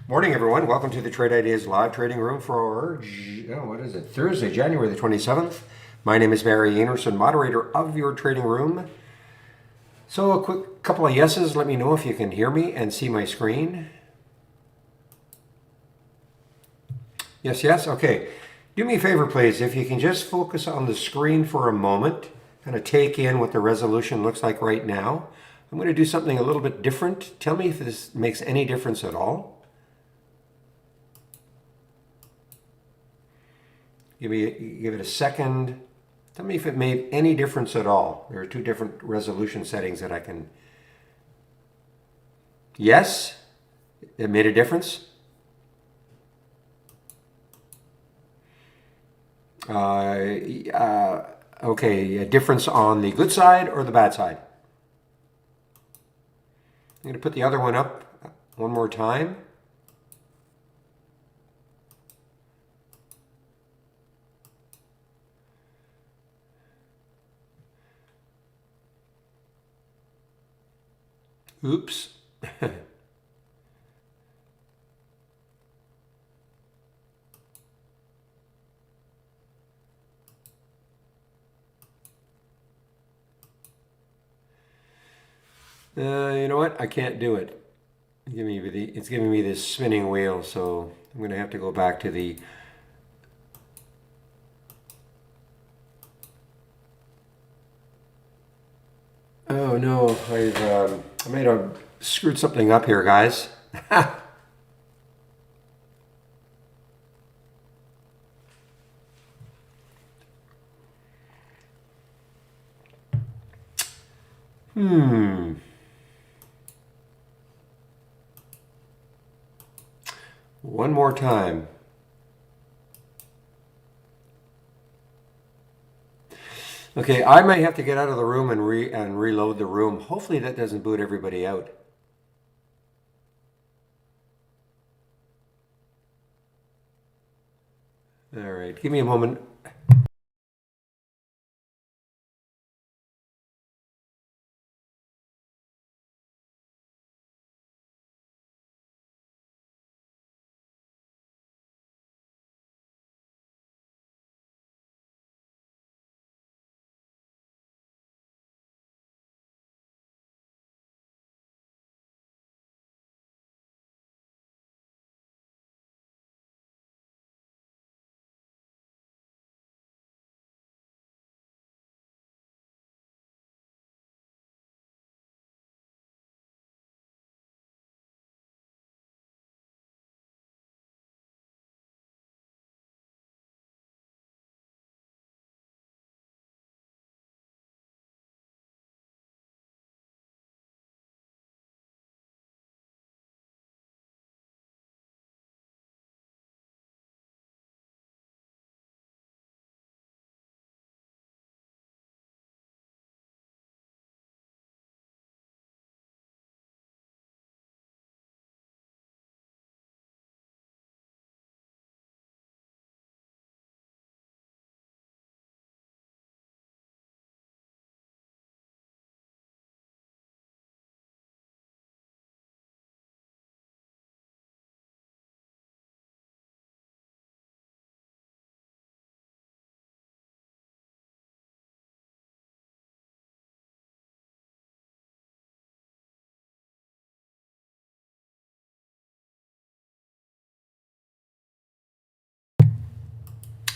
Morning, everyone. Welcome to the Trade Ideas live trading room for, Thursday, January the 27th. My name is Barry Anderson, moderator of your trading room. So a quick couple of yeses. Let me know if you can hear me and see my screen. Yes, yes. Okay. Do me a favor, please. If you can just focus on the screen for a moment, kind of take in what the resolution looks like right now. I'm going to do something a little bit different. Tell me if this makes any difference at all. Give it a second. Tell me if it made any difference at all. There are two different resolution settings that I can. Yes, it made a difference. Okay, a difference on the good side or the bad side. I'm going to put the other one up one more time. Oops. You know what? I can't do it. It's giving me this spinning wheel, so I'm going to have to go back to the. Oh no, I may have screwed something up here, guys. One more time. Okay, I might have to get out of the room and reload the room. Hopefully that doesn't boot everybody out. All right, give me a moment.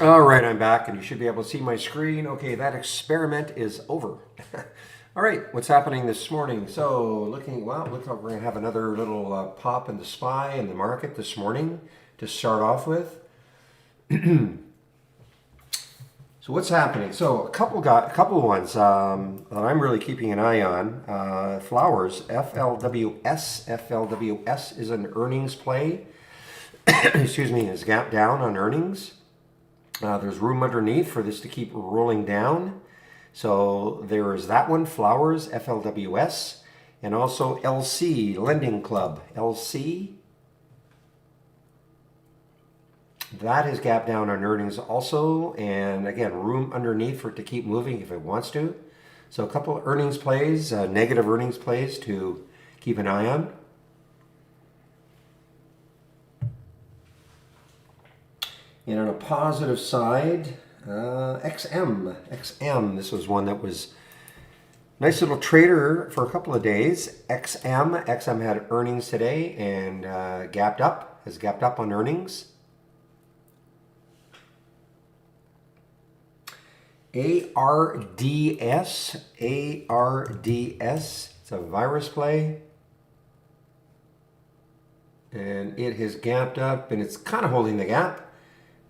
All right, I'm back and you should be able to see my screen. Okay, that experiment is over. All right, what's happening this morning? So looks like we're going to have another little pop in the SPY in the market this morning to start off with. So what's happening? So a couple ones that I'm really keeping an eye on. Flowers, FLWS. FLWS is an earnings play. Excuse me, is gap down on earnings. There's room underneath for this to keep rolling down. So there is that one, Flowers, FLWS, and also LC, Lending Club, LC. That is gap down on earnings also, and again, room underneath for it to keep moving if it wants to. So a couple of earnings plays, negative earnings plays to keep an eye on. And on a positive side, XM. This was one that was nice little trader for a couple of days. XM had earnings today and has gapped up on earnings. ARDS, it's a virus play. And it has gapped up, and it's kind of holding the gap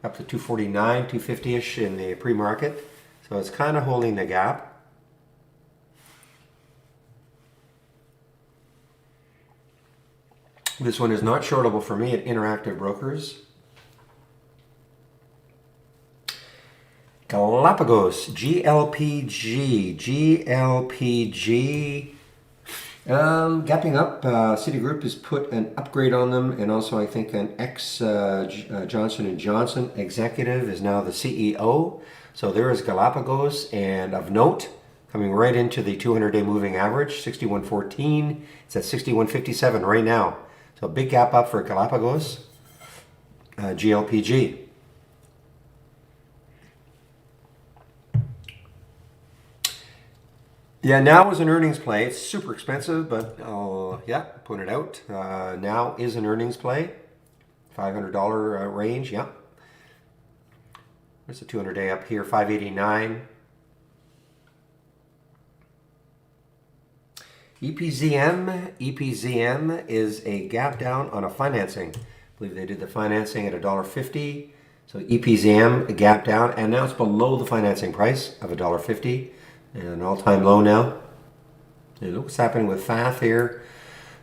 up to 249, 250-ish in the pre-market. So it's kind of holding the gap. This one is not shortable for me at Interactive Brokers. Galapagos, GLPG. Gapping up, Citigroup has put an upgrade on them, and also I think an Johnson & Johnson executive is now the CEO. So there is Galapagos, and of note, coming right into the 200-day moving average, 61.14. It's at 61.57 right now. So a big gap up for Galapagos, GLPG. Yeah, Now is an earnings play. It's super expensive, but yeah, put it out. Now is an earnings play. $500 range, yeah. There's a 200-day up here, 589. EPZM is a gap down on a financing. I believe they did the financing at $1.50. So EPZM, a gap down, and now it's below the financing price of $1.50. And an all-time low now. And look what's happening with FAF here.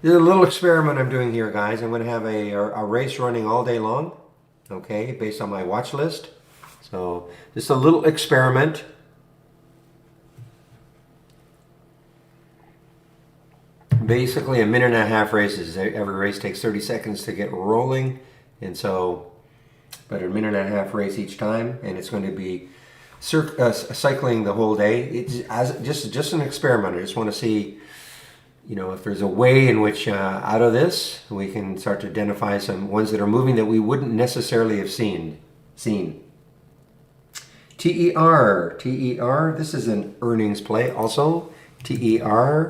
This is a little experiment I'm doing here, guys. I'm going to have a race running all day long, okay, based on my watch list. So just a little experiment. Basically, a minute and a half races. Every race takes 30 seconds to get rolling, and so, but a minute and a half race each time, and it's going to be cycling the whole day. It's just an experiment. I just want to see, if there's a way in which out of this we can start to identify some ones that are moving that we wouldn't necessarily have seen. TER. This is an earnings play also. TER,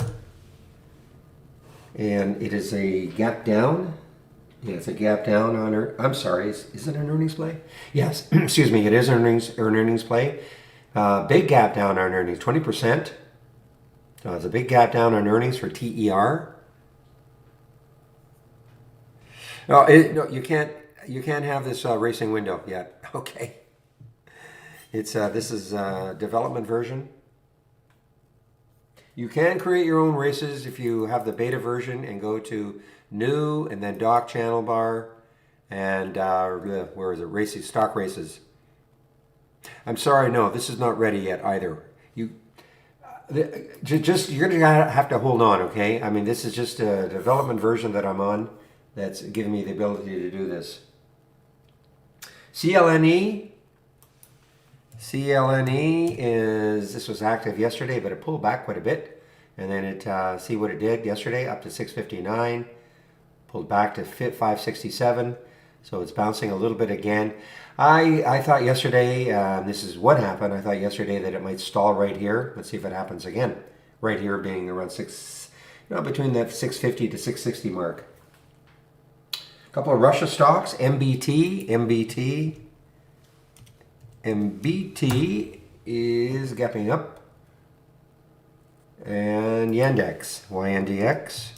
and it is a gap down. Yeah, it's a gap down on I'm sorry, is it an earnings play? Yes, excuse me, it is an earnings play. Big gap down on earnings, 20%. So it's a big gap down on earnings for TER. No, you can't have this racing window yet. Okay. It's this is development version. You can create your own races if you have the beta version and go to New and then Dock Channel Bar and where is it? Races, stock races. I'm sorry, no, this is not ready yet either. You're gonna have to hold on, okay? I mean, this is just a development version that I'm on that's giving me the ability to do this. CLNE is, this was active yesterday, but it pulled back quite a bit. And then it, see what it did yesterday, up to 659, pulled back to 567. So it's bouncing a little bit again. I thought yesterday, this is what happened, I thought yesterday that it might stall right here. Let's see if it happens again. Right here being around between that 650 to 660 mark. A couple of Russia stocks, MBT is gapping up. And Yandex, YNDX.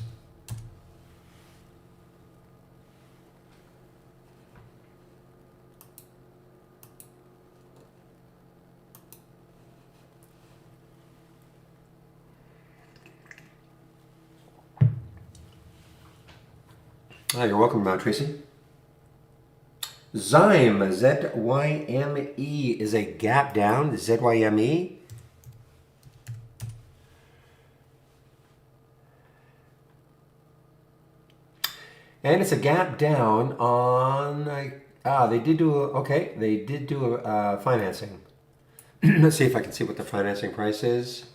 Oh, you're welcome, Tracy. Zyme, Z-Y-M-E, is a gap down, Z-Y-M-E. And it's a gap down on, they did do a financing. Let's see if I can see what the financing price is.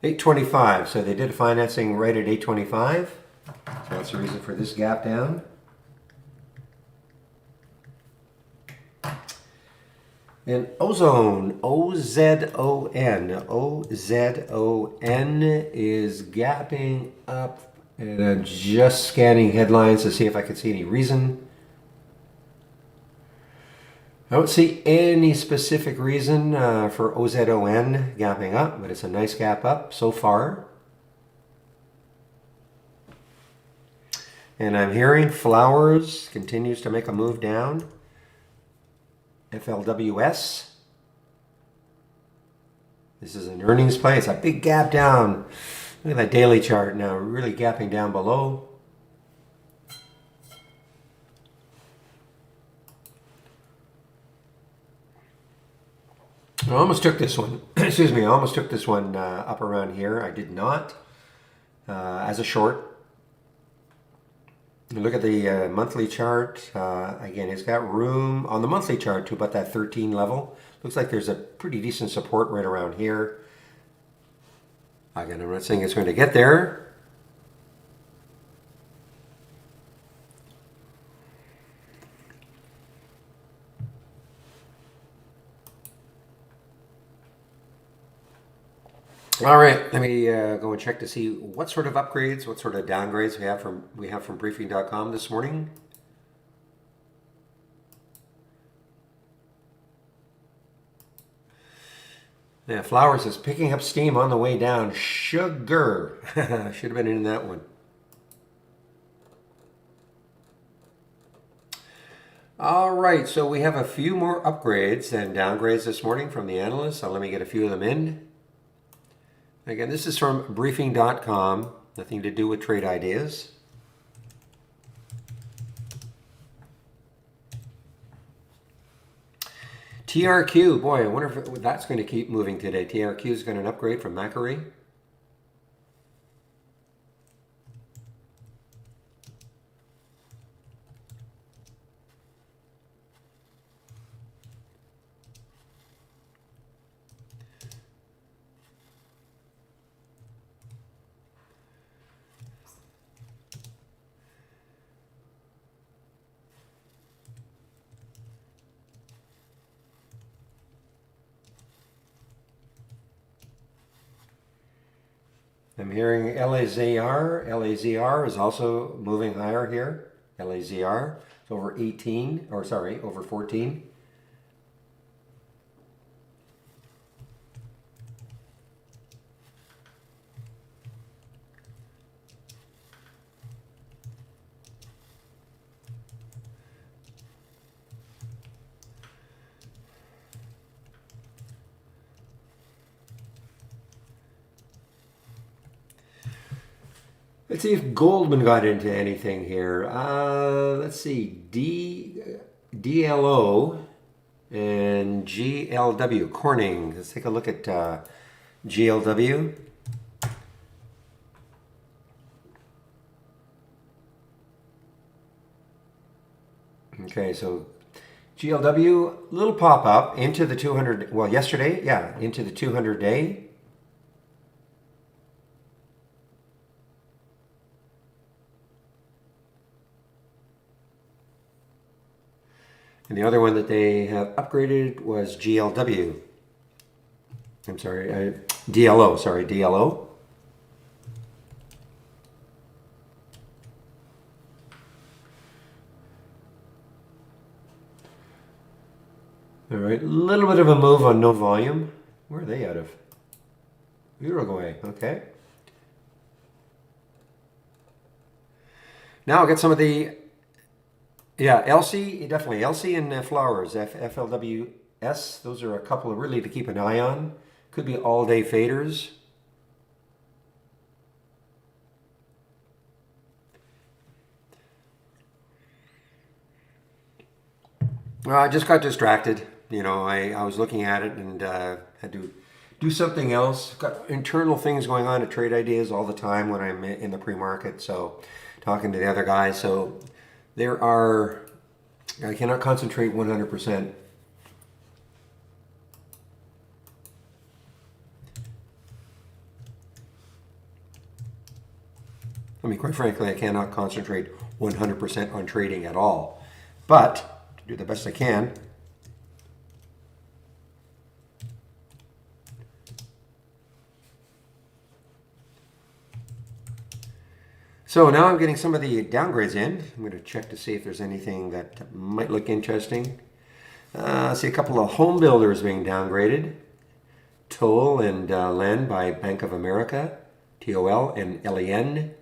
$825, so they did a financing right at $825. So that's the reason for this gap down. And ozone, O-Z-O-N, O-Z-O-N is gapping up. And I'm just scanning headlines to see if I can see any reason. I don't see any specific reason for OZON gapping up, but it's a nice gap up so far. And I'm hearing Flowers continues to make a move down. FLWS. This is an earnings play. It's a big gap down. Look at that daily chart now, really gapping down below. I almost took this one. Excuse me. I almost took this one up around here. I did not. As a short. Look at the monthly chart. Again, it's got room on the monthly chart to about that 13 level. Looks like there's a pretty decent support right around here. Again, I'm not saying it's going to get there. All right, let me go and check to see what sort of upgrades, what sort of downgrades we have from briefing.com this morning. Yeah, Flowers is picking up steam on the way down. Sugar. Should have been in that one. All right, so we have a few more upgrades than downgrades this morning from the analysts. So let me get a few of them in. Again, this is from briefing.com, nothing to do with trade ideas. TRQ, boy, I wonder if that's going to keep moving today. TRQ's got an upgrade from Macquarie. I'm hearing LAZR. LAZR is also moving higher here. LAZR is over 18, or sorry, over 14. Let's see if Goldman got into anything here. Let's see, DLO and GLW, Corning. Let's take a look at GLW. Okay, so GLW, little pop up into the 200, well, yesterday, yeah, into the 200 day. And the other one that they have upgraded was GLW. I'm sorry, DLO, sorry, DLO. All right, a little bit of a move on no volume. Where are they out of? Uruguay, okay. Now I'll get some of the, yeah, LC, definitely. LC and Flowers, FLWS, those are a couple of really to keep an eye on. Could be all-day faders. Well, I just got distracted. You know, I was looking at it and had to do something else. Got internal things going on at Trade Ideas all the time when I'm in the pre-market. So talking to the other guys. So there are, I cannot concentrate 100%. I mean, quite frankly, I cannot concentrate 100% on trading at all. But to do the best I can, So now I'm getting some of the downgrades in. I'm going to check to see if there's anything that might look interesting. I see a couple of home builders being downgraded. Toll and Len by Bank of America, TOL and LEN.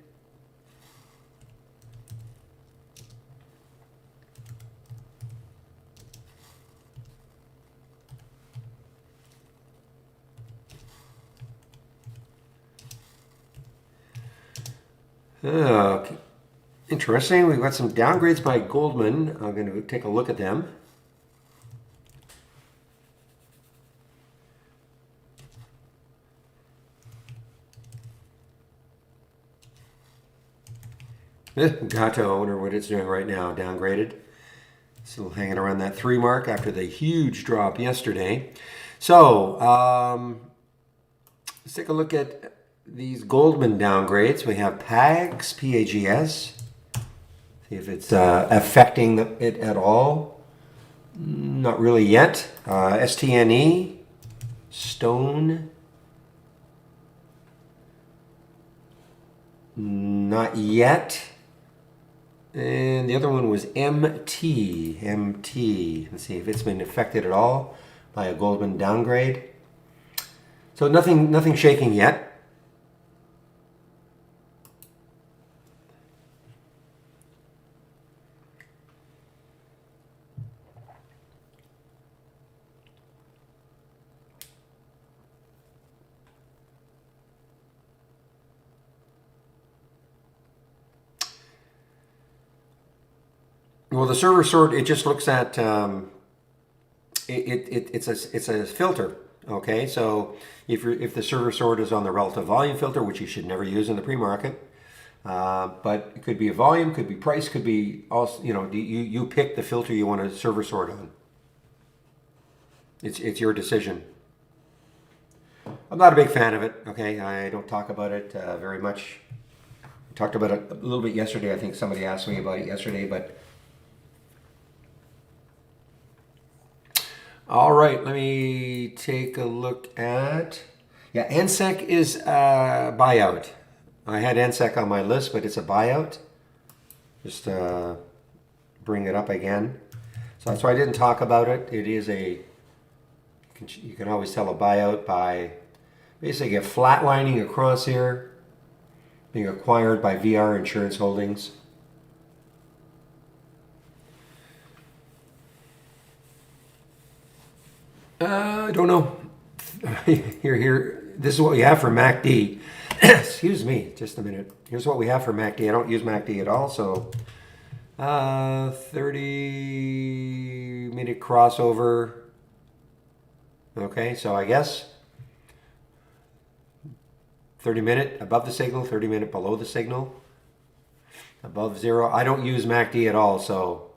Okay. Interesting. We've got some downgrades by Goldman. I'm going to take a look at them. Gato, I wonder what it's doing right now. Downgraded. Still hanging around that 3 mark after the huge drop yesterday. So let's take a look at these Goldman downgrades. We have PAGS, P-A-G-S. See if it's affecting it at all. Not really yet. STNE, Stone. Not yet. And the other one was MT. Let's see if it's been affected at all by a Goldman downgrade. So nothing shaking yet. Well, the server sort, it just looks at it's a filter. Okay, so if the server sort is on the relative volume filter, which you should never use in the pre-market, but it could be a volume, could be price, could be also, you pick the filter you want to server sort on. It's your decision. I'm not a big fan of it. Okay, I don't talk about it very much. I talked about it a little bit yesterday. I think somebody asked me about it yesterday, but. All right, let me take a look at, NSEC is a buyout. I had NSEC on my list, but it's a buyout. Just bring it up again. So that's why I didn't talk about it. It is you can always tell a buyout by basically a flatlining across here, being acquired by VR Insurance Holdings. I don't know. Here. This is what we have for MACD. Excuse me, just a minute. Here's what we have for MACD. I don't use MACD at all, so 30-minute crossover. Okay, so I guess 30-minute above the signal, 30-minute below the signal, above zero. I don't use MACD at all, so.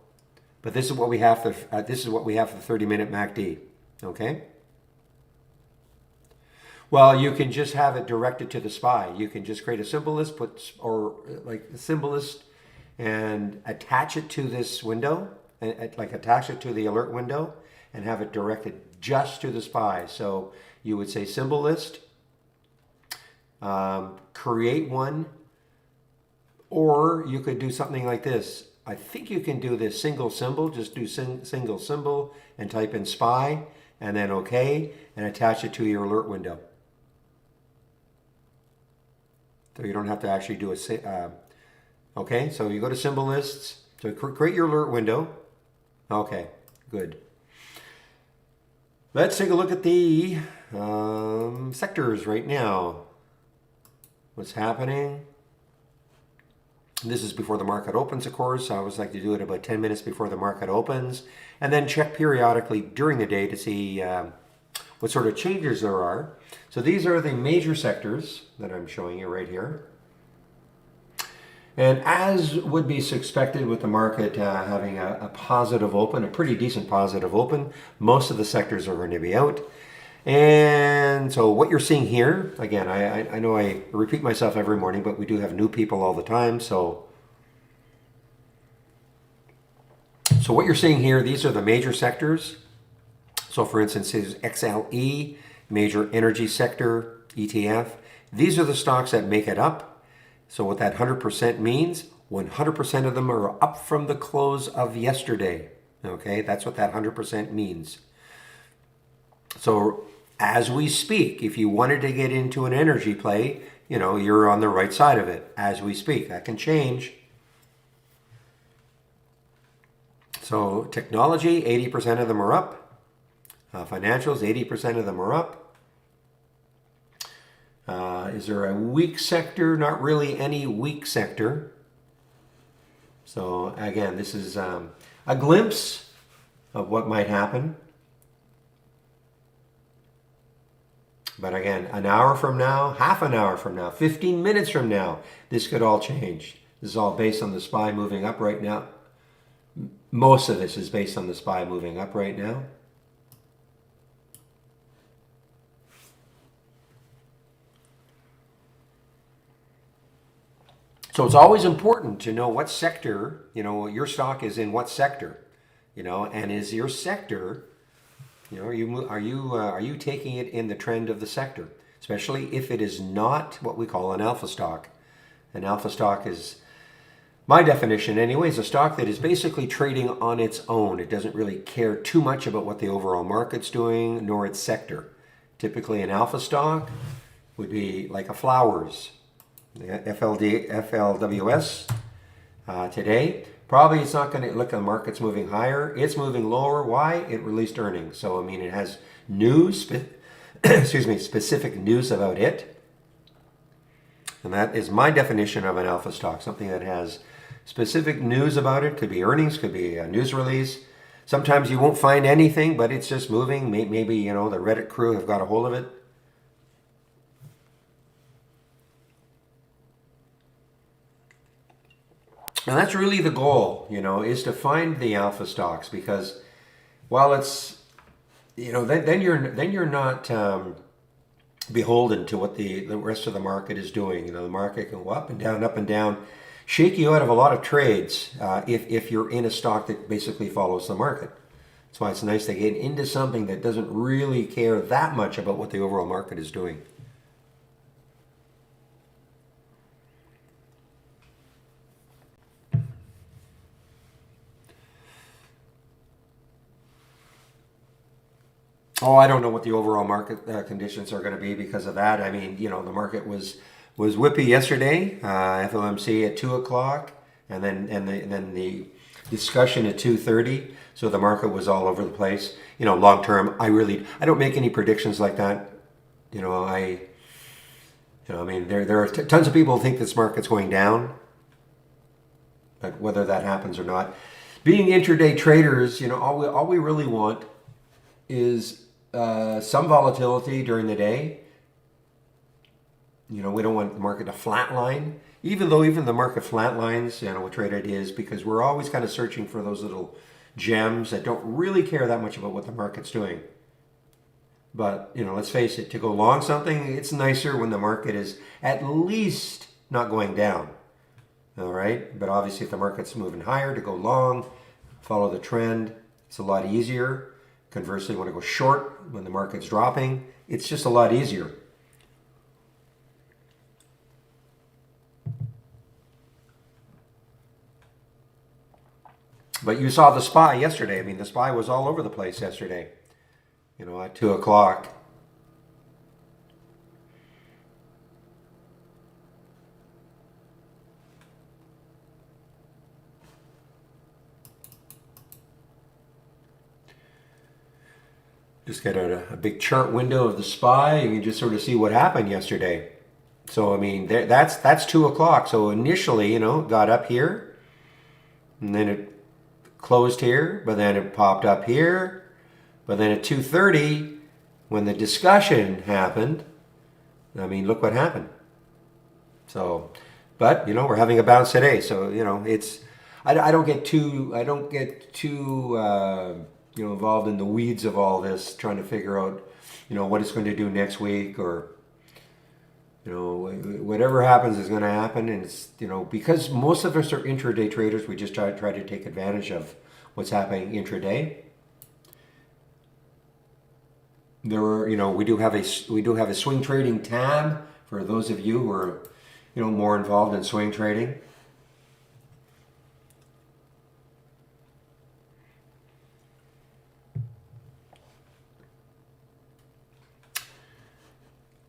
But this is what we have for 30-minute MACD. Okay. Well, you can just have it directed to the SPY. You can just create a symbol list, like a symbol list, and attach it to this window, and attach it to the alert window, and have it directed just to the SPY. So you would say symbol list, create one, or you could do something like this. I think you can do this single symbol. Just do single symbol and type in SPY. And then OK, and attach it to your alert window. So you don't have to actually do okay, so you go to symbol lists, so create your alert window. Okay, good. Let's take a look at the sectors right now. What's happening? This is before the market opens, of course. I always like to do it about 10 minutes before the market opens, and then check periodically during the day to see what sort of changes there are. So these are the major sectors that I'm showing you right here. And as would be expected with the market having a positive open, a pretty decent positive open, most of the sectors are going to be out. And so what you're seeing here, again, I know I repeat myself every morning, but we do have new people all the time. So what you're seeing here, these are the major sectors. So for instance, is XLE, major energy sector ETF. These are the stocks that make it up. So what that 100% means, 100% of them are up from the close of yesterday. Okay, that's what that 100% means. So as we speak, if you wanted to get into an energy play, you're on the right side of it as we speak. That can change. So technology, 80% of them are up. Financials, 80% of them are up. Is there a weak sector? Not really any weak sector. So again, this is a glimpse of what might happen. But again, an hour from now, half an hour from now, 15 minutes from now, this could all change. This is all based on the SPY moving up right now. Most of this is based on the SPY moving up right now. So it's always important to know what sector, your stock is in what sector, and is your sector, are you taking it in the trend of the sector, especially if it is not what we call an alpha stock. An alpha stock is, my definition anyway, is a stock that is basically trading on its own. It doesn't really care too much about what the overall market's doing, nor its sector. Typically an alpha stock would be like a Flowers, FLWS today. Probably it's not going to look, the market's moving higher. It's moving lower. Why? It released earnings. So, it has news, specific news about it. And that is my definition of an alpha stock, something that has specific news about it. Could be earnings, could be a news release. Sometimes you won't find anything, but it's just moving. Maybe, the Reddit crew have got a hold of it. And that's really the goal, is to find the alpha stocks, because while it's, then you're not beholden to what the rest of the market is doing. The market can go up and down, shake you out of a lot of trades if you're in a stock that basically follows the market. That's why it's nice to get into something that doesn't really care that much about what the overall market is doing. Oh, I don't know what the overall market conditions are going to be because of that. The market was whippy yesterday. FOMC at 2:00, and then the discussion at 2:30. So the market was all over the place. Long term, I don't make any predictions like that. There are tons of people who think this market's going down, but whether that happens or not, being intraday traders, all we really want is some volatility during the day. We don't want the market to flatline. Even the market flatlines, what trade it is, because we're always kind of searching for those little gems that don't really care that much about what the market's doing. But, let's face it, to go long something, it's nicer when the market is at least not going down. All right? But obviously if the market's moving higher, to go long, follow the trend, it's a lot easier. Conversely, when I go short, when the market's dropping, it's just a lot easier. But you saw the SPY yesterday. The SPY was all over the place yesterday, at 2:00. Just get a big chart window of the SPY. You can just sort of see what happened yesterday. So that's 2:00. So initially, got up here, and then it closed here, but then it popped up here, but then at 2:30, when the discussion happened, look what happened. So, but we're having a bounce today. So it's I don't get too involved in the weeds of all this, trying to figure out, what it's going to do next week, or, whatever happens is going to happen. And it's, because most of us are intraday traders, we just try to take advantage of what's happening intraday. We do have a swing trading tab for those of you who are more involved in swing trading.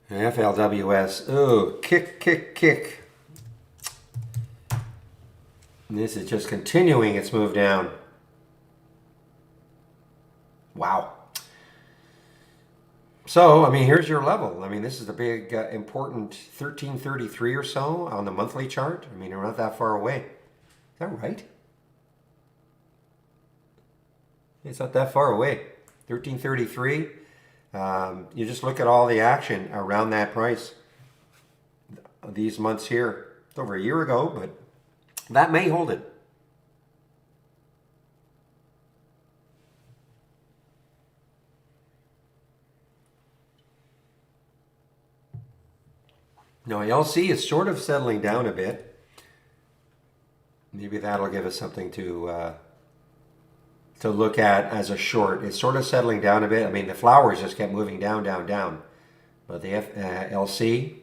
FLWS, oh, kick. And this is just continuing its move down. Wow. So, I mean, here's your level. I mean, this is the big, important 1333 or so on the monthly chart. I mean, we're not that far away. Is that right? It's not that far away. 1333. You just look at all the action around that price these months here. It's over a year ago, but that may hold it. Now, LC is sort of settling down a bit. Maybe that'll give us something to look at as a short. It's sort of settling down a bit. I mean, the flowers just kept moving down. But the LC,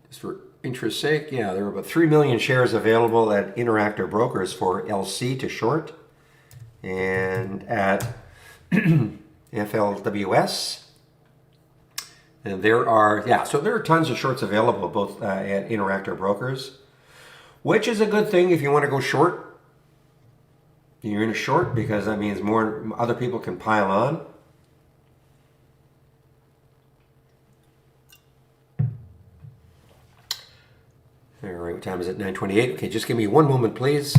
just for interest's sake, yeah, there were about 3 million shares available at Interactive Brokers for LC to short. And at FLWS, and there are tons of shorts available both at Interactive Brokers, which is a good thing if you want to go short. You're in a short because that means more other people can pile on. All right, what time is it? 9:28. Okay, just give me one moment, please.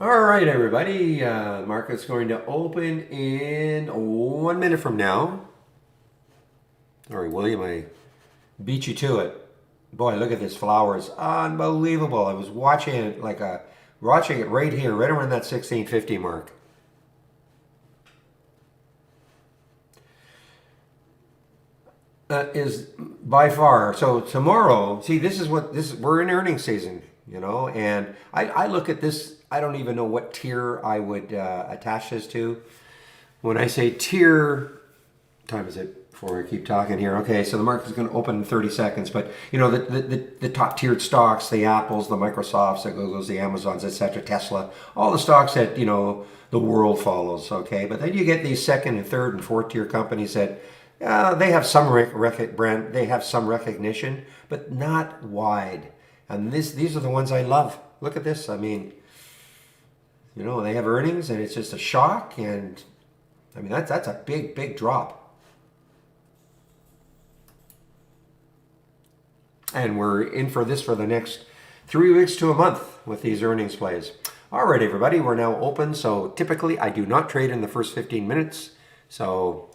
All right, everybody. Market's going to open in 1 minute from now. Sorry, William, I beat you to it. Boy, look at this flowers. Unbelievable. I was watching it watching it right here, right around that 1650 mark. That is by far. So tomorrow, see, we're in earnings season, and I look at this. I don't even know what tier I would attach this to. When I say tier, what time is it before I keep talking here? Okay, so the market is going to open in 30 seconds, but the top tiered stocks, the Apples, the Microsofts, the Googles, the Amazons, etc., Tesla, all the stocks that the world follows. Okay, but then you get these second and third and fourth tier companies that they have some brand, they have some recognition, but not wide. And these are the ones I love. Look at this. I mean, they have earnings and it's just a shock, and I mean that's a big drop. And we're in for this for the next 3 weeks to a month with these earnings plays. All right, everybody, we're now open. So typically I do not trade in the first 15 minutes. So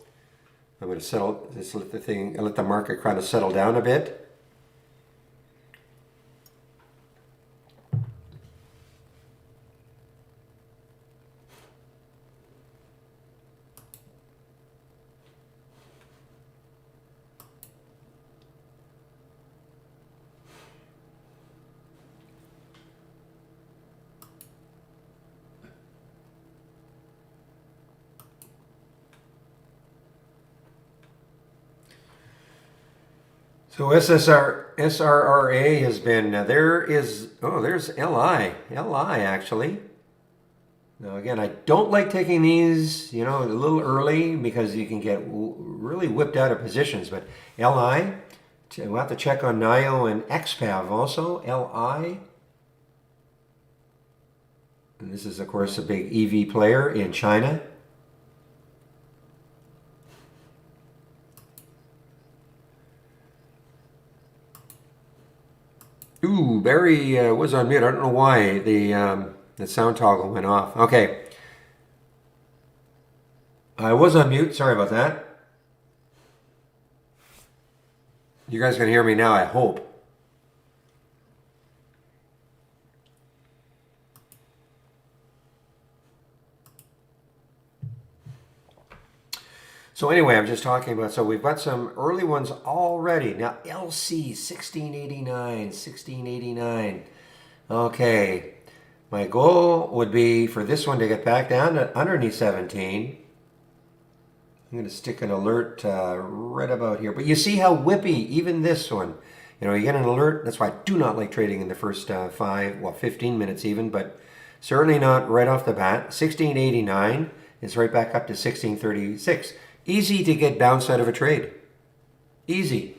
I'm going to let the market kind of settle down a bit. So SRRA has been, there's LI actually. Now again, I don't like taking these, a little early because you can get really whipped out of positions, but LI, we'll have to check on NIO and XPAV also, LI. And this is of course a big EV player in China. Barry was on mute. I don't know why the sound toggle went off. Okay. I was on mute. Sorry about that. You guys can hear me now, I hope. So anyway, I'm just talking about, so we've got some early ones already. Now, LC, 1689, 1689. Okay, my goal would be for this one to get back down to underneath 17. I'm going to stick an alert right about here. But you see how whippy, even this one. You know, you get an alert. That's why I do not like trading in the first 15 minutes even, but certainly not right off the bat. 1689 is right back up to 1636. Easy to get bounced out of a trade. Easy.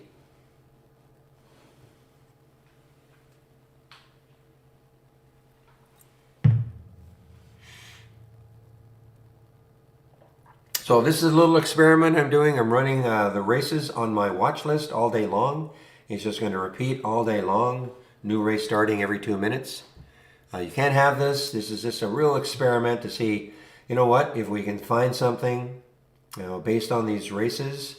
So this is a little experiment I'm doing. I'm running the races on my watch list all day long. It's just going to repeat all day long. New race starting every 2 minutes. You can't have this. This is just a real experiment to see, you know what, if we can find something, you know, based on these races.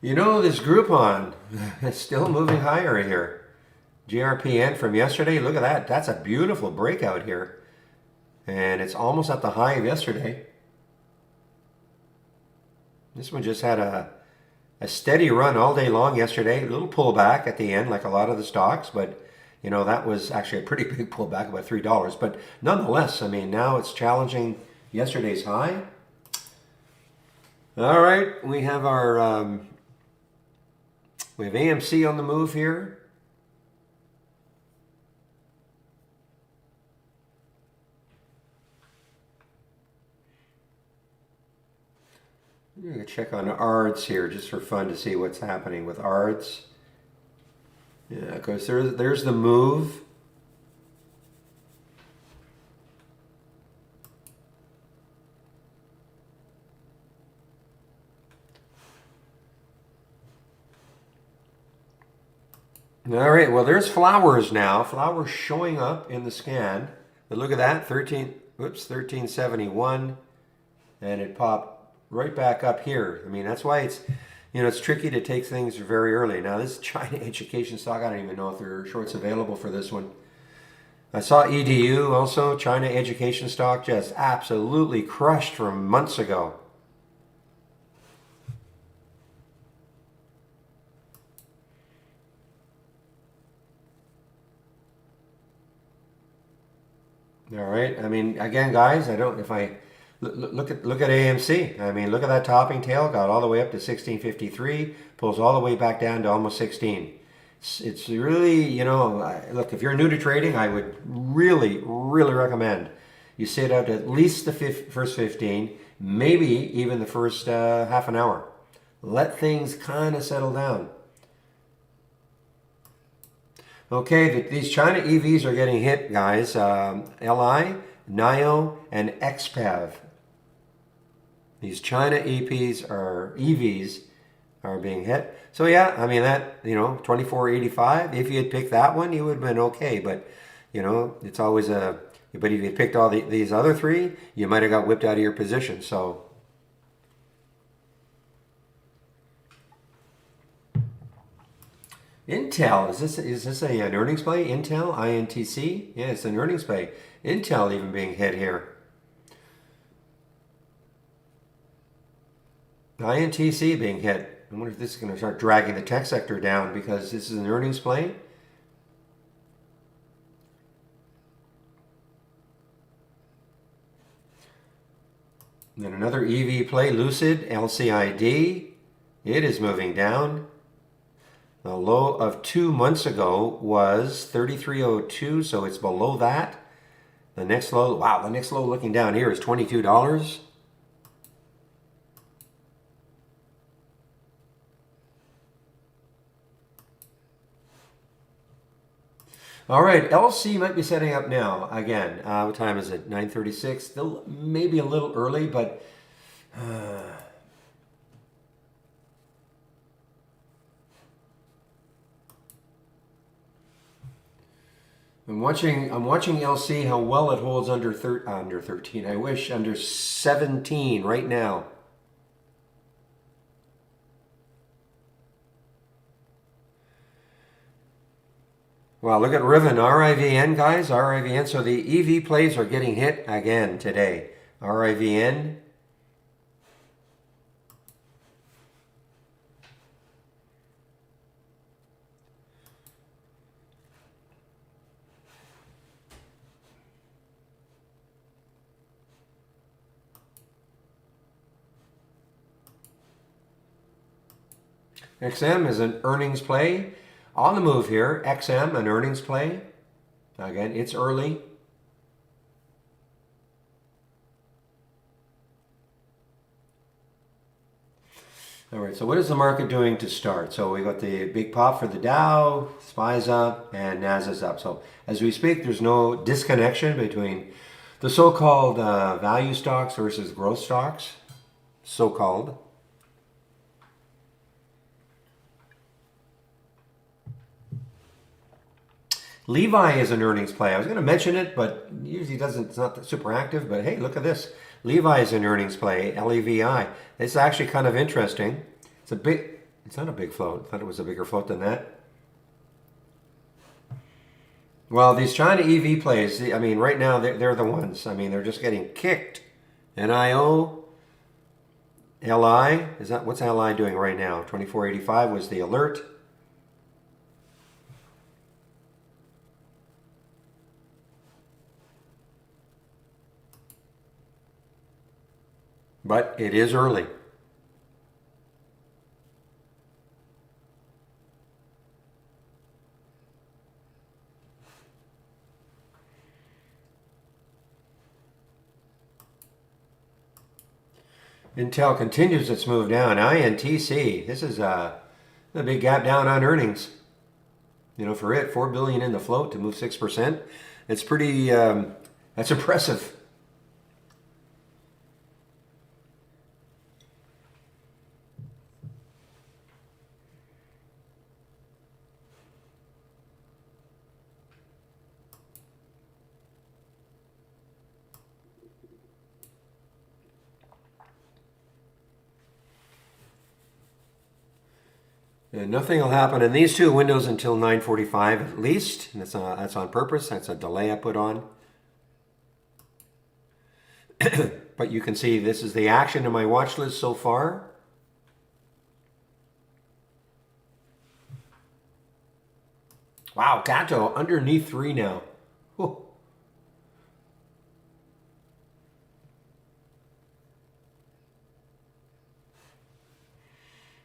You know, this Groupon is still moving higher here. GRPN from yesterday, look at that. That's a beautiful breakout here. And it's almost at the high of yesterday. This one just had a steady run all day long yesterday. A little pullback at the end, like a lot of the stocks. But, you know, that was actually a pretty big pullback, about $3. But nonetheless, I mean, now it's challenging yesterday's high. All right, we have our... we have AMC on the move here. I'm going to check on ARDS here just for fun to see what's happening with ARDS. Yeah, because there's the move. All right, well, there's flowers now. Flowers showing up in the scan. But look at that, 1371, and it popped right back up here. I mean, that's why it's, you know, it's tricky to take things very early. Now, this China education stock, I don't even know if there are shorts available for this one. I saw EDU also, China education stock, just absolutely crushed from months ago. All right. I mean, again, guys, I don't. If I look at AMC, I mean, look at that topping tail. Got all the way up to 1653. Pulls all the way back down to almost 16. It's really, you know, look. If you're new to trading, I would really recommend you sit out at least the first 15, maybe even the first half an hour. Let things kind of settle down. Okay, these China EVs are getting hit, guys. LI, NIO, and XPAV. These China EVs are being hit. So yeah, I mean that, you know, 24.85. If you had picked that one, you would have been okay. But, you know, it's always a. But if you had picked all these other three, you might have got whipped out of your position. So. Intel, is this an earnings play? Intel, INTC? Yeah, it's an earnings play. Intel even being hit here. INTC being hit. I wonder if this is going to start dragging the tech sector down because this is an earnings play. Then another EV play, Lucid, LCID. It is moving down. The low of 2 months ago was 33.02, so it's below that. The next low, wow, the next low looking down here is $22. All right, LC might be setting up now again. What time is it? 9:36. Still maybe a little early, but I'm watching LC how well it holds under 13. I wish under 17 right now. Well, look at Riven, RIVN, guys, RIVN. So the EV plays are getting hit again today. RIVN. XM is an earnings play. On the move here, XM, an earnings play. Again, it's early. All right, so what is the market doing to start? So we got the big pop for the Dow, SPY's up, and NASDAQ's up. So as we speak, there's no disconnection between the so-called value stocks versus growth stocks, so-called. Levi is an earnings play. I was going to mention it, but usually doesn't. It's not super active. But hey, look at this. Levi is an earnings play. LEVI. It's actually kind of interesting. It's a big. It's not a big float. I thought it was a bigger float than that. Well, these China EV plays. I mean, right now they're the ones. I mean, they're just getting kicked. NIO, LI. Is that what's LI doing right now? 2485 was the alert. But it is early. Intel continues its move down. INTC, this is a big gap down on earnings. You know, for it, $4 billion in the float to move 6%. It's pretty, that's impressive. And nothing will happen in these two windows until 9:45 at least. And that's on purpose. That's a delay I put on. But you can see this is the action in my watch list so far. Wow, Gato underneath 3 now. Whew.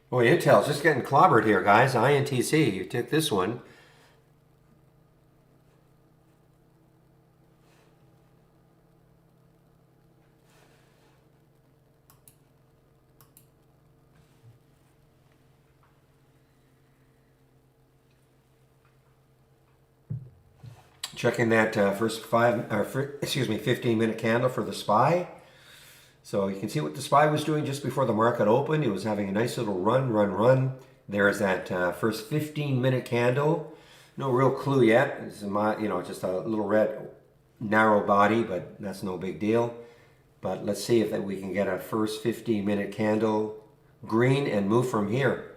Boy, Intel's just getting clobbered here, guys. INTC, you took this one. Checking that first 15-minute candle for the SPY. So you can see what the SPY was doing just before the market opened. It was having a nice little run. There's that first 15-minute candle. No real clue yet. It's just a little red narrow body, but that's no big deal. But let's see if we can get a first 15-minute candle green and move from here.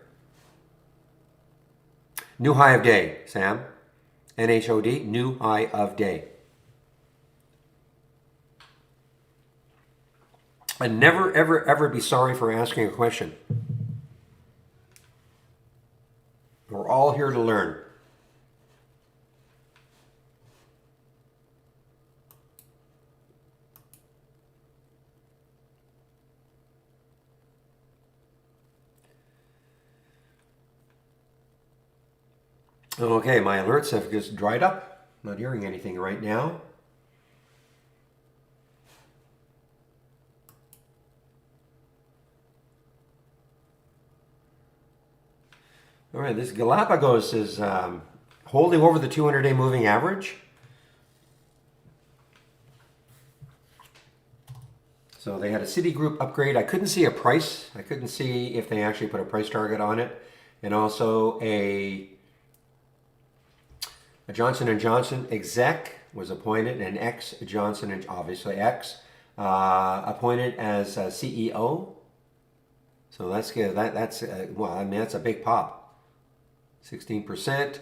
New high of day, Sam. NHOD, new high of day. And never, ever, ever be sorry for asking a question. We're all here to learn. Okay, my alerts have just dried up. Not hearing anything right now. All right, this Galapagos is holding over the 200-day moving average. So they had a Citigroup upgrade. I couldn't see a price. I couldn't see if they actually put a price target on it. And also a Johnson & Johnson exec was appointed, and ex-Johnson, and obviously appointed as CEO. So that's good. That's well, I mean, that's a big pop. 16%.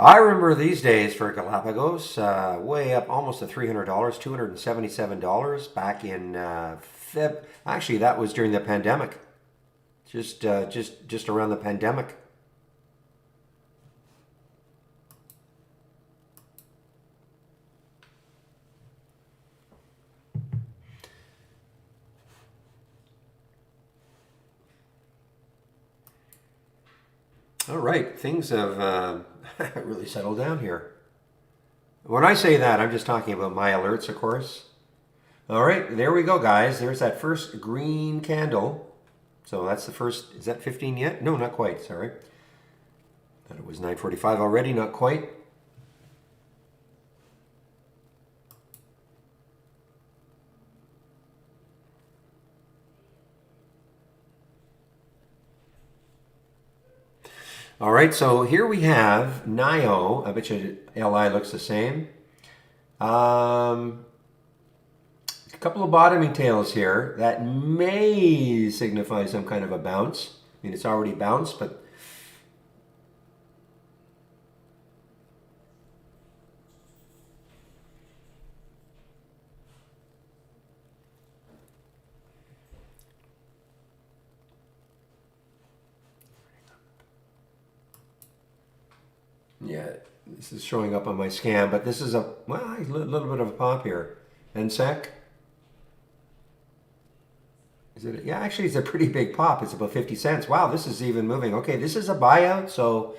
I remember these days for Galapagos, way up almost to $300, $277 back in Feb. Actually, that was during the pandemic. Just around the pandemic. All right, things have really settled down here. When I say that, I'm just talking about my alerts, of course. All right, there we go, guys. There's that first green candle. So that's the first. Is that 15 yet? No, not quite. Sorry. Thought it was 9:45 already. Not quite. All right, so here we have NIO. I bet you LI looks the same. A couple of bottoming tails here that may signify some kind of a bounce. I mean, it's already bounced, but yeah, this is showing up on my scan, but this is a little bit of a pop here. NSEC. Is it? Yeah, actually, it's a pretty big pop. It's about 50 cents. Wow, this is even moving. Okay, this is a buyout. So,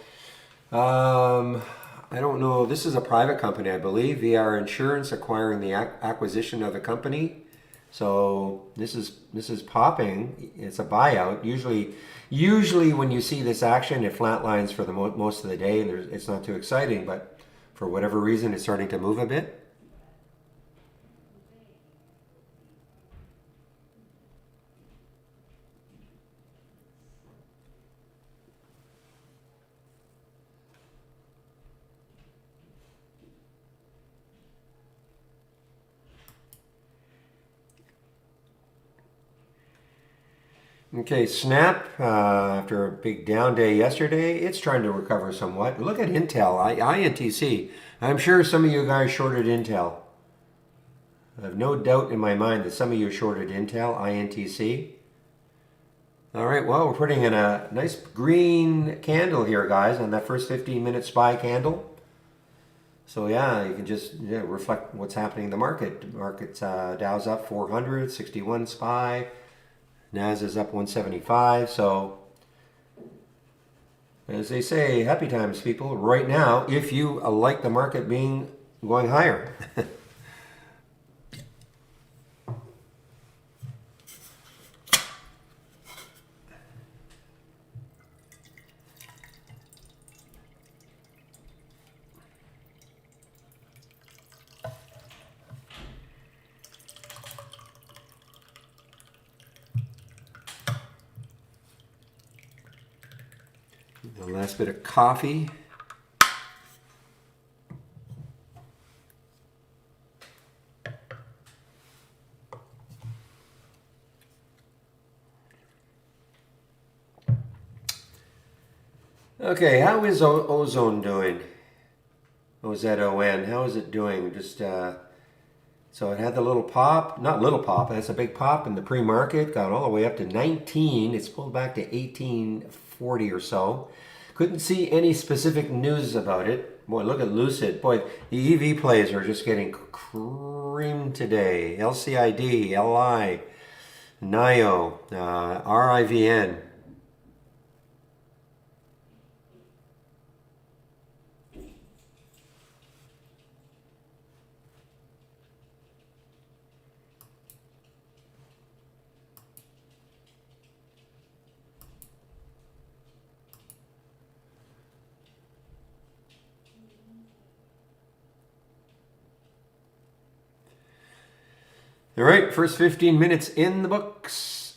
I don't know. This is a private company, I believe. VR Insurance acquiring the acquisition of a company. So this is popping. It's a buyout. Usually when you see this action, it flatlines for the most of the day, and it's not too exciting. But for whatever reason, it's starting to move a bit. Okay, Snap, after a big down day yesterday, it's trying to recover somewhat. Look at Intel, INTC. I'm sure some of you guys shorted Intel. I have no doubt in my mind that some of you shorted Intel, INTC. All right, well, we're putting in a nice green candle here, guys, on that first 15-minute SPY candle. So yeah, you can just reflect what's happening in the market. The market's Dow's up 400, 61 SPY. Nas is up 175. So as they say, happy times, people, right now, if you like the market going higher. The last bit of coffee. Okay, how is ozone doing? OZON, how is it doing? Just so it had the little pop, not little pop, that's a big pop in the pre-market, got all the way up to 19. It's pulled back to 1840 or so. Couldn't see any specific news about it. Boy, look at Lucid. Boy, the EV plays are just getting creamed today. LCID, LI, NIO, RIVN. All right, first 15 minutes in the books.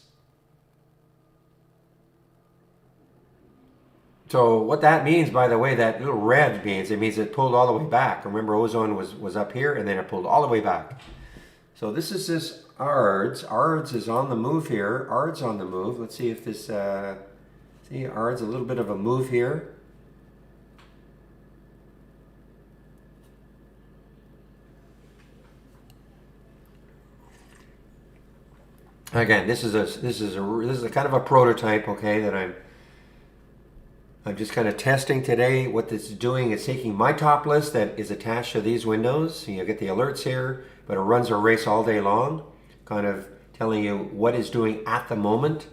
So what that means, by the way, that little red means, it means it pulled all the way back. Remember, ozone was up here, and then it pulled all the way back. So this is this ARDS. ARDS is on the move here. ARDS on the move. Let's see if this, see, ARDS, a little bit of a move here. Again, this is a kind of a prototype, okay, that I'm just kind of testing today. What this is doing is taking my top list that is attached to these windows. You get the alerts here, but it runs a race all day long, kind of telling you what it's doing at the moment.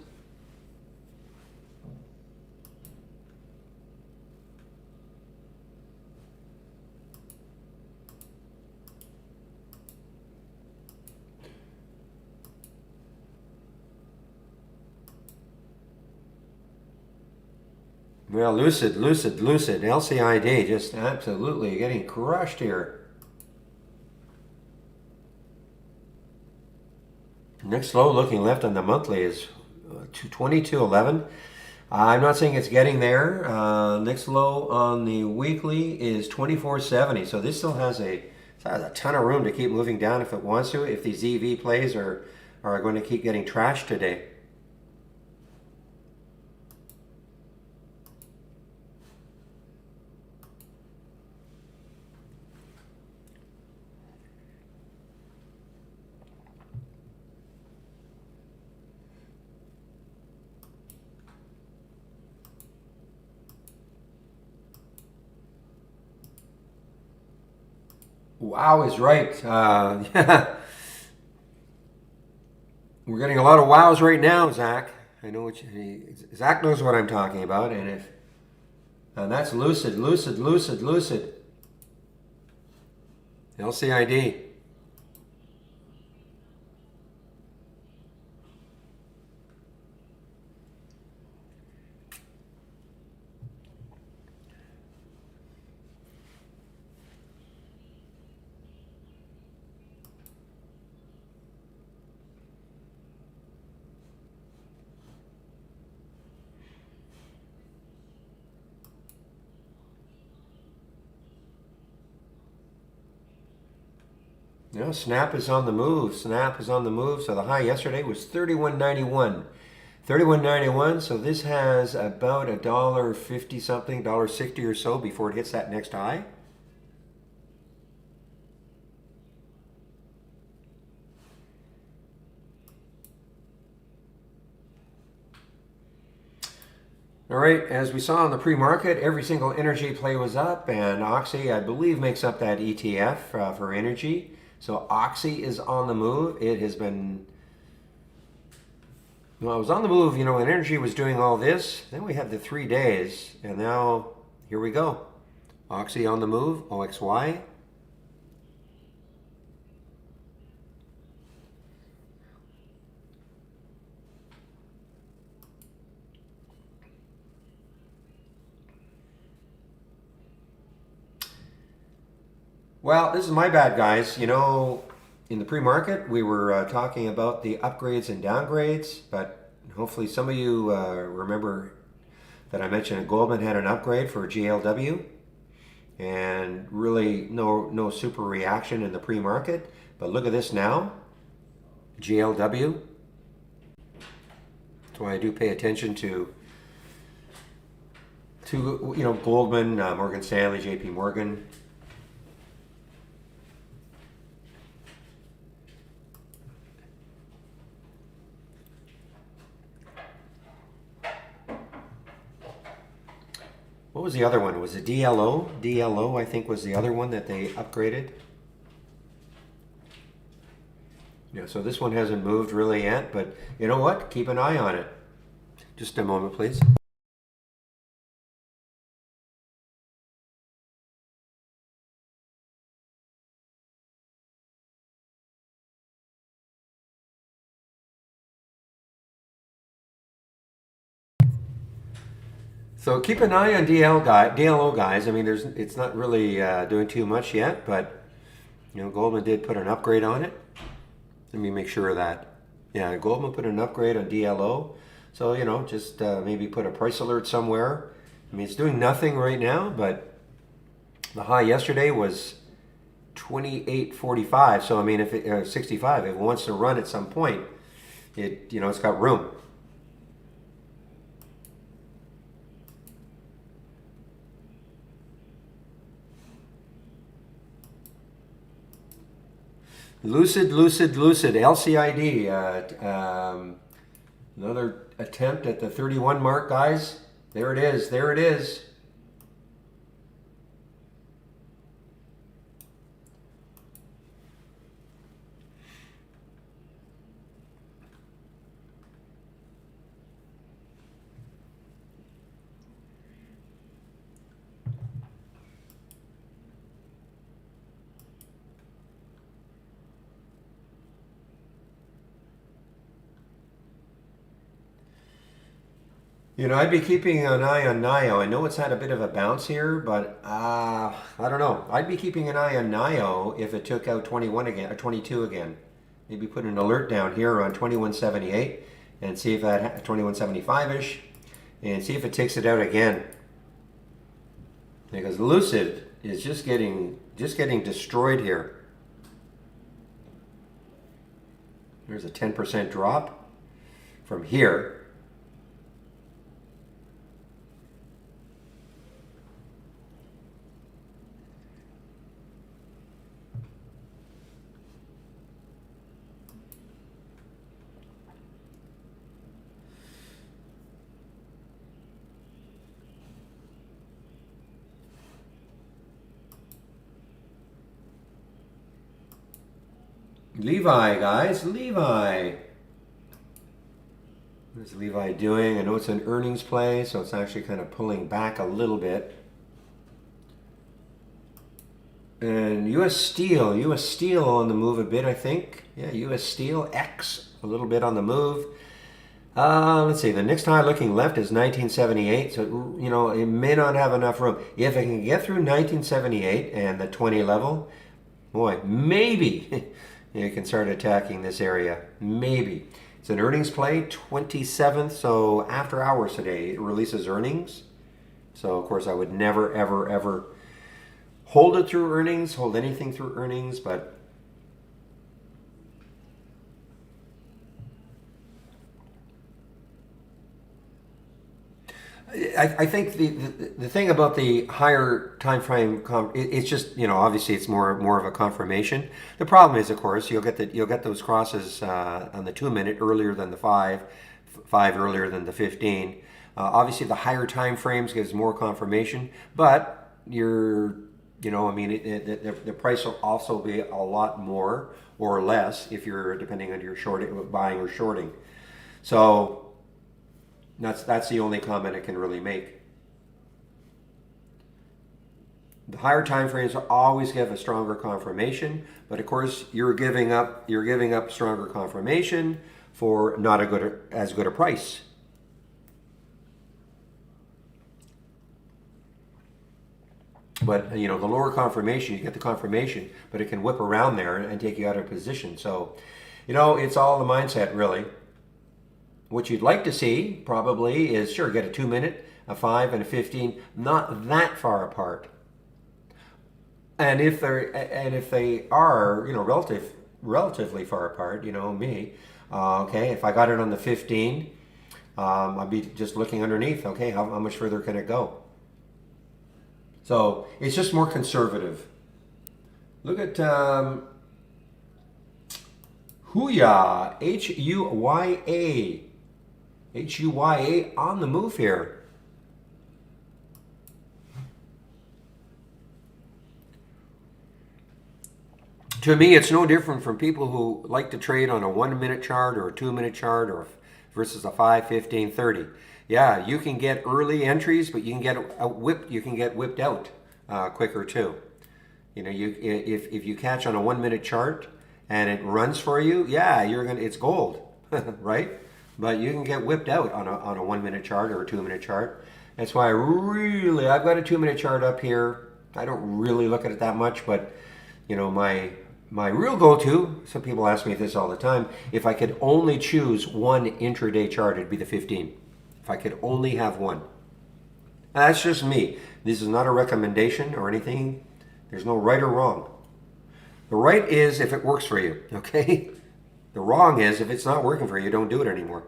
Well, Lucid, LCID, just absolutely getting crushed here. Next low looking left on the monthly is 2211. I'm not saying it's getting there. Next low on the weekly is 2470. So this still has a ton of room to keep moving down if it wants to, if these EV plays are going to keep getting trashed today. Wow is right. Yeah. We're getting a lot of wows right now, Zach. I know Zach knows what I'm talking about, and that's lucid. LCID. Yeah, Snap is on the move. Snap is on the move. So the high yesterday was 31.91. 31.91. So this has about $1.50 something, $1.60 or so before it hits that next high. All right, as we saw in the pre-market, every single energy play was up, and Oxy, I believe, makes up that ETF for energy. So Oxy is on the move. It has been, well, it was on the move, you know, when energy was doing all this. Then we had the 3 days, and now here we go. Oxy on the move, OXY. Well, this is my bad, guys. You know, in the pre-market, we were talking about the upgrades and downgrades, but hopefully some of you remember that I mentioned Goldman had an upgrade for GLW, and really no super reaction in the pre-market. But look at this now, GLW. That's why I do pay attention to you know, Goldman, Morgan Stanley, JP Morgan. What was the other one? Was it DLO? DLO, I think, was the other one that they upgraded. Yeah, so this one hasn't moved really yet, but you know what? Keep an eye on it. Just a moment, please. So keep an eye on DLO guys. I mean, it's not really doing too much yet, but you know, Goldman did put an upgrade on it. Let me make sure of that. Yeah, Goldman put an upgrade on DLO. So, just maybe put a price alert somewhere. I mean, it's doing nothing right now, but the high yesterday was 28.45. So, I mean, if it 65, if it wants to run at some point, it's got room. Lucid, LCID. Another attempt at the 31 mark, guys. There it is. There it is. I'd be keeping an eye on NIO. I know it's had a bit of a bounce here, but I don't know. I'd be keeping an eye on NIO if it took out 21 again or 22 again. Maybe put an alert down here on 2178 and see if that 2175-ish and see if it takes it out again. Because Lucid is just getting destroyed here. There's a 10% drop from here. Levi, guys, Levi. What's Levi doing? I know it's an earnings play, so it's actually kind of pulling back a little bit. And U.S. Steel on the move a bit, I think. Yeah, U.S. Steel, X, a little bit on the move. Let's see, the next high looking left is 1978, so, it may not have enough room. If it can get through 1978 and the 20 level, boy, maybe you can start attacking this area. Maybe. It's an earnings play, 27th, so after hours today, it releases earnings. So, of course, I would never, ever, ever hold it through earnings, hold anything through earnings, but I think the thing about the higher time frame, it's just obviously it's more of a confirmation. The problem is, of course, you'll get those crosses on the 2 minute earlier than the five earlier than the 15. Obviously, the higher time frames gives more confirmation, but the price will also be a lot more or less if you're depending on your buying or shorting. So. That's the only comment I can really make. The higher time frames always give a stronger confirmation, but of course you're giving up stronger confirmation for not as good a price. But the lower confirmation, you get the confirmation, but it can whip around there and take you out of position. So, it's all the mindset really. What you'd like to see probably is, sure, get a 2 minute, a 5, and a 15, not that far apart. And if they are, relatively far apart, me, okay, if I got it on the 15, I'd be just looking underneath, okay, how much further can it go? So it's just more conservative. Look at Huya, Huyya. Huyya on the move here. To me, it's no different from people who like to trade on a 1 minute chart or a 2 minute chart or versus a 5, 15, 30. Yeah, you can get early entries, but you can get whipped out quicker too. If you catch on a 1 minute chart and it runs for you, yeah, it's gold, right? But you can get whipped out on a 1 minute chart or a 2 minute chart. That's why I've got a 2 minute chart up here. I don't really look at it that much, but my my real go-to, some people ask me this all the time, if I could only choose one intraday chart, it'd be the 15. If I could only have one. That's just me. This is not a recommendation or anything. There's no right or wrong. The right is if it works for you, okay? The wrong is if it's not working for you, don't do it anymore.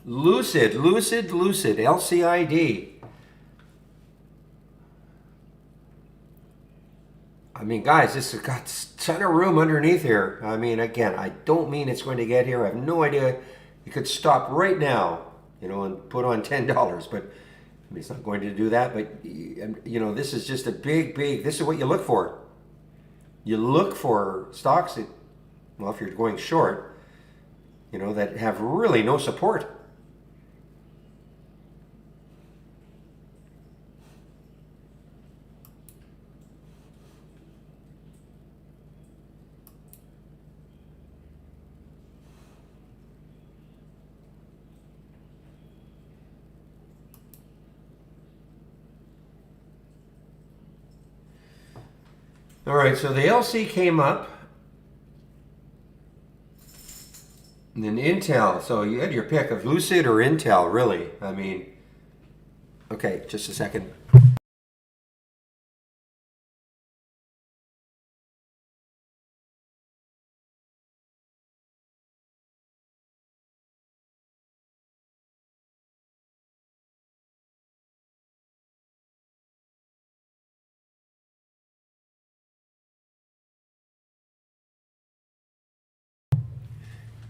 Lucid, LCID. I mean, guys, this has got a ton of room underneath here. I mean, again, I don't mean it's going to get here. I have no idea. You could stop right now, and put on $10, but I mean, it's not going to do that. But, this is just a big, this is what you look for. You look for stocks that, well, if you're going short, that have really no support. All right, so the LC came up. And then Intel. So you had your pick of Lucid or Intel, really. I mean, okay, just a second.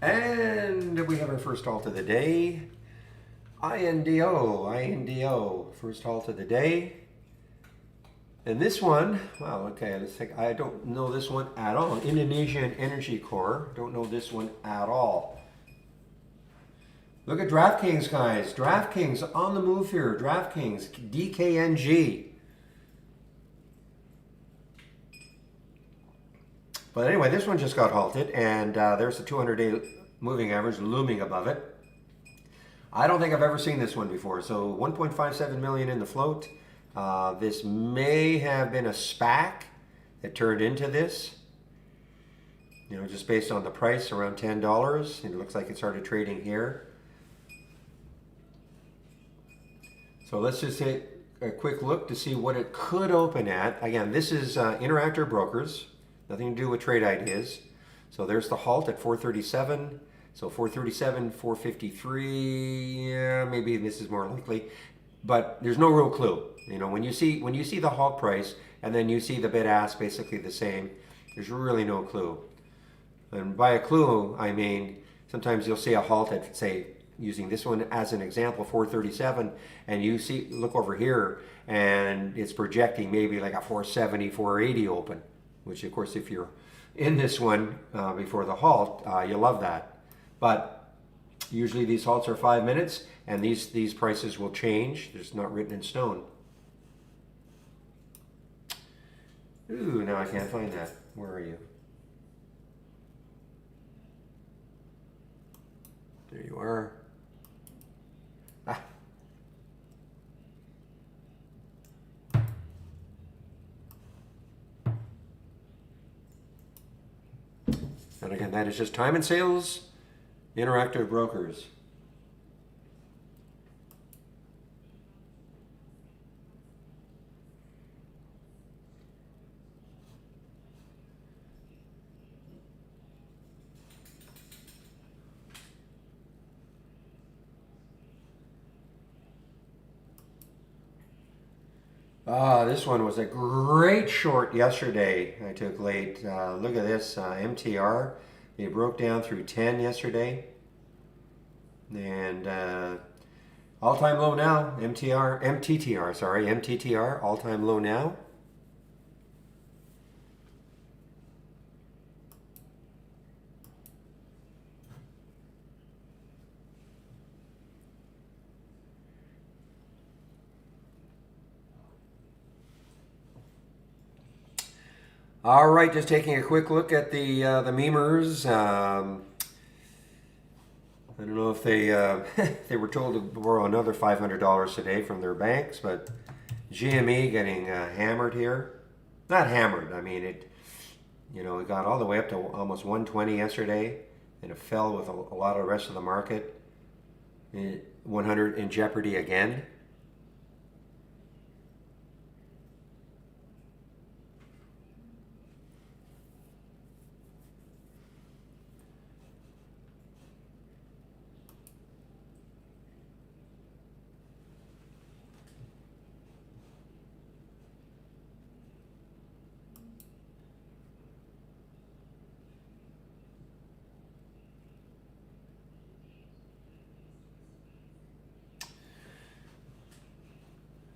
And we have our first halt of the day. INDO, first halt of the day. And this one, wow, okay, let's take, I don't know this one at all. Indonesian Energy Core, don't know this one at all. Look at DraftKings, guys. DraftKings on the move here. DraftKings, DKNG. But anyway, this one just got halted, and there's the 200-day moving average looming above it. I don't think I've ever seen this one before. So 1.57 million in the float. This may have been a SPAC that turned into this. Just based on the price, around $10. It looks like it started trading here. So let's just take a quick look to see what it could open at. Again, this is Interactive Brokers. Nothing to do with trade ideas. So there's the halt at 437. So 437, 453. Yeah, maybe this is more likely, but there's no real clue. When you see the halt price and then you see the bid ask basically the same, there's really no clue. And by a clue, I mean sometimes you'll see a halt at, say, using this one as an example, 437, and you look over here and it's projecting maybe like a 470, 480 open. Which, of course, if you're in this one before the halt, you love that. But usually these halts are 5 minutes, and these prices will change. It's not written in stone. Ooh, now I can't find that. Where are you? There you are. Ah. And again, that is just time and sales, Interactive Brokers. This one was a great short yesterday. I took late. Look at this, MTR. It broke down through 10 yesterday. And all-time low now, MTTR, all-time low now. All right, just taking a quick look at the memers. I don't know if they they were told to borrow another $500 today from their banks, but GME getting hammered here. Not hammered. I mean it. You know, it got all the way up to almost 120 yesterday, and it fell with a lot of the rest of the market. 100 in jeopardy again.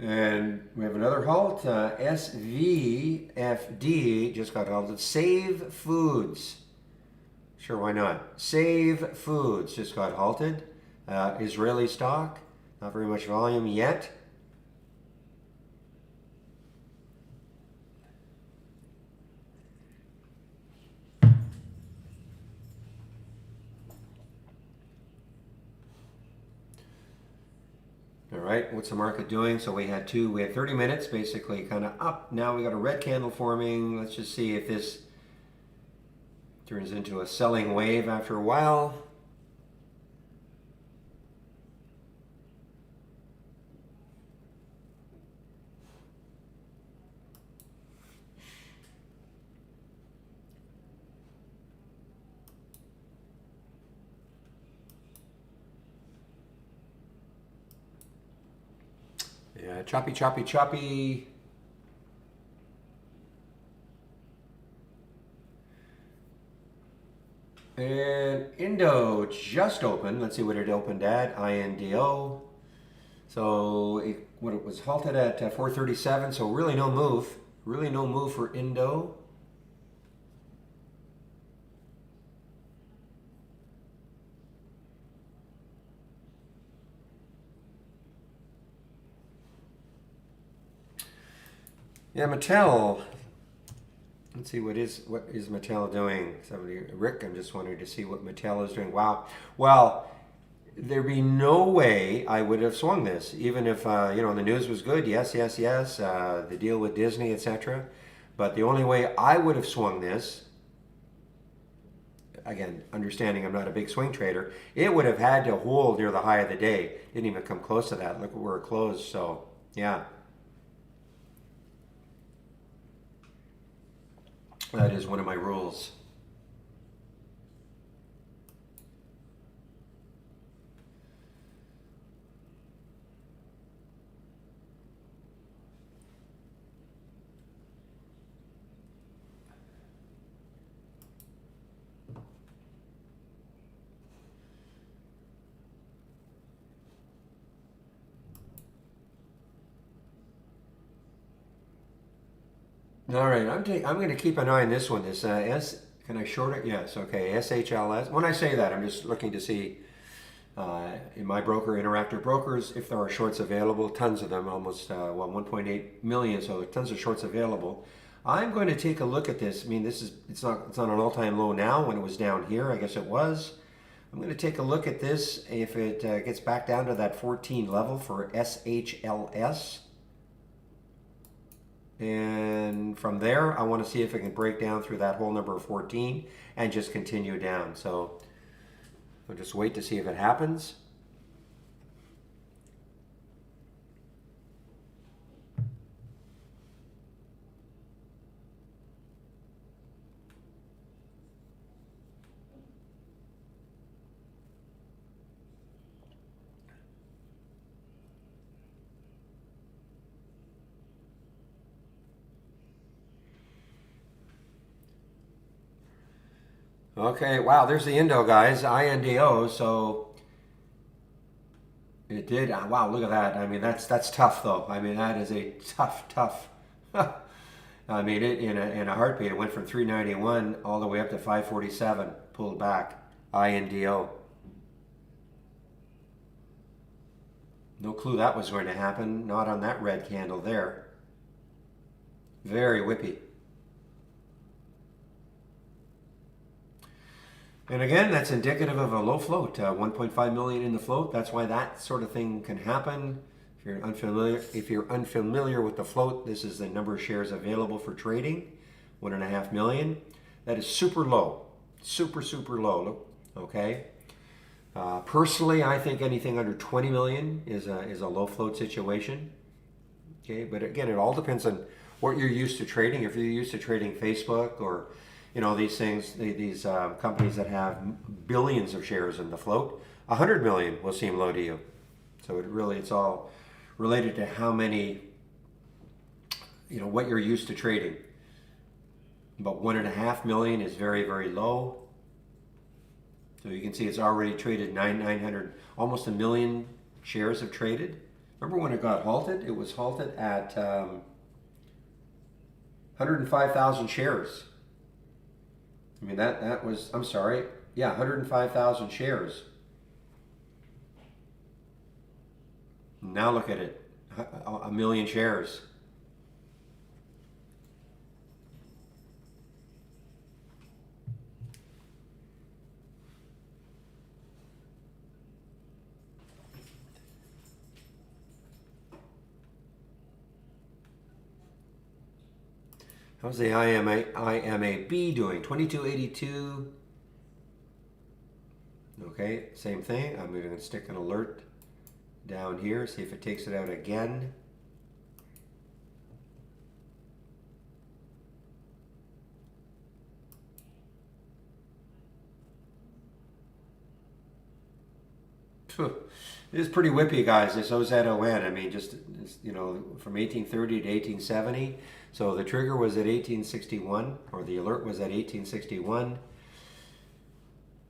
And we have another halt. SVFD just got halted. Save Foods. Sure, why not? Save Foods just got halted. Israeli stock. Not very much volume yet. All right, what's the market doing? So we had 30 minutes basically kind of up. Now we got a red candle forming. Let's just see if this turns into a selling wave after a while. Yeah, choppy, choppy, choppy. And Indo just opened. Let's see what it opened at. INDO. So it was halted at 437. So really no move. Really no move for Indo. Yeah, Mattel. Let's see what is Mattel doing. Rick, I'm just wondering to see what Mattel is doing. Wow. Well, there'd be no way I would have swung this, even if the news was good. Yes, yes, yes. The deal with Disney, etc. But the only way I would have swung this, again, understanding I'm not a big swing trader, it would have had to hold near the high of the day. Didn't even come close to that. Look where it closed. So yeah. That is one of my rules. All right, I'm going to keep an eye on this one. This can I short it? Yes. Okay. SHLS. When I say that, I'm just looking to see in my broker, Interactive Brokers, if there are shorts available. Tons of them, almost 1.8 million. So tons of shorts available. I'm going to take a look at this. I mean, it's not on an all-time low now. When it was down here, I guess it was. I'm going to take a look at this. If it gets back down to that 14 level for SHLS. And from there, I want to see if it can break down through that whole number of 14 and just continue down. So I'll just wait to see if it happens. Okay, wow, there's the Indo, guys, INDO. So it did. Wow, look at that. I mean, that's tough, though. I mean, that is a tough. I mean, it in a heartbeat. It went from 391 all the way up to 547. Pulled back. INDO. No clue that was going to happen. Not on that red candle there. Very whippy. And again, that's indicative of a low float, 1.5 million in the float. That's why that sort of thing can happen. If you're unfamiliar with the float, this is the number of shares available for trading, 1.5 million. That is super low, super low. Okay. Personally, I think anything under 20 million is a low float situation. Okay, but again, it all depends on what you're used to trading. If you're used to trading Facebook or these things, these companies that have billions of shares in the float, 100 million will seem low to you. So it's all related to how many, what you're used to trading. But 1.5 million is very low. So you can see it's already traded 900, almost 1 million shares have traded. Remember when it got halted? It was halted at 105,000 shares. I mean, that was, I'm sorry, yeah, 105,000 shares. Now look at it, 1 million shares. How's the IMAB doing? 2282. Okay, same thing. I'm going to stick an alert down here, see if it takes it out again. It is pretty whippy, guys, this OZON. I mean, just, from 1830 to 1870. So the trigger was at 1861, or the alert was at 1861.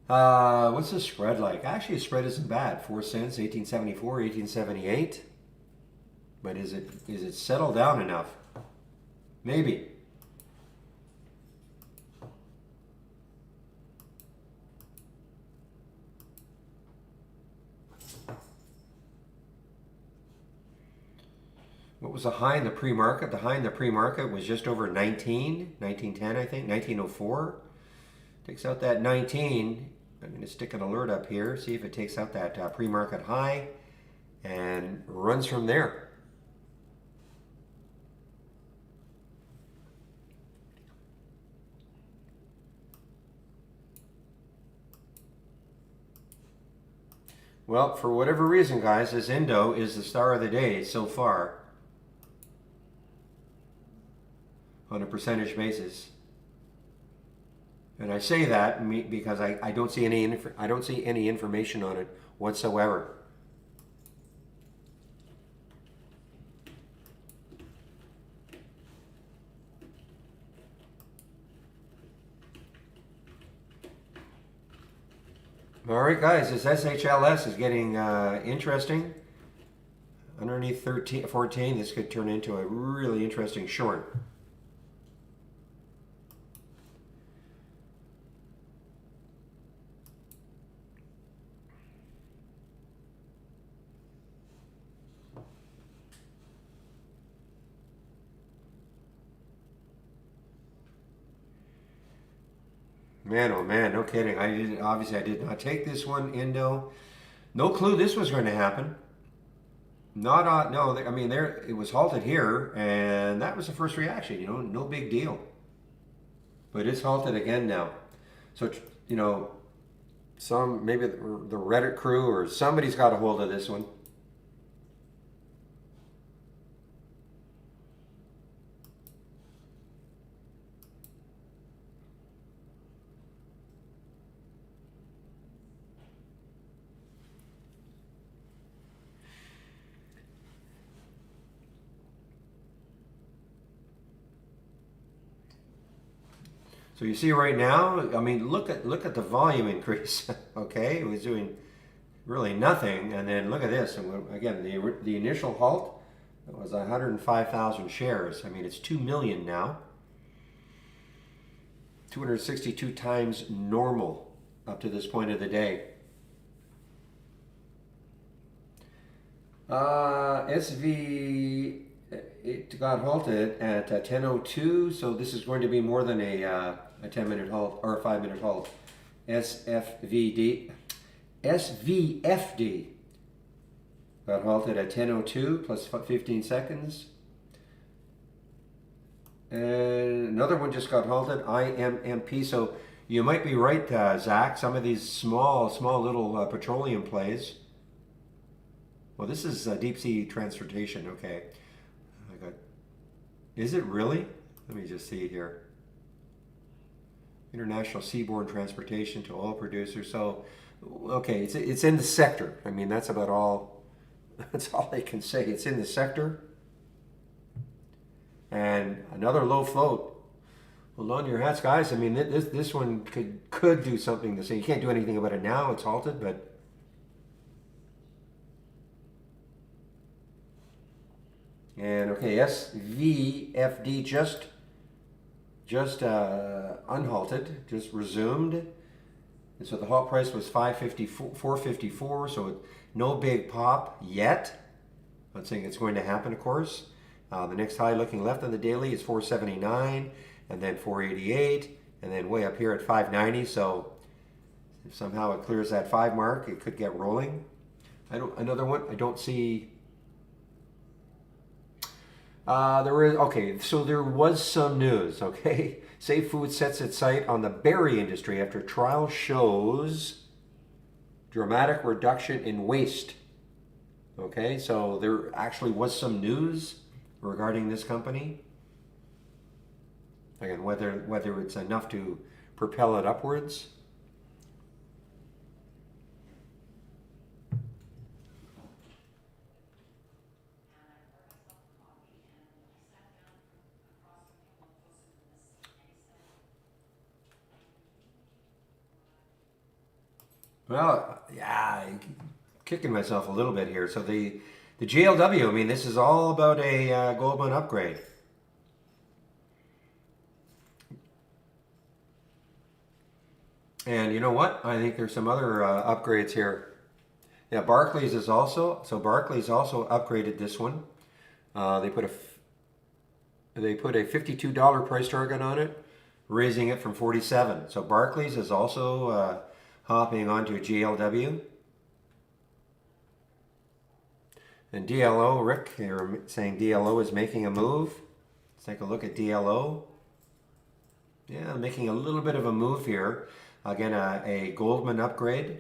What's the spread like? Actually, the spread isn't bad. 4 cents, 1874, 1878. But is it settled down enough? Maybe. What was the high in the pre-market? The high in the pre-market was just over 1910, I think, 1904. Takes out that 19. I'm going to stick an alert up here, see if it takes out that pre-market high and runs from there. Well, for whatever reason, guys, this Indo is the star of the day so far on a percentage basis. And I say that because I don't see any information on it whatsoever. All right, guys, this SHLS is getting interesting. Underneath 14, this could turn into a really interesting short. Man, oh man, no kidding. Obviously I did not take this one, Indo. No clue this was going to happen. No, I mean, it was halted here, and that was the first reaction, no big deal. But it's halted again now. So, maybe the Reddit crew or somebody's got a hold of this one. So you see right now, I mean, look at the volume increase. Okay, it was doing really nothing, and then look at this. And again, the initial halt was 105,000 shares. I mean, it's 2 million now. 262 times normal up to this point of the day. SV, it got halted at 10:02, so this is going to be more than a 10-minute halt or a 5-minute halt. SFVD, SVFD got halted at 10:02 plus 15 seconds. And another one just got halted, IMMP. So you might be right, Zach. Some of these small little petroleum plays. Well, this is deep sea transportation. Okay, I got. Is it really? Let me just see here. International seaborne transportation to oil producers. So, okay, it's in the sector. I mean, that's about all. That's all I can say. It's in the sector. And another low float. Hold on to your hats, guys. I mean, this one could do something to say. You can't do anything about it now. It's halted, but. And okay, SVFD just unhalted, just resumed. And so the halt price was 454. So no big pop yet. I'm not saying it's going to happen, of course. The next high looking left on the daily is 479, and then 488, and then way up here at 590. So if somehow it clears that 5 mark, it could get rolling. Another one, I don't see. There was some news, okay? Safe Food sets its sight on the berry industry after trial shows dramatic reduction in waste. Okay, so there actually was some news regarding this company. Again, whether it's enough to propel it upwards. Well, yeah, kicking myself a little bit here. So the GLW, I mean, this is all about a Goldman upgrade. And you know what? I think there's some other upgrades here. Yeah, Barclays is also, so Barclays also upgraded this one. They put a $52 price target on it, raising it from 47. So Barclays is also hopping onto a GLW. And DLO, Rick, you're saying DLO is making a move. Let's take a look at DLO. Yeah, making a little bit of a move here. Again, a Goldman upgrade.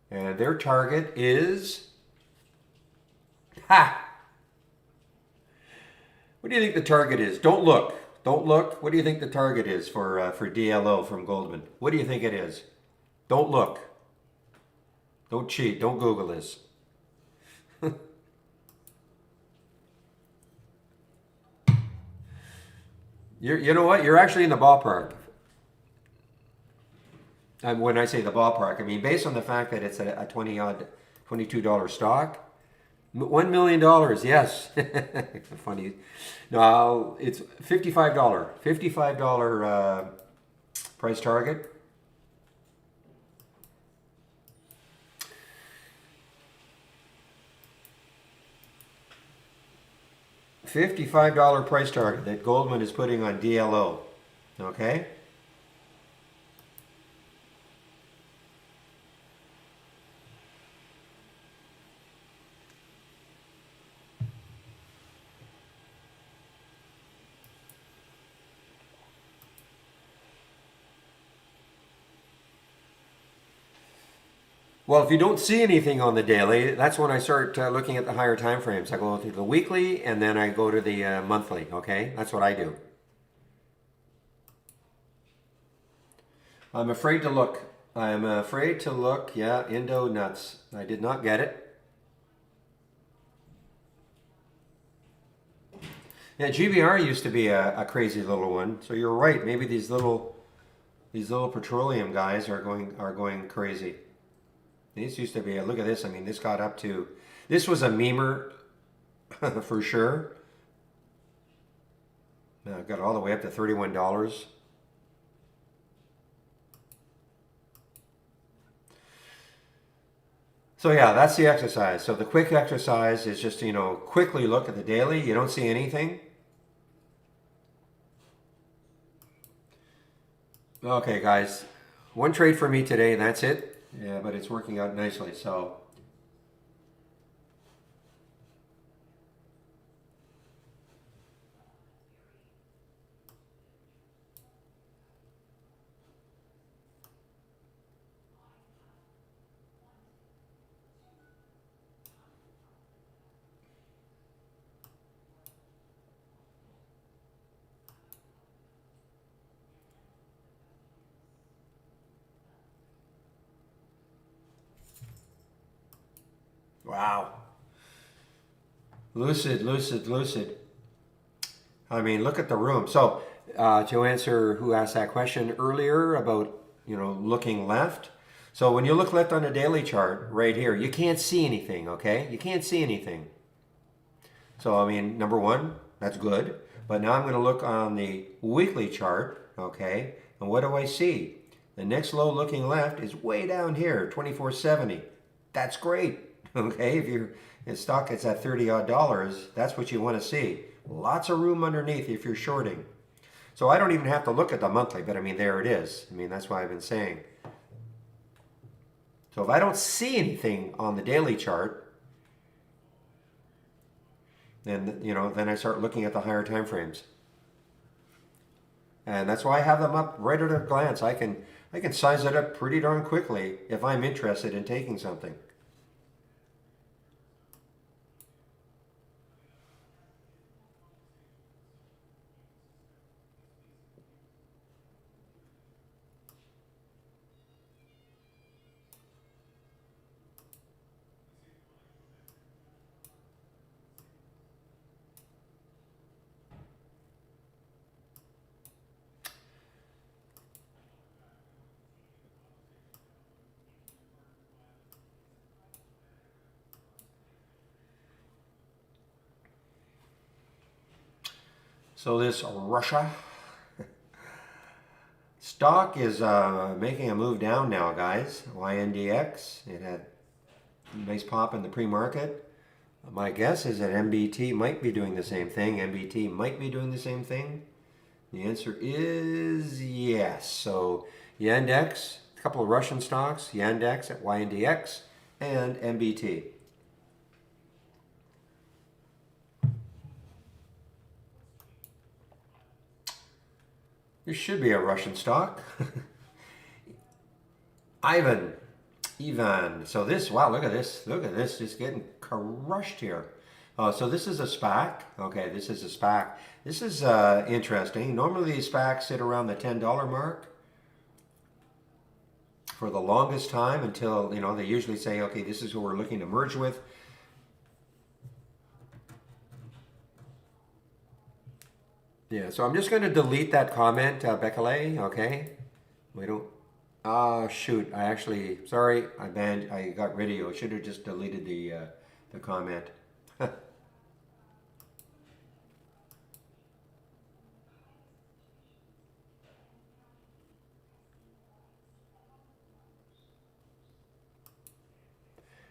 And their target is... Ha! What do you think the target is? Don't look. Don't look. What do you think the target is for DLO from Goldman? What do you think it is? Don't look. Don't cheat. Don't Google this. You know what? You're actually in the ballpark. When I say the ballpark, I mean based on the fact that it's a $22 stock. $1 million, yes. Funny. No, it's $55. $55 price target. $55 price target that Goldman is putting on DLO. Okay? Well, if you don't see anything on the daily, that's when I start looking at the higher time frames. I go to the weekly and then I go to the monthly, okay? That's what I do. I'm afraid to look. I'm afraid to look. Yeah, Indo nuts. I did not get it. Yeah, GBR used to be a crazy little one. So you're right. Maybe these little petroleum guys are going crazy. These used to be, look at this, I mean, this got up to, this was a memer for sure. Now it got all the way up to $31. So yeah, that's the exercise. So the quick exercise is just, quickly look at the daily. You don't see anything. Okay, guys, one trade for me today, that's it. Yeah, but it's working out nicely, so. Wow. Lucid, lucid, lucid. I mean, look at the room. So, to answer who asked that question earlier about, looking left. So when you look left on a daily chart right here, you can't see anything, okay? You can't see anything. So, I mean, number one, that's good. But now I'm going to look on the weekly chart, okay? And what do I see? The next low looking left is way down here, 2470. That's great, okay? If you're in stock, it's at 30 odd dollars. That's what you want to see. Lots of room underneath if you're shorting. So I don't even have to look at the monthly, but I mean, there it is. I mean, that's why I've been saying. So if I don't see anything on the daily chart, then I start looking at the higher time frames. And that's why I have them up right at a glance. I can size it up pretty darn quickly if I'm interested in taking something. So this Russia stock is making a move down now, guys. YNDX, it had a nice pop in the pre-market. My guess is that MBT might be doing the same thing. MBT might be doing the same thing. The answer is yes. So Yandex, a couple of Russian stocks, Yandex at YNDX and MBT. This should be a Russian stock. Ivan. So this, wow, look at this. Look at this, just getting crushed here. So this is a SPAC. Okay, this is a SPAC. This is interesting. Normally these SPACs sit around the $10 mark for the longest time until, they usually say, okay, this is who we're looking to merge with. Yeah, so I'm just going to delete that comment, Bekele, okay? We don't, shoot, sorry, I got rid of you. I should have just deleted the comment.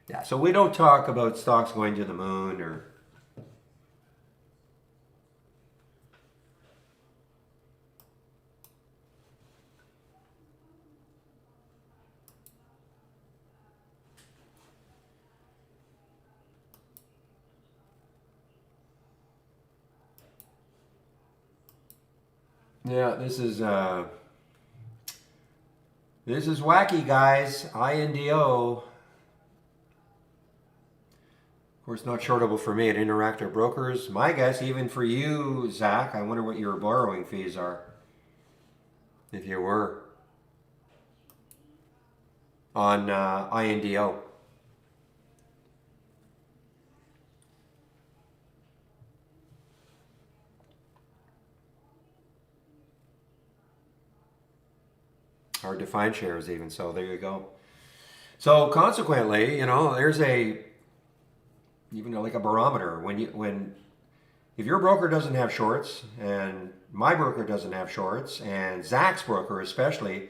Yeah, so we don't talk about stocks going to the moon or... Yeah, this is wacky, guys. INDO. Of course, not shortable for me at Interactive Brokers. My guess, even for you, Zach, I wonder what your borrowing fees are, if you were, on INDO. Hard to find shares even, so there you go. So consequently, there's even like a barometer. If your broker doesn't have shorts, and my broker doesn't have shorts, and Zach's broker especially,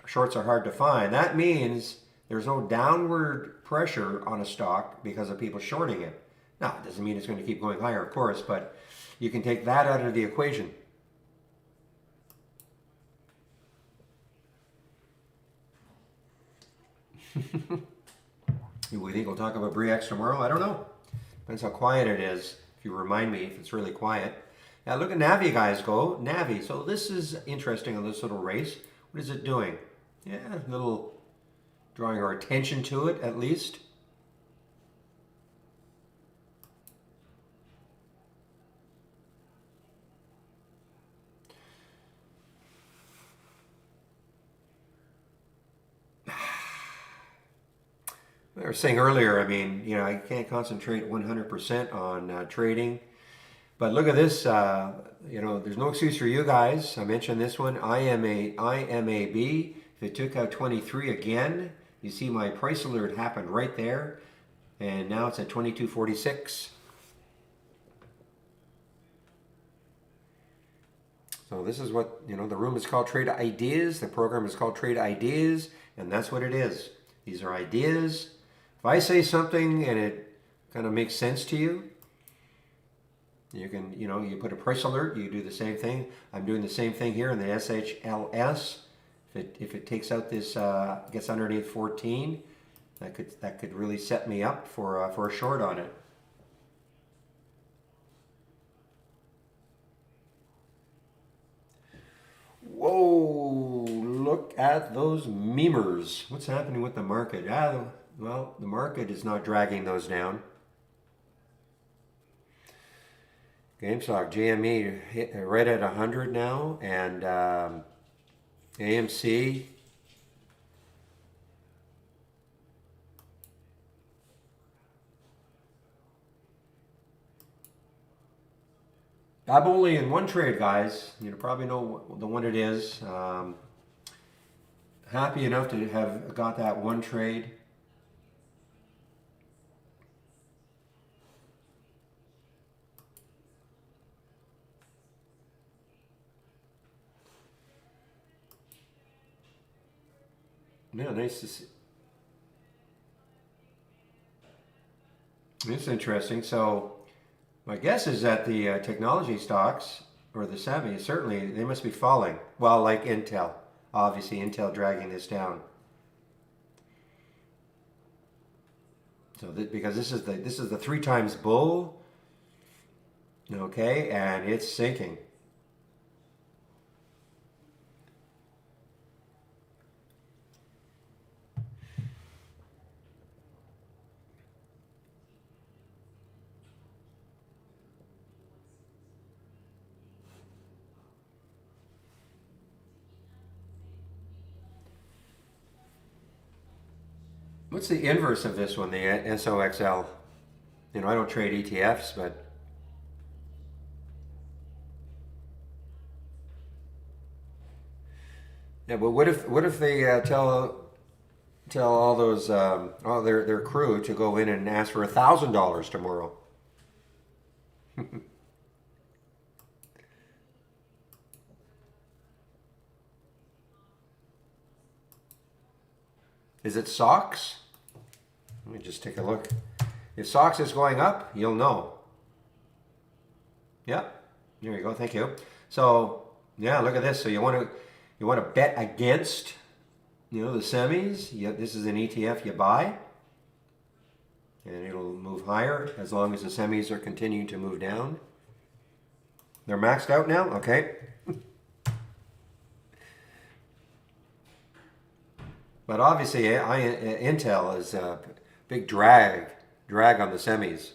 shorts are hard to find. That means there's no downward pressure on a stock because of people shorting it. Now, it doesn't mean it's going to keep going higher, of course, but you can take that out of the equation. We think we'll talk about Bre-X tomorrow? I don't know. Depends how quiet it is. If you remind me if it's really quiet. Now look at Navi, guys, go. Navi. So this is interesting on this little race. What is it doing? Yeah, a little drawing our attention to it at least. I was saying earlier, I mean, you know, I can't concentrate 100% on trading. But look at this, you know, there's no excuse for you guys. I mentioned this one, IMAB. If it took out 23 again, you see my price alert happened right there. And now it's at 22.46. So this is what, you know, the room is called Trade Ideas. The program is called Trade Ideas. And that's what it is. These are ideas. If I say something and it kind of makes sense to you, you can, you know, you put a price alert, you do the same thing. I'm doing the same thing here in the SHLS. If it takes out this, gets underneath 14, that could really set me up for a short on it. Whoa, look at those memers. What's happening with the market? Well, the market is not dragging those down. GameStop, GME hit right at 100 now, and AMC. I'm only in one trade, guys. You probably know the one it is. Happy enough to have got that one trade. Yeah, nice to see. It's interesting. So my guess is that the technology stocks or the semis, certainly they must be falling. Well, like Intel. Obviously, Intel dragging this down. So because this is the 3 times bull, okay, and it's sinking. What's the inverse of this one, the SOXL? You know, I don't trade ETFs, but yeah. But what if they tell all those all their crew to go in and ask for $1,000 tomorrow? Is it SOX? Let me just take a look. If SOX is going up, you'll know. Yeah, there you go. Thank you. So yeah, look at this. So you want to bet against, you know, the semis. This is an ETF you buy, and it'll move higher as long as the semis are continuing to move down. They're maxed out now. Okay. But obviously, Intel is a big drag on the semis.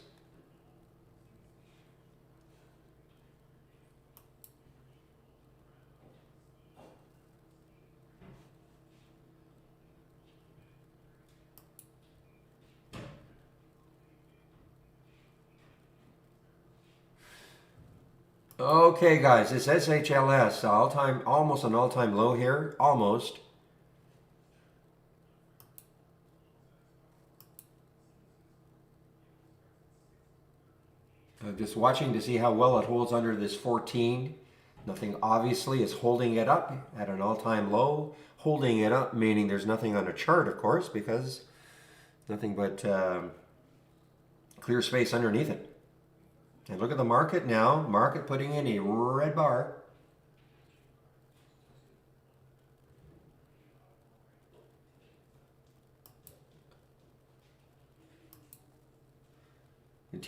Okay, guys, this SHLS almost an all-time low here, almost. Just watching to see how well it holds under this 14. Nothing obviously is holding it up at an all-time low. Holding it up meaning there's nothing on a chart, of course, because nothing but clear space underneath it. And look at the market now. Market putting in a red bar.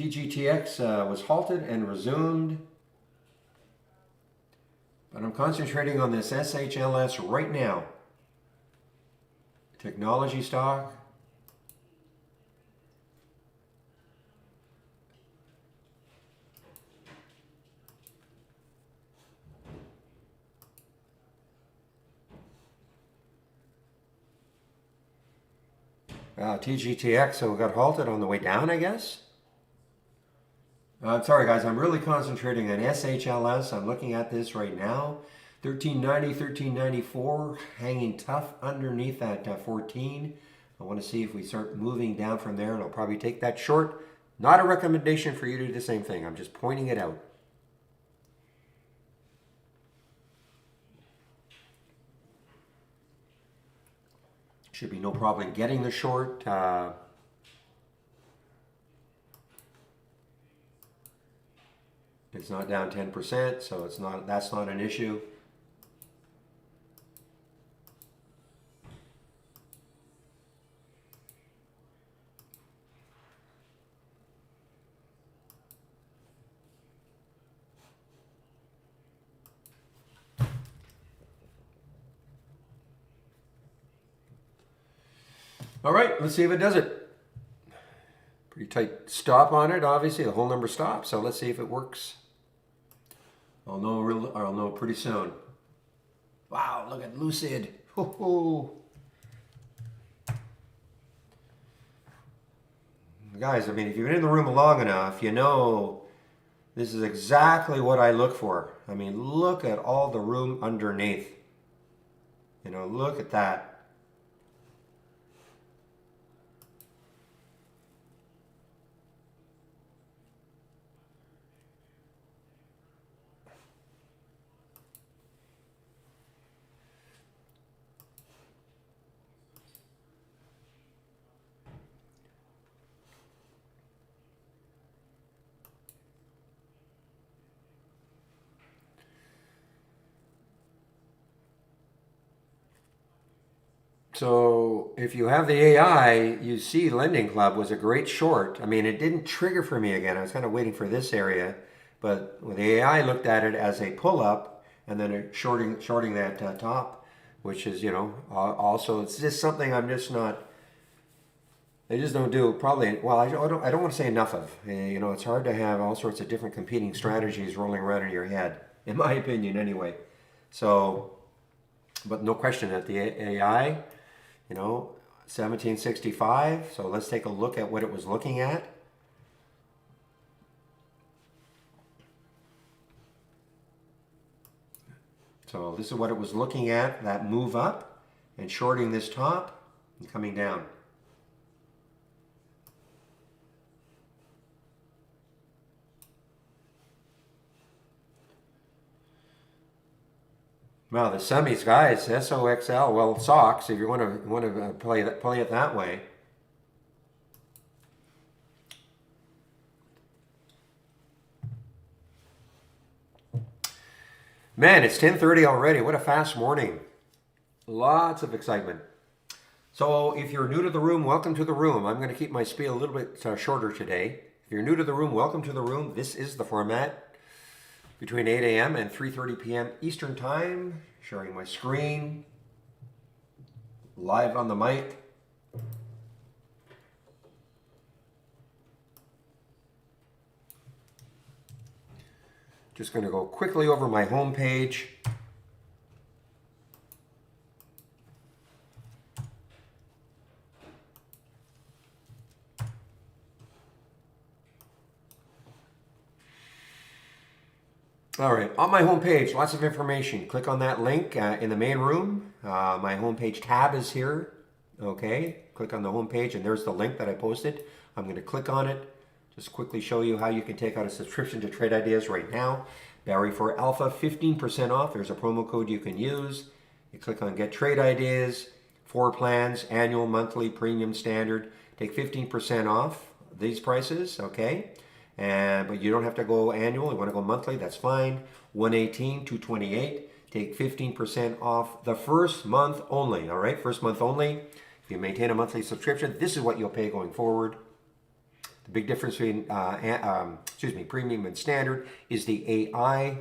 TGTX was halted and resumed. But I'm concentrating on this SHLS right now. Technology stock. TGTX, so we got halted on the way down, I guess. Sorry guys, I'm really concentrating on SHLS. I'm looking at this right now. 1390, 1394, hanging tough underneath that 14. I want to see if we start moving down from there, and I'll probably take that short. Not a recommendation for you to do the same thing. I'm just pointing it out. Should be no problem getting the short. It's not down 10%, so that's not an issue. All right, let's see if it does it. Pretty tight stop on it, obviously, the whole number stops. So let's see if it works. I'll know pretty soon. Wow, look at Lucid. Ho ho. Guys, I mean, if you've been in the room long enough, you know this is exactly what I look for. I mean, look at all the room underneath. You know, look at that. So if you have the AI, you see Lending Club was a great short. I mean, it didn't trigger for me again. I was kind of waiting for this area, but with the AI looked at it as a pull-up and then shorting that top, which is, you know, also it's just something I'm just not. They just don't do probably. Well, I don't want to say enough of. You know, it's hard to have all sorts of different competing strategies rolling around in your head, in my opinion, anyway. So, but no question that the AI. You know, 1765. So let's take a look at what it was looking at. So this is what it was looking at, that move up and shorting this top and coming down. Well, the semis, guys, SOXL, well, socks, if you want to play it that way. Man, it's 10:30 already. What a fast morning. Lots of excitement. So if you're new to the room, welcome to the room. I'm going to keep my spiel a little bit shorter today. If you're new to the room, welcome to the room. This is the format. Between 8 a.m. and 3:30 p.m. Eastern Time, sharing my screen, live on the mic. Just going to go quickly over my home page. All right, on my homepage, lots of information. Click on that link in the main room. My homepage tab is here. Okay, click on the homepage and there's the link that I posted. I'm going to click on it. Just quickly show you how you can take out a subscription to Trade Ideas right now. Barry for Alpha, 15% off. There's a promo code you can use. You click on Get Trade Ideas, 4 plans, annual, monthly, premium, standard. Take 15% off these prices, okay? But you don't have to go annual. You want to go monthly, that's fine. 118, 228. Take 15% off the first month only, all right? First month only. If you maintain a monthly subscription, this is what you'll pay going forward. The big difference between premium and standard is the AI.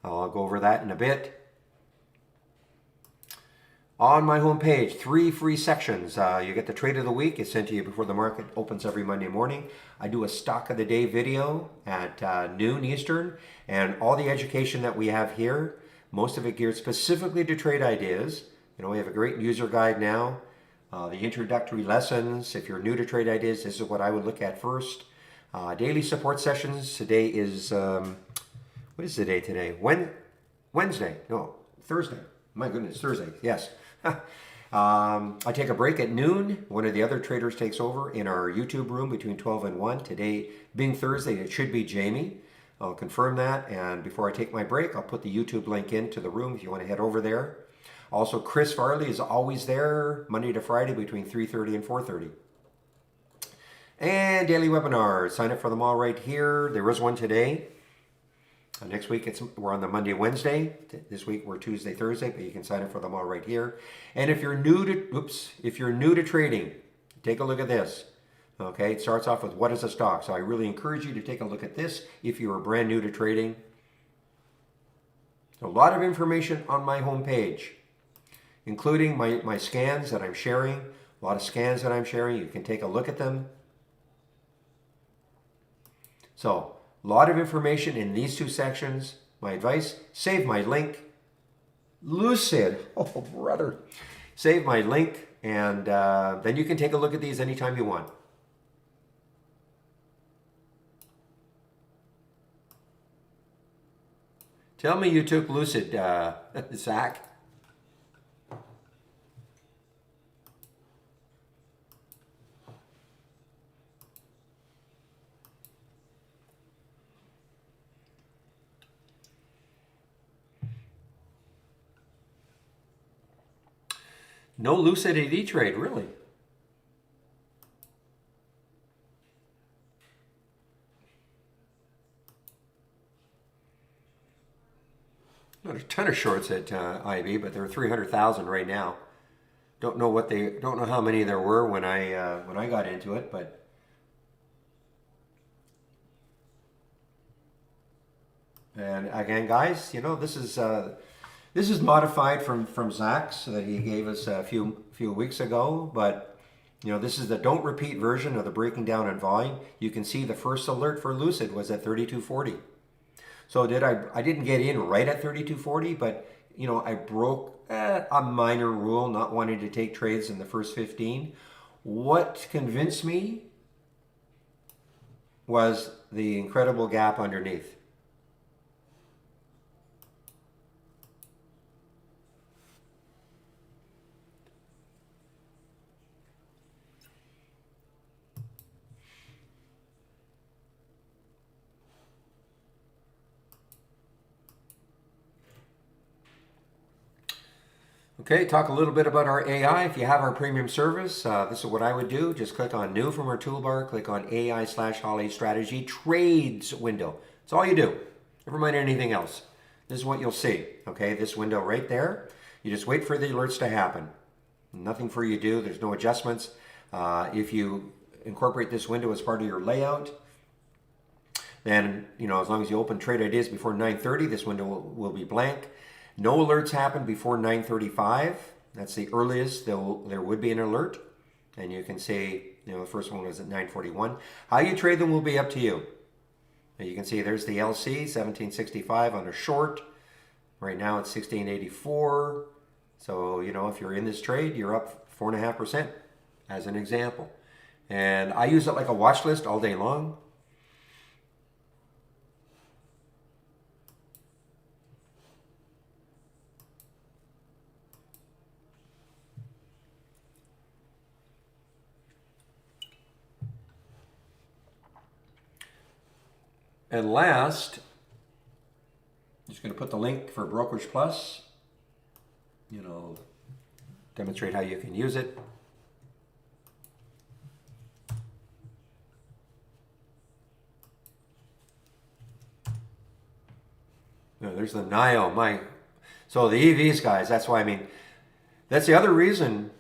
I'll go over that in a bit. On my homepage, 3 free sections. You get the trade of the week. It's sent to you before the market opens every Monday morning. I do a stock of the day video at noon Eastern, and all the education that we have here, most of it geared specifically to trade ideas. We have a great user guide now. The introductory lessons. If you're new to trade ideas, this is what I would look at first. Daily support sessions. Today is, what is the day today? Wednesday. No, Thursday. My goodness, Thursday. Yes. I take a break at noon. One of the other traders takes over in our YouTube room between 12 and 1. Today, being Thursday, it should be Jamie. I'll confirm that. And before I take my break, I'll put the YouTube link into the room if you want to head over there. Also, Chris Farley is always there Monday to Friday between 3:30 and 4:30. And daily webinars. Sign up for them all right here. There is one today. Next week we're on the Monday, Wednesday. This week we're Tuesday, Thursday, but you can sign up for them all right here. And if you're new to trading, take a look at this. Okay, it starts off with what is a stock. So I really encourage you to take a look at this if you are brand new to trading. A lot of information on my homepage, including my scans that I'm sharing. A lot of scans that I'm sharing. You can take a look at them. So, a lot of information in these 2 sections. My advice, save my link. Lucid, oh brother. Save my link, and then you can take a look at these anytime you want. Tell me you took Lucid, Zach. No Lucid at E-Trade, really? Not a ton of shorts at IB, but there are 300,000 right now. Don't know how many there were when I got into it, but and again, guys, this is modified from Zach's that he gave us a few weeks ago, but this is the don't repeat version of the breaking down in volume. You can see the first alert for Lucid was at 32.40. So I didn't get in right at 32.40, but I broke a minor rule, not wanting to take trades in the first 15. What convinced me was the incredible gap underneath. Okay, talk a little bit about our AI. If you have our premium service, this is what I would do. Just click on New from our toolbar, click on AI/Holly Strategy Trades window. That's all you do. Never mind anything else. This is what you'll see. Okay, this window right there. You just wait for the alerts to happen. Nothing for you to do. There's no adjustments. If you incorporate this window as part of your layout, then as long as you open trade ideas before 9:30, this window will be blank. No alerts happen before 9:35. That's the earliest there would be an alert. And you can see, the first one was at 9:41. How you trade them will be up to you. And you can see there's the LC, 1765 on a short. Right now it's 1684. So, if you're in this trade, you're up 4.5% as an example. And I use it like a watch list all day long. And last, I'm just going to put the link for Brokerage Plus, demonstrate how you can use it. There's the NIO. So the EVs, guys, that's why, that's the other reason,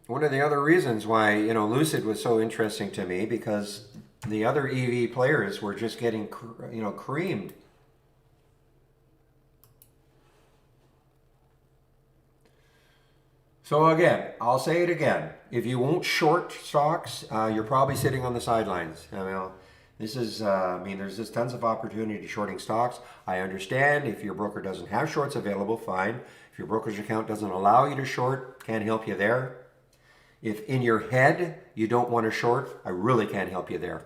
one of the other reasons why, Lucid was so interesting to me, because the other EV players were just getting, creamed. So again, I'll say it again. If you won't short stocks, you're probably sitting on the sidelines. There's just tons of opportunity shorting stocks. I understand if your broker doesn't have shorts available, fine. If your brokerage account doesn't allow you to short, can't help you there. If in your head you don't want to short, I really can't help you there.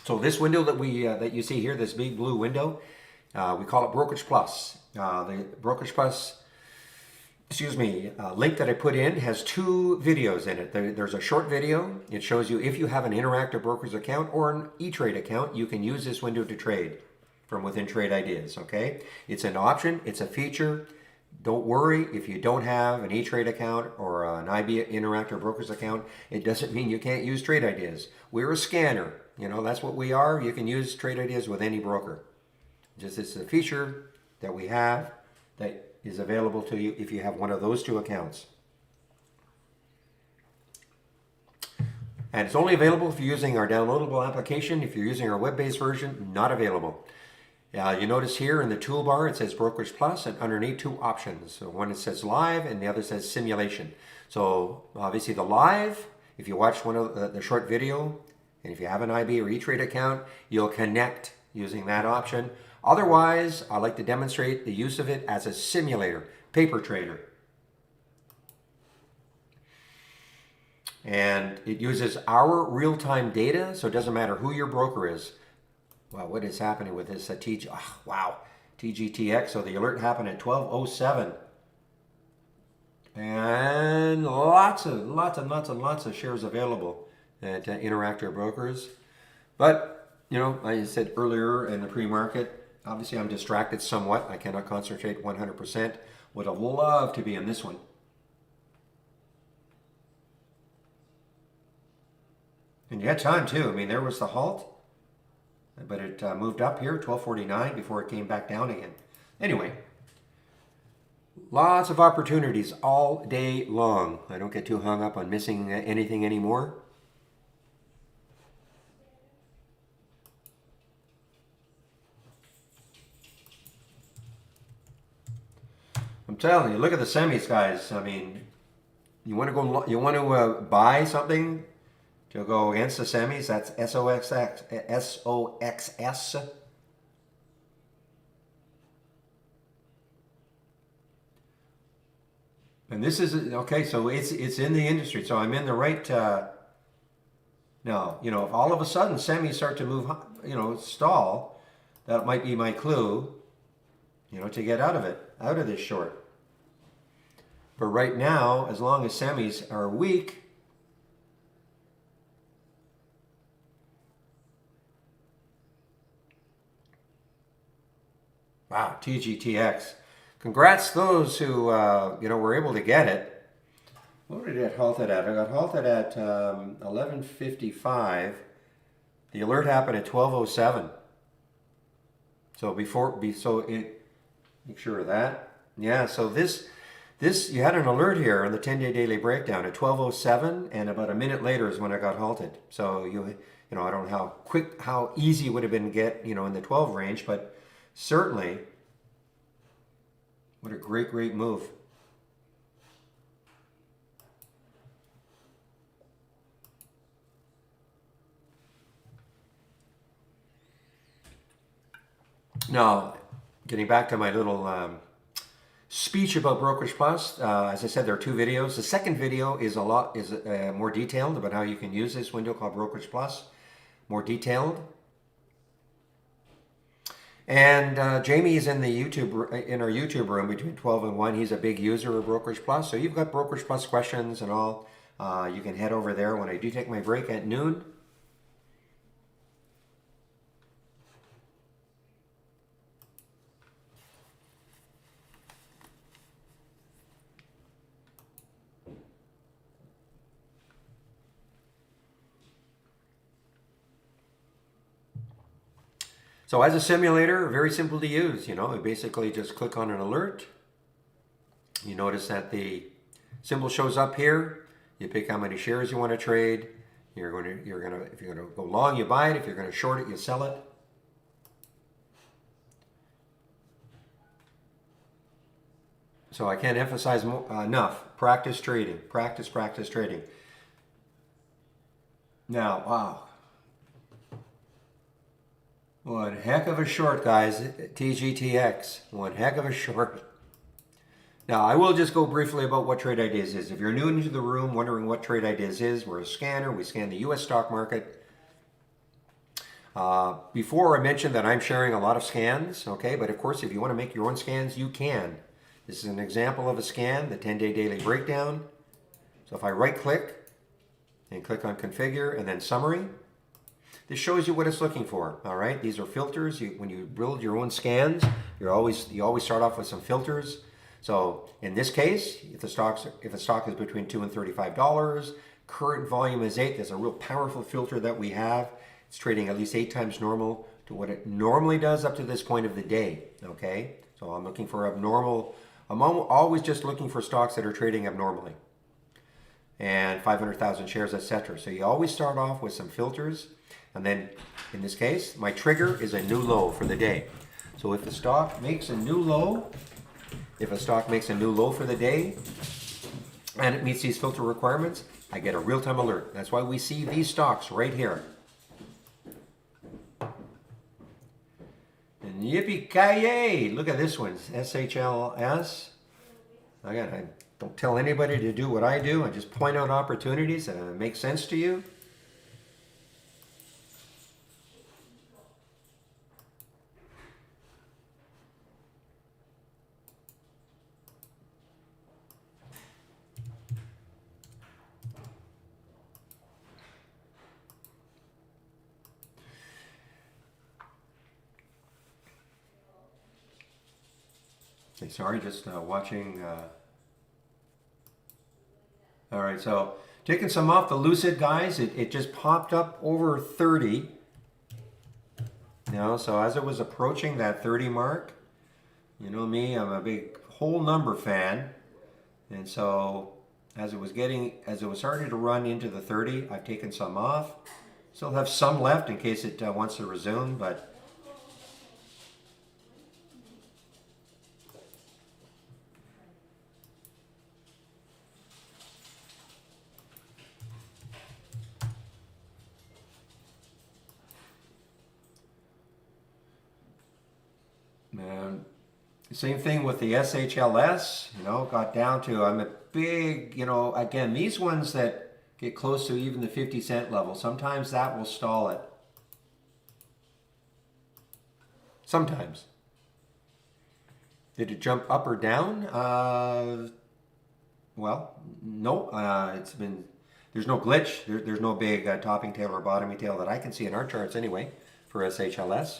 So this window that you see here, this big blue window, we call it Brokerage Plus. The Brokerage Plus, link that I put in has 2 videos in it. There's a short video. It shows you if you have an interactive brokerage account or an E-Trade account, you can use this window to trade from within Trade Ideas, okay? It's an option, it's a feature. Don't worry if you don't have an E-Trade account or an IB Interactive Brokers account. It doesn't mean you can't use Trade Ideas. We're a scanner. That's what we are. You can use Trade Ideas with any broker. Just it's a feature that we have that is available to you if you have one of those 2 accounts. And it's only available if you're using our downloadable application. If you're using our web-based version, not available. You notice here in the toolbar it says Brokerage Plus, and underneath 2 options. So one it says Live and the other says Simulation. So obviously the Live, if you watch one of the short video, and if you have an IB or E-Trade account, you'll connect using that option. Otherwise, I like to demonstrate the use of it as a simulator, paper trader. And it uses our real-time data, so it doesn't matter who your broker is. Wow, what is happening with this TGTX? So the alert happened at 12:07. And lots of shares available at Interactive Brokers. But, I said earlier in the pre-market, obviously I'm distracted somewhat. I cannot concentrate 100%. Would have loved to be in this one. And you had time too. There was the halt. But it moved up here, 12:49, before it came back down again. Anyway, lots of opportunities all day long. I don't get too hung up on missing anything anymore. I'm telling you, look at the semis, guys. You want to buy something to go against the semis, that's SOXS. And this is, okay, so it's in the industry. So I'm in the right, now, if all of a sudden semis start to move, stall, that might be my clue, to get out of this short. But right now, as long as semis are weak, wow, TGTX. Congrats those who, were able to get it. What did it halted at? I got halted at 11:55. The alert happened at 12:07. So make sure of that. Yeah, so this you had an alert here on the 10-day daily breakdown at 12:07, and about a minute later is when I got halted. So I don't know how easy it would have been to get, in the 12 range, but certainly, what a great move. Now, getting back to my little speech about Brokerage Plus, as I said, there are 2 videos. The second video is more detailed about how you can use this window called Brokerage Plus, more detailed. And Jamie is in our YouTube room between 12 and 1. He's a big user of Brokerage Plus. So you've got Brokerage Plus questions and all. You can head over there when I do take my break at noon. So as a simulator, very simple to use. You know, you basically just click on an alert. You notice that the symbol shows up here. You pick how many shares you want to trade. If you're going to go long, you buy it. If you're going to short it, you sell it. So I can't emphasize enough. Practice trading. Practice, practice trading. Now, wow. One heck of a short, guys. TGTX. One heck of a short. Now, I will just go briefly about what Trade Ideas is. If you're new into the room wondering what Trade Ideas is, we're a scanner. We scan the U.S. stock market. Before I mentioned that I'm sharing a lot of scans, okay? But of course, if you want to make your own scans, you can. This is an example of a scan, the 10-day daily breakdown. So if I right-click and click on Configure and then Summary, this shows you what it's looking for. All right, these are filters. When you build your own scans, you always start off with some filters. So in this case, if a stock is between $2 and $35, current volume is 8. There's a real powerful filter that we have. It's trading at least 8 times normal to what it normally does up to this point of the day. Okay, so I'm looking for abnormal. I'm always just looking for stocks that are trading abnormally, and 500,000 shares, etc. So you always start off with some filters. And then, in this case, my trigger is a new low for the day. So if a stock makes a new low, for the day, and it meets these filter requirements, I get a real-time alert. That's why we see these stocks right here. And yippee-ki-yay! Look at this one, SHLS. I don't tell anybody to do what I do. I just point out opportunities that make sense to you. Okay, sorry, just watching. All right, so taking some off the Lucid, guys. It just popped up over 30. So as it was approaching that 30 mark, you know me, I'm a big whole number fan. And so as it was starting to run into the 30, I've taken some off. Still have some left in case it wants to resume, but man, same thing with the SHLS, got down to, I'm a big, again, these ones that get close to even the 50-cent level, sometimes that will stall it. Sometimes. Did it jump up or down? Well, no, there's no glitch. There's no big topping tail or bottoming tail that I can see in our charts anyway for SHLS.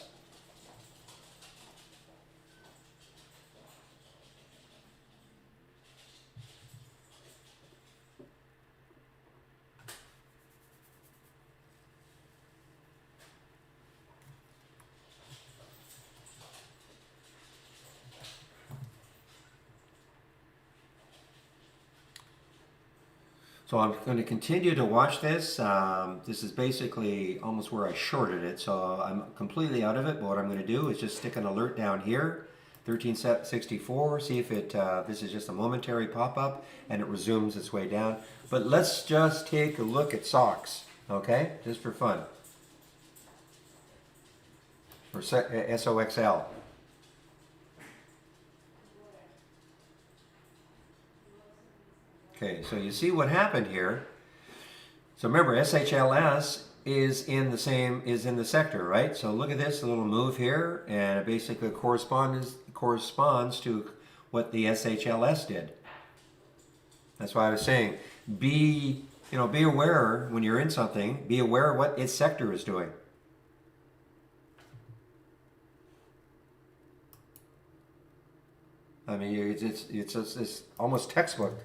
So I'm going to continue to watch this. This is basically almost where I shorted it, so I'm completely out of it. But what I'm going to do is just stick an alert down here, 1364, see if this is just a momentary pop-up and it resumes its way down. But let's just take a look at SOX, okay, just for fun. Or SOXL. Okay, so you see what happened here. So remember, SHLS is in the sector, right? So look at this little move here, and it basically corresponds to what the SHLS did. That's why I was saying, be aware when you're in something. Be aware of what its sector is doing. I mean, it's almost textbook.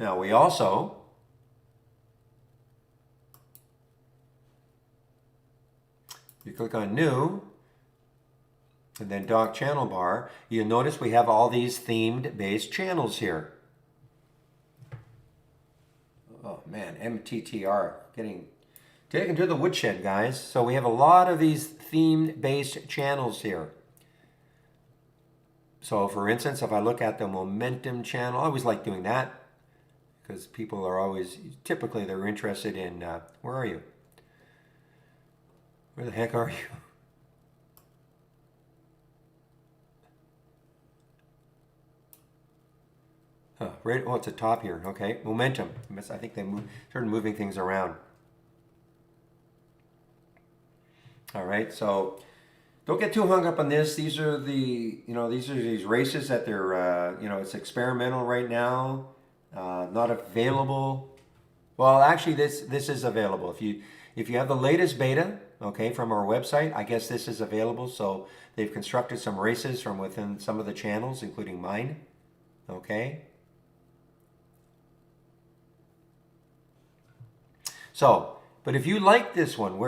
Now we also, you click on New, and then Dock Channel Bar, you'll notice we have all these themed based channels here. Oh man, MTTR, getting taken to the woodshed, guys. So we have a lot of these themed based channels here. So for instance, if I look at the momentum channel, I always like doing that because people are always, typically they're interested in, where are you? Where the heck are you? Huh, right, oh, it's a top here. Okay, momentum. I think they started moving things around. All right, so don't get too hung up on this. These are the, these races that they're, it's experimental right now, not available. Well, actually, this is available. If you have the latest beta, okay, from our website, I guess this is available. So they've constructed some races from within some of the channels, including mine. Okay. So, but if you like this one,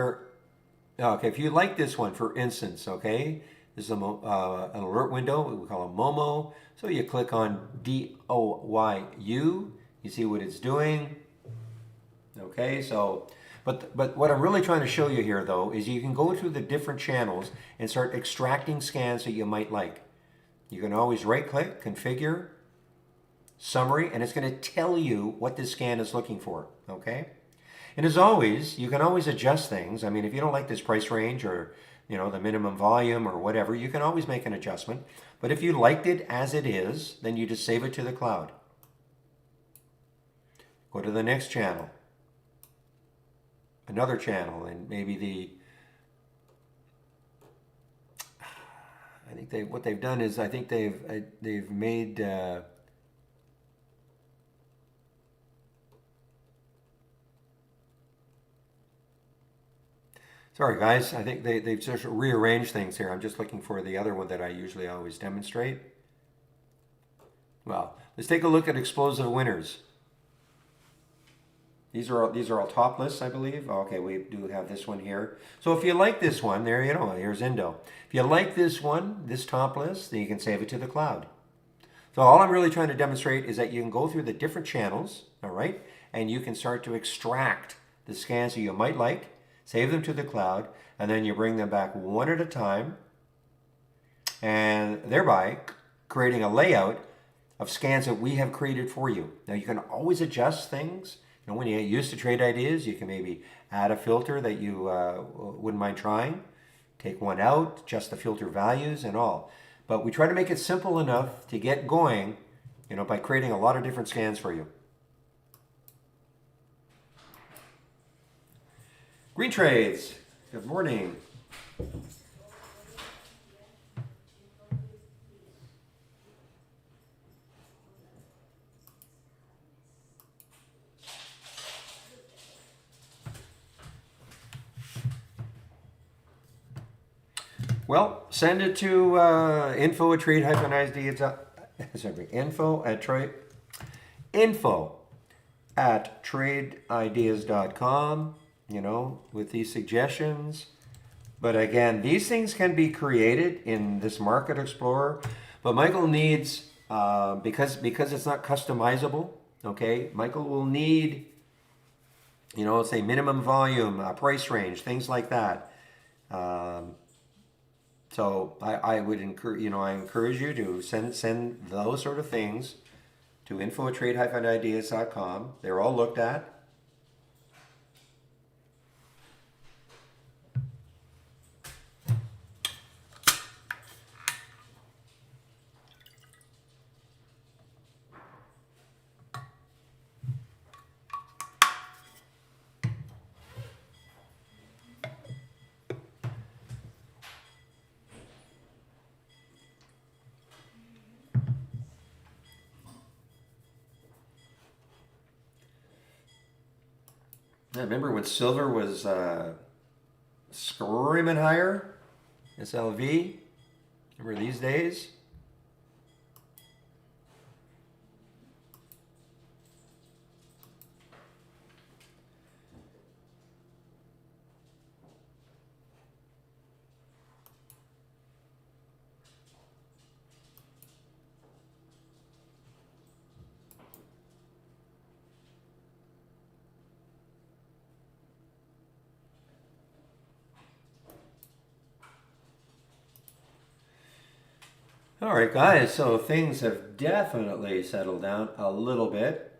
if you like this one, for instance, okay, this is an alert window. We call it Momo. So you click on DOYU. You see what it's doing. Okay, so, but what I'm really trying to show you here, though, is you can go through the different channels and start extracting scans that you might like. You can always right-click, configure, summary, and it's going to tell you what this scan is looking for. Okay. And as always, you can always adjust things. I mean, if you don't like this price range or, the minimum volume or whatever, you can always make an adjustment. But if you liked it as it is, then you just save it to the cloud. Go to the next channel, another channel, and maybe I think what they've done is, I think they've made, sorry guys, I think they've just rearranged things here. I'm just looking for the other one that I usually always demonstrate. Well, let's take a look at explosive winners. These are all top lists, I believe. Okay, we do have this one here. So if you like this one, there you go, here's Indo. If you like this one, this top list, then you can save it to the cloud. So all I'm really trying to demonstrate is that you can go through the different channels, all right, and you can start to extract the scans that you might like, save them to the cloud, and then you bring them back one at a time, and thereby creating a layout of scans that we have created for you. Now you can always adjust things. When you use the trade ideas, you can maybe add a filter that you wouldn't mind trying, take one out, adjust the filter values and all. But we try to make it simple enough to get going, by creating a lot of different scans for you. Green Trades, good morning. Well, send it to info at trade-ideas.com, with these suggestions. But again, these things can be created in this Market Explorer, but Michael needs, because it's not customizable, okay, Michael will need, say minimum volume, price range, things like that. So I would encourage, I encourage you to send those sort of things to info at trade-ideas.com. They're all looked at. I remember when silver was screaming higher, SLV. Remember these days? All right, guys, so things have definitely settled down a little bit.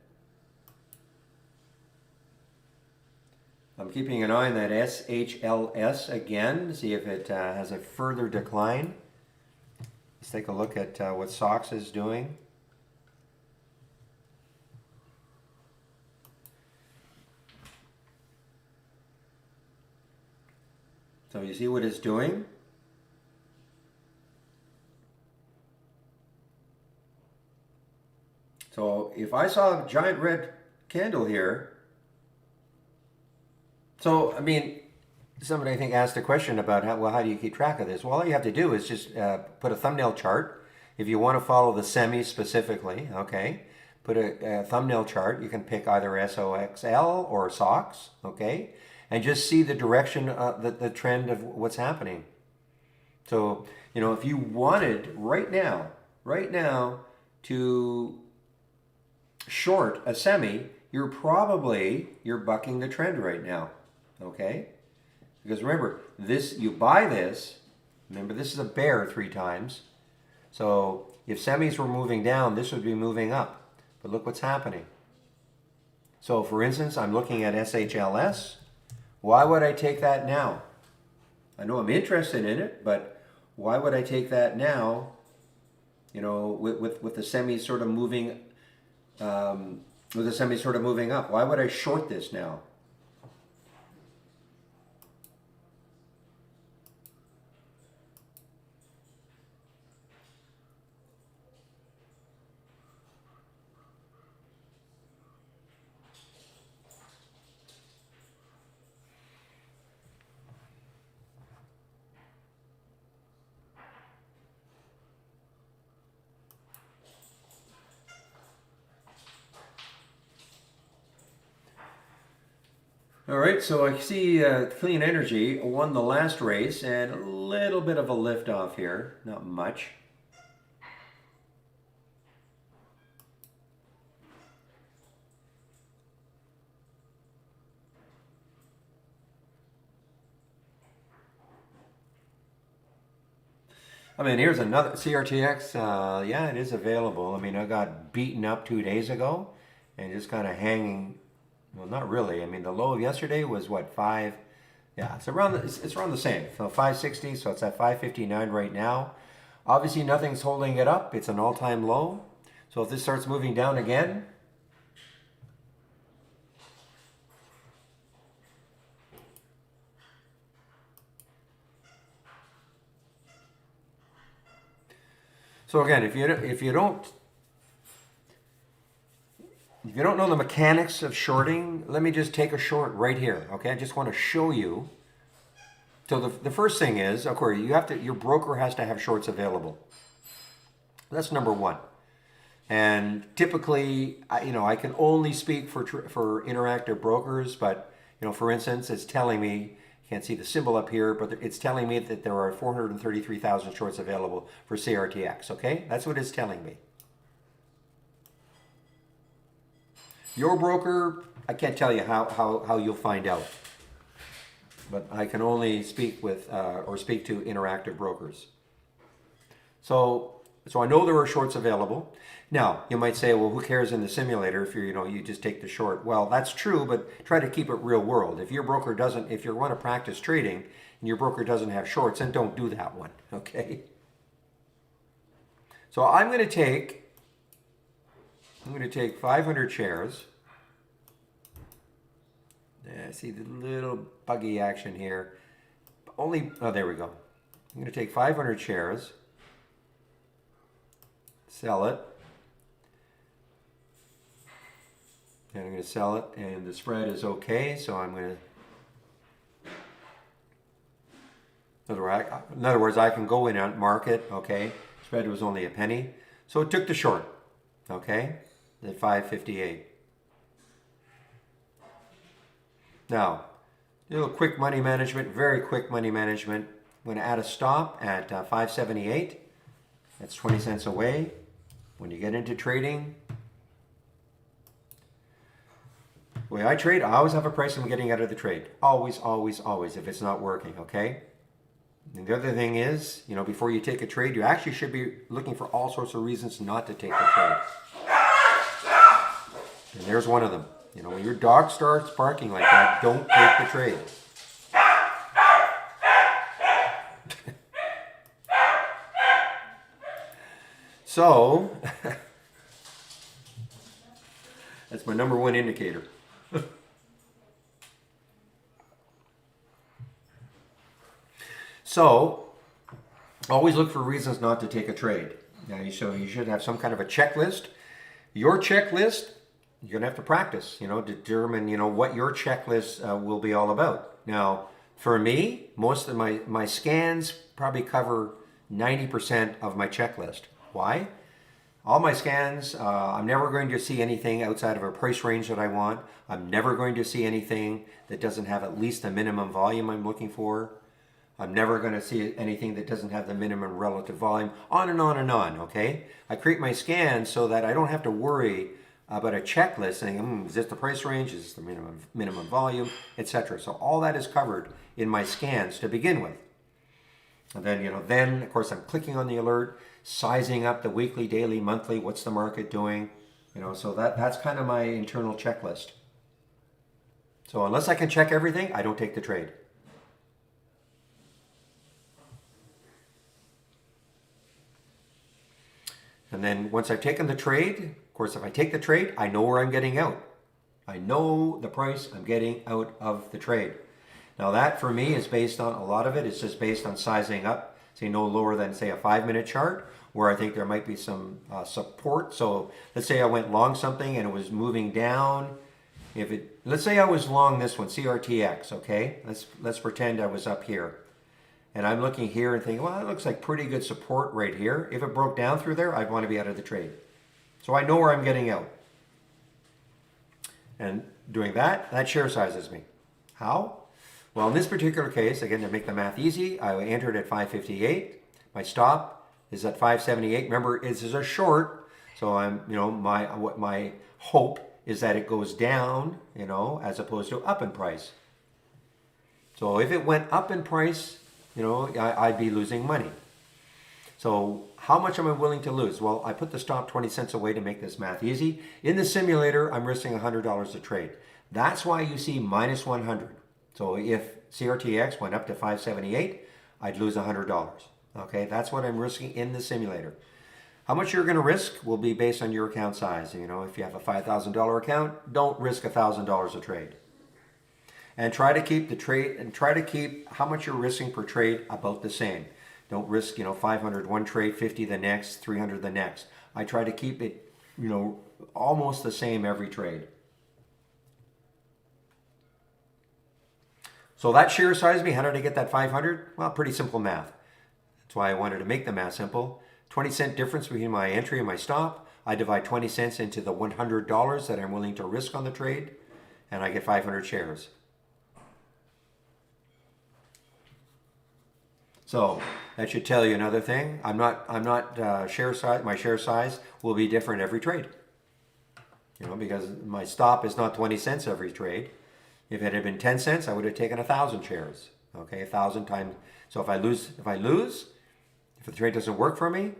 I'm keeping an eye on that SHLS again, see if it has a further decline. Let's take a look at what SOX is doing. So you see what it's doing? So if I saw a giant red candle here, so I mean, somebody I think asked a question about how do you keep track of this? Well, all you have to do is just put a thumbnail chart. If you want to follow the semi specifically, okay, put a thumbnail chart. You can pick either SOXL or SOX, okay, and just see the direction, the trend of what's happening. So, if you wanted right now to short a semi, you're bucking the trend right now, okay? Because remember, you buy this, remember this is a bear 3 times. So if semis were moving down, this would be moving up. But look what's happening. So for instance, I'm looking at SHLS. Why would I take that now? I know I'm interested in it, but why would I take that now? With the semis sort of moving, up. Why would I short this now? All right, so I see Clean Energy won the last race and a little bit of a lift off here, not much. I mean, here's another CRTX. Yeah, it is available. I mean, I got beaten up 2 days ago and just kind of hanging. Well, not really. I mean, the low of yesterday was what, 5? Yeah, it's around the same. So 560. So it's at 559 right now. Obviously, nothing's holding it up. It's an all-time low. So if this starts moving down again, so again, if you don't know the mechanics of shorting, let me just take a short right here. Okay, I just want to show you. So the first thing is, of course, your broker has to have shorts available. That's number one. And typically, I can only speak for interactive brokers, but for instance, it's telling me, you can't see the symbol up here, but it's telling me that there are 433,000 shorts available for CRTX. Okay, that's what it's telling me. Your broker, I can't tell you how you'll find out, but I can only speak with or speak to interactive brokers. So I know there are shorts available. Now, you might say, well, who cares in the simulator if you just take the short? Well, that's true, but try to keep it real world. If you want to practice trading and your broker doesn't have shorts, then don't do that one, okay? So I'm going to take 500 shares. Yeah, see the little buggy action here. There we go. I'm going to take 500 shares, sell it, and I'm going to sell it, and the spread is okay, so I'm going to, in other words, I can go in on market, okay, spread was only a penny, so it took the short, okay, at 558. Now, a little quick money management, very quick money management. I'm going to add a stop at 578. That's 20 cents away. When you get into trading, the way I trade, I always have a price I'm getting out of the trade. Always, always, always, if it's not working, okay? And the other thing is, before you take a trade, you actually should be looking for all sorts of reasons not to take the trade. And there's one of them. When your dog starts barking like that, don't take the trade. So, that's my number one indicator. So, always look for reasons not to take a trade. So you should have some kind of a checklist. Your checklist, you're going to have to practice, determine, what your checklist will be all about. Now, for me, most of my scans probably cover 90% of my checklist. Why? All my scans, I'm never going to see anything outside of a price range that I want. I'm never going to see anything that doesn't have at least the minimum volume I'm looking for. I'm never going to see anything that doesn't have the minimum relative volume, on and on and on, okay? I create my scans so that I don't have to worry about a checklist saying, is this the price range, is this the minimum volume, etc. So all that is covered in my scans to begin with. And then, of course, I'm clicking on the alert, sizing up the weekly, daily, monthly, what's the market doing, so that's kind of my internal checklist. So unless I can check everything, I don't take the trade. And then once I've taken the trade, of course, if I take the trade, I know where I'm getting out. I know the price I'm getting out of the trade. Now that for me is based on, a lot of it is just based on sizing up, say no lower than say a 5-minute chart, where I think there might be some support. So let's say I went long something and it was moving down. Let's say I was long this one, CRTX, okay? Let's pretend I was up here. And I'm looking here and thinking, well, that looks like pretty good support right here. If it broke down through there, I'd want to be out of the trade. So I know where I'm getting out. And doing that share sizes me. How? Well, in this particular case, again, to make the math easy, I entered at 558. My stop is at 578. Remember, this is a short, so my hope is that it goes down, as opposed to up in price. So if it went up in price, I'd be losing money. So how much am I willing to lose? Well, I put the stop 20 cents away to make this math easy. In the simulator, I'm risking $100 a trade. That's why you see minus 100. So if CRTX went up to 578, I'd lose $100. Okay, that's what I'm risking in the simulator. How much you're going to risk will be based on your account size. If you have a $5,000 account, don't risk $1,000 a trade. And try to keep the trade, and try to keep how much you're risking per trade about the same. Don't risk, 500 one trade, 50 the next, 300 the next. I try to keep it, almost the same every trade. So that share size me, how did I get that 500? Well, pretty simple math. That's why I wanted to make the math simple. 20-cent difference between my entry and my stop. I divide 20 cents into the $100 that I'm willing to risk on the trade, and I get 500 shares. So that should tell you another thing. Share size. My share size will be different every trade. Because my stop is not 20 cents every trade. If it had been 10 cents, I would have taken 1,000 shares. Okay, 1,000 times. So if I lose, if the trade doesn't work for me,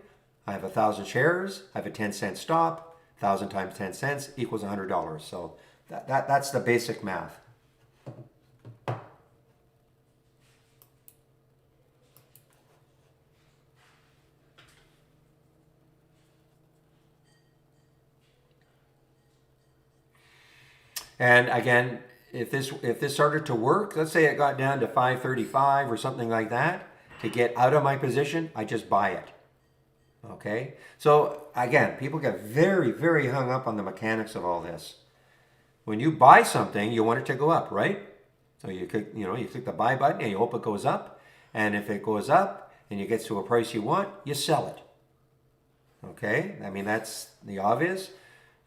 I have 1,000 shares. I have a 10-cent stop. 1,000 times 10 cents equals $100. So that's the basic math. And again, if this started to work, let's say it got down to 535 or something like that, to get out of my position, I just buy it. Okay? So again, people get very, very hung up on the mechanics of all this. When you buy something, you want it to go up, right? So you click the buy button and you hope it goes up. And if it goes up and you get to a price you want, you sell it. Okay? I mean, that's the obvious.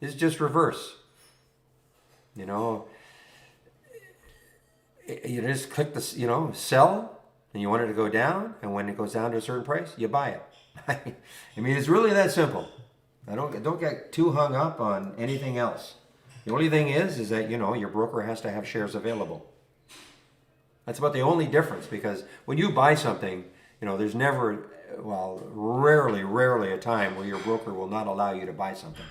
It's just reverse. You just click the, sell, and you want it to go down, and when it goes down to a certain price, you buy it. I mean, it's really that simple. Don't get too hung up on anything else. The only thing is that, your broker has to have shares available. That's about the only difference, because when you buy something, there's never, well, rarely a time where your broker will not allow you to buy something.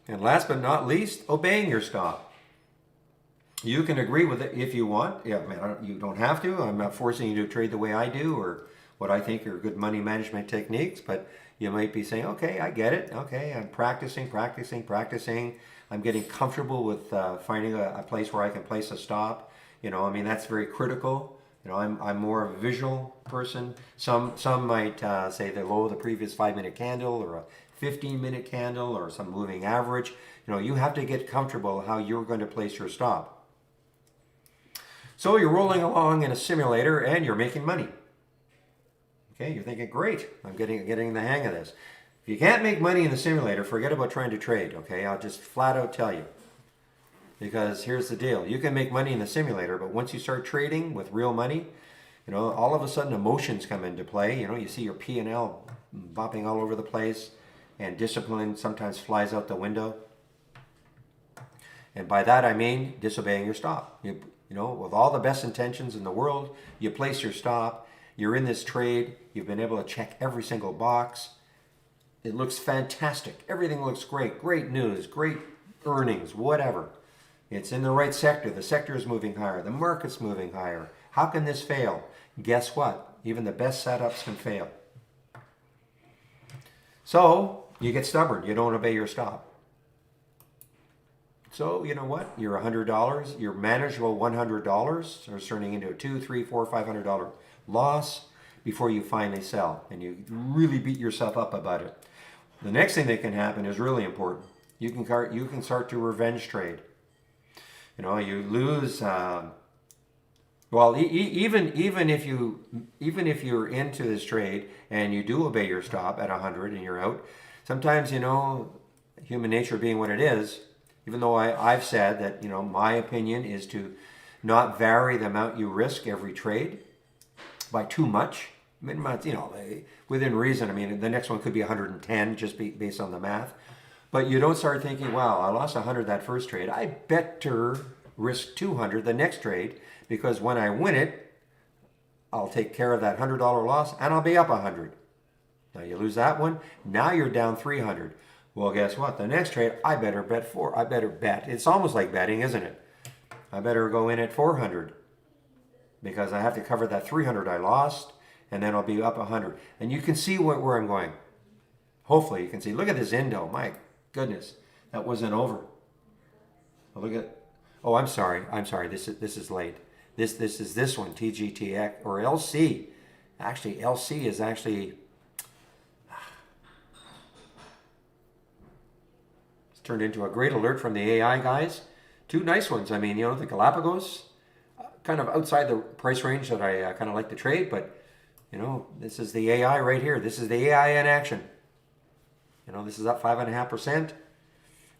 And last but not least, obeying your stop. You can agree with it if you want. Yeah, man, you don't have to. I'm not forcing you to trade the way I do or what I think are good money management techniques, but you might be saying, okay, I get it. Okay, I'm practicing. I'm getting comfortable with finding a place where I can place a stop. That's very critical. I'm more of a visual person. Some might say the low of the previous 5-minute candle or a 15-minute candle or some moving average. You have to get comfortable how you're going to place your stop. So you're rolling along in a simulator and you're making money. Okay, you're thinking, great, I'm getting the hang of this. If you can't make money in the simulator, forget about trying to trade, okay? I'll just flat out tell you. Because here's the deal. You can make money in the simulator, but once you start trading with real money, all of a sudden emotions come into play. You see your P&L bopping all over the place, and discipline sometimes flies out the window. And by that I mean disobeying your stop. With all the best intentions in the world, you place your stop, you're in this trade, you've been able to check every single box. It looks fantastic. Everything looks great. Great news, great earnings, whatever. It's in the right sector. The sector is moving higher. The market's moving higher. How can this fail? Guess what? Even the best setups can fail. So you get stubborn. You don't obey your stop. So you know what? Your $100, your manageable $100 are turning into a $200, $300, $400, $500 loss before you finally sell, and you really beat yourself up about it. The next thing that can happen is really important. You can start to revenge trade. You lose. Even if you're into this trade and you do obey your stop at 100 and you're out, sometimes human nature being what it is. Even though I've said that my opinion is to not vary the amount you risk every trade by too much. Within reason. The next one could be 110 just based on the math. But you don't start thinking, wow, I lost 100 that first trade. I better risk 200 the next trade, because when I win it, I'll take care of that $100 loss and I'll be up 100. Now you lose that one. Now you're down 300. Well, guess what? The next trade, I better bet. It's almost like betting, isn't it? I better go in at 400 because I have to cover that 300 I lost, and then I'll be up 100. And you can see where I'm going. Hopefully you can see. Look at this Indo. My goodness, that wasn't over. Look at. Oh, I'm sorry. This is late. This is this one, TGTX or LC. Actually, LC is actually. It's turned into a great alert from the AI guys. Two nice ones. The Galapagos, kind of outside the price range that I kind of like to trade, but this is the AI right here. This is the AI in action. This is up 5.5%.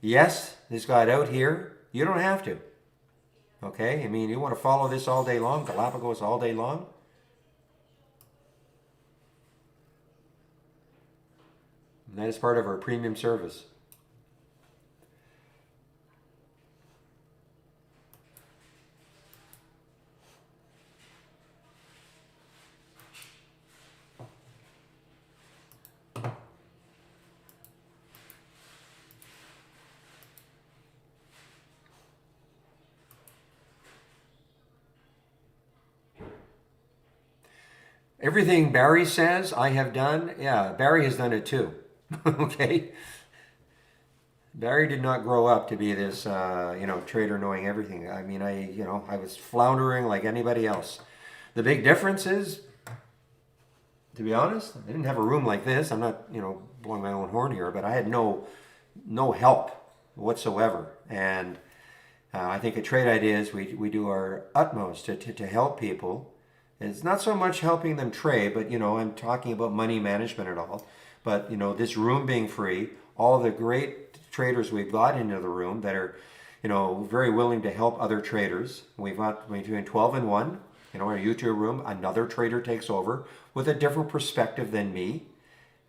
Yes, this got out here. You don't have to. Okay? You want to follow this all day long, Galapagos all day long? And that is part of our premium service. Everything Barry says I have done, yeah, Barry has done it too. Okay? Barry did not grow up to be this, trader knowing everything. I was floundering like anybody else. The big difference is, to be honest, I didn't have a room like this. I'm not, blowing my own horn here, but I had no help whatsoever. And I think at Trade Ideas, we do our utmost to help people. It's not so much helping them trade, but I'm talking about money management and all. But this room being free, all the great traders we've got into the room that are, very willing to help other traders. We've got between 12 and 1, our YouTube room. Another trader takes over with a different perspective than me.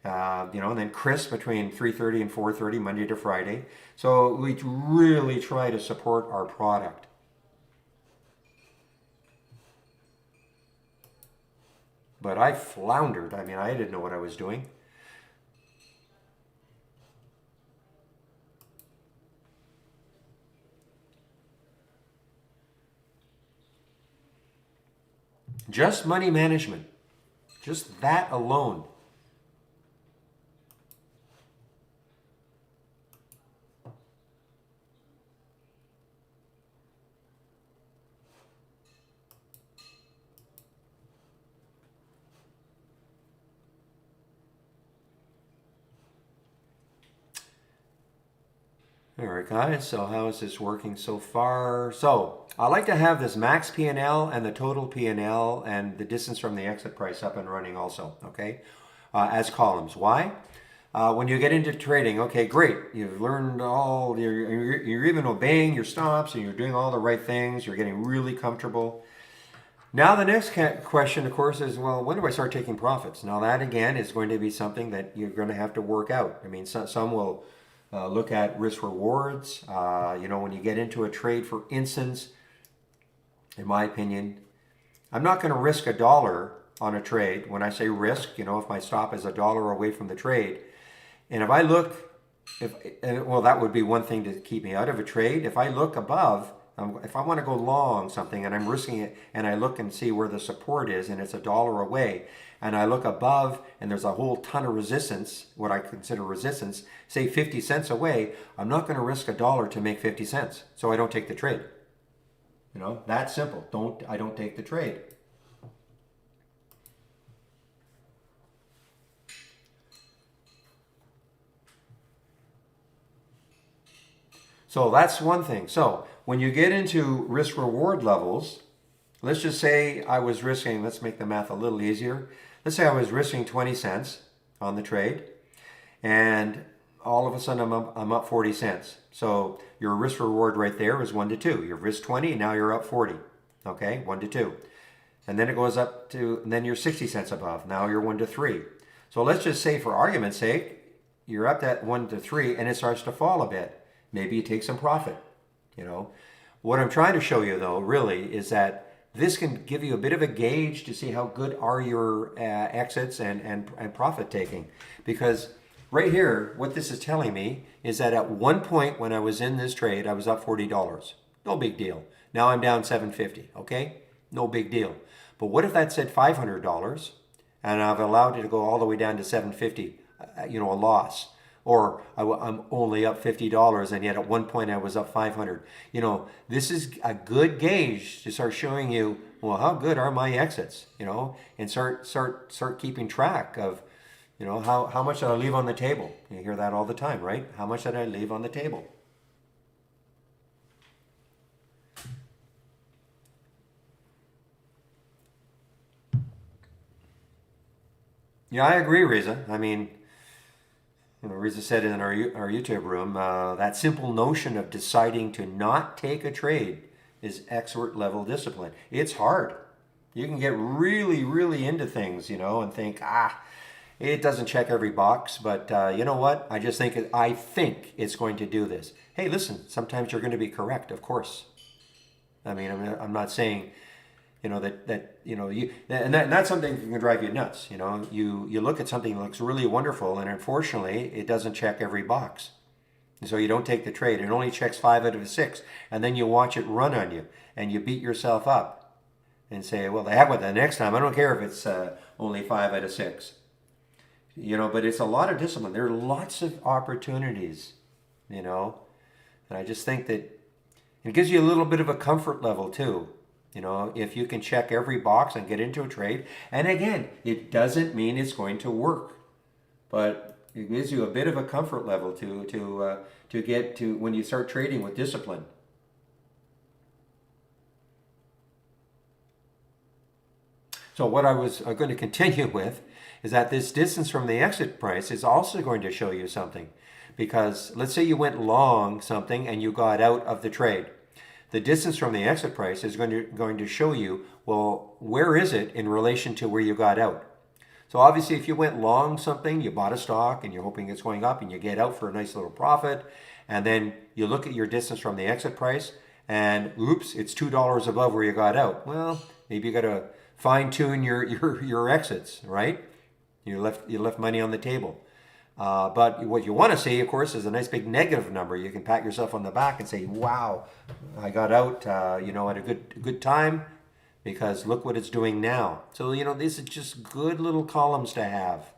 And then Chris between 3:30 and 4:30 Monday to Friday. So we really try to support our product. But I floundered. I mean, I didn't know what I was doing. Just money management. Just that alone. All right, guys, so how is this working so far? So I like to have this max P&L and the total P&L and the distance from the exit price up and running also, okay, as columns. Why? When you get into trading, okay, great. You've learned all, you're even obeying your stops and you're doing all the right things. You're getting really comfortable. Now the next question, of course, is, well, when do I start taking profits? Now that, again, is going to be something that you're going to have to work out. I mean, some will look at risk rewards. When you get into a trade, for instance, in my opinion, I'm not going to risk $1 on a trade. When I say risk, if my stop is $1 away from the trade, and if I look, that would be one thing to keep me out of a trade. If I look above, if I want to go long something and I'm risking it, and I look and see where the support is, and it's $1 away, and I look above and there's a whole ton of resistance, what I consider resistance, say 50 cents away, I'm not going to risk $1 to make 50 cents. So I don't take the trade. That simple. I don't take the trade. So that's one thing. So when you get into risk reward levels, let's just say I was risking, let's make the math a little easier. Let's say I was risking 20 cents on the trade, and all of a sudden I'm up 40 cents. So your risk reward right there is 1 to 2. You've risked 20, now you're up 40. Okay, 1 to 2. And then it goes up to, and then you're 60 cents above. Now you're 1 to 3. So let's just say, for argument's sake, you're up that 1 to 3 and it starts to fall a bit. Maybe you take some profit. What I'm trying to show you, though, really, is that this can give you a bit of a gauge to see how good are your exits and profit taking. Because right here, what this is telling me is that at one point when I was in this trade, I was up $40. No big deal. Now I'm down $7.50, okay? No big deal. But what if that said $500 and I've allowed it to go all the way down to $7.50, a loss? Or I'm only up $50, and yet at one point I was up $500. This is a good gauge to start showing you, well, how good are my exits? And start keeping track of, how much did I leave on the table? You hear that all the time, right? How much did I leave on the table? Yeah, I agree, Riza. I mean, Riza said in our YouTube room, that simple notion of deciding to not take a trade is expert level discipline. It's hard. You can get really, really into things, and think, it doesn't check every box, but you know what? I think it's going to do this. Hey, listen, sometimes you're going to be correct, of course. I mean, I'm not saying, and that's something that can drive you nuts. You look at something that looks really wonderful, and unfortunately, it doesn't check every box. And so you don't take the trade. It only checks 5 out of 6, and then you watch it run on you, and you beat yourself up and say, well, the heck with that next time. I don't care if it's only 5 out of 6. But it's a lot of discipline. There are lots of opportunities, and I just think that it gives you a little bit of a comfort level too. If you can check every box and get into a trade. And again, it doesn't mean it's going to work, but it gives you a bit of a comfort level to get to when you start trading with discipline. So what I was going to continue with is that this distance from the exit price is also going to show you something. Because let's say you went long something and you got out of the trade. The distance from the exit price is going to show you, well, where is it in relation to where you got out? So obviously if you went long something, you bought a stock and you're hoping it's going up and you get out for a nice little profit, and then you look at your distance from the exit price and oops, it's $2 above where you got out. Well, maybe you got to fine tune your exits, right? You left money on the table. But what you want to see, of course, is a nice big negative number. You can pat yourself on the back and say, "Wow, I got out, at a good time, because look what it's doing now." So these are just good little columns to have.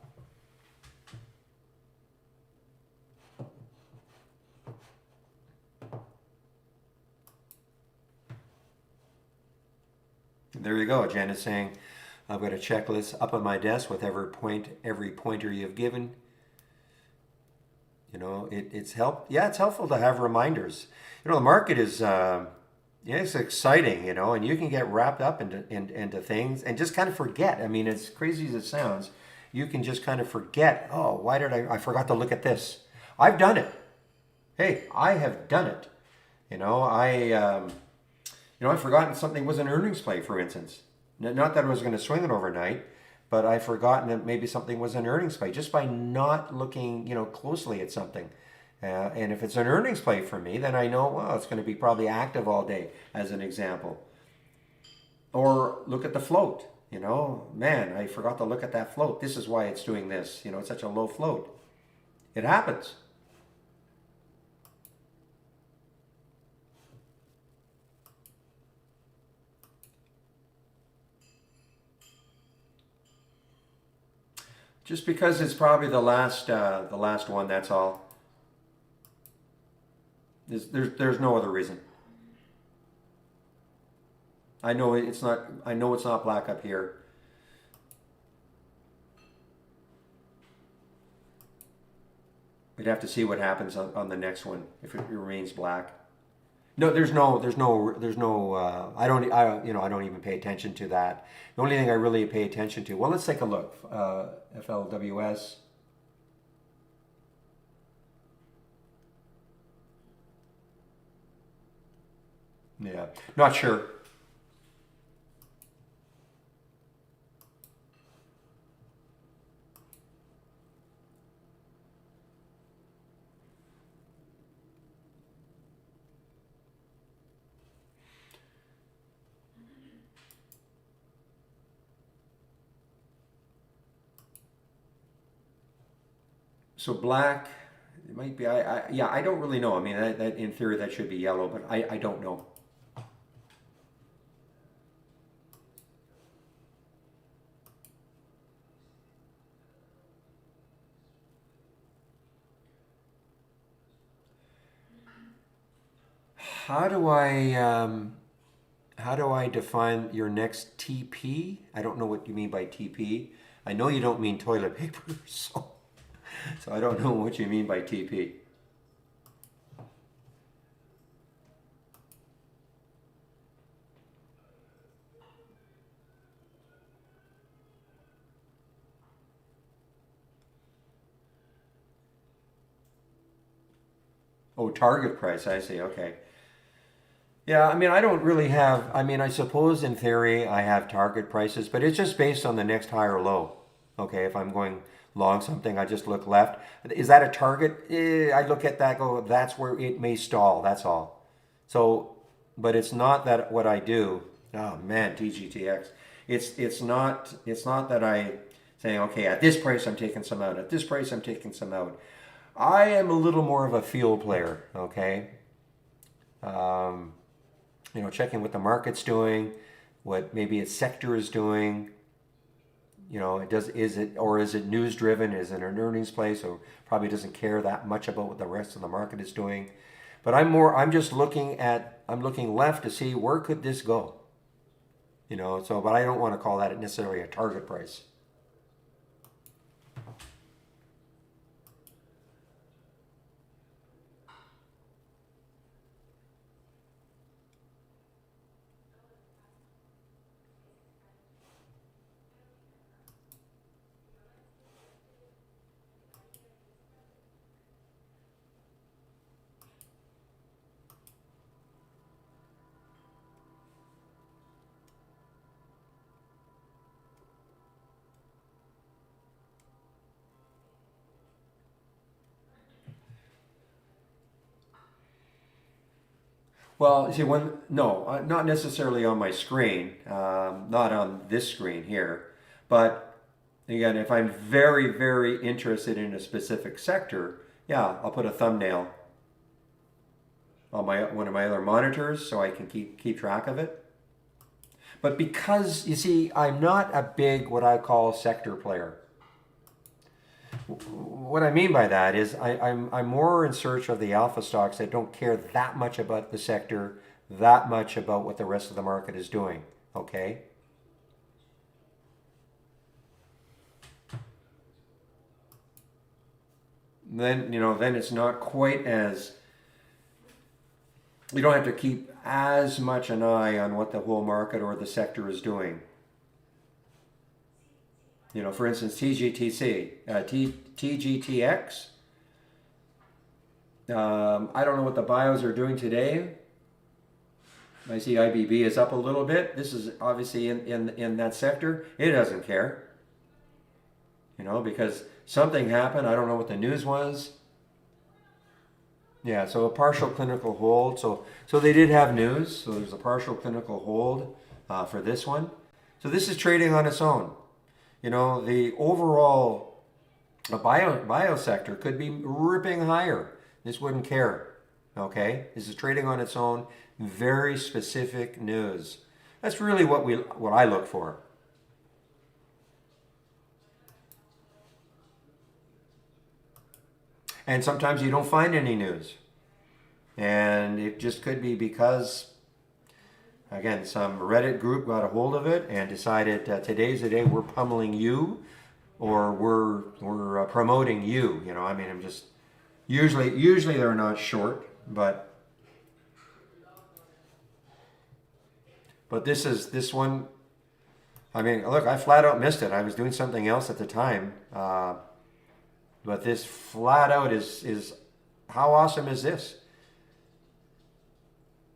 There you go. Jen is saying, "I've got a checklist up on my desk with every pointer you've given." It's helpful to have reminders. The market is, it's exciting, and you can get wrapped up into things and just kind of forget. I mean, as crazy as it sounds, you can just kind of forget. Oh, why did I forgot to look at this? I've done it. Hey, I have done it. I've forgotten something was an earnings play, for instance. Not that I was going to swing it overnight, but I've forgotten that maybe something was an earnings play just by not looking, closely at something. And if it's an earnings play for me, then I know, well, it's going to be probably active all day, as an example. Or look at the float. Man, I forgot to look at that float. This is why it's doing this. It's such a low float. It happens. Just because it's probably the last one, that's all. There's no other reason. I know it's not black up here. We'd have to see what happens on the next one if it remains black. No, there's no. I don't even pay attention to that. The only thing I really pay attention to. Well, let's take a look. FLWS. Yeah, not sure. So black, it might be. I don't really know. I mean, that in theory that should be yellow, but I don't know. How do I define your next TP? I don't know what you mean by TP. I know you don't mean toilet paper, so I don't know what you mean by TP. Oh, target price. I see. Okay. Yeah, I mean, I don't really have. I mean, I suppose in theory I have target prices, but it's just based on the next high or low. Okay, if I'm going long something, I just look left. Is that a target? I look at that, go, that's where it may stall. That's all. So, but it's not that what I do. Oh man, TGTX. It's not that I saying, okay, at this price I'm taking some out. At this price I'm taking some out. I am a little more of a field player. Okay. Um, checking what the market's doing, what maybe its sector is doing. Is it news driven? Is it an earnings play? So probably doesn't care that much about what the rest of the market is doing. But I'm just I'm looking left to see where could this go. But I don't want to call that necessarily a target price. Well, you see, no, not necessarily on my screen, not on this screen here, but again, if I'm very, very interested in a specific sector, yeah, I'll put a thumbnail on one of my other monitors so I can keep track of it. But because, you see, I'm not a big, what I call, sector player. What I mean by that is I'm more in search of the alpha stocks that don't care that much about the sector, that much about what the rest of the market is doing, okay? Then, then it's not quite as, you don't have to keep as much an eye on what the whole market or the sector is doing. For instance, TGTX. I don't know what the bios are doing today. I see IBB is up a little bit. This is obviously in that sector. It doesn't care, because something happened. I don't know what the news was. Yeah, so a partial clinical hold. So they did have news. So there's a partial clinical hold for this one. So this is trading on its own. The overall bio sector could be ripping higher. This wouldn't care. Okay, this is trading on its own. Very specific news. That's really what I look for. And sometimes you don't find any news. And it just could be because, again, some Reddit group got a hold of it and decided today's the day we're pummeling you, or we're promoting you. I'm just usually they're not short, but this one. Look, I flat out missed it. I was doing something else at the time. But this flat out is how awesome is this?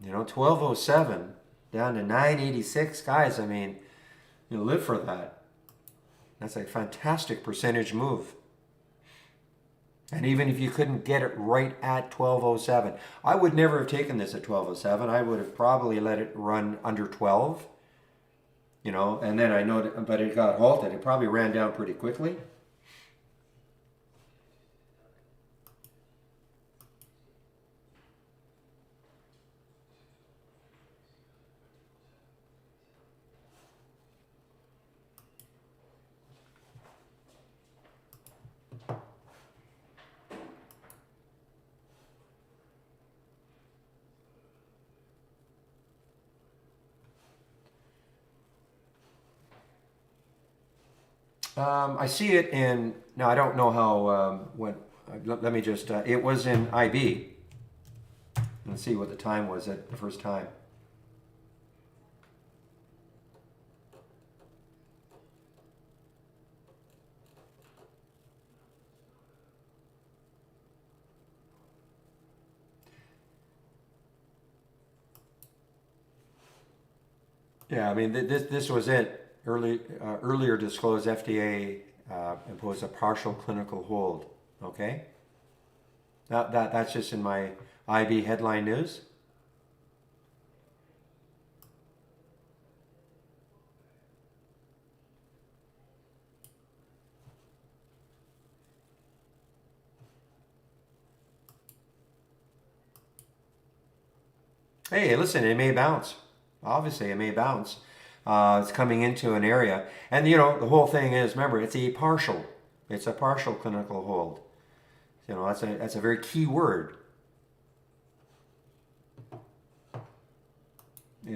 1207 down to 986, guys. You live for that. That's a fantastic percentage move. And even if you couldn't get it right at 1207, I would never have taken this at 1207. I would have probably let it run under 12. And then I know, but it got halted. It probably ran down pretty quickly. I see it in, now I don't know how, let me just, it was in IB. Let's see what the time was at the first time. Yeah, this was it. Earlier disclosed FDA imposed a partial clinical hold. Okay, that's just in my IB headline news. Hey, listen, it may bounce. Obviously, it may bounce. It's coming into an area, and the whole thing is, remember, it's a partial. It's a partial clinical hold. That's a very key word.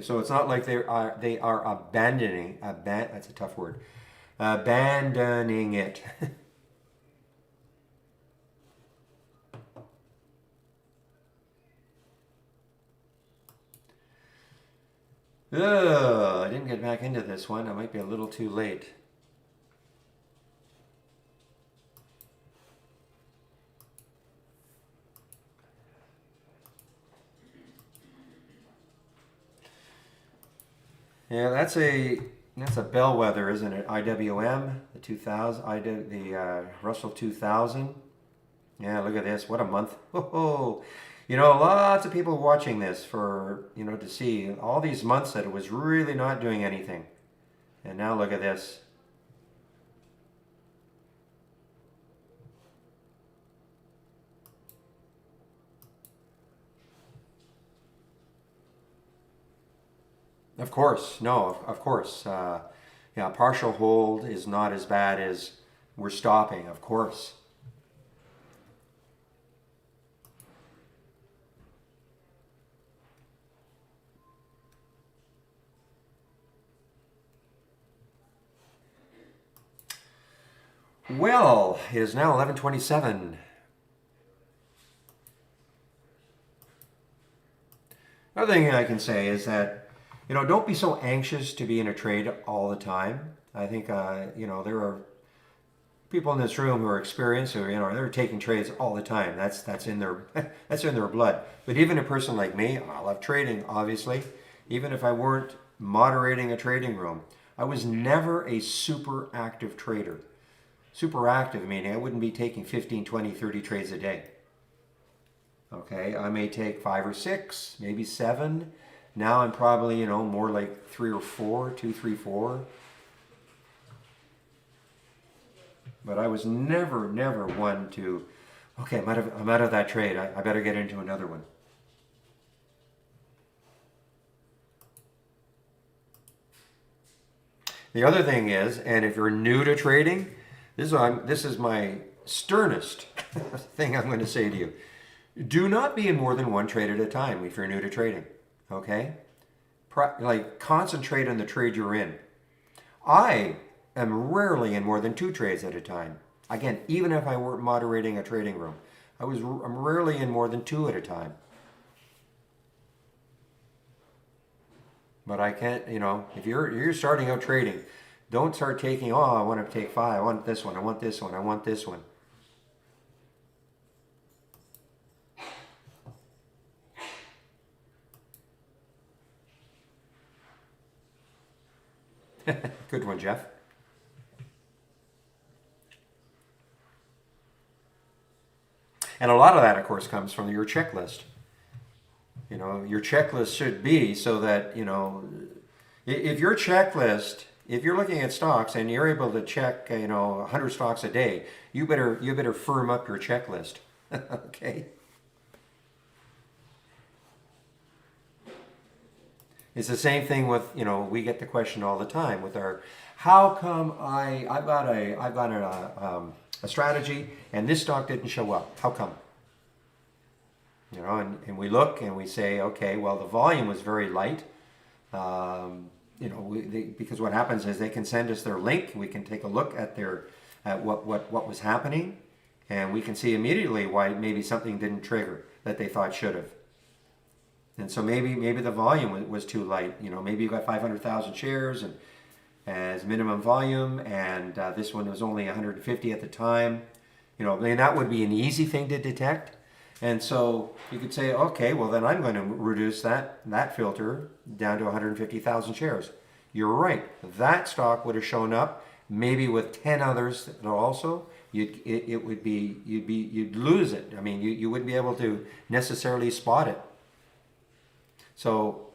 So it's not like they are abandoning. That's a tough word. Abandoning it. Ugh, I didn't get back into this one. I might be a little too late. Yeah, that's a bellwether, isn't it? IWM, the 2000, the Russell 2000. Yeah, look at this. What a month. Oh, You know, lots of people watching this for, to see all these months that it was really not doing anything. And now look at this. Of course, no, of course. Yeah, partial hold is not as bad as we're stopping, of course. Well, it is now 11:27. Another thing I can say is that, don't be so anxious to be in a trade all the time. I think, there are people in this room who are experienced, who, they're taking trades all the time. That's in their that's in their blood. But even a person like me, I love trading, obviously. Even if I weren't moderating a trading room, I was never a super active trader. Super active meaning I wouldn't be taking 15, 20, 30 trades a day. Okay, I may take 5 or 6, maybe 7. Now I'm probably, more like 3 or 4, 2, 3, 4. But I was never one to, okay, I'm out of that trade. I better get into another one. The other thing is, and if you're new to trading, this is my sternest thing I'm going to say to you. Do not be in more than one trade at a time if you're new to trading. Okay? Concentrate on the trade you're in. I am rarely in more than 2 trades at a time. Again, even if I weren't moderating a trading room, I'm rarely in more than 2 at a time. But I can't, if you're starting out trading, don't start taking, I want to take 5, I want this one, I want this one, I want this one. Good one, Jeff. And a lot of that, of course, comes from your checklist. Your checklist should be so that, if your checklist, if you're looking at stocks and you're able to check, 100 stocks a day, you better firm up your checklist. Okay? It's the same thing with, we get the question all the time with our, how come I've got a strategy and this stock didn't show up? How come? And we look and we say, okay, well, the volume was very light. Because what happens is they can send us their link. We can take a look at what was happening, and we can see immediately why maybe something didn't trigger that they thought should have. And so maybe the volume was too light. Maybe you got 500,000 shares and as minimum volume, and this one was only 150 at the time. And that would be an easy thing to detect. And so you could say, okay, well then I'm going to reduce that filter down to 150,000 shares. You're right. That stock would have shown up maybe with 10 others that also. You'd lose it. I mean, you wouldn't be able to necessarily spot it. So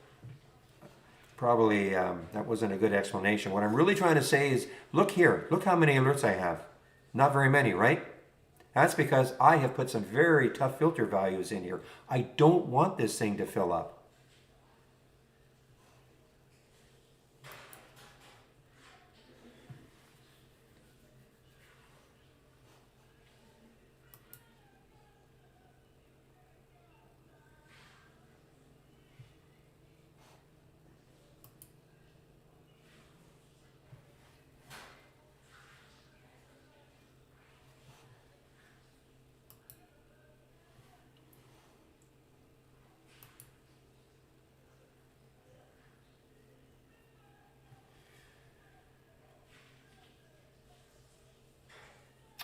probably that wasn't a good explanation. What I'm really trying to say is, look here. Look how many alerts I have. Not very many, right? That's because I have put some very tough filter values in here. I don't want this thing to fill up.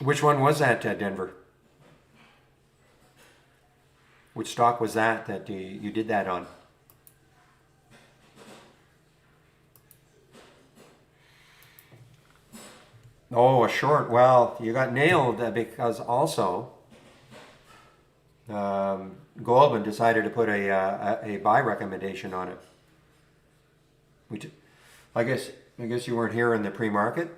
Which one was that, Denver? Which stock was that you did that on? Oh, a short. Well, you got nailed because also Goldman decided to put a buy recommendation on it. We t- I guess you weren't here in the pre-market.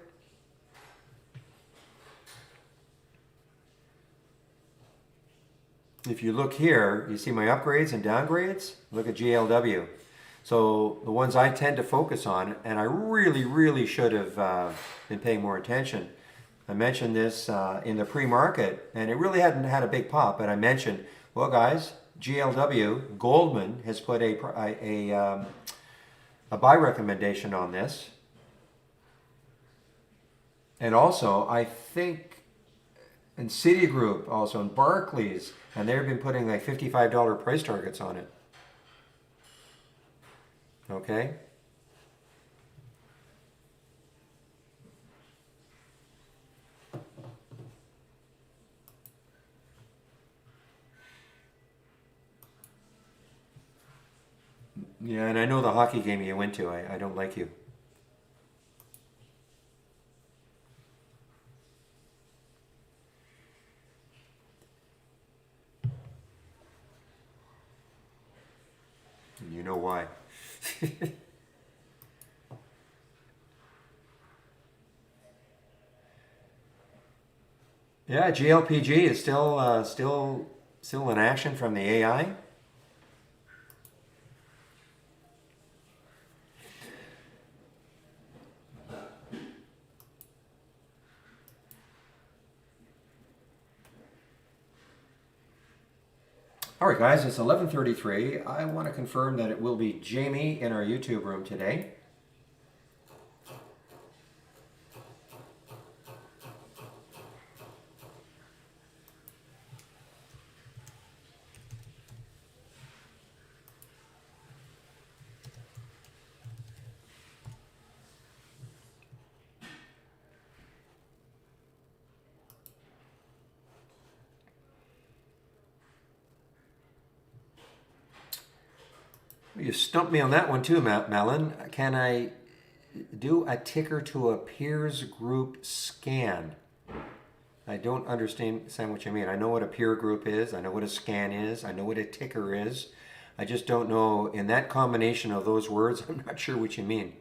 If you look here, you see my upgrades and downgrades. Look at GLW. So the ones I tend to focus on, and I really should have been paying more attention. I mentioned this in the pre-market, and it really hadn't had a big pop. But I mentioned, well, guys, GLW Goldman has put a buy recommendation on this, and also I think in Citigroup, also in Barclays, and they've been putting like $55 price targets on it. Okay. Yeah, and I know the hockey game you went to. I don't like you. And you know why. Yeah, GLPG is still in action from the AI. All right, guys, it's 11:33. I want to confirm that it will be Jamie in our YouTube room today. You stumped me on that one too, Melon. Can I do a ticker to a peers group scan? I don't understand what you mean. I know what a peer group is. I know what a scan is. I know what a ticker is. I just don't know, in that combination of those words, I'm not sure what you mean.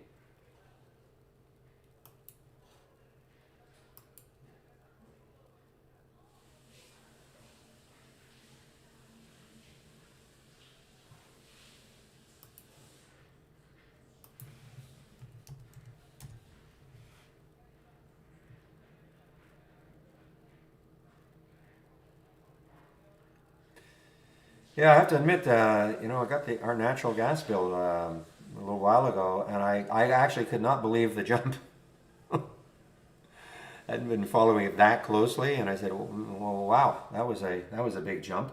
Yeah, I have to admit, I got our natural gas bill a little while ago, and I actually could not believe the jump. I hadn't been following it that closely, and I said, "Well, wow, that was a big jump."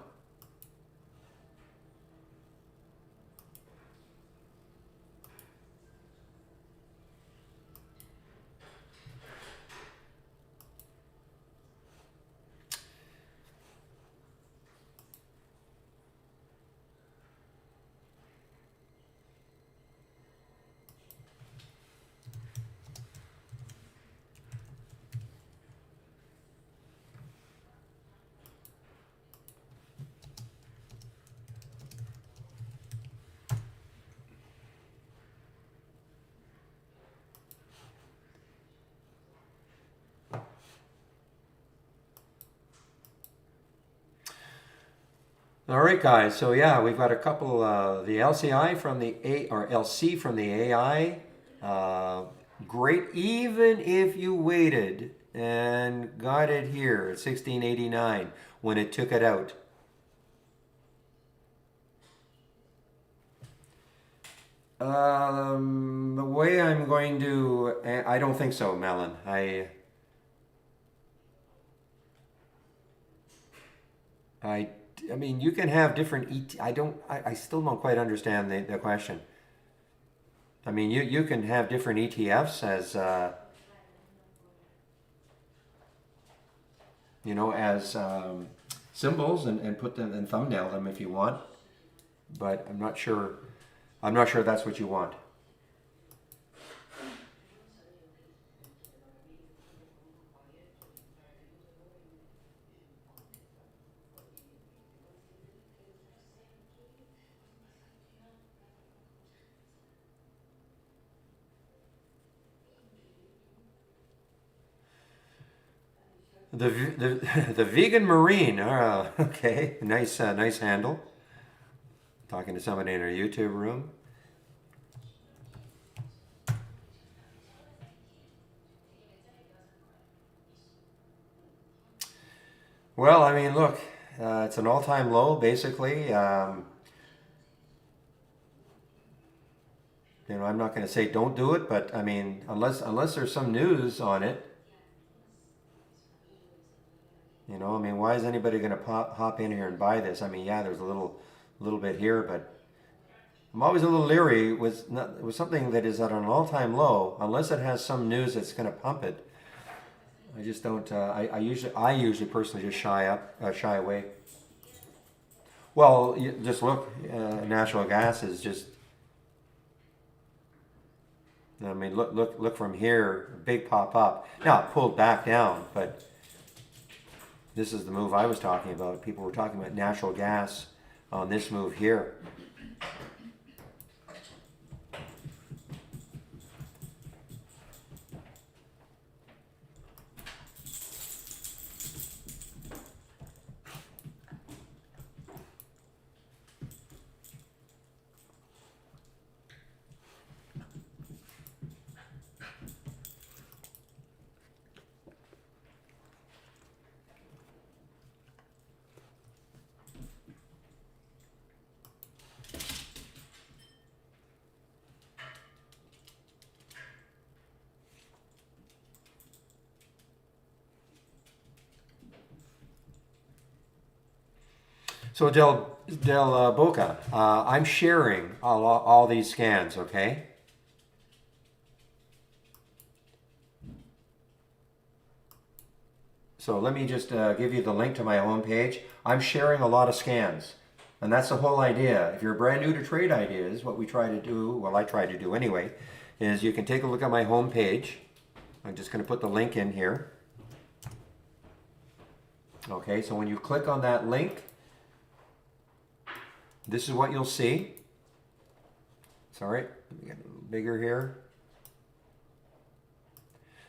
All right, guys. So yeah, we've got a couple. The LCI from the A or LC from the AI. Great, even if you waited and got it here at 1689 when it took it out. The way I'm going to, I don't think so, Melon. I, I mean, you can have different I don't, I still don't quite understand the question. I mean, you can have different ETFs as, as symbols and put them and thumbnail them if you want. But I'm not sure that's what you want. The vegan marine. Okay, nice handle. Talking to somebody in our YouTube room. Well, I mean, look, it's an all-time low, basically. I'm not going to say don't do it, but I mean, unless there's some news on it, I mean, why is anybody going to hop in here and buy this? I mean, yeah, there's a little bit here, but I'm always a little leery with something that is at an all-time low, unless it has some news that's going to pump it. I just don't. I usually personally just shy away. Well, just look. Natural gas is just. I mean, look from here. Big pop up. Now it pulled back down, but this is the move I was talking about. People were talking about natural gas on this move here. So Del Boca, I'm sharing all these scans, okay? So let me just give you the link to my homepage. I'm sharing a lot of scans, and that's the whole idea. If you're brand new to trade ideas, what we try to do, well, I try to do anyway, is you can take a look at my homepage. I'm just going to put the link in here. Okay, so when you click on that link, this is what you'll see. Sorry, let me get a little bigger here.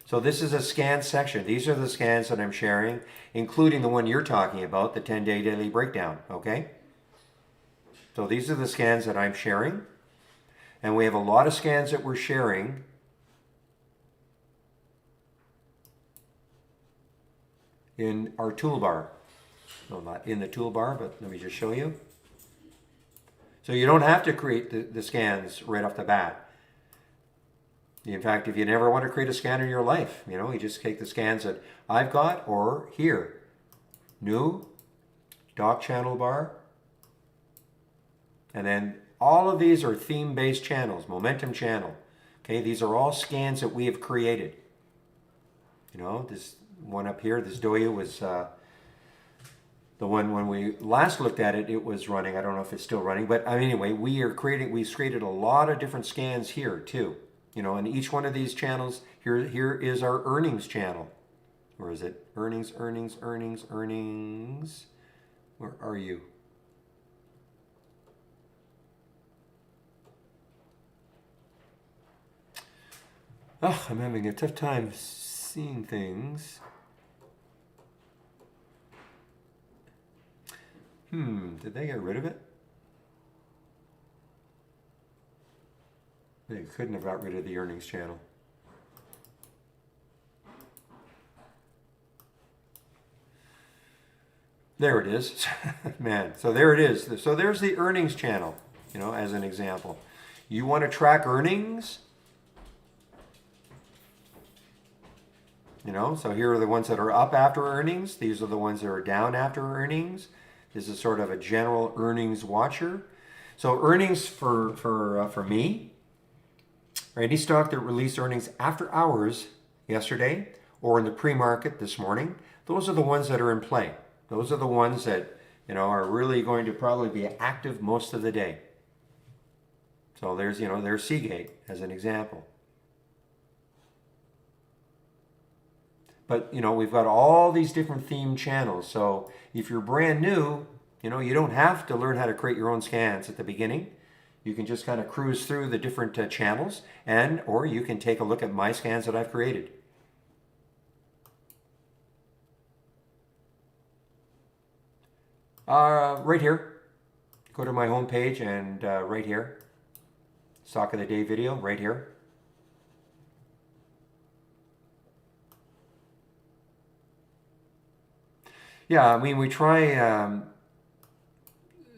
So this is a scan section. These are the scans that I'm sharing, including the one you're talking about, the 10-day daily breakdown, okay? So these are the scans that I'm sharing. And we have a lot of scans that we're sharing. In our toolbar. No, not in the toolbar, but let me just show you. So you don't have to create the scans right off the bat. In fact, if you never want to create a scan in your life, you just take the scans that I've got or here. New, dock channel bar. And then all of these are theme-based channels, momentum channel. Okay, these are all scans that we have created. This one up here, this Doya was the one when we last looked at it, it was running. I don't know if it's still running, but anyway, we've created a lot of different scans here too. And each one of these channels, here is our earnings channel. Where is it? Earnings. Where are you? Oh, I'm having a tough time seeing things. Did they get rid of it? They couldn't have got rid of the earnings channel. There it is. Man, so there it is. So there's the earnings channel, as an example. You want to track earnings? So here are the ones that are up after earnings. These are the ones that are down after earnings. This is sort of a general earnings watcher. So earnings for me, or any stock that released earnings after hours yesterday or in the pre-market this morning, those are the ones that are in play. Those are the ones that are really going to probably be active most of the day. So there's Seagate as an example. But we've got all these different theme channels. So if you're brand new, you don't have to learn how to create your own scans at the beginning. You can just kind of cruise through the different channels, or you can take a look at my scans that I've created. Right here. Go to my home page and right here. Stock of the day video right here. Yeah, I mean, we try.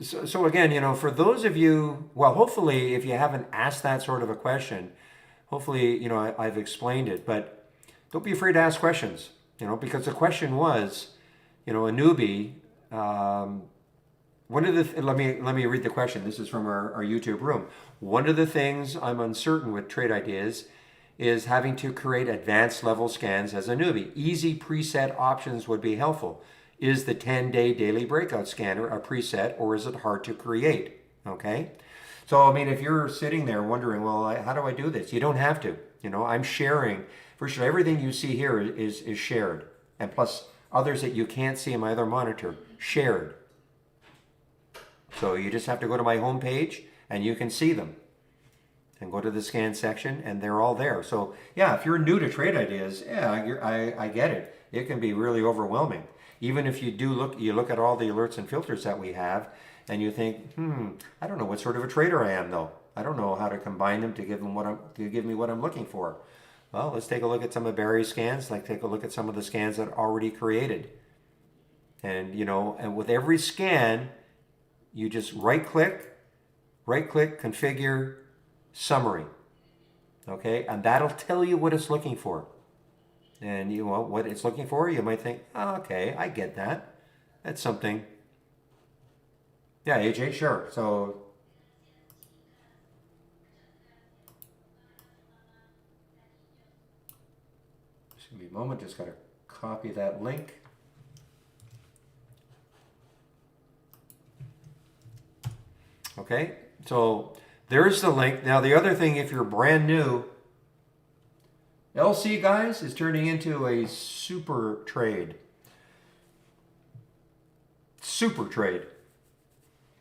So again, for those of you, well, hopefully, if you haven't asked that sort of a question, hopefully, I've explained it. But don't be afraid to ask questions, because the question was, a newbie. One of the let me read the question. This is from our YouTube room. One of the things I'm uncertain with trade ideas is having to create advanced level scans as a newbie. Easy preset options would be helpful. Is the 10-day daily breakout scanner a preset, or is it hard to create? Okay. So, I mean, if you're sitting there wondering, well, how do I do this? You don't have to. I'm sharing. First of all, everything you see here is shared. And plus others that you can't see in my other monitor, shared. So you just have to go to my home page and you can see them. And go to the scan section and they're all there. So yeah, if you're new to trade ideas, yeah, I get it. It can be really overwhelming. Even if you look at all the alerts and filters that we have, and you think, I don't know what sort of a trader I am though. I don't know how to combine them to give me what I'm looking for. Well, let's take a look at some of Barry's scans. Like take a look at some of the scans that are already created. And and with every scan, you just right click, configure, summary. Okay, and that'll tell you what it's looking for. And what it's looking for, you might think, oh, okay, I get that. That's something. Yeah, AJ, sure. So just give me a moment, just gotta copy that link. Okay, so there's the link. Now the other thing, if you're brand new, LC guys is turning into a super trade. Super trade.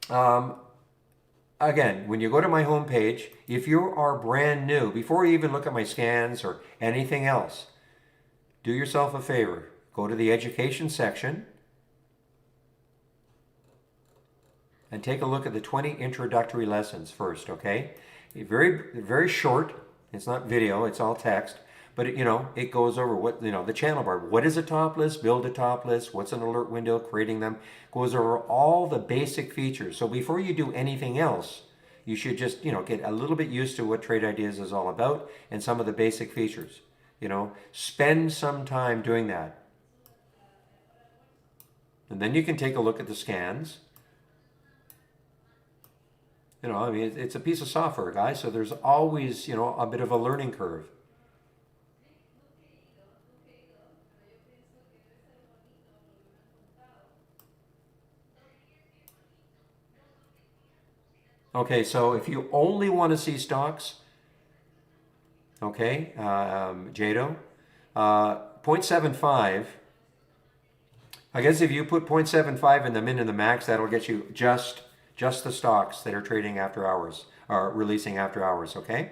Again, when you go to my home page, if you are brand new, before you even look at my scans or anything else, do yourself a favor. Go to the education section and take a look at the 20 introductory lessons first, okay? Very, very short. It's not video, it's all text. But it goes over what the channel bar. What is a top list? Build a top list. What's an alert window? Creating them. Goes over all the basic features. So before you do anything else, you should just get a little bit used to what Trade Ideas is all about and some of the basic features. Spend some time doing that, and then you can take a look at the scans. I mean, it's a piece of software, guys. So there's always a bit of a learning curve. Okay, so if you only want to see stocks, okay, Jado, 0.75. I guess if you put 0.75 in the min and the max, that'll get you just the stocks that are trading after hours, or releasing after hours, okay?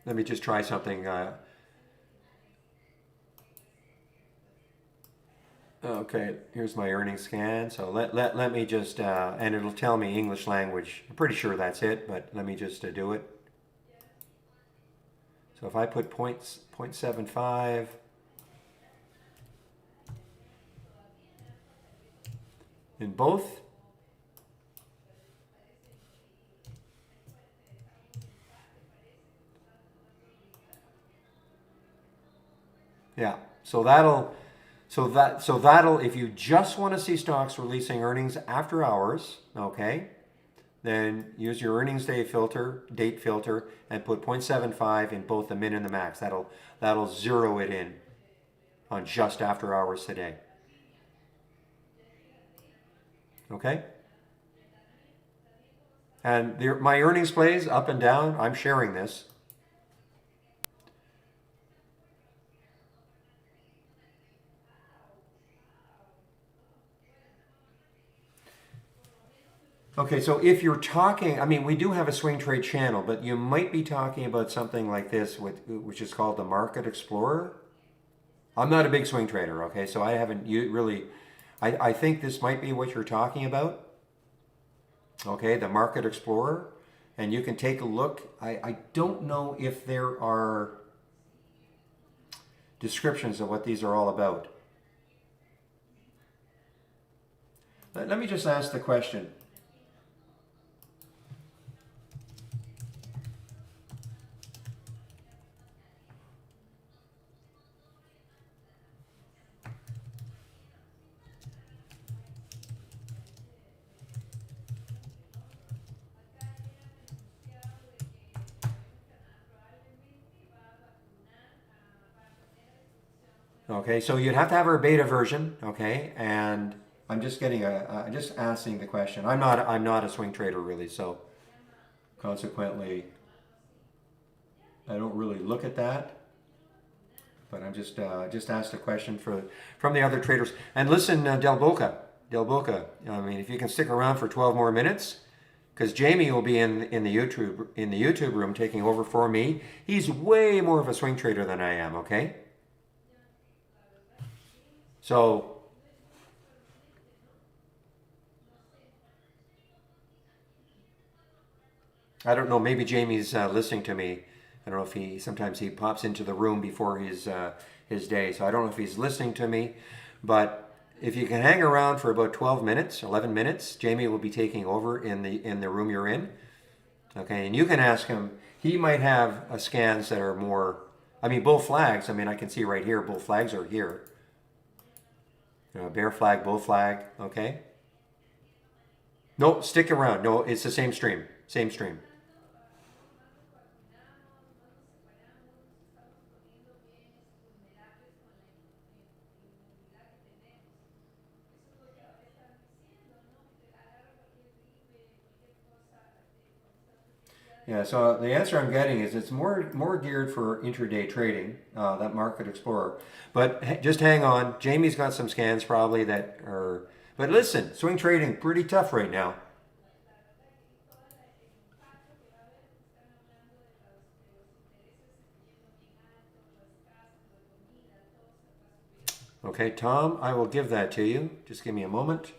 Let me just try something. Okay, here's my earnings scan. So let me just, and it'll tell me English language. I'm pretty sure that's it, but let me just do it. So if I put 0.75, in both, yeah. So that'll if you just want to see stocks releasing earnings after hours, okay, then use your earnings date filter and put 0.75 in both the min and the max. That'll zero it in on just after hours today. Okay? And my earnings plays up and down, I'm sharing this. Okay, so if you're talking, I mean, we do have a swing trade channel, but you might be talking about something like this, which is called the Market Explorer. I'm not a big swing trader, okay, so I haven't really, I think this might be what you're talking about, okay, the Market Explorer, and you can take a look. I don't know if there are descriptions of what these are all about. Let me just ask the question. Okay, so you'd have to have a beta version, okay, and I'm just getting just asking the question. I'm not a swing trader really, so consequently, I don't really look at that. But I'm just asked a question from the other traders. And listen, Del Boca. I mean, if you can stick around for 12 more minutes, because Jamie will be in the YouTube room taking over for me. He's way more of a swing trader than I am. Okay, so I don't know. Maybe Jamie's listening to me. I don't know if sometimes he pops into the room before his day. So I don't know if he's listening to me, but if you can hang around for about 12 minutes, 11 minutes, Jamie will be taking over in the room you're in. Okay, and you can ask him. He might have scans that are more. I mean, bull flags. I mean, I can see right here. Bull flags are here. Bear flag, bull flag. Okay. No, stick around. No, it's the same stream. Same stream. Yeah, so the answer I'm getting is it's more geared for intraday trading, that Market Explorer. But just hang on, Jamie's got some scans probably that are. But listen, swing trading pretty tough right now. Okay, Tom, I will give that to you. Just give me a moment.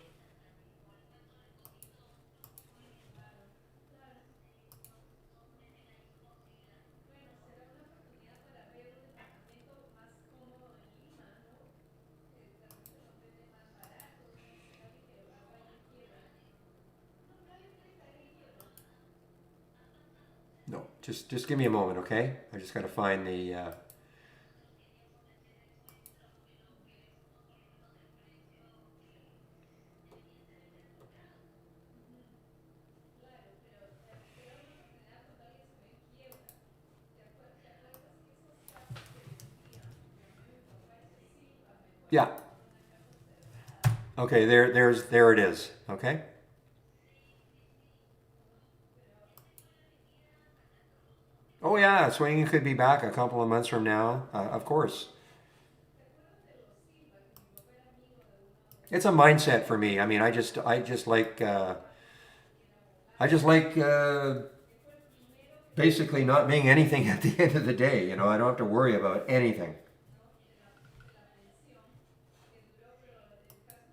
No, just give me a moment, okay? I just got to find the. Yeah. Okay, there it is. Okay. Oh yeah, swinging could be back a couple of months from now. Of course, it's a mindset for me. I mean, I just like basically not being anything at the end of the day. I don't have to worry about anything.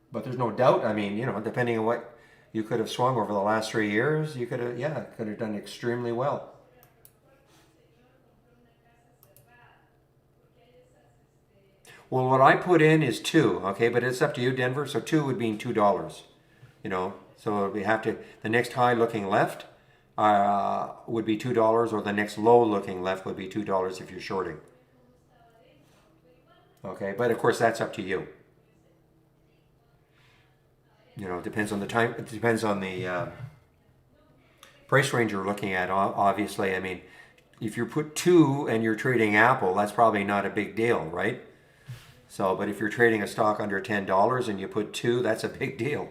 But there's no doubt. I mean, depending on what you could have swung over the last 3 years, you could have done extremely well. Well, what I put in is two, okay, but it's up to you, Denver. So two would mean $2, So we have to the next high looking left would be $2, or the next low looking left would be $2 if you're shorting. Okay, but of course that's up to you. It depends on the time. It depends on the price range you're looking at. Obviously, I mean, if you put two and you're trading Apple, that's probably not a big deal, right? So, but if you're trading a stock under $10 and you put two, that's a big deal.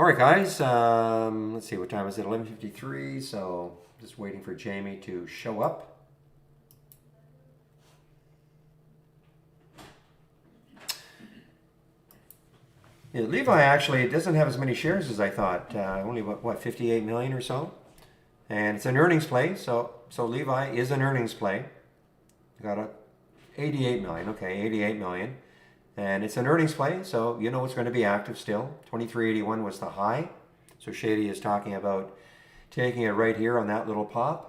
All right, guys. Let's see, what time is it? 11:53. So just waiting for Jamie to show up. Yeah, Levi actually doesn't have as many shares as I thought. Only what 58 million or so, and it's an earnings play. So Levi is an earnings play. Got a 88 million. Okay, 88 million, and it's an earnings play. So you know it's going to be active still. 23.81 was the high. So Shady is talking about taking it right here on that little pop.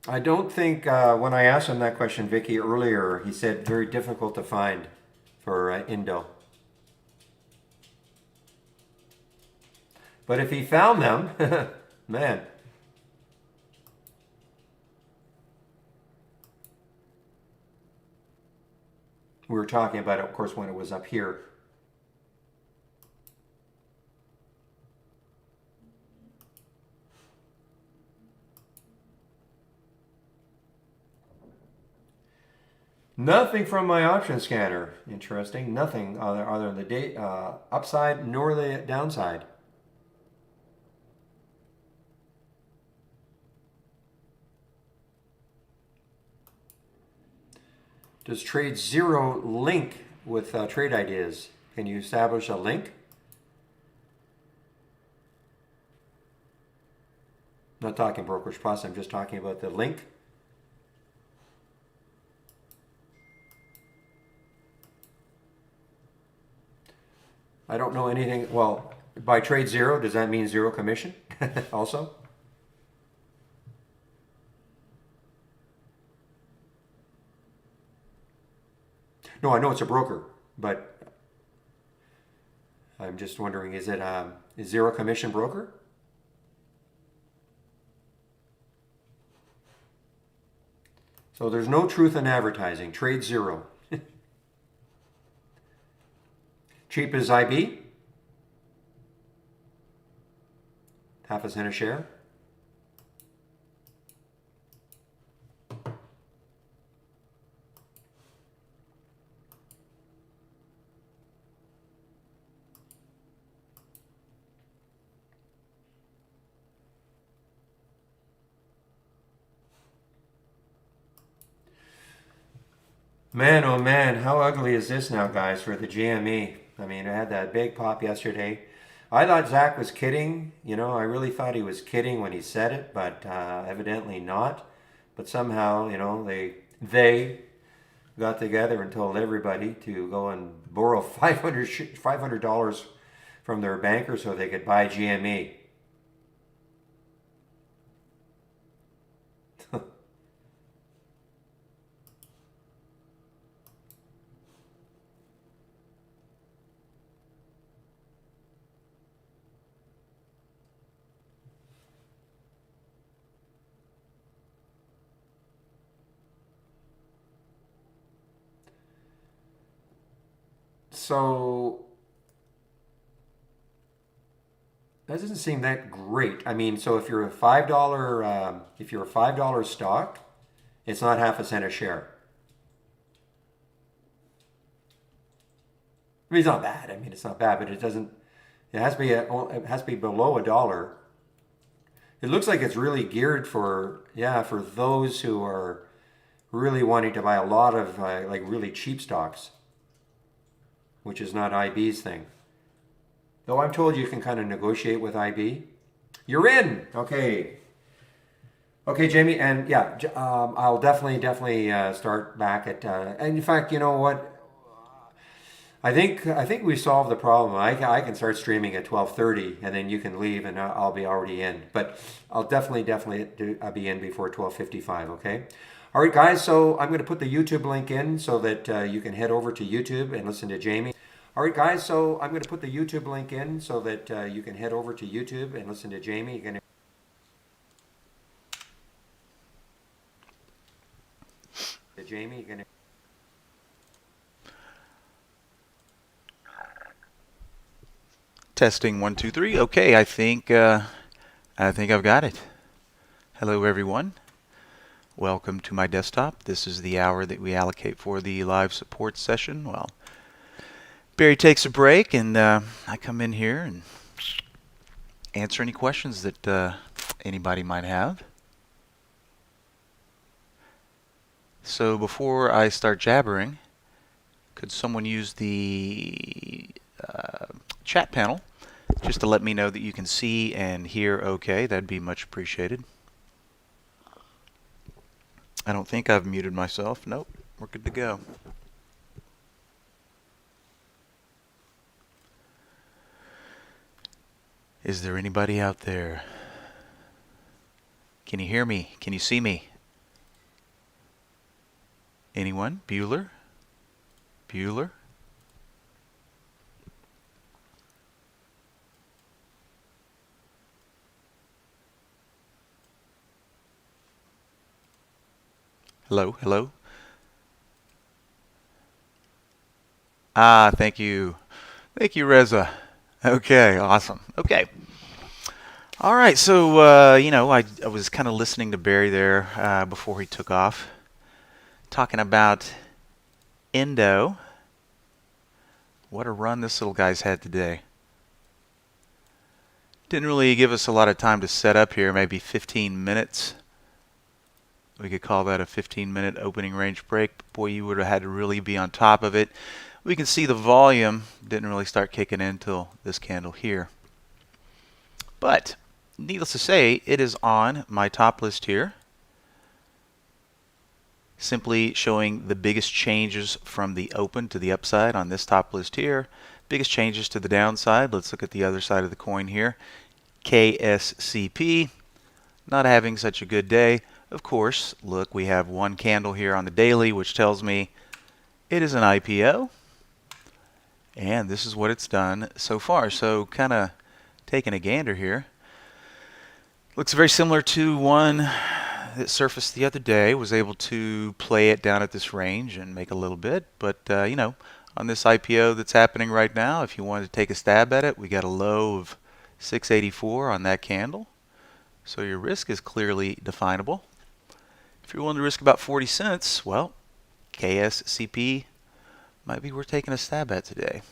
I don't think when I asked him that question, Vicky, earlier, he said very difficult to find for Indo. But if he found them, man. We were talking about it, of course, when it was up here. Nothing from my option scanner. Interesting. Nothing other than the upside nor the downside. Does Trade Zero link with trade ideas? Can you establish a link? Not talking Brokerage Plus, I'm just talking about the link. I don't know anything. Well, by Trade Zero, does that mean zero commission also? No, I know it's a broker, but I'm just wondering, is it is zero commission broker? So there's no truth in advertising. Trade Zero. Cheap as IB. Half a cent a share. Man, oh man, how ugly is this now, guys, for the GME? I mean, I had that big pop yesterday. I thought Zach was kidding. You know, I really thought he was kidding when he said it, but evidently not. But somehow, you know, they got together and told everybody to go and borrow $500 from their banker so they could buy GME. So that doesn't seem that great. I mean, so if you're a $5 stock, it's not half a cent a share. I mean, it's not bad. I mean, it's not bad, but it doesn't. It has to be it has to be below $1. It looks like it's really geared for for those who are really wanting to buy a lot of like really cheap stocks, which is not IB's thing. Though I'm told you can kind of negotiate with IB. You're in. Okay. Okay, Jamie, and yeah, I'll definitely start back at. And in fact, you know what? I think we solved the problem. I can start streaming at 12:30, and then you can leave, and I'll be already in. But I'll definitely be in before 12:55. Okay. All right, guys. So I'm going to put the YouTube link in so that you can head over to YouTube and listen to Jamie. All right, guys. So I'm going to put the YouTube link in so that you can head over to YouTube and listen to Jamie. You're going to Jamie. You're going to. Testing 1, 2, 3. Okay, I think I've got it. Hello, everyone. Welcome to my desktop. This is the hour that we allocate for the live support session. Well, Barry takes a break, and I come in here and answer any questions that anybody might have. So before I start jabbering, could someone use the chat panel just to let me know that you can see and hear okay? That'd be much appreciated. I don't think I've muted myself. Nope, we're good to go. Is there anybody out there? Can you hear me? Can you see me? Anyone? Bueller? Bueller? Hello? Hello? Ah, thank you. Thank you, Reza. Okay, awesome. Okay. All right, so, I was kind of listening to Barry there before he took off, talking about Indo. What a run this little guy's had today. Didn't really give us a lot of time to set up here, maybe 15 minutes. We could call that a 15-minute opening range break. But boy, you would have had to really be on top of it. We can see the volume didn't really start kicking in until this candle here. But needless to say, it is on my top list here. Simply showing the biggest changes from the open to the upside on this top list here. Biggest changes to the downside. Let's look at the other side of the coin here. KSCP, not having such a good day. Of course, look, we have one candle here on the daily, which tells me it is an IPO. And this is what it's done so far. So kind of taking a gander here. Looks very similar to one that surfaced the other day. Was able to play it down at this range and make a little bit. But, on this IPO that's happening right now, if you wanted to take a stab at it, we got a low of 684 on that candle. So your risk is clearly definable. If you're willing to risk about 40 cents, well, KSCP might be worth taking a stab at today.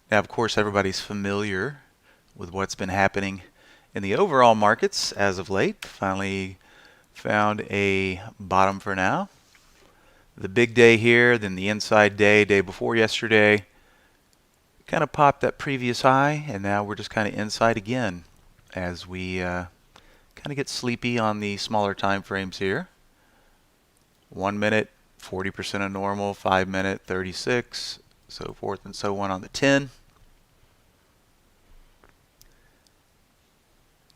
Now, of course, everybody's familiar with what's been happening in the overall markets as of late. Finally found a bottom for now. The big day here, then the inside day before yesterday, kind of popped that previous high, and now we're just kind of inside again as we kind of get sleepy on the smaller time frames here. 1 minute, 40% of normal, 5 minute, 36, so forth and so on the 10.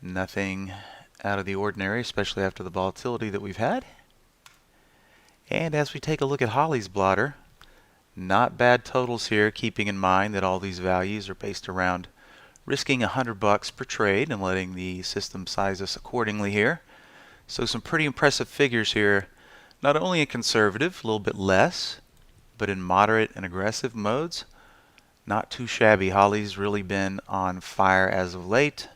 Nothing out of the ordinary, especially after the volatility that we've had. And as we take a look at Holly's blotter, not bad totals here, keeping in mind that all these values are based around risking $100 per trade and letting the system size us accordingly here. So some pretty impressive figures here, not only in conservative, a little bit less, but in moderate and aggressive modes. Not too shabby. Holly's really been on fire as of late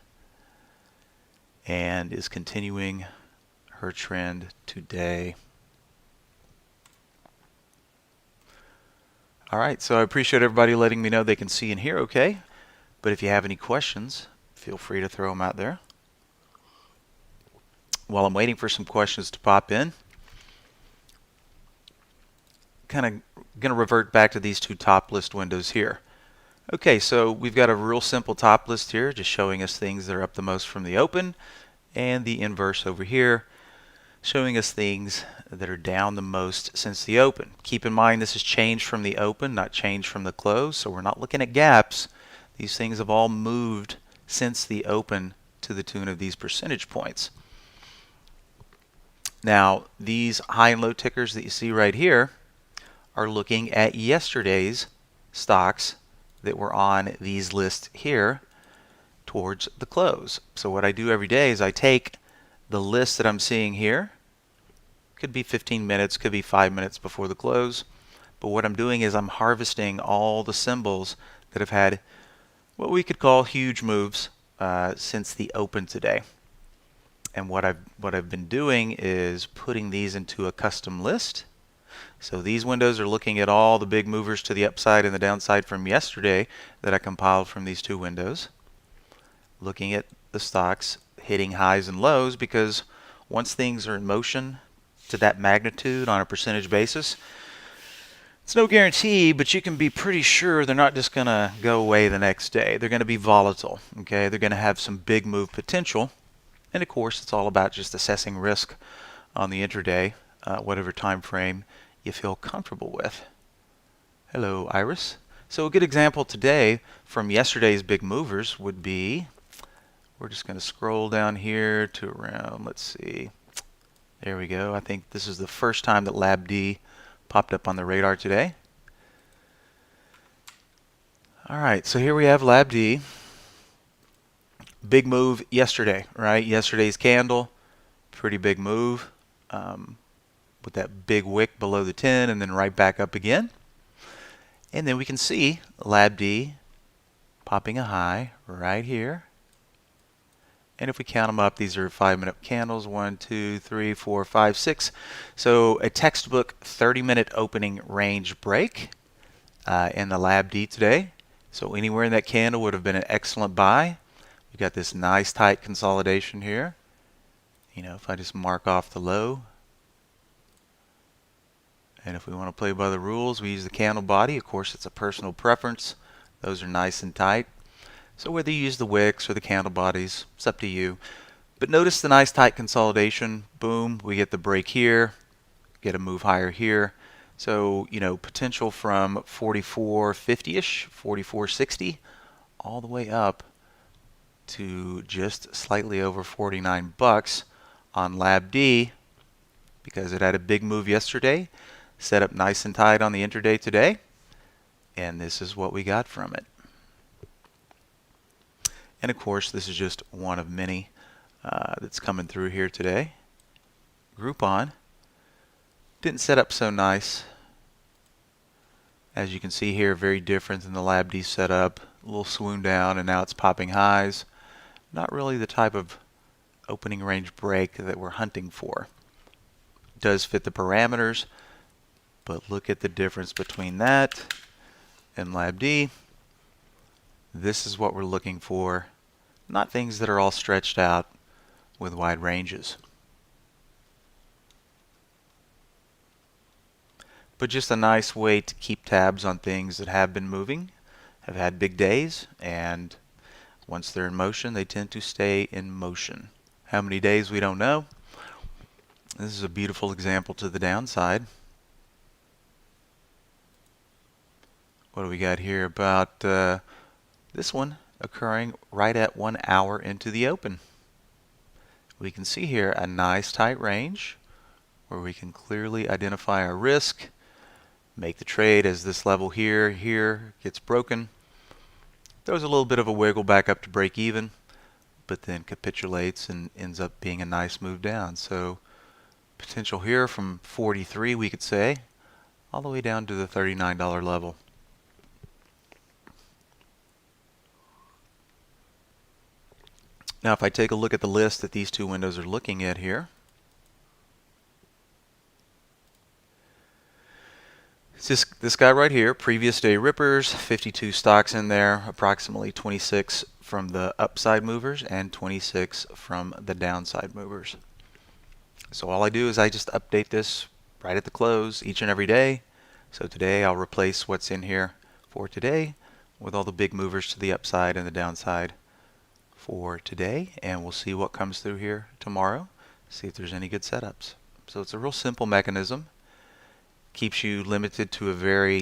and is continuing her trend today. All right, so I appreciate everybody letting me know they can see and hear okay. But if you have any questions, feel free to throw them out there. While I'm waiting for some questions to pop in, kind of going to revert back to these two top list windows here. Okay, so we've got a real simple top list here, just showing us things that are up the most from the open, and the inverse over here, showing us things that are down the most since the open. Keep in mind this is changed from the open, not changed from the close, so we're not looking at gaps. These things have all moved since the open to the tune of these percentage points. Now, these high and low tickers that you see right here are looking at yesterday's stocks that were on these lists here towards the close. So what I do every day is I take the list that I'm seeing here, could be 15 minutes, could be 5 minutes before the close, but what I'm doing is I'm harvesting all the symbols that have had what we could call huge moves since the open today. And what I've been doing is putting these into a custom list. So these windows are looking at all the big movers to the upside and the downside from yesterday that I compiled from these two windows. Looking at the stocks hitting highs and lows, because once things are in motion to that magnitude on a percentage basis, it's no guarantee, but you can be pretty sure they're not just going to go away the next day. They're going to be volatile. Okay, they're going to have some big move potential. And of course, it's all about just assessing risk on the intraday, whatever time frame you feel comfortable with. Hello, Iris. So a good example today from yesterday's big movers would be, we're just going to scroll down here to around, let's see, there we go. I think this is the first time that LabD popped up on the radar today. All right, so here we have LabD. Big move yesterday, right? Yesterday's candle, pretty big move with that big wick below the 10 and then right back up again. And then we can see LabD popping a high right here. And if we count them up, these are 5-minute candles, 1, 2, 3, 4, 5, 6. So a textbook 30-minute opening range break in the LabD today. So anywhere in that candle would have been an excellent buy. We got this nice tight consolidation here. You know, if I just mark off the low, and if we want to play by the rules, we use the candle body. Of course, it's a personal preference. Those are nice and tight. So whether you use the wicks or the candle bodies, it's up to you. But notice the nice tight consolidation. Boom, we get the break here, get a move higher here. So, you know, potential from 44.50-ish, 44.60, all the way up to just slightly over 49 bucks on LabD, because it had a big move yesterday, set up nice and tight on the intraday today, and this is what we got from it. And of course, this is just one of many that's coming through here today. Groupon didn't set up so nice. As you can see here, very different than the LabD setup. A little swoon down, and now it's popping highs. Not really the type of opening range break that we're hunting for. Does fit the parameters, but look at the difference between that and LabD. This is what we're looking for, not things that are all stretched out with wide ranges. But just a nice way to keep tabs on things that have been moving, have had big days, and once they're in motion, they tend to stay in motion. How many days, we don't know. This is a beautiful example to the downside. What do we got here about this one occurring right at 1 hour into the open? We can see here a nice tight range where we can clearly identify our risk, make the trade as this level here gets broken. Throws a little bit of a wiggle back up to break even, but then capitulates and ends up being a nice move down. So potential here from 43, we could say, all the way down to the $39 level. Now if I take a look at the list that these two windows are looking at here, it's this guy right here, previous day rippers, 52 stocks in there, approximately 26 from the upside movers and 26 from the downside movers. So all I do is I just update this right at the close each and every day. So today I'll replace what's in here for today with all the big movers to the upside and the downside for today, and we'll see what comes through here tomorrow, see if there's any good setups. So it's a real simple mechanism. Keeps you limited to a very,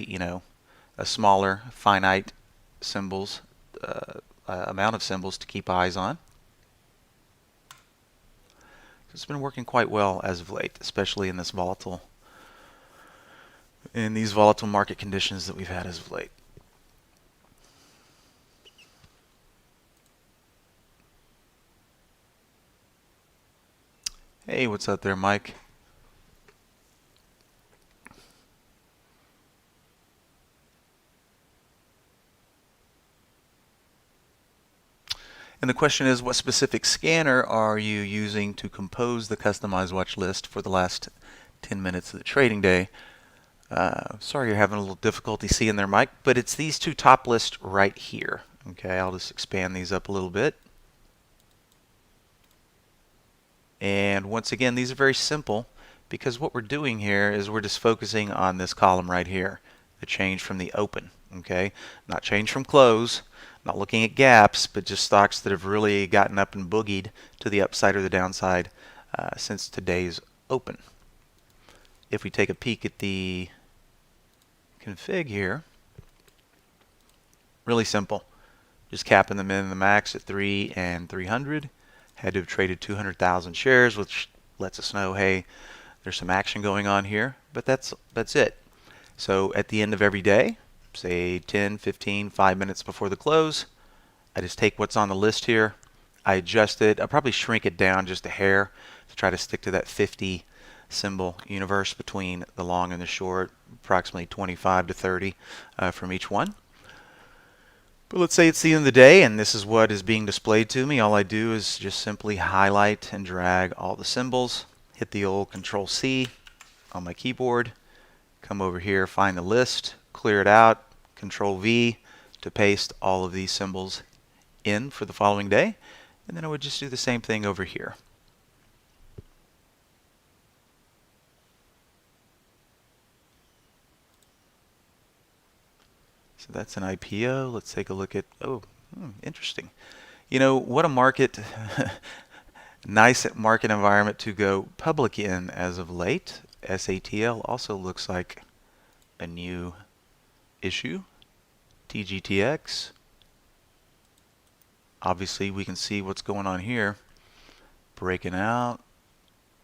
a smaller, finite symbols, amount of symbols to keep eyes on. It's been working quite well as of late, especially in this volatile in these volatile market conditions that we've had as of late. Hey, what's up there, Mike? And the question is, what specific scanner are you using to compose the customized watch list for the last 10 minutes of the trading day? Sorry you're having a little difficulty seeing there, Mike, but it's these two top lists right here. Okay, I'll just expand these up a little bit. And once again, these are very simple because what we're doing here is we're just focusing on this column right here, the change from the open. Okay, not change from close, not looking at gaps, but just stocks that have really gotten up and boogied to the upside or the downside since today's open. If we take a peek at the config here, really simple. Just capping them in the max at 3 and 300. Had to have traded 200,000 shares, which lets us know, hey, there's some action going on here, but that's it. So at the end of every day, say 10, 15, 5 minutes before the close, I just take what's on the list here, I adjust it, I'll probably shrink it down just a hair to try to stick to that 50 symbol universe between the long and the short, approximately 25 to 30 from each one. But let's say it's the end of the day and this is what is being displayed to me. All I do is just simply highlight and drag all the symbols, hit the old Control C on my keyboard, come over here, find the list, clear it out, Control V to paste all of these symbols in for the following day, and then I would just do the same thing over here. So that's an IPO. Let's take a look at, interesting. You know, what a market, nice market environment to go public in as of late. SATL also looks like a new issue. TGTX. Obviously, we can see what's going on here. Breaking out.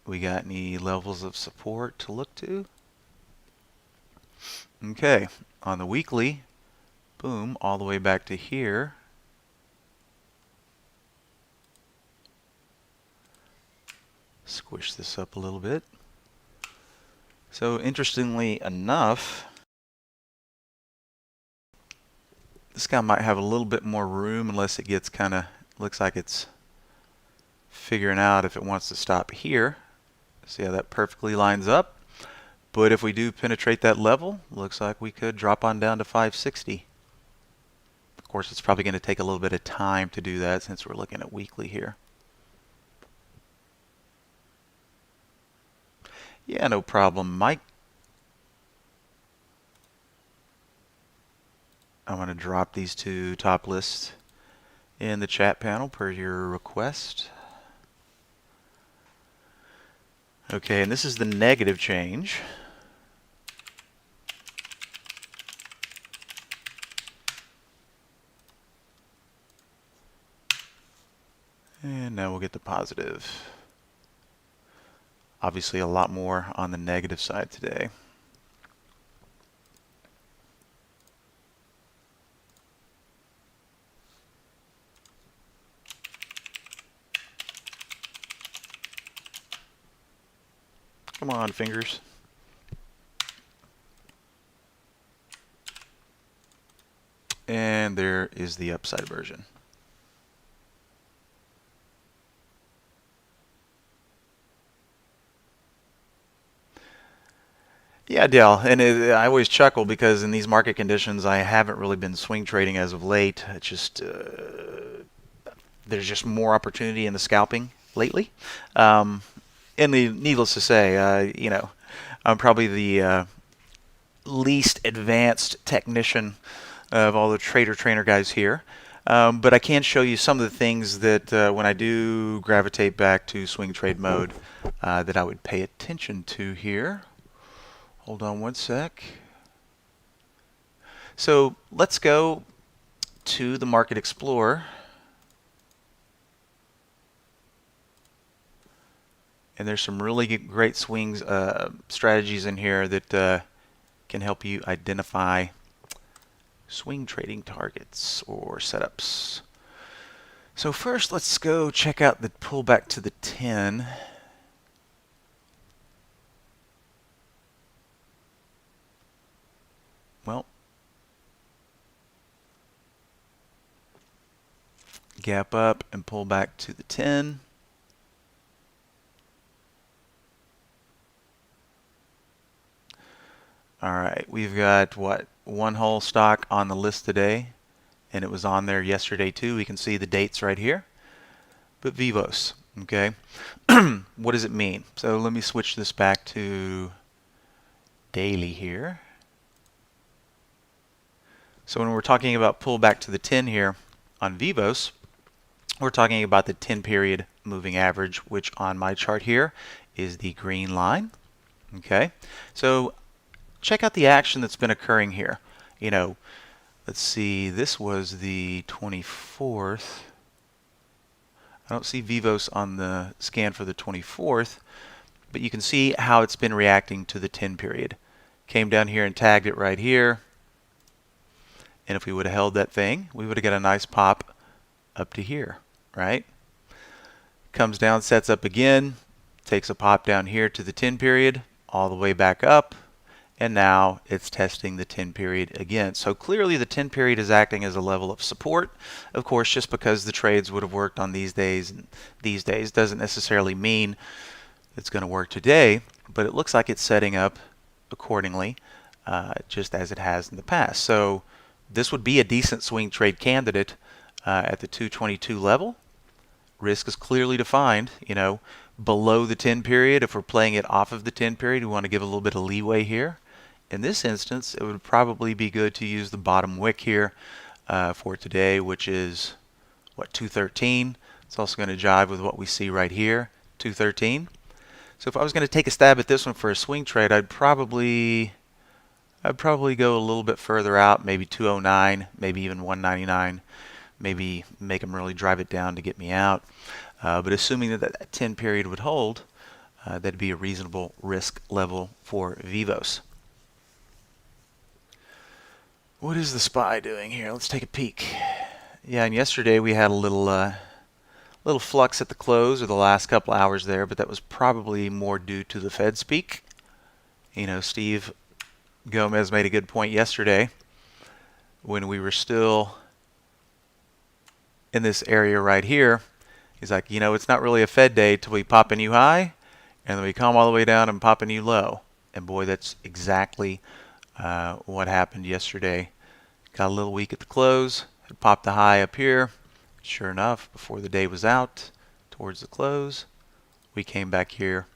We got any levels of support to look to? Okay, on the weekly, boom, all the way back to here. Squish this up a little bit. So interestingly enough, this guy might have a little bit more room unless it gets kind of, looks like it's figuring out if it wants to stop here. See how that perfectly lines up? But if we do penetrate that level, looks like we could drop on down to 560. Of course, it's probably going to take a little bit of time to do that since we're looking at weekly here. Yeah, no problem, Mike. I'm going to drop these two top lists in the chat panel per your request. Okay, and this is the negative change. And now we'll get the positive. Obviously a lot more on the negative side today. Come on, fingers. And there is the upside version. Yeah, Dale, and I always chuckle because in these market conditions I haven't really been swing trading as of late. It's just there's just more opportunity in the scalping lately. Needless to say, you know, I'm probably the least advanced technician of all the trader trainer guys here. But I can show you some of the things that when I do gravitate back to swing trade mode that I would pay attention to here. Hold on one sec. So let's go to the Market Explorer. And there's some really great swings strategies in here that can help you identify swing trading targets or setups. So first, let's go check out the pullback to the 10. Well, gap up and pull back to the 10. All right, we've got what, one whole stock on the list today, and it was on there yesterday too. We can see the dates right here. But Vivos, okay, what does it mean? So let me switch this back to daily here. So when we're talking about pullback to the 10 here on Vivos, we're talking about the 10 period moving average, which on my chart here is the green line. Okay, so check out the action that's been occurring here. You know, let's see, this was the 24th. I don't see Vivos on the scan for the 24th, but you can see how it's been reacting to the 10 period. Came down here and tagged it right here. And if we would have held that thing, we would have got a nice pop up to here, right? Comes down, sets up again, takes a pop down here to the 10 period, all the way back up, and now it's testing the 10 period again. So clearly the 10 period is acting as a level of support. Of course, just because the trades would have worked on these days and these days doesn't necessarily mean it's going to work today, but it looks like it's setting up accordingly, just as it has in the past. So this would be a decent swing trade candidate at the 222 level. Risk is clearly defined, you know, below the 10 period. If we're playing it off of the 10 period, we want to give a little bit of leeway here. In this instance, it would probably be good to use the bottom wick here for today, which is, what, 213. It's also going to jive with what we see right here, 213. So if I was going to take a stab at this one for a swing trade, I'd probably go a little bit further out, maybe 209, maybe even 199. Maybe make them really drive it down to get me out. But assuming that that 10 period would hold, that'd be a reasonable risk level for Vivos. What is the SPY doing here? Let's take a peek. Yeah, and yesterday we had a little flux at the close, or the last couple hours there, but that was probably more due to the Fed speak. You know, Steve Gomez made a good point yesterday when we were still in this area right here. He's like, you know, it's not really a Fed day till we pop a new high, and then we come all the way down and pop a new low. And boy, that's exactly what happened yesterday. Got a little weak at the close, had popped the high up here. Sure enough, before the day was out, towards the close, we came back here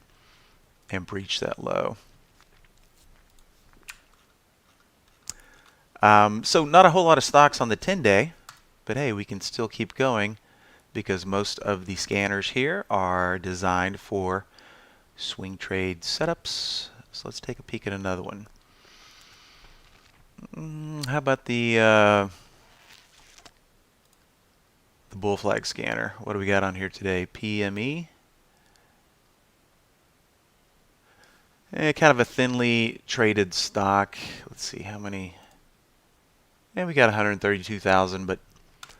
and breached that low. So not a whole lot of stocks on the 10-day, but hey, we can still keep going because most of the scanners here are designed for swing trade setups. So let's take a peek at another one. How about the bull flag scanner? What do we got on here today? PME. Kind of a thinly traded stock. Let's see how many. And we got 132,000, but a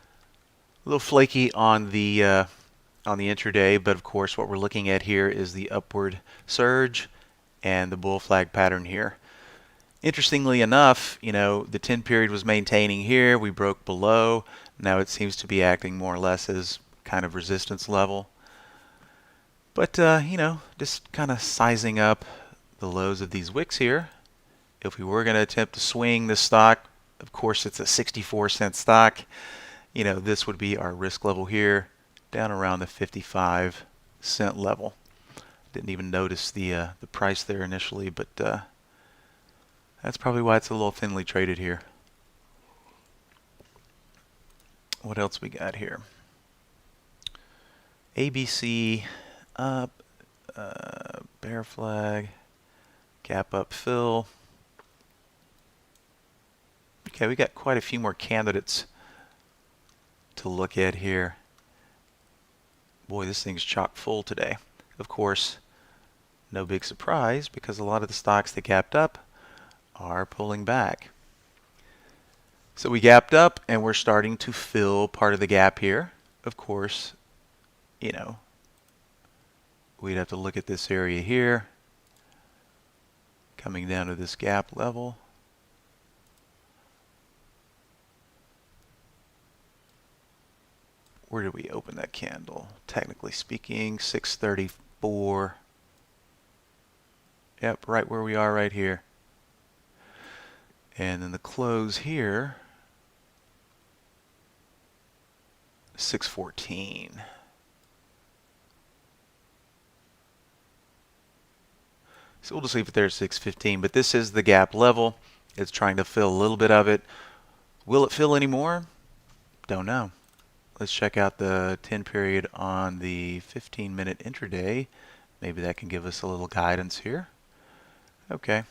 little flaky on the intraday. But of course, what we're looking at here is the upward surge and the bull flag pattern here. Interestingly enough, you know, the 10 period was maintaining here. We broke below. Now it seems to be acting more or less as kind of resistance level. But you know, just kind of sizing up the lows of these wicks here. If we were going to attempt to swing this stock, of course it's a 64-cent stock. You know, this would be our risk level here, down around the 55-cent level. Didn't even notice the price there initially, but that's probably why it's a little thinly traded here. What else we got here? ABC up, bear flag, gap up fill. Okay, we got quite a few more candidates to look at here. Boy, this thing's chock full today. Of course, no big surprise because a lot of the stocks that gapped up are pulling back. So we gapped up and we're starting to fill part of the gap here. Of course, you know, we'd have to look at this area here, coming down to this gap level. Where did we open that candle? Technically speaking, 634. Yep, right where we are right here. And then the close here, 614. So we'll just leave it there at 615, but this is the gap level. It's trying to fill a little bit of it. Will it fill any more? Don't know. Let's check out the 10 period on the 15-minute intraday. Maybe that can give us a little guidance here. Okay.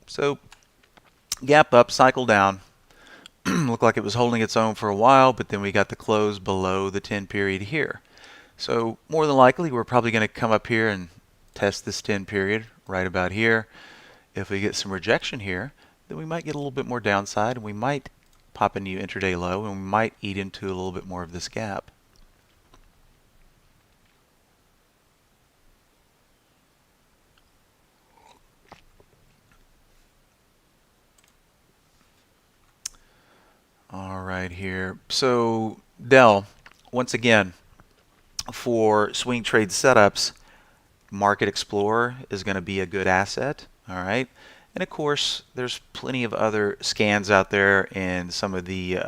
So gap up, cycle down. Looked like it was holding its own for a while, but then we got the close below the 10 period here. So more than likely, we're probably going to come up here and test this 10 period right about here. If we get some rejection here, then we might get a little bit more downside, and we might pop a new intraday low, and we might eat into a little bit more of this gap. All right here. So Dell, once again, for swing trade setups, Market Explorer is going to be a good asset. All right. And of course, there's plenty of other scans out there and some of the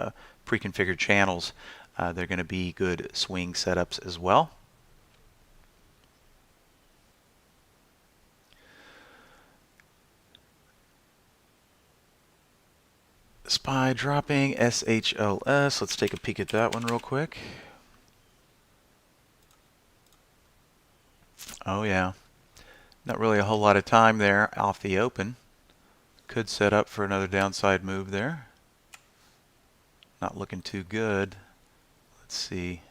pre-configured channels. They're going to be good swing setups as well. SPY dropping, SHLS. Let's take a peek at that one real quick. Oh yeah, not really a whole lot of time there off the open. Could set up for another downside move there. Not looking too good. Let's see.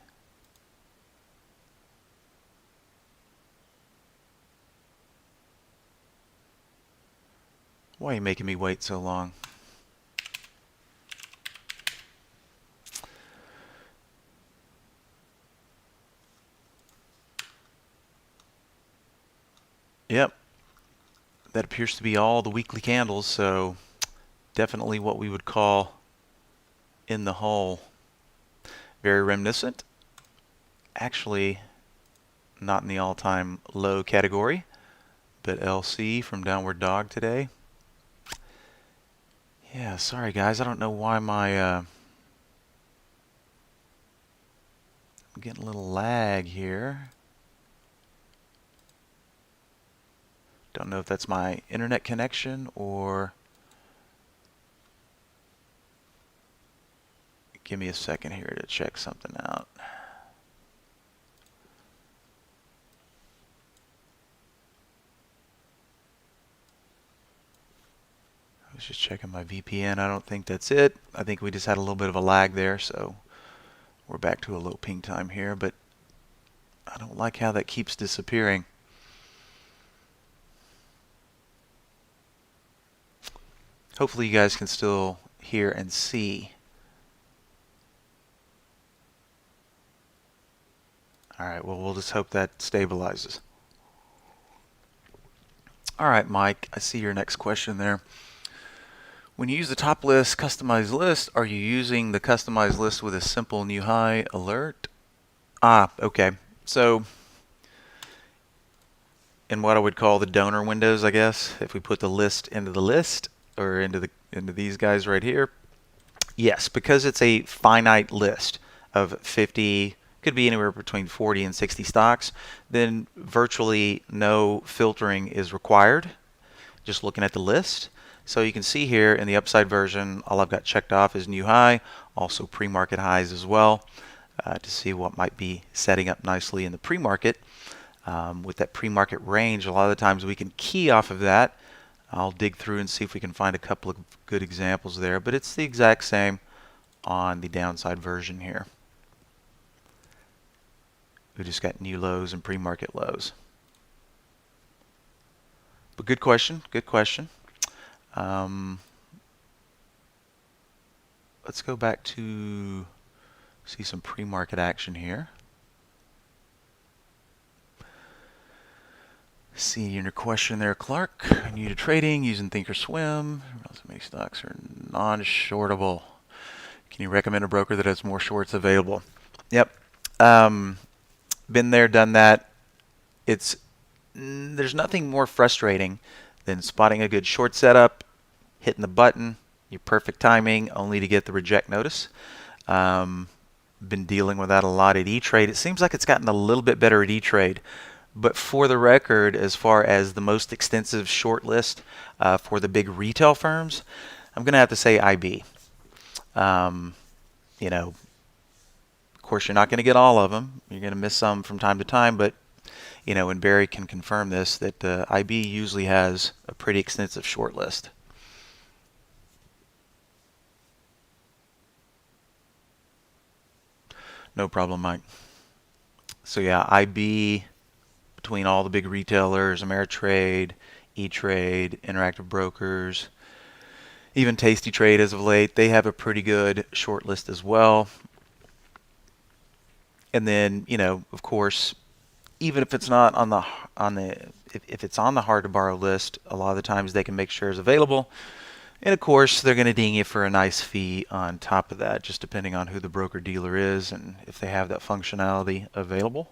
Why are you making me wait so long? Yep, that appears to be all the weekly candles, so definitely what we would call in the hole. Very reminiscent. Actually, not in the all-time low category, but LC from Downward Dog today. Yeah, sorry guys, I don't know why my I'm getting a little lag here. Don't know if that's my internet connection or... Give me a second here to check something out. I was just checking my VPN. I don't think that's it. I think we just had a little bit of a lag there, so we're back to a low ping time here, but I don't like how that keeps disappearing. Hopefully you guys can still hear and see. All right, well, we'll just hope that stabilizes. All right, Mike, I see your next question there. When you use the top list, customized list, are you using the customized list with a simple new high alert? Ah, okay. So in what I would call the donor windows, I guess, if we put the list into the list or into these guys right here, yes, because it's a finite list of 50, could be anywhere between 40 and 60 stocks, then virtually no filtering is required. Just looking at the list. So you can see here in the upside version, all I've got checked off is new high, also pre-market highs as well, to see what might be setting up nicely in the pre-market. With that pre-market range, a lot of the times we can key off of that. I'll dig through and see if we can find a couple of good examples there, but it's the exact same on the downside version here. We just got new lows and pre-market lows. But good question, good question. Let's go back to see some pre-market action here. See in your question there, Clark. New to trading, using Thinkorswim. Many stocks are non-shortable. Can you recommend a broker that has more shorts available? Yep. Been there, done that. There's nothing more frustrating than spotting a good short setup, hitting the button, your perfect timing, only to get the reject notice. Been dealing with that a lot at E-Trade. It seems like it's gotten a little bit better at E-Trade. But for the record, as far as the most extensive short list for the big retail firms, I'm going to have to say IB. You know, of course, you're not going to get all of them. You're going to miss some from time to time, but you know, and Barry can confirm this, that IB usually has a pretty extensive short list. No problem, Mike. So yeah, IB, between all the big retailers, Ameritrade, E-Trade, Interactive Brokers, even Tasty Trade as of late, they have a pretty good short list as well. And then, you know, of course, even if it's not on the if it's on the hard to borrow list, a lot of the times they can make shares available. And of course, they're going to ding you for a nice fee on top of that, just depending on who the broker dealer is and if they have that functionality available.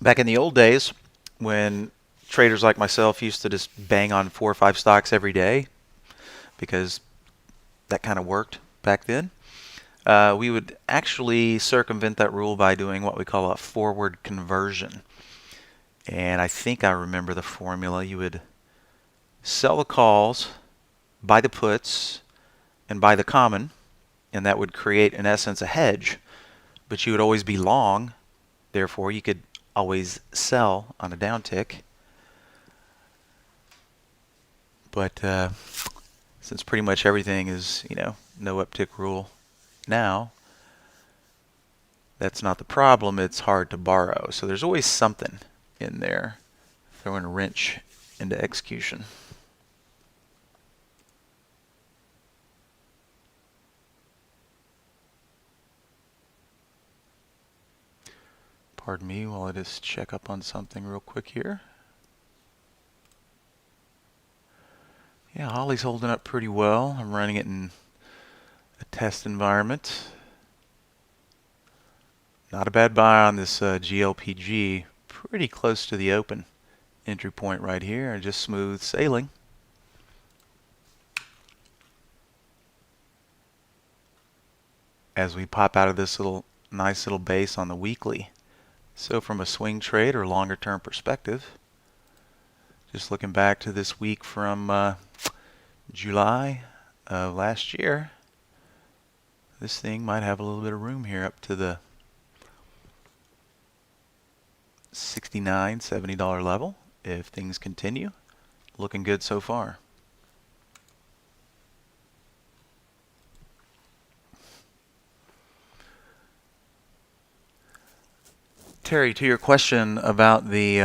Back in the old days, when traders like myself used to just bang on 4 or 5 stocks every day, because that kind of worked back then, we would actually circumvent that rule by doing what we call a forward conversion. And I think I remember the formula. You would sell the calls, buy the puts, and buy the common, and that would create, in essence, a hedge. But you would always be long, therefore you could always sell on a downtick. But since pretty much everything is, you know, no uptick rule now, that's not the problem. It's hard to borrow. So there's always something in there, throwing a wrench into execution. Pardon me while I just check up on something real quick here. Yeah, Holly's holding up pretty well. I'm running it in a test environment. Not a bad buy on this GLPG. Pretty close to the open entry point right here, and just smooth sailing. As we pop out of this nice little base on the weekly. So from a swing trade or longer term perspective, just looking back to this week from July of last year, this thing might have a little bit of room here up to the $69, $70 level if things continue. Looking good so far. Terry, to your question about the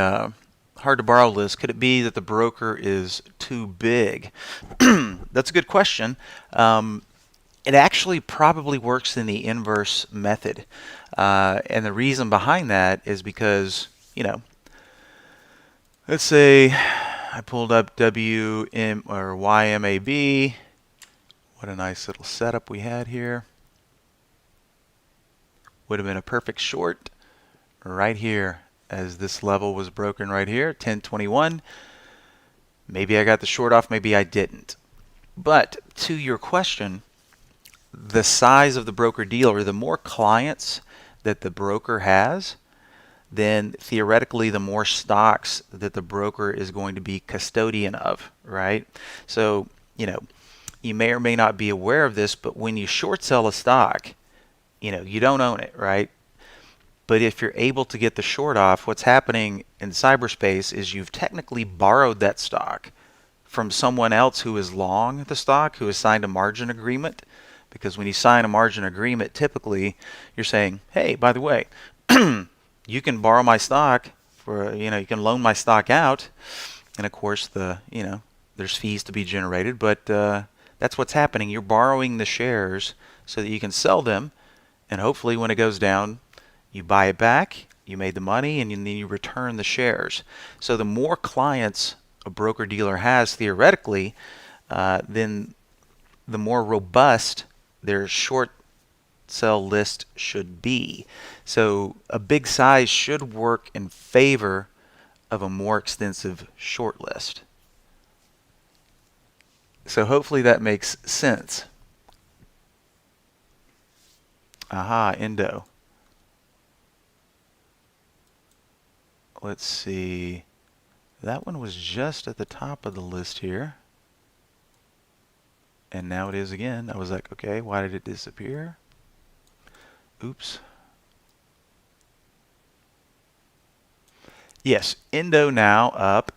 hard to borrow list, could it be that the broker is too big? That's a good question. It actually probably works in the inverse method. And the reason behind that is because, you know, let's say I pulled up WM or YMAB. What a nice little setup we had here. Would have been a perfect short right here as this level was broken right here, 1021. Maybe I got the short off, maybe I didn't. But to your question, the size of the broker dealer, the more clients that the broker has, then theoretically the more stocks that the broker is going to be custodian of, right? So, you know, you may or may not be aware of this, but when you short sell a stock, you know, you don't own it, right? But if you're able to get the short off, what's happening in cyberspace is you've technically borrowed that stock from someone else who is long the stock, who has signed a margin agreement. Because when you sign a margin agreement, typically you're saying, hey, by the way, you can borrow my stock for, you know, you can loan my stock out And of course, there's fees to be generated, but that's what's happening. You're borrowing the shares so that you can sell them, and hopefully when it goes down, you buy it back, you made the money, and then you return the shares. So the more clients a broker-dealer has, theoretically, then the more robust their short sell list should be. So a big size should work in favor of a more extensive short list. So hopefully that makes sense. Aha, Indo. Let's see. That one was just at the top of the list here. And now it is again. I was like, okay, why did it disappear? Oops. Yes, Indo now up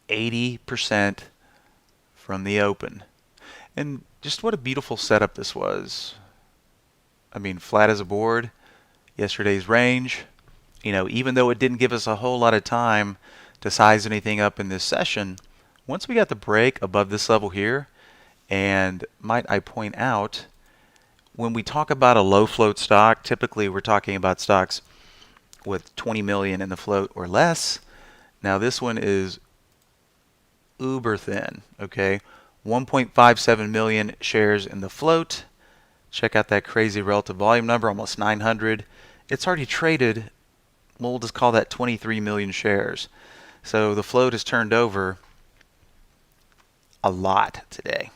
80% from the open. And just what a beautiful setup this was. I mean, flat as a board. Yesterday's range. Even though it didn't give us a whole lot of time to size anything up in this session, once we got the break above this level here, and might I point out, when we talk about a low float stock, typically we're talking about stocks with 20 million in the float or less. Now this one is uber thin, okay? 1.57 million shares in the float. Check out that crazy relative volume number, almost 900. It's already traded, we'll just call that 23 million shares. So the float has turned over a lot today.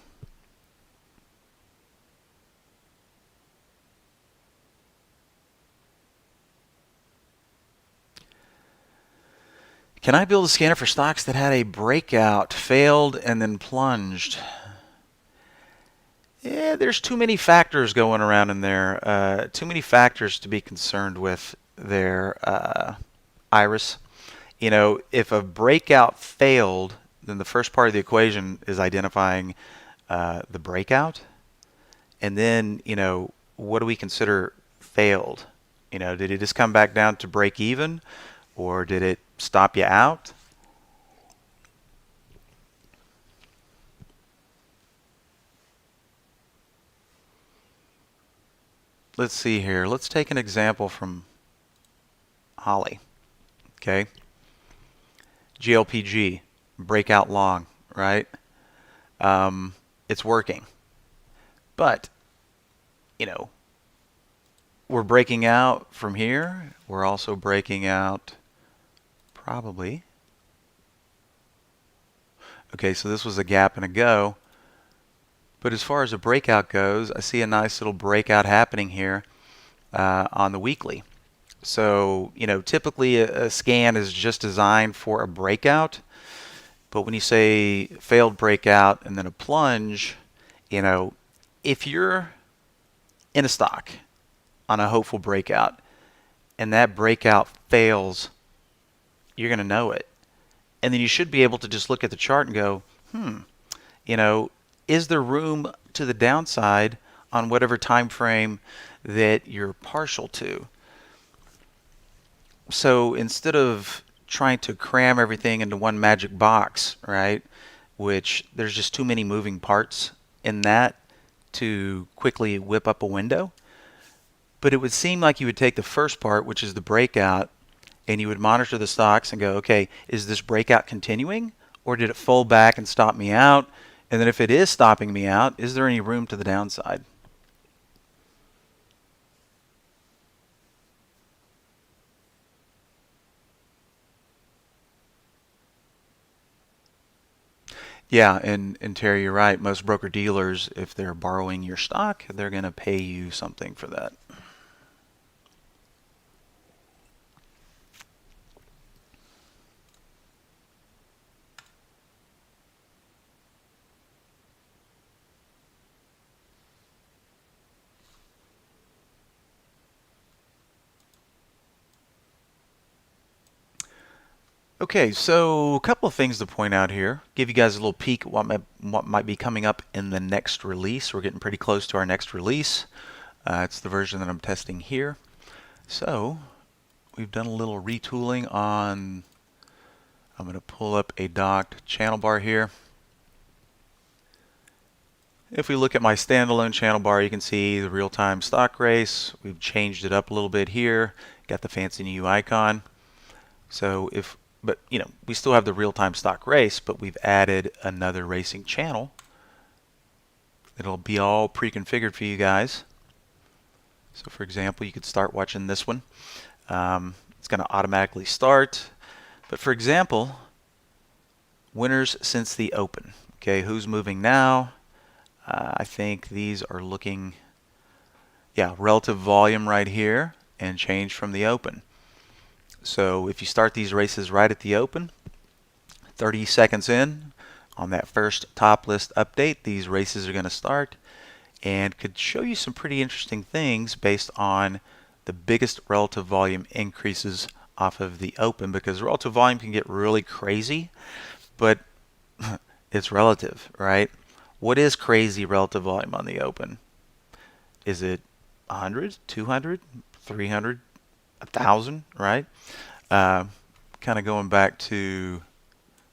Can I build a scanner for stocks that had a breakout, failed, and then plunged? Yeah, there's too many factors going around in there. Too many factors to be concerned with there, Iris. If a breakout failed, then the first part of the equation is identifying the breakout. And then, what do we consider failed? Did it just come back down to break even? Or did it stop you out? Let's see here. Let's take an example from Holly. Okay. GLPG, breakout long, right? It's working. But, we're breaking out from here. We're also breaking out probably. Okay, so this was a gap and a go. But as far as a breakout goes, I see a nice little breakout happening here on the weekly. So, typically a scan is just designed for a breakout. But when you say failed breakout and then a plunge, if you're in a stock on a hopeful breakout and that breakout fails, you're going to know it. And then you should be able to just look at the chart and go, is there room to the downside on whatever time frame that you're partial to? So instead of trying to cram everything into one magic box, right, which there's just too many moving parts in that to quickly whip up a window, but it would seem like you would take the first part, which is the breakout, and you would monitor the stocks and go, okay, is this breakout continuing, or did it fold back and stop me out? And then if it is stopping me out, is there any room to the downside? Yeah, and Terry, you're right. Most broker dealers, if they're borrowing your stock, they're going to pay you something for that. Okay, so a couple of things to point out here. Give you guys a little peek at what might be coming up in the next release. We're getting pretty close to our next release. It's the version that I'm testing here. So we've done a little retooling on I'm going to pull up a docked channel bar here. If we look at my standalone channel bar, you can see the real-time stock race. We've changed it up a little bit here. Got the fancy new icon. So we still have the real-time stock race, but we've added another racing channel. It'll be all pre-configured for you guys. So for example, you could start watching this one. It's going to automatically start. But for example, winners since the open. Okay, who's moving now? I think these are looking, relative volume right here and change from the open. So if you start these races right at the open, 30 seconds in on that first top list update, these races are going to start and could show you some pretty interesting things based on the biggest relative volume increases off of the open, because relative volume can get really crazy, but it's relative, right? What is crazy relative volume on the open? Is it 100, 200, 300, 1,000, right? Kind of going back to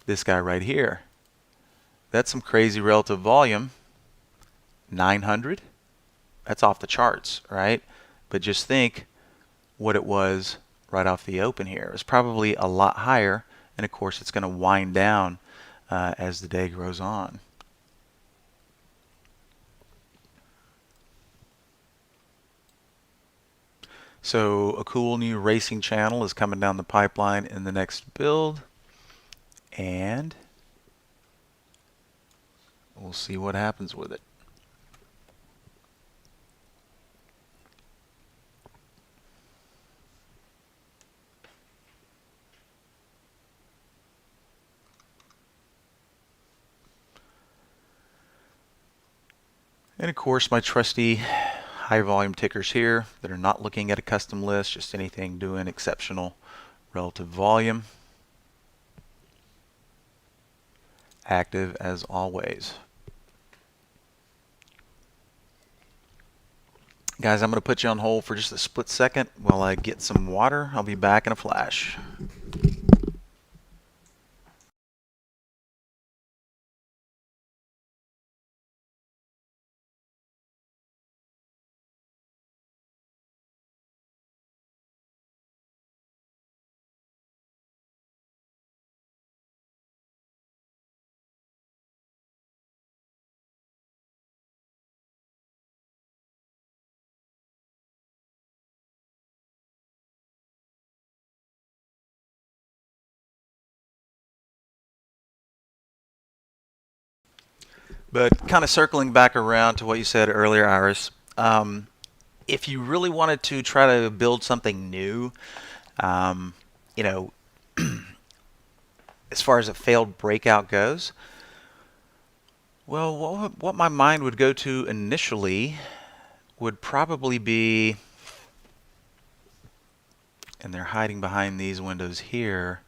this guy right here. That's some crazy relative volume. 900. That's off the charts, right? But just think what it was right off the open here. It was probably a lot higher, and of course it's going to wind down as the day goes on. So a cool new racing channel is coming down the pipeline in the next build, and we'll see what happens with it. And of course my trusty high volume tickers here that are not looking at a custom list, just anything doing exceptional relative volume. Active as always. Guys, I'm going to put you on hold for just a split second while I get some water. I'll be back in a flash. But kind of circling back around to what you said earlier, Iris, if you really wanted to try to build something new, you know, as far as a failed breakout goes, well, what my mind would go to initially would probably be, and they're hiding behind these windows here,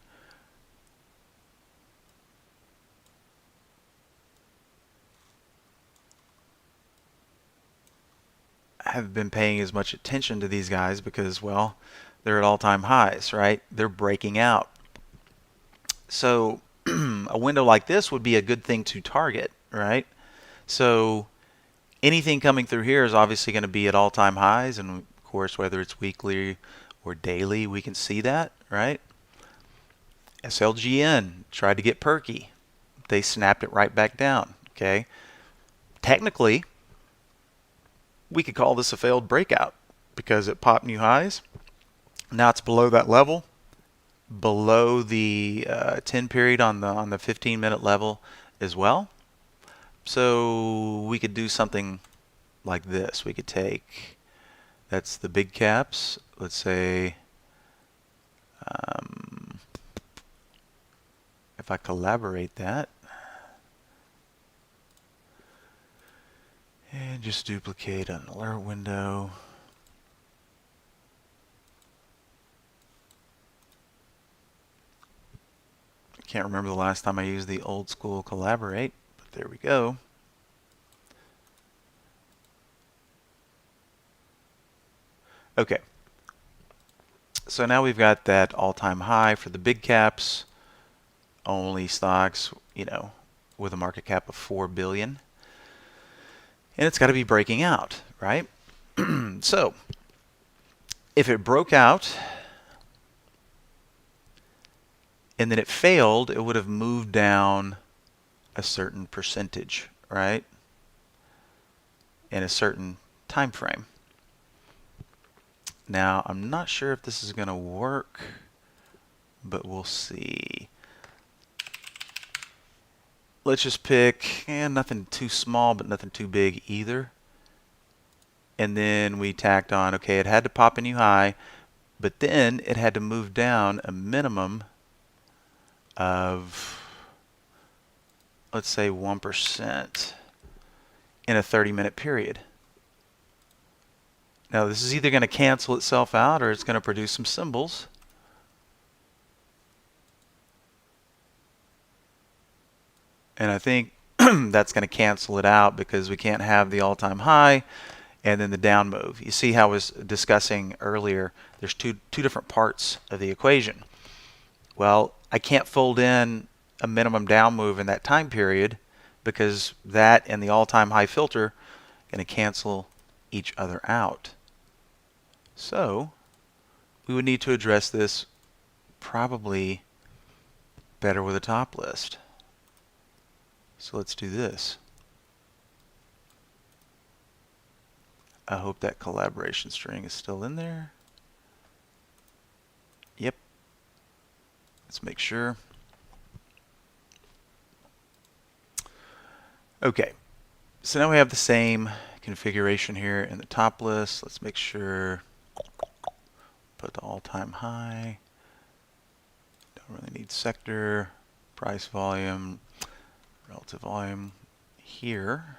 I haven't been paying as much attention to these guys because, well, they're at all-time highs, right? They're breaking out. So a window like this would be a good thing to target, right? So anything coming through here is obviously going to be at all-time highs, and of course, whether it's weekly or daily, we can see that, right? SLGN tried to get perky. They snapped it right back down, okay? Technically, we could call this a failed breakout because it popped new highs. Now it's below that level, below the 10 period on the 15-minute level as well. So we could do something like this. We could take, that's the big caps, let's say, if I collaborate that, and just duplicate an alert window. I can't remember the last time I used the old school collaborate, but there we go. Okay. So now we've got that all-time high for the big caps. only stocks, with a market cap of 4 billion. And it's got to be breaking out, right? So, if it broke out and then it failed, it would have moved down a certain percentage, right? In a certain time frame. Now, I'm not sure if this is going to work, but we'll see. Let's just pick nothing too small, but nothing too big either. And then we tacked on, okay, it had to pop a new high, but then it had to move down a minimum of, let's say, 1% in a 30-minute period. Now, this is either going to cancel itself out or it's going to produce some symbols. And I think that's going to cancel it out because we can't have the all-time high and then the down move. You see how I was discussing earlier, there's two different parts of the equation. Well, I can't fold in a minimum down move in that time period because that and the all-time high filter are going to cancel each other out. So we would need to address this probably better with a top list. So let's do this. I hope that collaboration string is still in there. Yep. Let's make sure. Okay. So now we have the same configuration here in the top list. Let's make sure. Put the all-time high. Don't really need sector, price volume, relative volume here.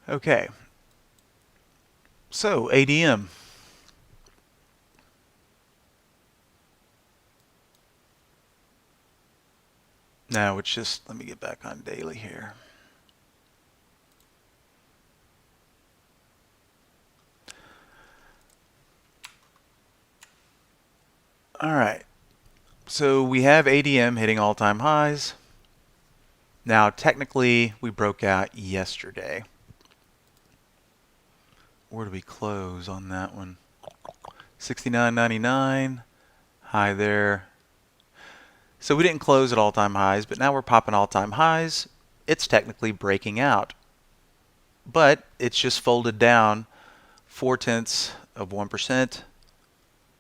Okay. So ADM. Now it's just, let me get back on daily here. All right. So we have ADM hitting all-time highs. Now technically we broke out yesterday. Where do we close on that one? 69.99, high there. So we didn't close at all-time highs, but now we're popping all-time highs. It's technically breaking out, but it's just folded down 0.4%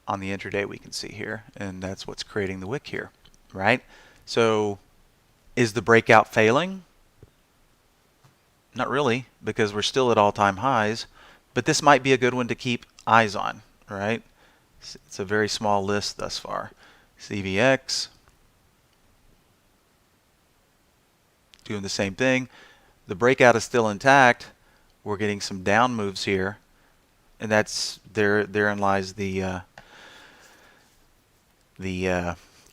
on the intraday we can see here, and that's what's creating the wick here, right? So is the breakout failing? Not really, because we're still at all-time highs, but this might be a good one to keep eyes on, right? It's a very small list thus far. CVX, doing the same thing. The breakout is still intact. We're getting some down moves here, and that's therein lies the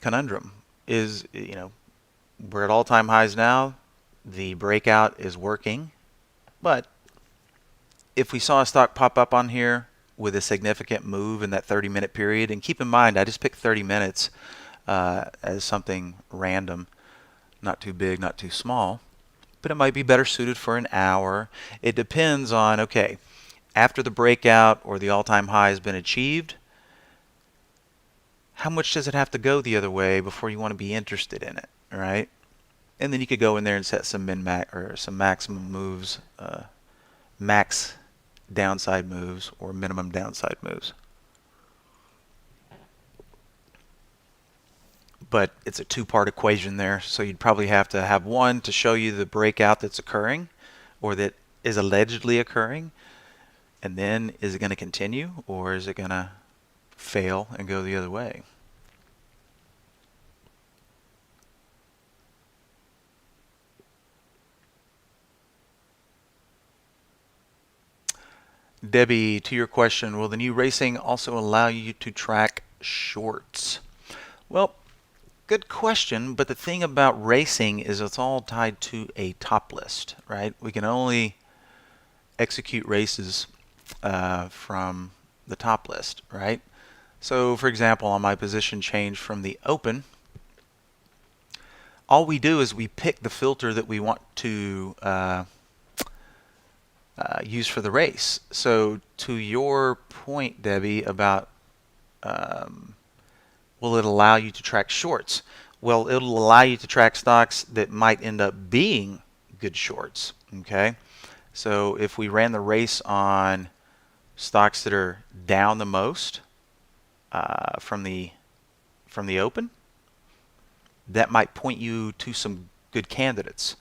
conundrum. Is, we're at all-time highs now. The breakout is working, but if we saw a stock pop up on here with a significant move in that 30-minute period, and keep in mind, I just picked 30 minutes as something random, not too big, not too small, but it might be better suited for an hour. It depends on, okay, after the breakout or the all-time high has been achieved, how much does it have to go the other way before you want to be interested in it, right? And then you could go in there and set some min-max or some maximum moves, max downside moves or minimum downside moves. But it's a two-part equation there, so you'd probably have to have one to show you the breakout that's occurring or that is allegedly occurring, and then is it going to continue or is it going to fail and go the other way? Debbie, to your question, will the new racing also allow you to track shorts? Well, good question, but the thing about racing is it's all tied to a top list, right? We can only execute races from the top list, right? So, for example, on my position change from the open, all we do is we pick the filter that we want to use for the race. So, to your point, Debbie, about will it allow you to track shorts? Well, it'll allow you to track stocks that might end up being good shorts. Okay, so if we ran the race on stocks that are down the most from the open, that might point you to some good candidates.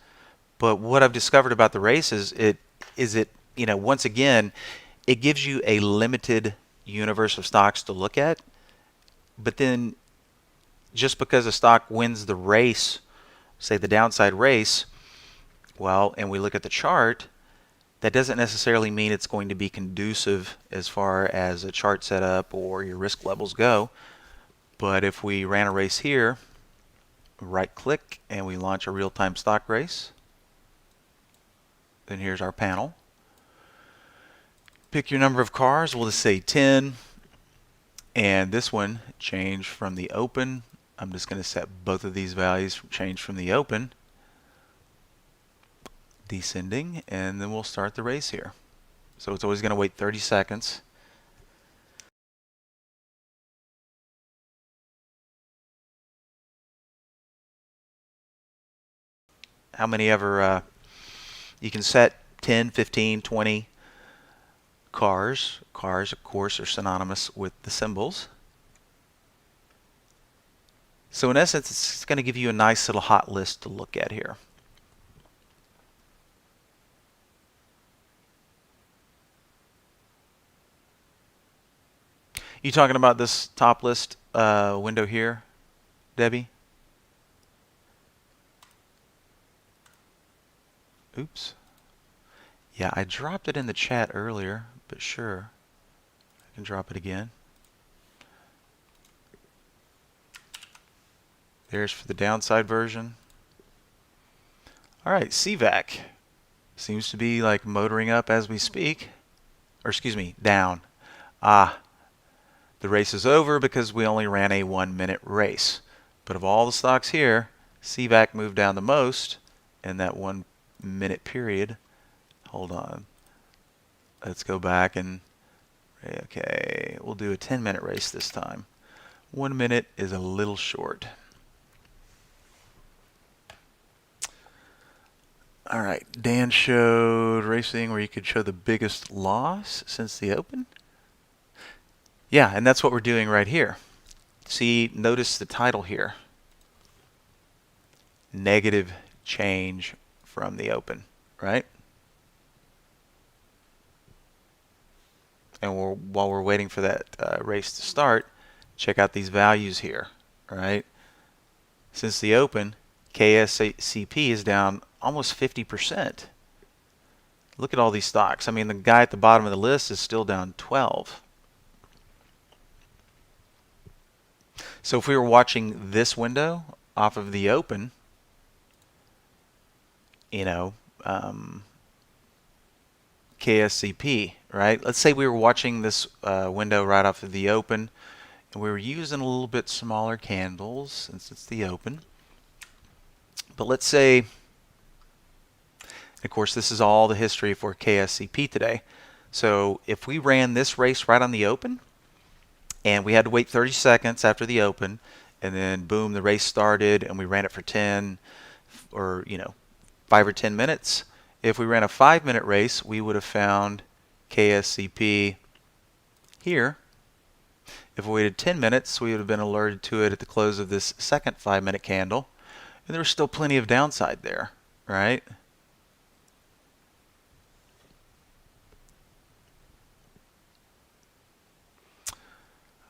But what I've discovered about the race is once again, it gives you a limited universe of stocks to look at. But then just because a stock wins the race, say the downside race, well, and we look at the chart, that doesn't necessarily mean it's going to be conducive as far as a chart setup or your risk levels go. But if we ran a race here, right click and we launch a real-time stock race, then here's our panel. Pick your number of cars, we'll just say 10. And this one, change from the open. I'm just going to set both of these values, change from the open, descending, and then we'll start the race here. So it's always going to wait 30 seconds. How many ever, you can set 10, 15, 20 cars. Cars, of course, are synonymous with the symbols. So in essence, it's going to give you a nice little hot list to look at here. You talking about this top list window here, Debbie? Oops. Yeah, I dropped it in the chat earlier, but sure, I can drop it again. There's for the downside version. All right, CVAC seems to be like motoring up as we speak, or excuse me, down. The race is over because we only ran a 1-minute race. But of all the stocks here, CVAC moved down the most in that 1-minute period. Hold on. Let's go back and, okay, we'll do a 10-minute race this time. 1 minute is a little short. All right, Dan showed racing where you could show the biggest loss since the open. Yeah, and that's what we're doing right here. See, notice the title here. Negative change from the open, right? And while we're waiting for that race to start, check out these values here, right? Since the open, KSCP is down almost 50%. Look at all these stocks. I mean, the guy at the bottom of the list is still down 12. So if we were watching this window off of the open, KSCP, right? Let's say we were watching this window right off of the open, and we were using a little bit smaller candles since it's the open. But let's say, of course, this is all the history for KSCP today. So if we ran this race right on the open, and we had to wait 30 seconds after the open, and then boom, the race started, and we ran it for 10 or 5 or 10 minutes. If we ran a 5-minute race, we would have found KSCP here. If we waited 10 minutes, we would have been alerted to it at the close of this second 5-minute candle, and there was still plenty of downside there, right?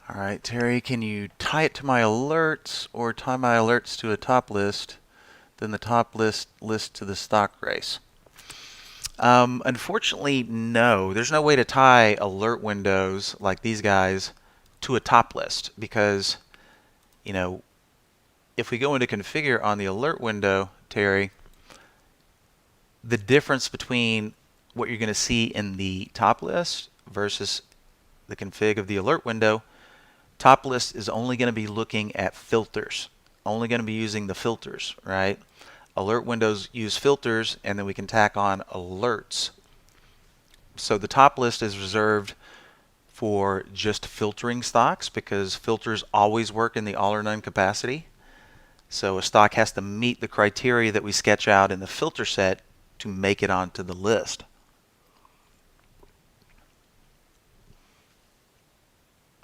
All right, Terry, can you tie it to my alerts or tie my alerts to a top list, then the top list to the stock race? Unfortunately, no. There's no way to tie alert windows like these guys to a top list because, if we go into configure on the alert window, Terry, the difference between what you're going to see in the top list versus the config of the alert window, top list is only going to be looking at filters, only going to be using the filters, right? Alert windows use filters, and then we can tack on alerts. So the top list is reserved for just filtering stocks because filters always work in the all or none capacity. So a stock has to meet the criteria that we sketch out in the filter set to make it onto the list.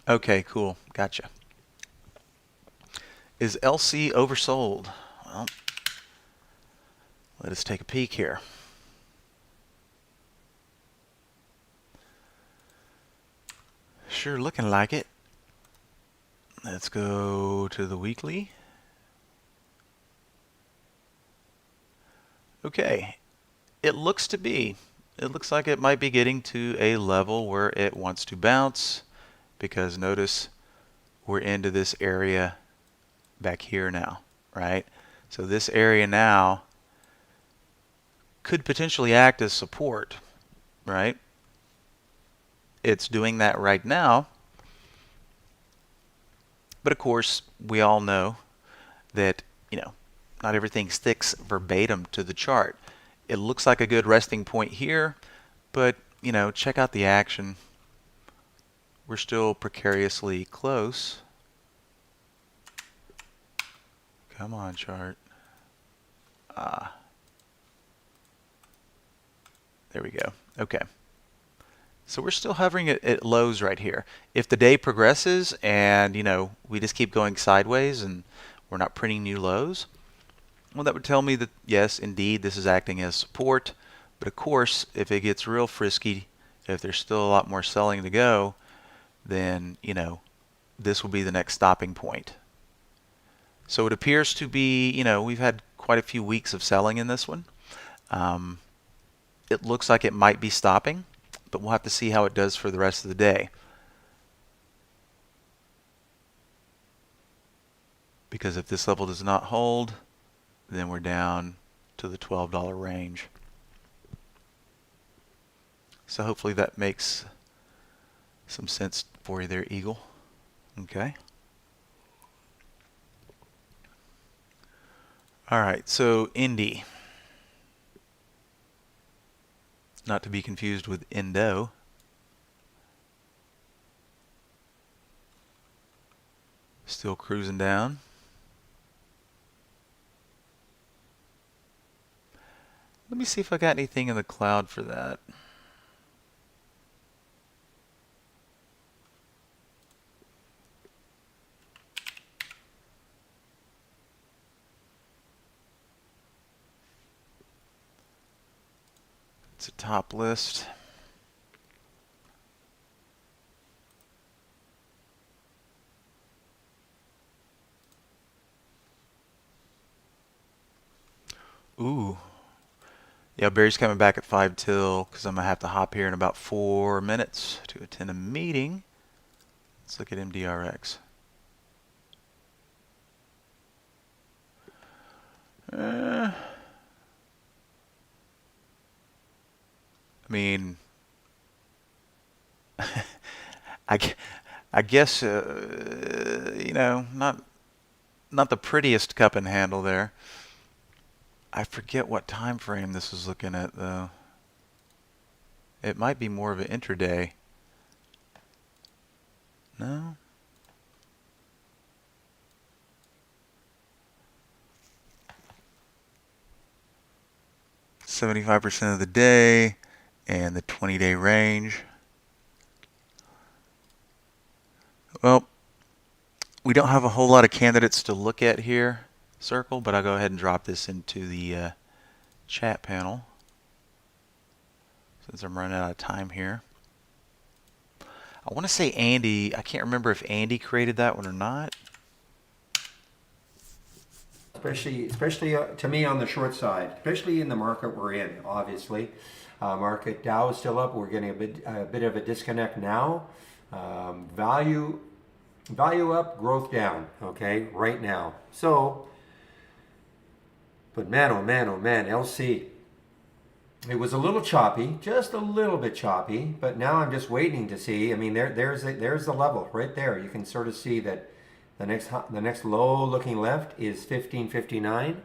Okay, cool. Gotcha. Is LC oversold? Well, let us take a peek here. Sure looking like it. Let's go to the weekly. Okay, it looks like it might be getting to a level where it wants to bounce, because notice we're into this area back here now, right? So this area now could potentially act as support, right? It's doing that right now, but of course we all know that, not everything sticks verbatim to the chart. It looks like a good resting point here, but check out the action. We're still precariously close. Come on, chart. There we go. Okay. So we're still hovering at lows right here. If the day progresses and, we just keep going sideways and we're not printing new lows, well, that would tell me that, yes, indeed, this is acting as support. But of course, if it gets real frisky, if there's still a lot more selling to go, then, this will be the next stopping point. So it appears to be, we've had quite a few weeks of selling in this one. It looks like it might be stopping, but we'll have to see how it does for the rest of the day. Because if this level does not hold, then we're down to the $12 range. So hopefully that makes some sense for you there, Eagle. Okay. All right, so Indy. Not to be confused with Indo. Still cruising down. Let me see if I got anything in the cloud for that. It's a top list. Ooh. Yeah, Barry's coming back at 5 till because I'm going to have to hop here in about 4 minutes to attend a meeting. Let's look at MDRX. I mean, I guess, not the prettiest cup and handle there. I forget what time frame this is looking at, though. It might be more of an intraday. No? $75% of the day and the 20-day range. Well, we don't have a whole lot of candidates to look at here, Circle, but I'll go ahead and drop this into the chat panel since I'm running out of time here. I want to say Andy, I can't remember if Andy created that one or not. Especially to me on the short side, especially in the market we're in, obviously. Market Dow is still up. We're getting a bit of a disconnect now. Value Value up, growth down, okay, right now. So, but man, oh man, oh man, LC. It was a little choppy, just a little bit choppy, but now I'm just waiting to see. I mean, there's the level right there. You can sort of see that the next low looking left is 1559.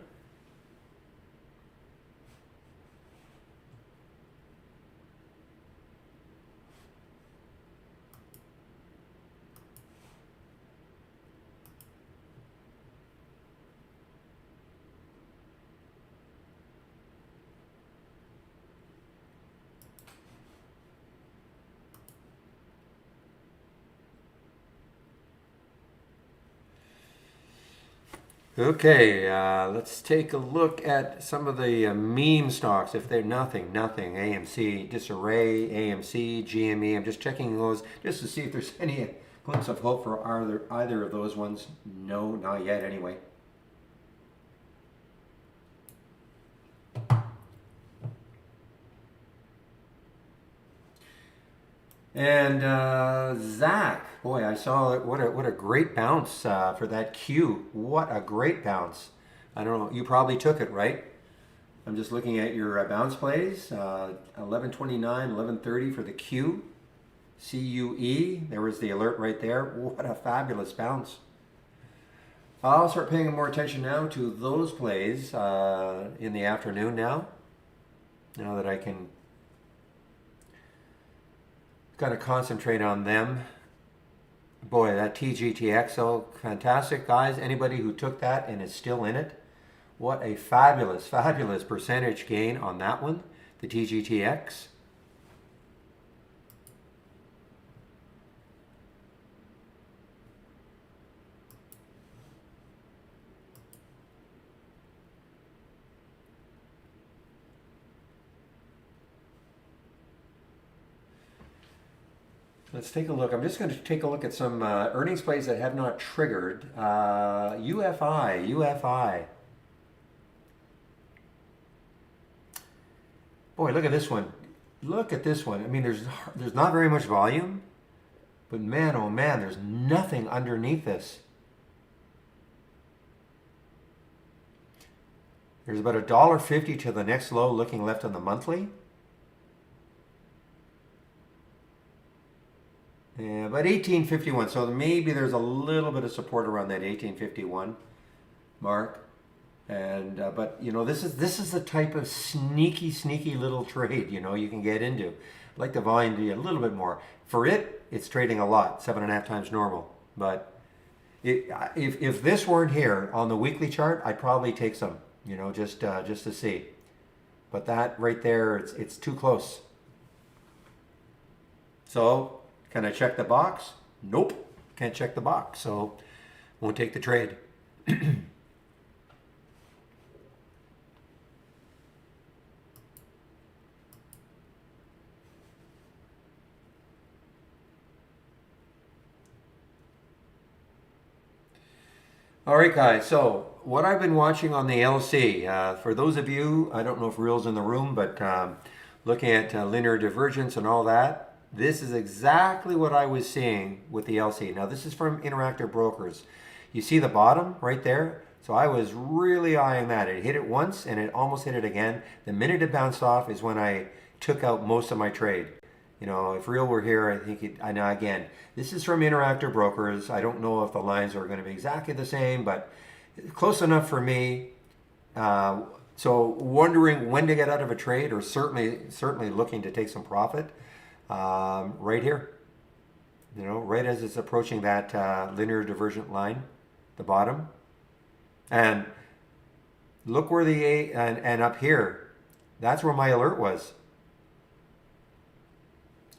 Okay, let's take a look at some of the meme stocks. If they're nothing, AMC, disarray, AMC, GME. I'm just checking those just to see if there's any glimpse of hope for either of those ones. No, not yet anyway. And Zach, boy, I saw it. What a great bounce for that Q. What a great bounce. I don't know. You probably took it, right? I'm just looking at your bounce plays. 1129, 1130 for the Q. CUE. There was the alert right there. What a fabulous bounce. I'll start paying more attention now to those plays in the afternoon now. Now that I can kind of concentrate on them. Boy, that TGTX, so fantastic, guys. Anybody who took that and is still in it, what a fabulous, fabulous percentage gain on that one, the TGTX. Let's take a look. I'm just going to take a look at some earnings plays that have not triggered. UFI. Boy, look at this one. Look at this one. I mean, there's not very much volume, but man, oh man, there's nothing underneath this. There's about $1.50 to the next low looking left on the monthly. Yeah, about 1851. So maybe there's a little bit of support around that 1851 mark. And but you know, this is the type of sneaky little trade, you know, you can get into. I'd like the volume to be a little bit more. For it, it's trading a lot, 7.5 times normal. But if this weren't here on the weekly chart, I'd probably take some, you know, just to see. But that right there, it's too close. So can I check the box? Nope, can't check the box, so won't take the trade. All right, guys, so what I've been watching on the LC, for those of you, I don't know if Real's in the room, but looking at linear divergence and all that, this is exactly what I was seeing with the LC. Now, this is from Interactive Brokers. You see the bottom right there? So I was really eyeing that. It hit it once and it almost hit it again. The minute it bounced off is when I took out most of my trade. You know, if Real were here, I think I know, again, this is from Interactive Brokers. I don't know if the lines are going to be exactly the same, but close enough for me. So wondering when to get out of a trade, or certainly looking to take some profit. Right here, you know, right as it's approaching that linear divergent line, the bottom. And look where and up here, that's where my alert was.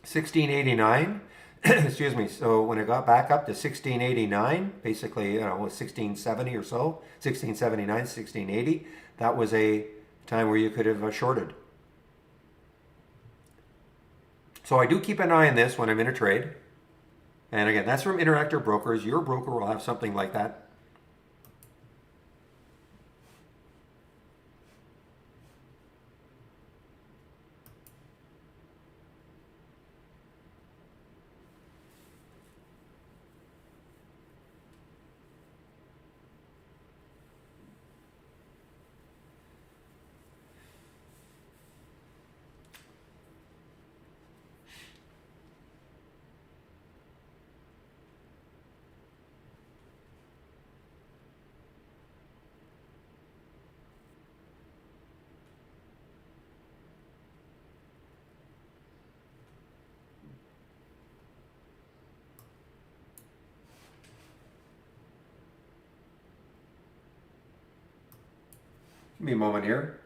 1689, excuse me. So when it got back up to 1689, basically, you know, was 1670 or so, 1679, 1680, that was a time where you could have shorted. So I do keep an eye on this when I'm in a trade. And again, that's from Interactive Brokers. Your broker will have something like that. Give me a moment here.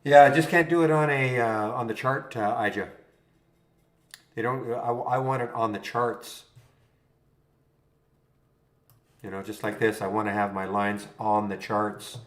Yeah, I just can't do it on a on the chart, Ija. They don't. I want it on the charts. You know, just like this. I want to have my lines on the charts.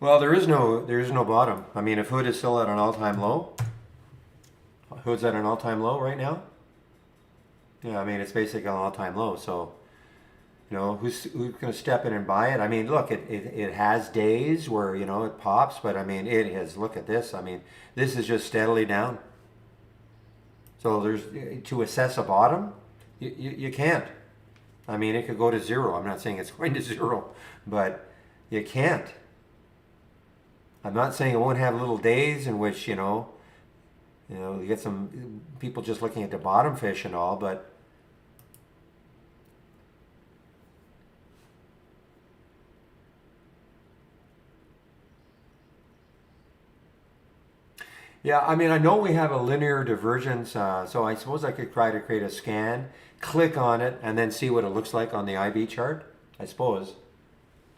Well, there is no bottom. I mean, if hood is still at an all-time low, hood's at an all-time low right now. Yeah, I mean it's basically an all-time low. So you know who's going to step in and buy it? I mean, look, it has days where you know it pops, but I mean it has. Look at this. I mean this is just steadily down. So there's to assess a bottom, you can't. I mean it could go to zero. I'm not saying it's going to zero, but you can't. I'm not saying it won't have little days in which you get some people just looking at the bottom fish and all, but yeah, I mean, I know we have a linear divergence, so I suppose I could try to create a scan, click on it, and then see what it looks like on the IB chart. I suppose.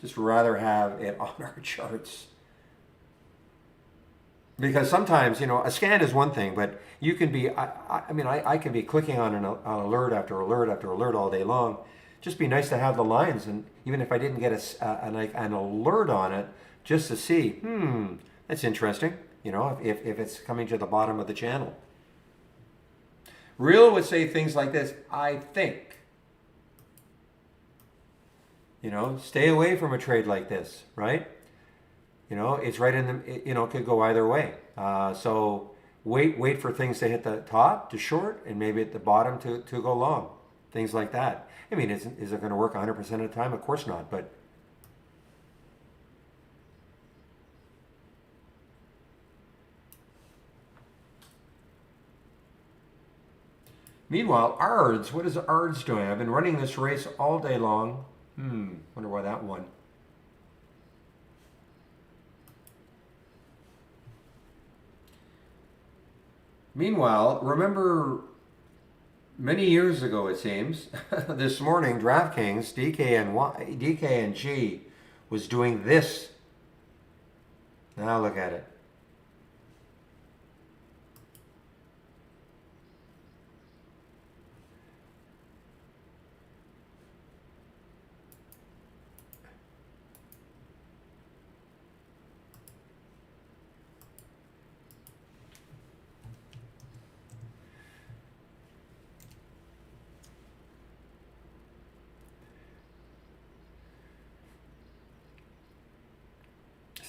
Just rather have it on our charts. Because sometimes, you know, a scan is one thing, but you can be, I can be clicking on an alert after alert after alert all day long. Just be nice to have the lines, and even if I didn't get an alert on it, just to see, that's interesting, you know, if it's coming to the bottom of the channel. Real would say things like this, I think. You know, stay away from a trade like this, right? You know, it's right in the, you know, it could go either way. So wait for things to hit the top to short and maybe at the bottom to go long. Things like that. I mean, is it going to work 100% of the time? Of course not. But meanwhile, ARDS, what is ARDS doing? I've been running this race all day long. Wonder why that one. Meanwhile, remember many years ago, it seems, this morning, DraftKings, DKNG, was doing this. Now look at it.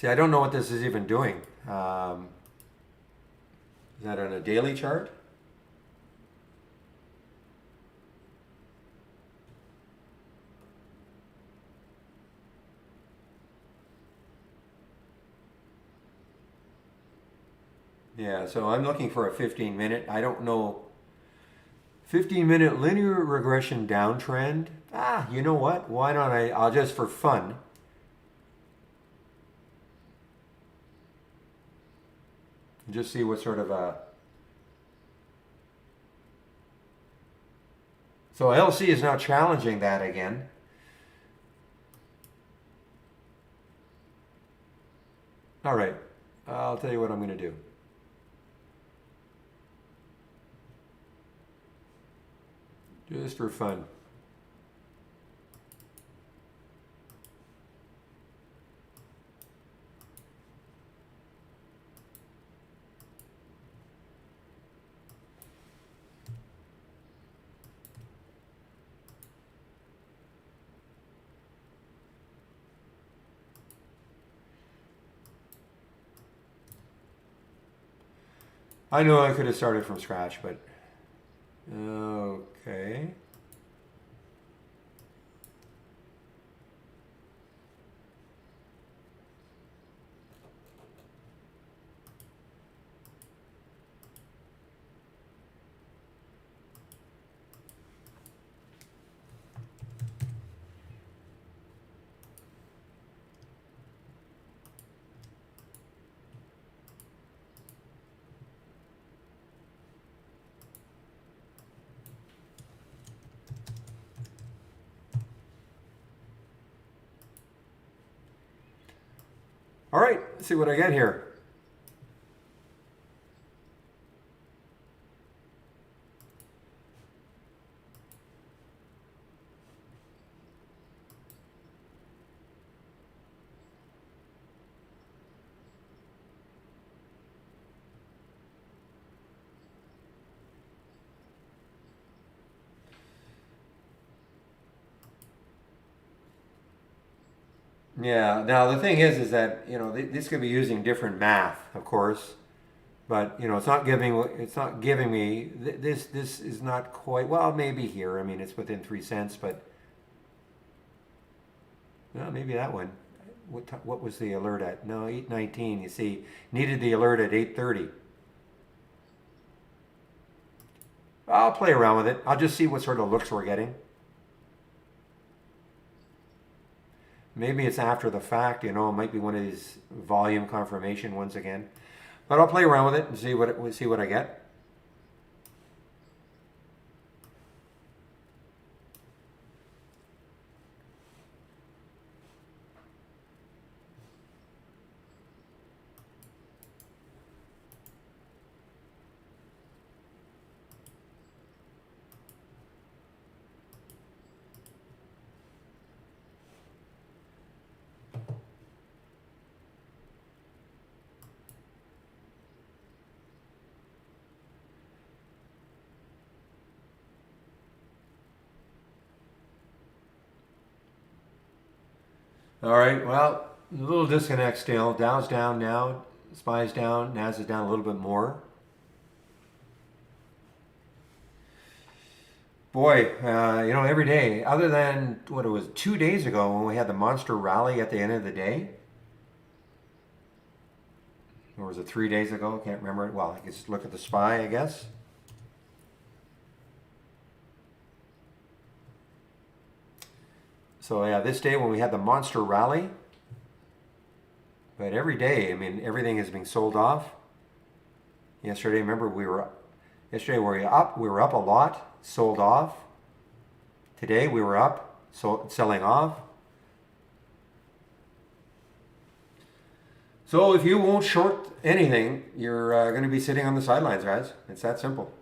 See, I don't know what this is even doing. Is that on a daily chart? Yeah, so I'm looking for a 15-minute. I don't know. 15-minute linear regression downtrend. Ah, you know what? Why don't I'll just for fun. Just see what sort of a. So LC is now challenging that again. All right, I'll tell you what I'm going to do. Just for fun. I know I could have started from scratch, but okay. All right, let's see what I get here. Yeah. Now the thing is that this could be using different math, of course, but it's not giving me this is not quite well. Maybe here. I mean, it's within 3 cents, but well, maybe that one. What was the alert at? No, 8:19. You see, needed the alert at 8:30. I'll play around with it. I'll just see what sort of looks we're getting. Maybe it's after the fact, it might be one of these volume confirmation ones again. But I'll play around with it and see what I get. All right, well, a little disconnect still. Dow's down now, SPY's down, NAS is down a little bit more. Boy, every day, other than what it was 2 days ago when we had the monster rally at the end of the day, or was it 3 days ago? Can't remember. Well, I guess look at the SPY, I guess. So yeah, this day when we had the monster rally, but every day, I mean, everything is being sold off. Yesterday, remember, we were up a lot, sold off. Today we were up, so selling off. So if you won't short anything, you're going to be sitting on the sidelines, guys. It's that simple.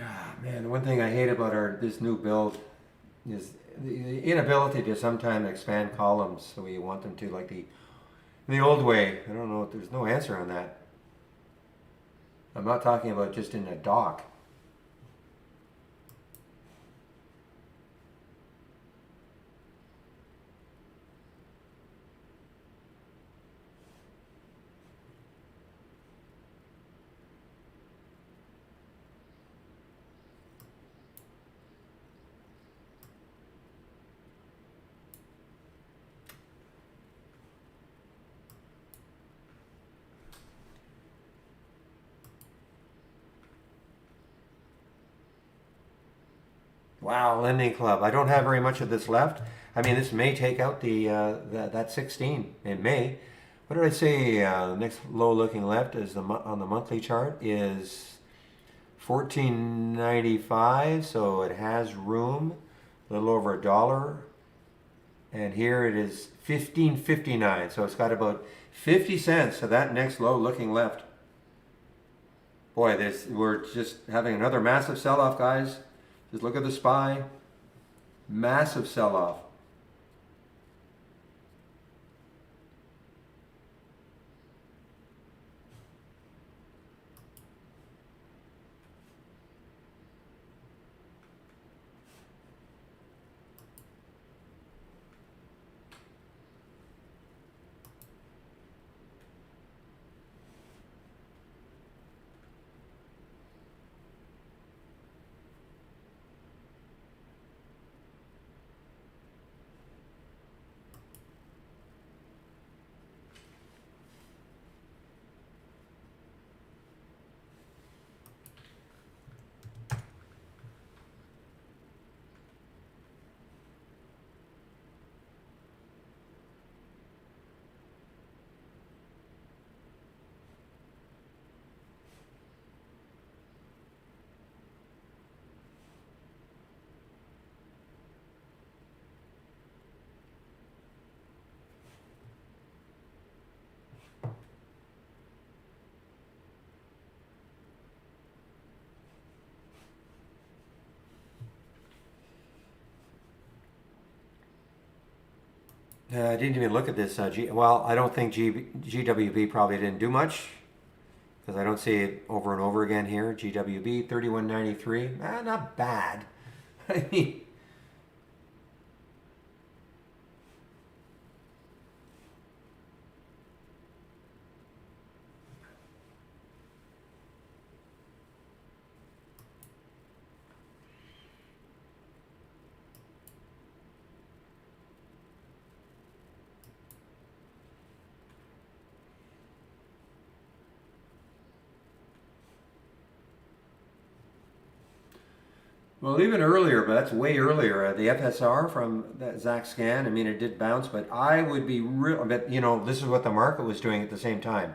Ah, man, the one thing I hate about this new build is the inability to sometimes expand columns the way you want them to, like the old way. I don't know. There's no answer on that. I'm not talking about just in a dock. Wow, lending club. I don't have very much of this left. I mean, this may take out that 16. It may. What did I say? Next low looking left is on the monthly chart is 14.95. So it has room, a little over $1. And here it is 15.59. So it's got about 50 cents to that next low looking left. Boy, we're just having another massive sell-off, guys. Just look at the SPY. Massive sell-off. I didn't even look at this. Well, I don't think GWB probably didn't do much because I don't see it over and over again here. GWB 31.93. Not bad. I mean, well, even earlier, but that's way earlier. The FSR from that Zach scan. I mean, it did bounce, but I would be real. But this is what the market was doing at the same time.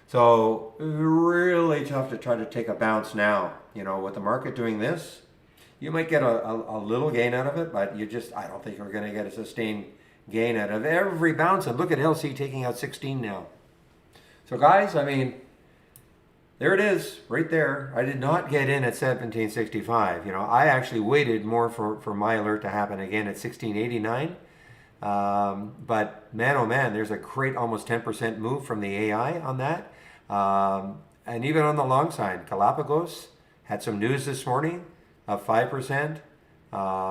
So really tough to try to take a bounce now. With the market doing this, you might get a little gain out of it, but I don't think you're going to get a sustained gain out of every bounce. And look at LC taking out 16 now. So guys, I mean, there it is, right there. I did not get in at 1765. I actually waited more for my alert to happen again at 1689. But man, oh man, there's a great almost 10% move from the AI on that. And even on the long side, Galapagos had some news this morning of 5%.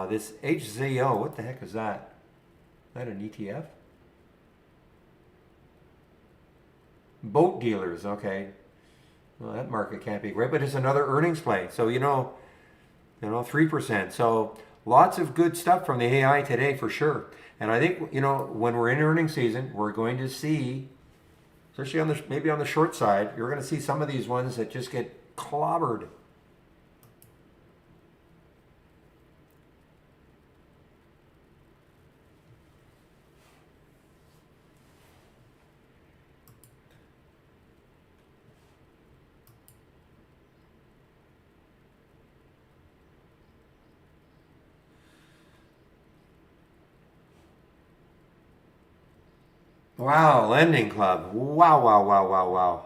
This HZO, what the heck is that? Is that an ETF? Boat dealers, okay. Well, that market can't be great, but it's another earnings play. So, 3%. So lots of good stuff from the AI today for sure. And I think, when we're in earnings season, we're going to see, especially maybe on the short side, you're going to see some of these ones that just get clobbered. Wow, lending club. Wow, wow, wow, wow, wow.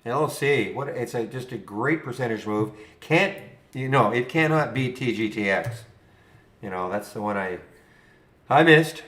LC. What? It's just a great percentage move. Can't it cannot beat TGTX. That's the one I missed.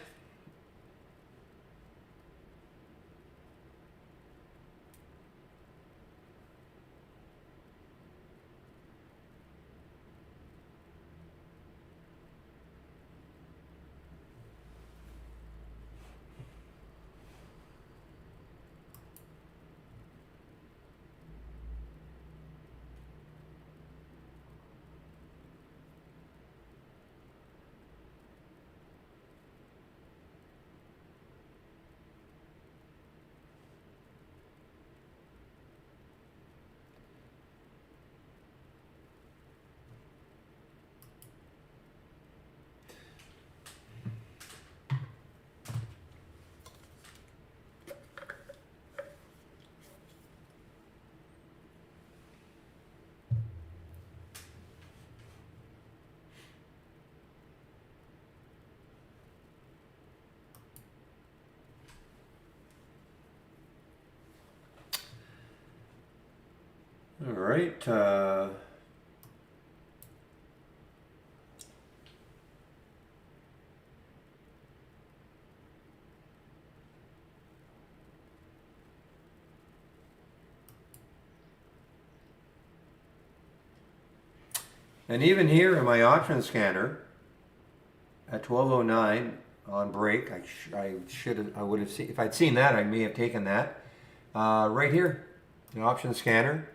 All right. And even here in my option scanner at 12:09 on break, I would have seen, if I'd seen that, I may have taken that. Right here, the option scanner.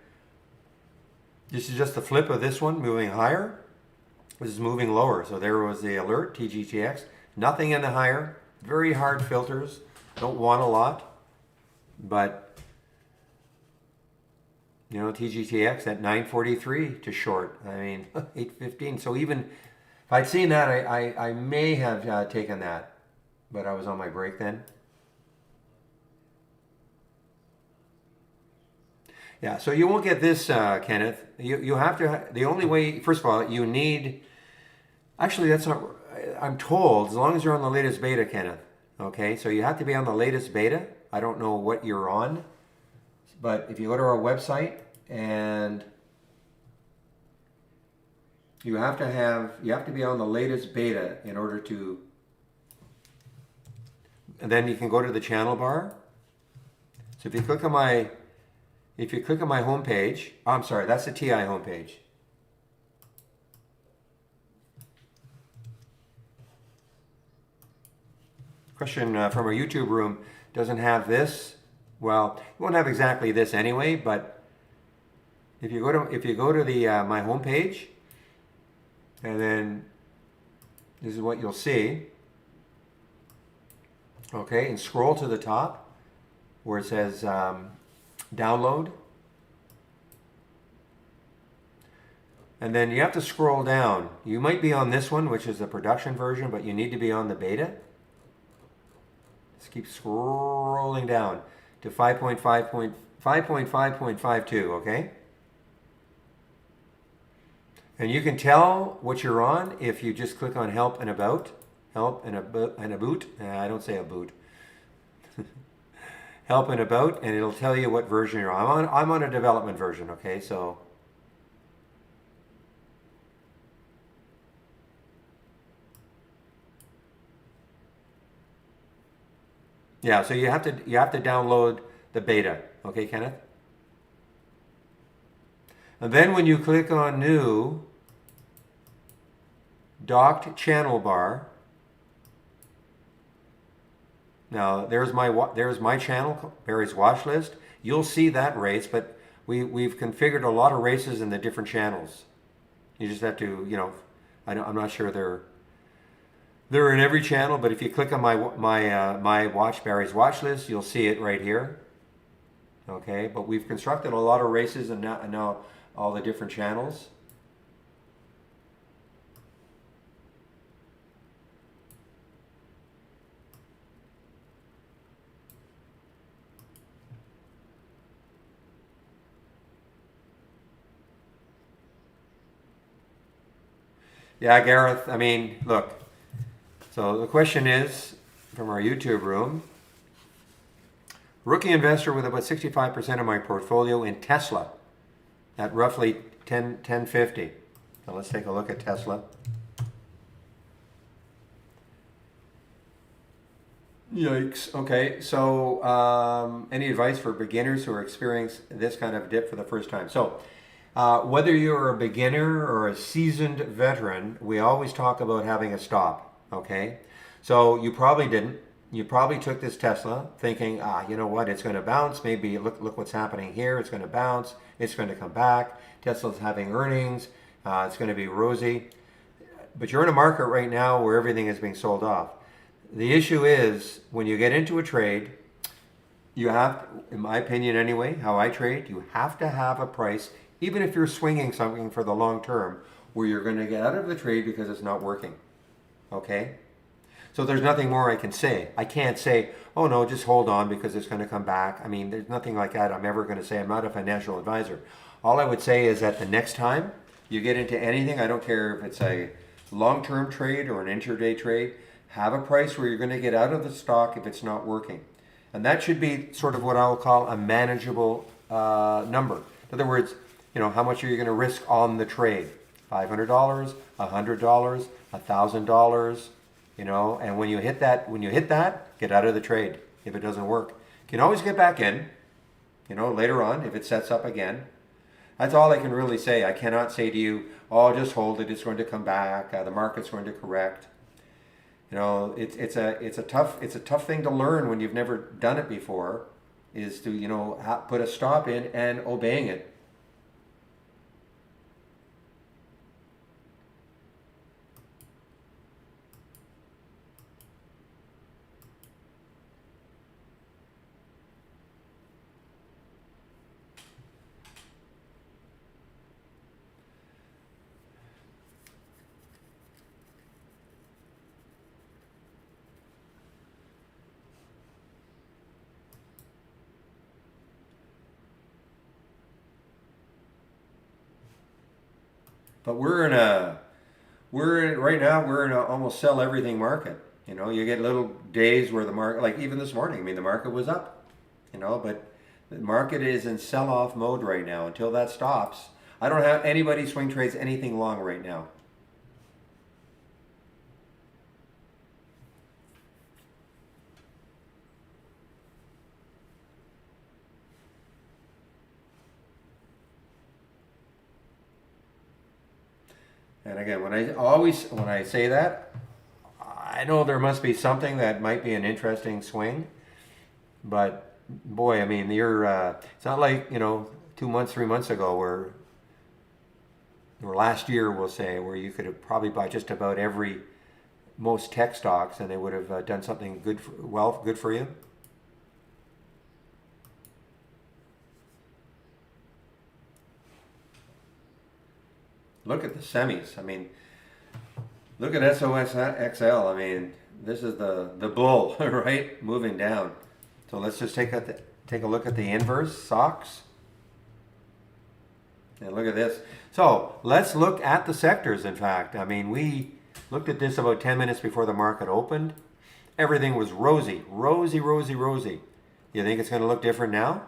This is just the flip of this one moving higher. This is moving lower. So there was the alert, TGTX. Nothing in the higher. Very hard filters. Don't want a lot. But TGTX at 943 to short. I mean, 815. So even if I'd seen that, I may have taken that, but I was on my break then. Yeah, so you won't get this, Kenneth. You have to, the only way, first of all, you need, actually that's not, I'm told, as long as you're on the latest beta, Kenneth. Okay, so you have to be on the latest beta. I don't know what you're on. But if you go to our website and you have to be on the latest beta in order to, and then you can go to the channel bar. So if you click on my homepage, oh, I'm sorry, that's the TI homepage. Question from our YouTube room, doesn't have this. Well, you won't have exactly this anyway, but if you go to the my homepage, and then this is what you'll see. Okay, and scroll to the top where it says download, and then you have to scroll down. You might be on this one, which is the production version, but you need to be on the beta. Just keep scrolling down to 5.5.52, okay? And you can tell what you're on if you just click on help and about. Help and about. I don't say about. Help and about, and it'll tell you what version you're on. I'm on a development version, okay? So yeah, so you have to download the beta, okay, Kenneth? And then when you click on new, docked channel bar. Now there's my channel, Barry's watch list. You'll see that race, but we've configured a lot of races in the different channels. You just have to, I'm not sure they're in every channel, but if you click on my Barry's watch list, you'll see it right here. Okay, but we've constructed a lot of races and now all the different channels. Yeah, Gareth, I mean, look. So the question is, from our YouTube room, Rookie investor with about 65% of my portfolio in Tesla at roughly 10.50. So let's take a look at Tesla. Yikes. Okay, so any advice for beginners who are experiencing this kind of dip for the first time? So whether you're a beginner or a seasoned veteran, we always talk about having a stop, okay? So you probably didn't. You probably took this Tesla thinking, you know what, it's going to bounce. Maybe look what's happening here. It's going to bounce. It's going to come back. Tesla's having earnings. It's going to be rosy. But you're in a market right now where everything is being sold off. The issue is when you get into a trade, you have, in my opinion anyway, how I trade, you have to have a price, even if you're swinging something for the long term, where you're going to get out of the trade because it's not working. Okay? So there's nothing more I can say. I can't say, oh no, just hold on because it's going to come back. I mean, there's nothing like that I'm ever going to say. I'm not a financial advisor. All I would say is that the next time you get into anything, I don't care if it's a long-term trade or an intraday trade, have a price where you're going to get out of the stock if it's not working. And that should be sort of what I'll call a manageable number. In other words, you know, how much are you going to risk on the trade? $500, $100, $1,000, you know, and when you hit that, get out of the trade if it doesn't work. You can always get back in, you know, later on if it sets up again. That's all I can really say. I cannot say to you, oh, just hold it, it's going to come back, the market's going to correct. You know, it's a tough thing to learn when you've never done it before, is to, you know, put a stop in and obeying it. But right now we're in a almost sell everything market. You know, you get little days where the market, like even this morning, I mean, the market was up, you know, but the market is in sell-off mode right now. Until that stops, I don't have anybody swing trades anything long right now. And again, when I say that, I know there must be something that might be an interesting swing, but boy, I mean, it's not like, you know, 2 months, 3 months ago or last year, we'll say, where you could have probably bought just about most tech stocks and they would have done something good for you. Look at the semis. I mean, look at SOSXL. I mean, this is the bull, right? Moving down. So let's just take a look at the inverse SOX. And look at this. So let's look at the sectors, in fact. I mean, we looked at this about 10 minutes before the market opened. Everything was rosy, rosy, rosy, rosy. You think it's going to look different now?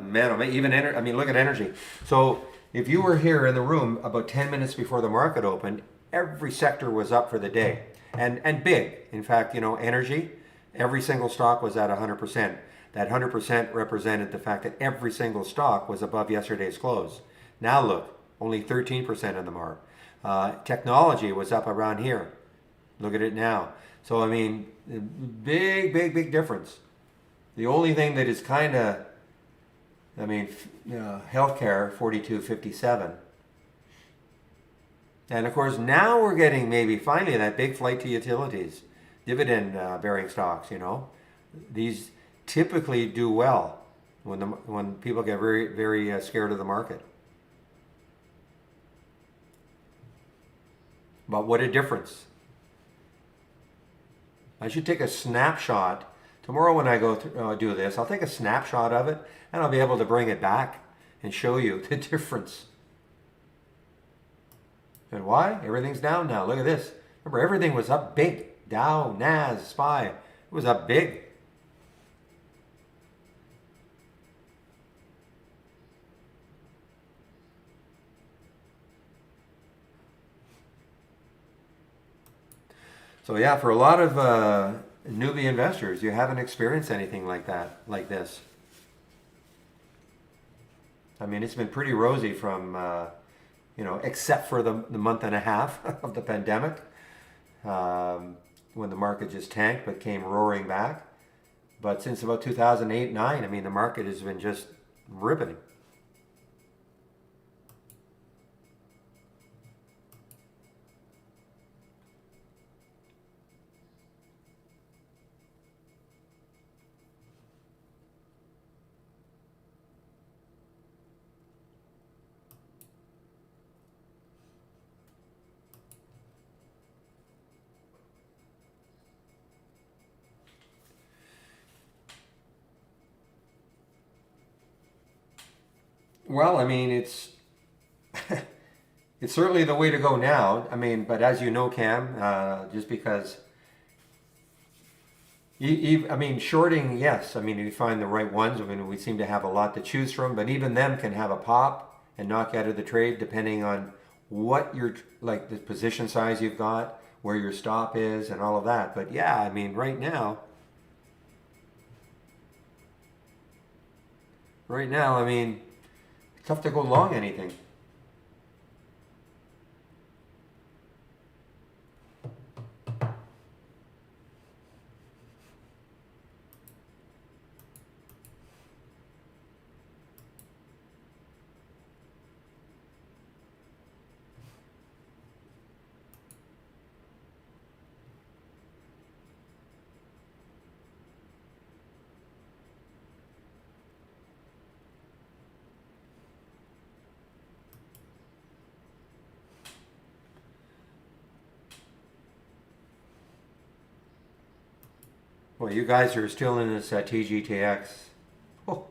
Man, even I mean, look at energy. So if you were here in the room about 10 minutes before the market opened, every sector was up for the day, and big. In fact, you know, energy, every single stock was at 100%. That 100% represented the fact that every single stock was above yesterday's close. Now look, only 13% of them are. Technology was up around here. Look at it now. So I mean, big, big, big difference. The only thing that is kind of, I mean, healthcare, 42.57. And of course, now we're getting maybe finally that big flight to utilities, dividend bearing stocks, you know. These typically do well when people get very, very scared of the market. But what a difference. I should take a snapshot. Tomorrow when I go do this, I'll take a snapshot of it and I'll be able to bring it back and show you the difference. And why? Everything's down now. Look at this. Remember, everything was up big. Dow, Nas, SPY. It was up big. So yeah, for a lot of newbie investors, you haven't experienced anything like that, like this. I mean, it's been pretty rosy from, except for the month and a half of the pandemic, when the market just tanked but came roaring back. But since about 2008-9, I mean, the market has been just riveting. Well, I mean, it's it's certainly the way to go now. I mean, but as you know, Cam, just because I mean, shorting, yes. I mean, you find the right ones. I mean, we seem to have a lot to choose from, but even them can have a pop and knock you out of the trade depending on what your like the position size you've got, where your stop is, and all of that. But yeah, I mean, right now, I mean, it's tough to go long anything. Well, you guys are still in this TGTX. Oh.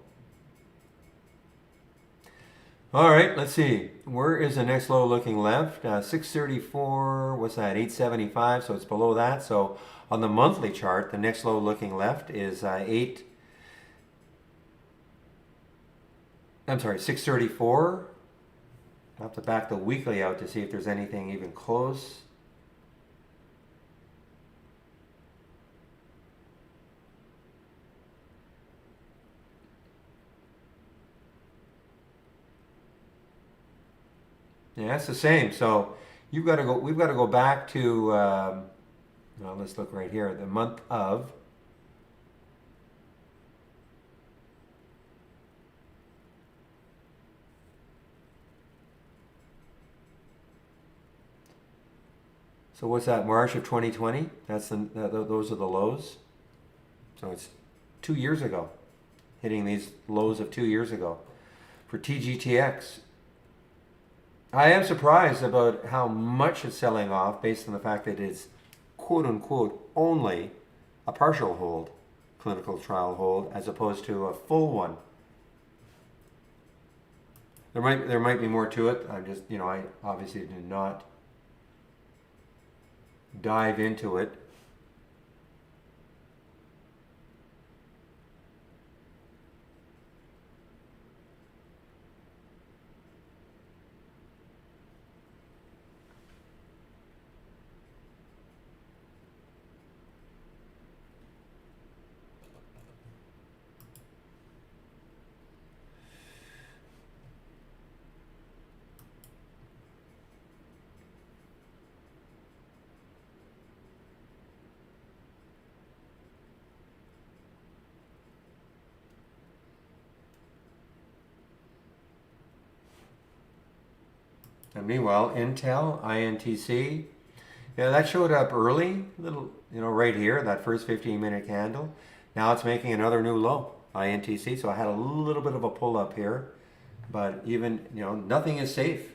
All right, let's see. Where is the next low looking left? 634, what's that? 875, so it's below that. So on the monthly chart, the next low looking left is 634. I'll have to back the weekly out to see if there's anything even close. Yeah, it's the same. So you've got to go. We've got to go back to. Well, let's look right here. The month of. So what's that? March of 2020. Those are the lows. So it's 2 years ago, hitting these lows of 2 years ago for TGTX. I am surprised about how much it's selling off based on the fact that it's quote unquote only a partial hold, clinical trial hold, as opposed to a full one. There might be more to it. I'm just, I obviously did not dive into it. And meanwhile, Intel, INTC, yeah, that showed up early, little, right here, that first 15-minute candle. Now it's making another new low, INTC. So I had a little bit of a pull up here, but even, nothing is safe.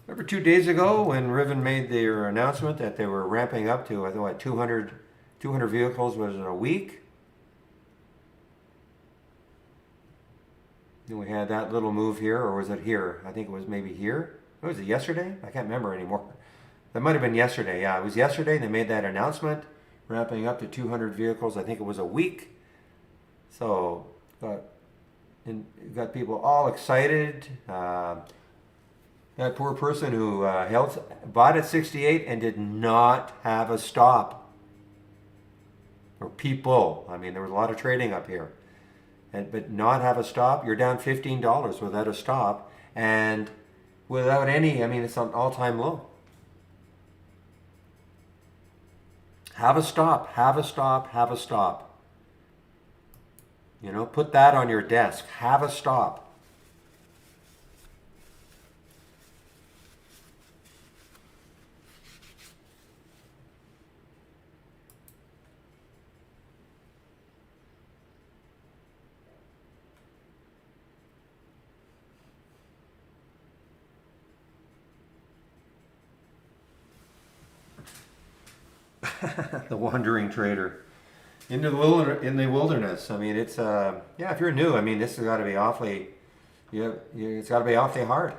Remember 2 days ago when Riven made their announcement that they were ramping up to, I think, what, 200 vehicles was in a week? Then we had that little move here, or was it here? I think it was maybe here. What was it, yesterday? I can't remember anymore. That might have been yesterday. Yeah, it was yesterday. They made that announcement, ramping up to 200 vehicles. I think it was a week. So, got people all excited. That poor person who bought at 68 and did not have a stop. Or people. I mean, there was a lot of trading up here. But not have a stop, you're down $15 without a stop. And without any, I mean, it's an all-time low. Have a stop, have a stop, have a stop. You know, put that on your desk. Have a stop. The wandering trader into in the wilderness. I mean, it's yeah. If you're new, I mean, this has got to be awfully. It's got to be awfully hard.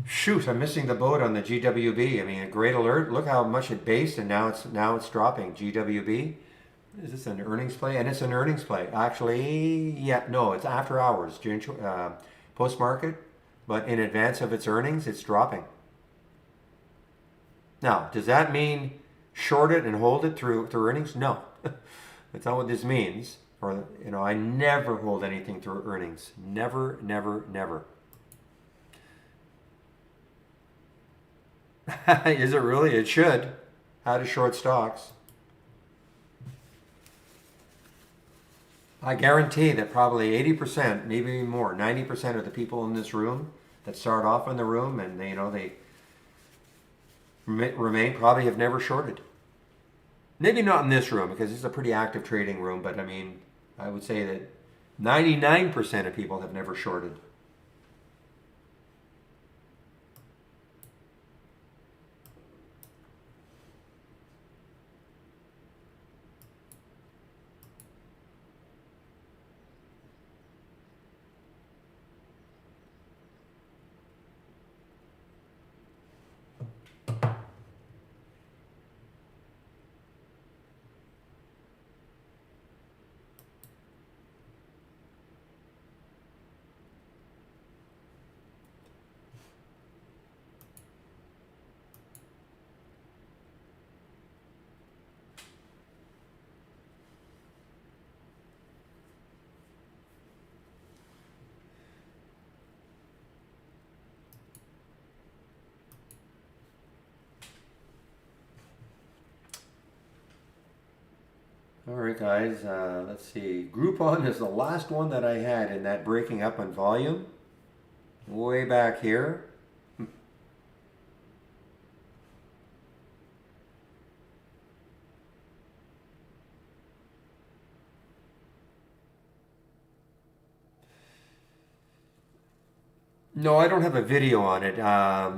Shoot, I'm missing the boat on the GWB. I mean, a great alert. Look how much it based, and now it's dropping. GWB. Is this an earnings play? And it's an earnings play. Actually, yeah, no, it's after hours, post market, but in advance of its earnings, it's dropping. Now, does that mean short it and hold it through earnings? No, that's not what this means. Or I never hold anything through earnings. Never, never, never. Is it really? It should. How to short stocks. I guarantee that probably 80%, maybe more, 90% of the people in this room that start off in the room and they remain probably have never shorted. Maybe not in this room because it's a pretty active trading room, but I mean, I would say that 99% of people have never shorted. All right, guys, let's see. Groupon is the last one that I had in that breaking up on volume. Way back here. No, I don't have a video on it. I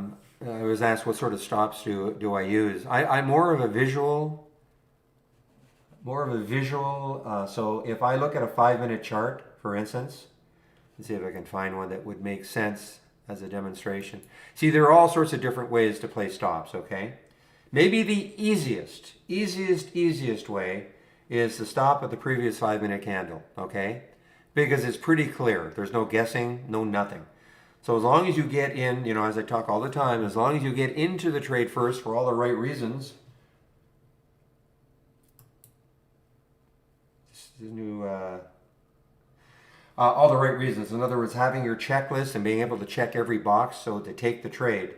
was asked what sort of stops do I use. I'm more of a visual. So if I look at a 5-minute chart, for instance, let's see if I can find one that would make sense as a demonstration. See, there are all sorts of different ways to play stops, okay? Maybe the easiest way is to stop at the previous 5-minute candle, okay? Because it's pretty clear. There's no guessing, no nothing. So as long as you get in, as I talk all the time, as long as you get into the trade first for all the right reasons, all the right reasons. In other words, having your checklist and being able to check every box so to take the trade.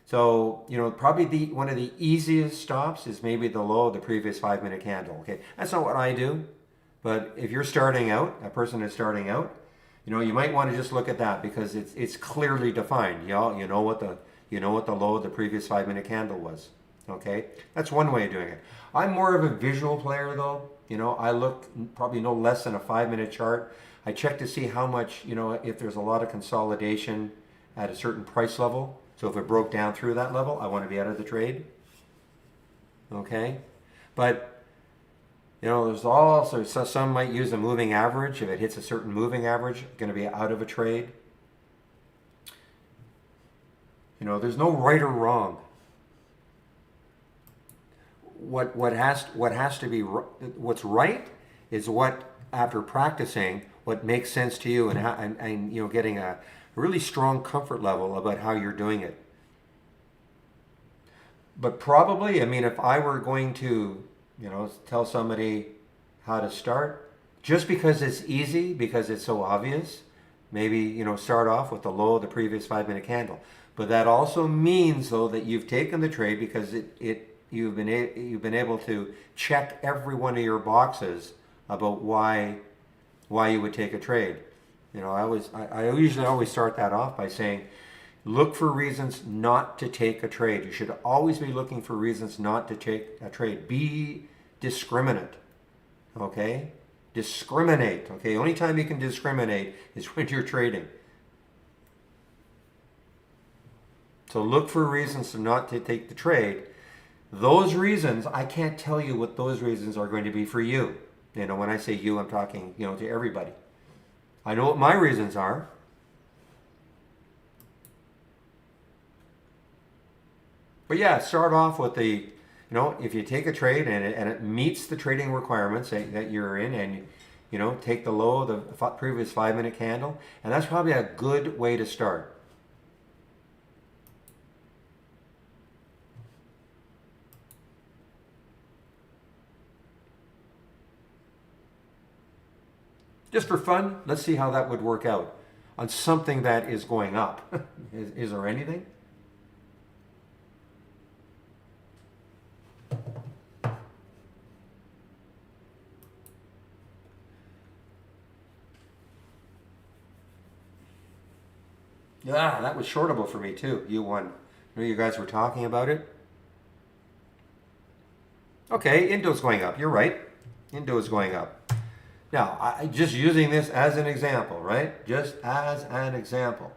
So, probably one of the easiest stops is maybe the low of the previous 5-minute candle. Okay, that's not what I do, but if you're starting out, a person is starting out, You know, you might want to just look at that because it's clearly defined. You know what the low of the previous 5-minute candle was. Okay, that's one way of doing it. I'm more of a visual player though. You know, I look probably no less than a 5-minute chart. I check to see how much, you know, if there's a lot of consolidation at a certain price level. So if it broke down through that level, I want to be out of the trade. Okay, but you know, there's also some might use a moving average. If it hits a certain moving average, going to be out of a trade. You know, there's no right or wrong. What has to be what's right is what, after practicing, what makes sense to you, and you know, getting a really strong comfort level about how you're doing it. But probably, I mean, if I were going to, you know, tell somebody how to start, just because it's easy, because it's so obvious, maybe, you know, start off with the low of the previous 5-minute candle. But that also means, though, that you've taken the trade because you've been able to check every one of your boxes about why you would take a trade. You know, I usually always start that off by saying, look for reasons not to take a trade. You should always be looking for reasons not to take a trade. Be discriminate. Okay? Discriminate. Okay? Only time you can discriminate is when you're trading. So look for reasons not to take the trade. Those reasons, I can't tell you what those reasons are going to be for you. You know, when I say you, I'm talking, you know, to everybody. I know what my reasons are. But yeah, start off with the, you know, if you take a trade and it meets the trading requirements that you're in, and, you know, take the low of the previous 5-minute candle, and that's probably a good way to start. Just for fun, let's see how that would work out on something that is going up. Is there anything? Yeah, that was shortable for me too. You won. I know you guys were talking about it. Okay, Indo's going up. You're right. Indo is going up. Now, I just using this as an example, right? Just as an example.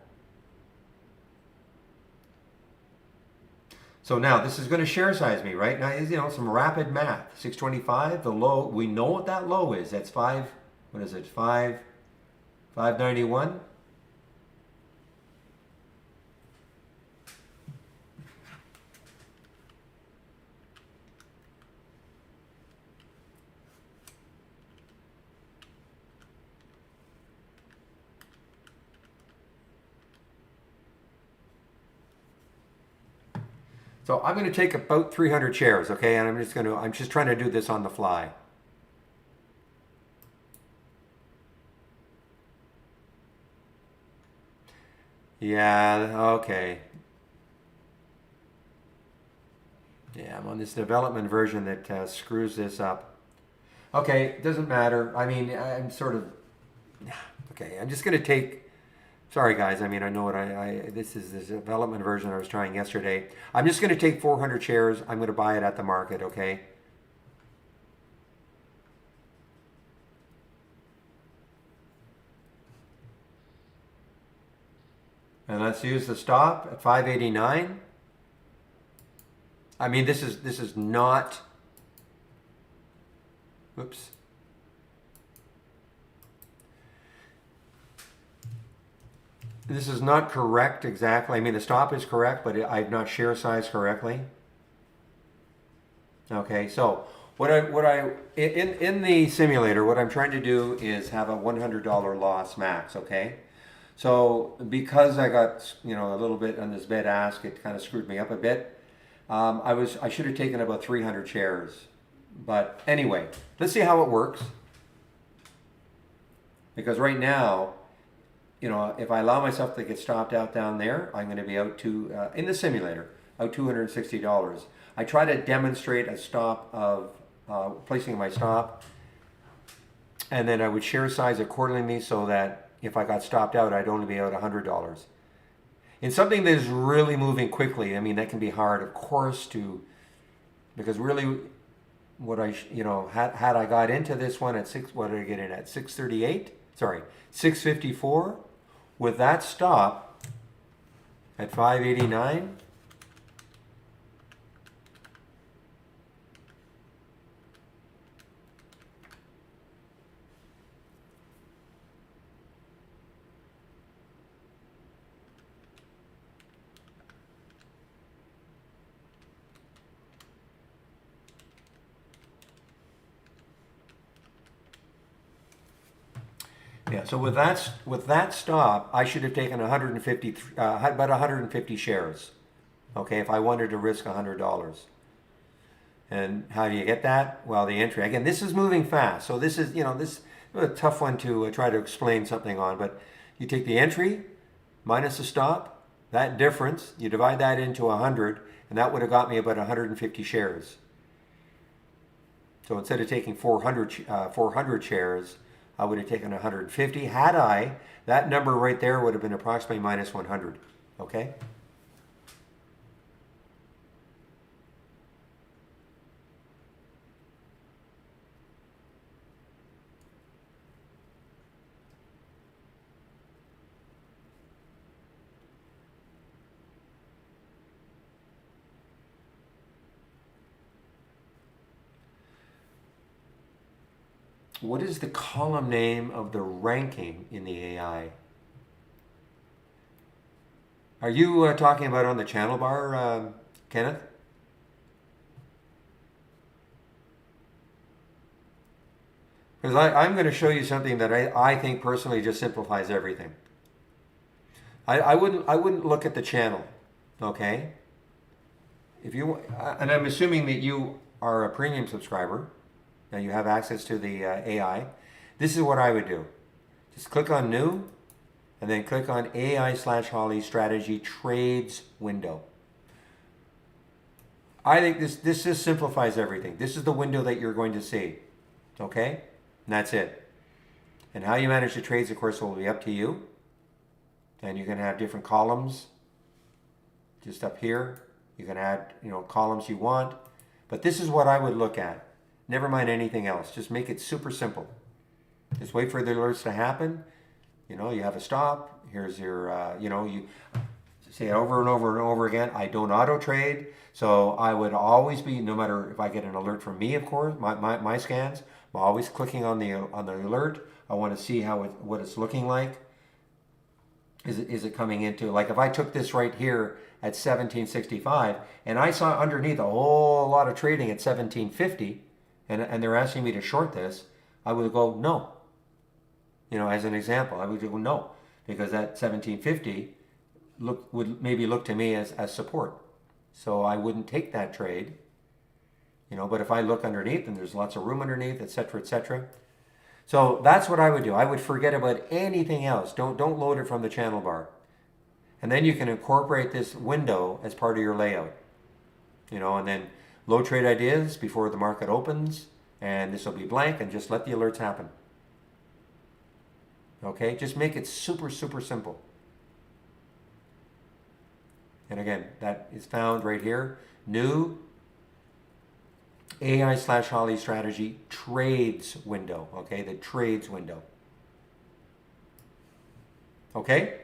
So now this is going to share size me, right? Now, you know, some rapid math. 625, the low, we know what that low is. That's 5, what is it? 591. So I'm going to take about 300 shares, okay? And I'm just trying to do this on the fly. Yeah, okay. Yeah, I'm on this development version that screws this up. Okay, doesn't matter. I mean, I'm sort of, okay, I'm just going to take, sorry guys, I mean, I know what this is the development version I was trying yesterday. I'm just going to take 400 shares. I'm going to buy it at the market, okay? And let's use the stop at 589. I mean, this is not, whoops. This is not correct exactly. I mean, the stop is correct, but I've not share size correctly. Okay, so in the simulator, what I'm trying to do is have a $100 loss max. Okay, so because I got, you know, a little bit on this bid ask, it kind of screwed me up a bit. I should have taken about 300 shares, but anyway, let's see how it works. Because right now, you know, if I allow myself to get stopped out down there, I'm going to be out to, in the simulator, out $260. I try to demonstrate a stop of placing my stop, and then I would share size accordingly so that, if I got stopped out, I'd only be out $100. In something that is really moving quickly, I mean, that can be hard, of course, because really, what had I got into this one at what did I get in at 638? Sorry, 654. With that stop at 589. Yeah, so with that stop, I should have taken 150, about 150 shares. Okay, if I wanted to risk $100. And how do you get that? Well, the entry. Again, this is moving fast. So this is, this is a tough one to try to explain something on. But you take the entry minus the stop, that difference, you divide that into 100, and that would have got me about 150 shares. So instead of taking 400 shares, I would have taken 150. Had I, that number right there would have been approximately minus 100. Okay? What is the column name of the ranking in the AI? Are you talking about on the channel bar, Kenneth? Because I'm going to show you something that I think personally just simplifies everything. I wouldn't look at the channel, okay? If you and I'm assuming that you are a premium subscriber. Now you have access to the AI. This is what I would do. Just click on New, and then click on AI/Holly Strategy Trades window. I think this just simplifies everything. This is the window that you're going to see. Okay? And that's it. And how you manage the trades, of course, will be up to you. And you can have different columns just up here. You can add, columns you want. But this is what I would look at. Never mind anything else. Just make it super simple. Just wait for the alerts to happen. You have a stop. Here's your, you say it over and over and over again. I don't auto trade. So I would always be, no matter if I get an alert from me, of course, my scans, I'm always clicking on the alert. I want to see what it's looking like. Is it coming into, like if I took this right here at 1765 and I saw underneath a whole lot of trading at 1750, and they're asking me to short this, I would go no. As an example, I would go no, because that 1750 would maybe look to me as support. So I wouldn't take that trade. But if I look underneath and there's lots of room underneath, etc., etc. So that's what I would do. I would forget about anything else. Don't load it from the channel bar. And then you can incorporate this window as part of your layout. And then load trade ideas before the market opens, and this will be blank, and just let the alerts happen. Okay, just make it super, super simple. And again, that is found right here. New AI/Holly Strategy Trades window. Okay, the trades window. Okay?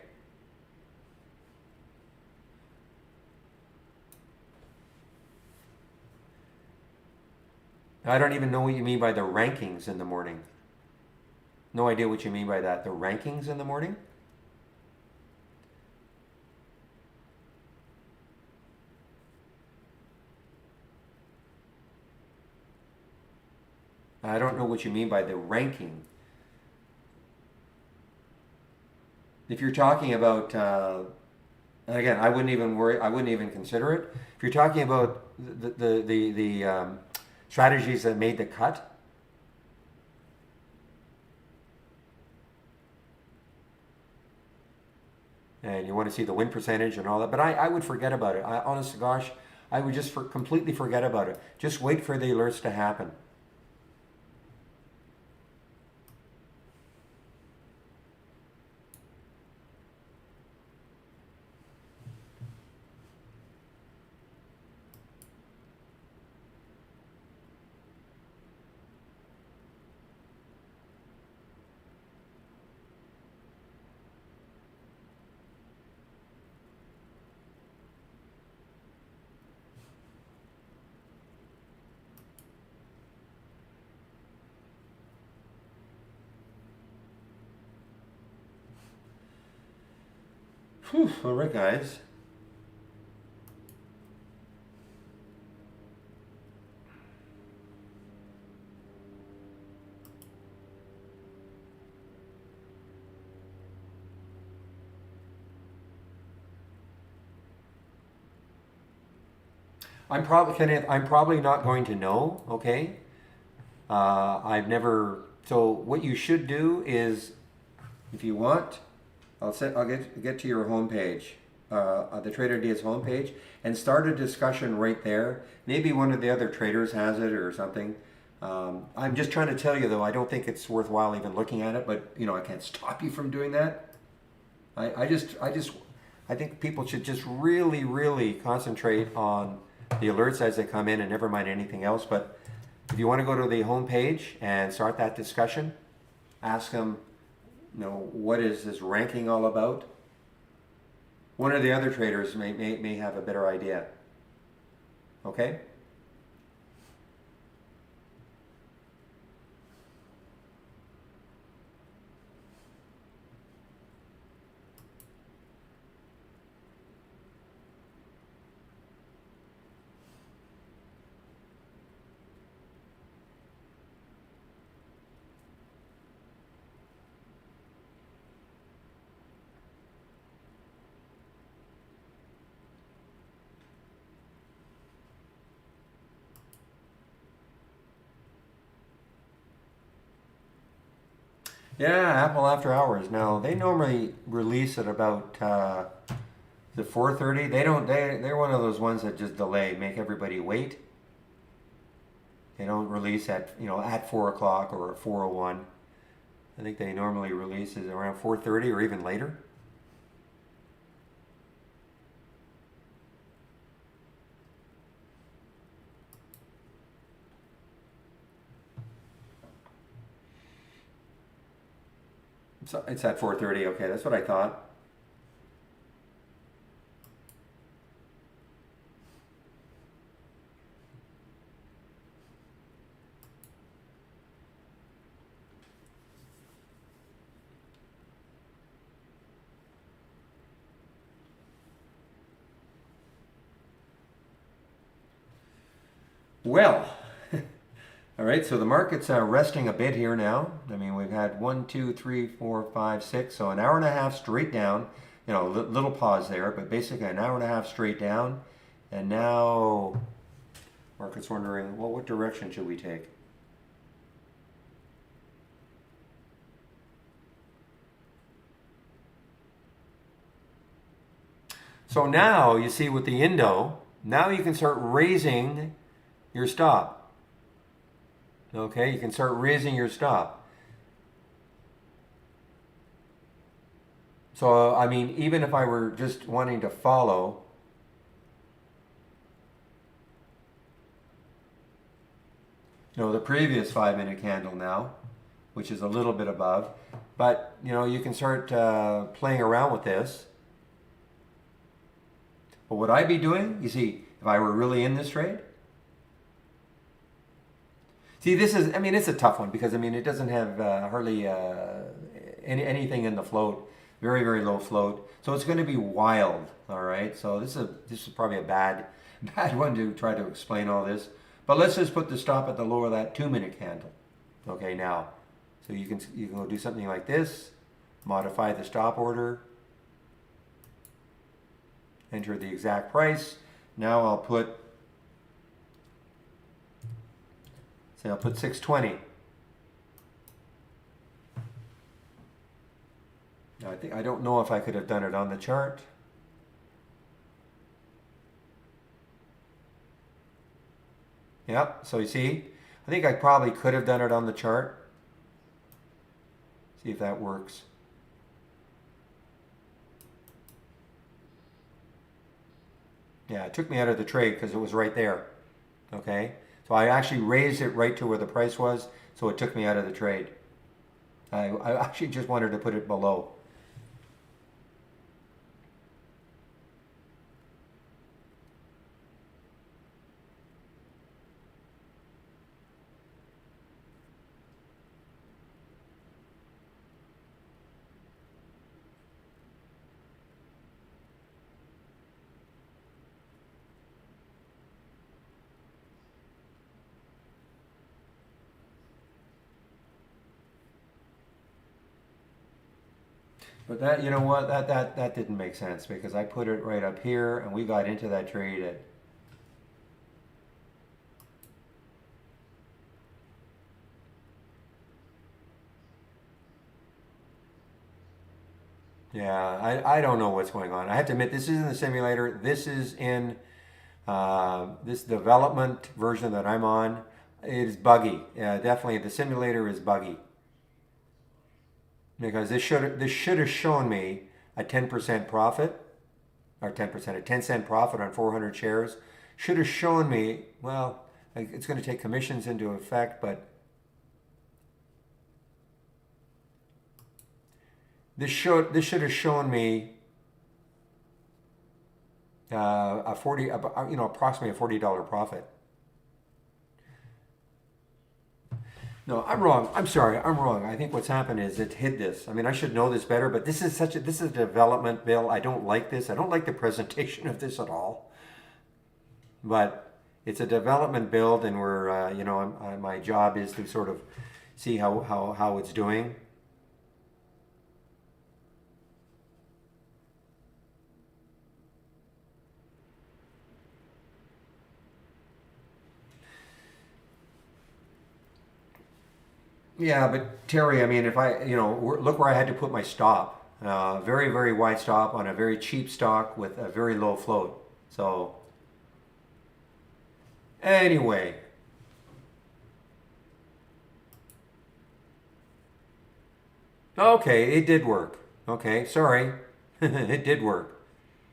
I don't even know what you mean by the rankings in the morning. No idea what you mean by that. The rankings in the morning? I don't know what you mean by the ranking. If you're talking about, and again, I wouldn't even worry. I wouldn't even consider it. If you're talking about the strategies that made the cut, and you want to see the win percentage and all that, but I would forget about it. Honest to gosh, I would just completely forget about it. Just wait for the alerts to happen. Whew, all right, guys. I'm probably Kenneth, I'm probably not going to know. Okay, I've never. So what you should do is, if you want, I'll get to your homepage, the Trader Ideas homepage, and start a discussion right there. Maybe one of the other traders has it or something. I'm just trying to tell you though, I don't think it's worthwhile even looking at it. But you know, I can't stop you from doing that. I think people should just really, really concentrate on the alerts as they come in, and never mind anything else. But if you want to go to the home page and start that discussion, ask them, you know, what is this ranking all about? One of the other traders may have a better idea. Okay? Yeah, Apple After Hours. Now they normally release at about the 4:30. They don't. They're one of those ones that just delay, make everybody wait. They don't release at at 4 o'clock or at 4:01. I think they normally release it around 4:30 or even later. It's at 4:30. Okay, that's what I thought. Well, all right. So the market's resting a bit here now. I mean, we've had 1, 2, 3, 4, 5, 6. So an hour and a half straight down. You know, little pause there, but basically an hour and a half straight down. And now market's wondering, well, what direction should we take? So now you see with the Indo, now you can start raising your stop. Okay, you can start raising your stop. So, I mean, even if I were just wanting to follow, the previous 5 minute candle now, which is a little bit above, but, you can start playing around with this. But what I'd be doing, you see, if I were really in this trade, see, this is, I mean, it's a tough one because, I mean, it doesn't have hardly anything in the float. Very, very low float. So it's going to be wild, all right? So this is probably a bad one to try to explain all this. But let's just put the stop at the lower of that 2 minute candle. Okay, now, so you can go do something like this, modify the stop order, enter the exact price. Now I'll put 620. Now I don't know if I could have done it on the chart. Yep, so you see, I think I probably could have done it on the chart. See if that works. Yeah, it took me out of the trade because it was right there. Okay, so I actually raised it right to where the price was, so it took me out of the trade. I actually just wanted to put it below. But that, you know what, that didn't make sense because I put it right up here and we got into that trade at. Yeah, I don't know what's going on. I have to admit, this isn't the simulator. This is in this development version that I'm on. It is buggy. Yeah, definitely the simulator is buggy because this should have shown me a 10% profit or 10% a 10-cent profit on 400 shares. Should have shown me, well, it's going to take commissions into effect, but this should have shown me a 40, approximately a $40 profit. No, I'm wrong. I'm sorry. I'm wrong. I think what's happened is it hid this. I mean, I should know this better, but this is a development bill. I don't like this. I don't like the presentation of this at all. But it's a development build, and we're, my job is to sort of see how it's doing. Yeah, but Terry, I mean, if I, look where I had to put my stop. Very, very wide stop on a very cheap stock with a very low float. So, anyway, okay, it did work. Okay, sorry, it did work.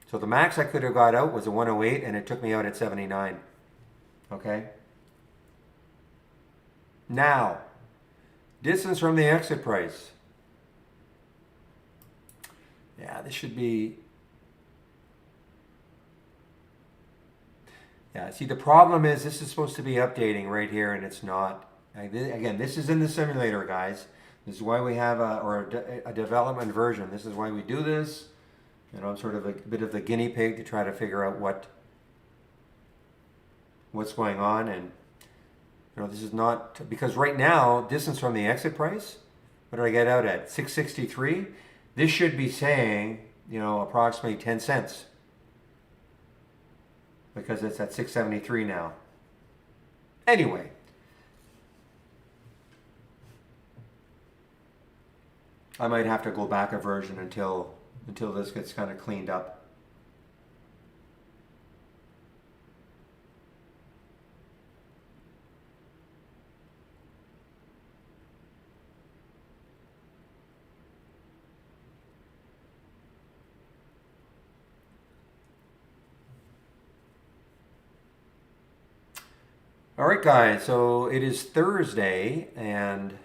So the max I could have got out was a 108, and it took me out at 79. Okay. Now, distance from the exit price. Yeah, this should be. Yeah, see, the problem is this is supposed to be updating right here, and it's not. Again, this is in the simulator, guys. This is why we have a development version. This is why we do this. I'm sort of a bit of the guinea pig to try to figure out what's going on, and this is not because right now distance from the exit price. What did I get out at? 663. This should be saying approximately 10 cents because it's at 673 now. Anyway, I might have to go back a version until this gets kind of cleaned up. All right, guys, so it is Thursday, and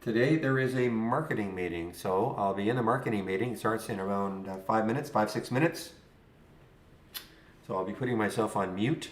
today there is a marketing meeting. So I'll be in the marketing meeting. It starts in around 6 minutes. So I'll be putting myself on mute.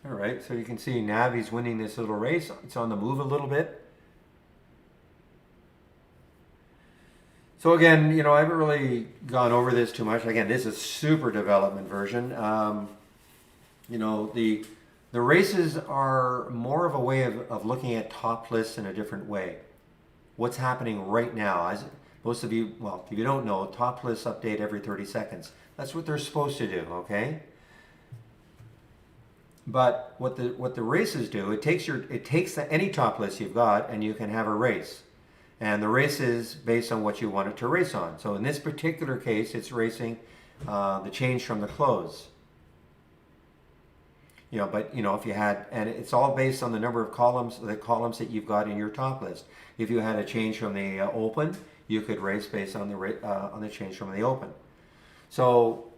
All right, so you can see Navi's winning this little race. It's on the move a little bit. So again, I haven't really gone over this too much. Again, this is super development version. The races are more of a way of looking at top lists in a different way. What's happening right now? As most of you, well, if you don't know, top lists update every 30 seconds. That's what they're supposed to do, okay? But what the races do, it takes any top list you've got, and you can have a race. And the race is based on what you want it to race on. So in this particular case, it's racing the change from the close. But if you had, and it's all based on the number of columns, the columns that you've got in your top list. If you had a change from the open, you could race based on the change from the open. So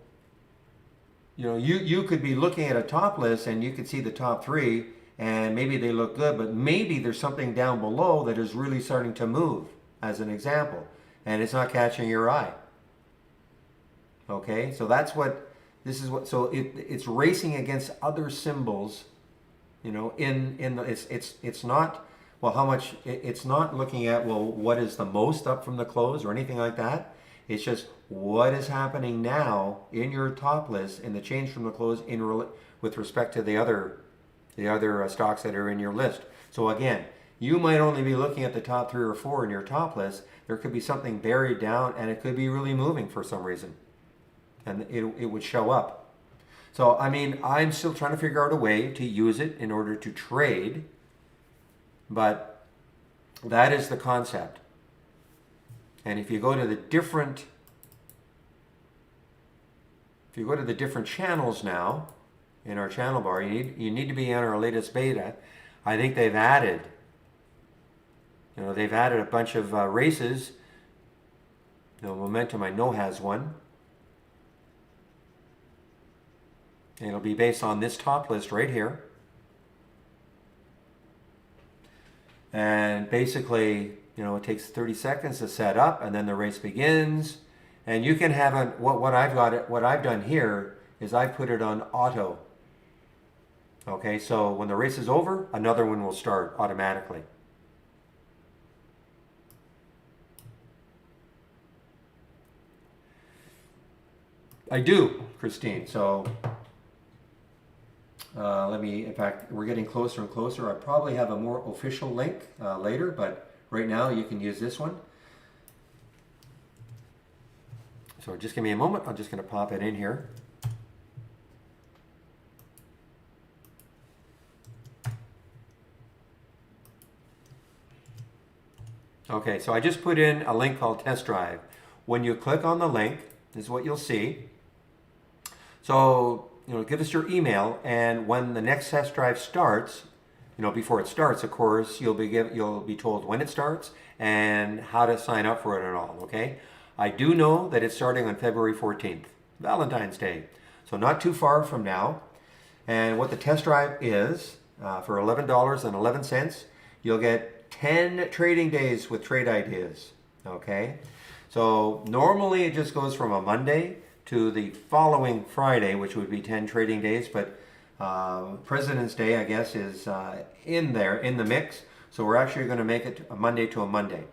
you could be looking at a top list and you could see the top three and maybe they look good, but maybe there's something down below that is really starting to move, as an example, and it's not catching your eye. Okay, so that's what this is. It's racing against other symbols. It's not, well, how much, it's not looking at, well, what is the most up from the close or anything like that. It's just what is happening now in your top list and the change from the close with respect to the other stocks that are in your list. So again, you might only be looking at the top 3 or 4 in your top list. There could be something buried down and it could be really moving for some reason, and it would show up. So, I mean, I'm still trying to figure out a way to use it in order to trade, but that is the concept. And if you go to the different channels now in our channel bar, you need to be on our latest beta. I think they've added a bunch of races. Momentum I know has one. And it'll be based on this top list right here. And basically, it takes 30 seconds to set up and then the race begins. And you can have what I've done here is I've put it on auto. Okay, so when the race is over, another one will start automatically. I do, Christine. So in fact, we're getting closer and closer. I probably have a more official link later, but right now you can use this one. So just give me a moment. I'm just going to pop it in here. Okay, so I just put in a link called Test Drive. When you click on the link, this is what you'll see. So, give us your email, and when the next test drive starts, before it starts, of course, you'll be told when it starts and how to sign up for it and all, okay? I do know that it's starting on February 14th, Valentine's Day. So not too far from now. And what the test drive is, for $11.11, you'll get 10 trading days with trade ideas, okay? So normally it just goes from a Monday to the following Friday, which would be 10 trading days, but President's Day, I guess, is in the mix. So we're actually going to make it a Monday to a Monday.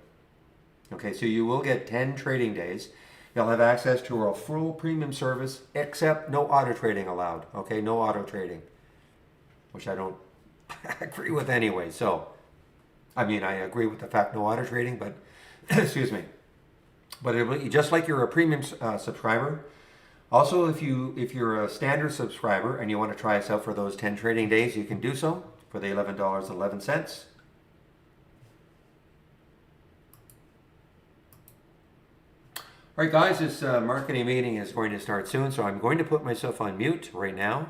Okay, so you will get 10 trading days. You'll have access to our full premium service, except no auto trading allowed. Okay, no auto trading, which I don't agree with anyway. So, I mean, I agree with the fact no auto trading, but excuse me. But it'll be just like you're a premium subscriber. Also, if you're a standard subscriber and you want to try us out for those 10 trading days, you can do so for the $11.11. All right, guys, this marketing meeting is going to start soon, so I'm going to put myself on mute right now.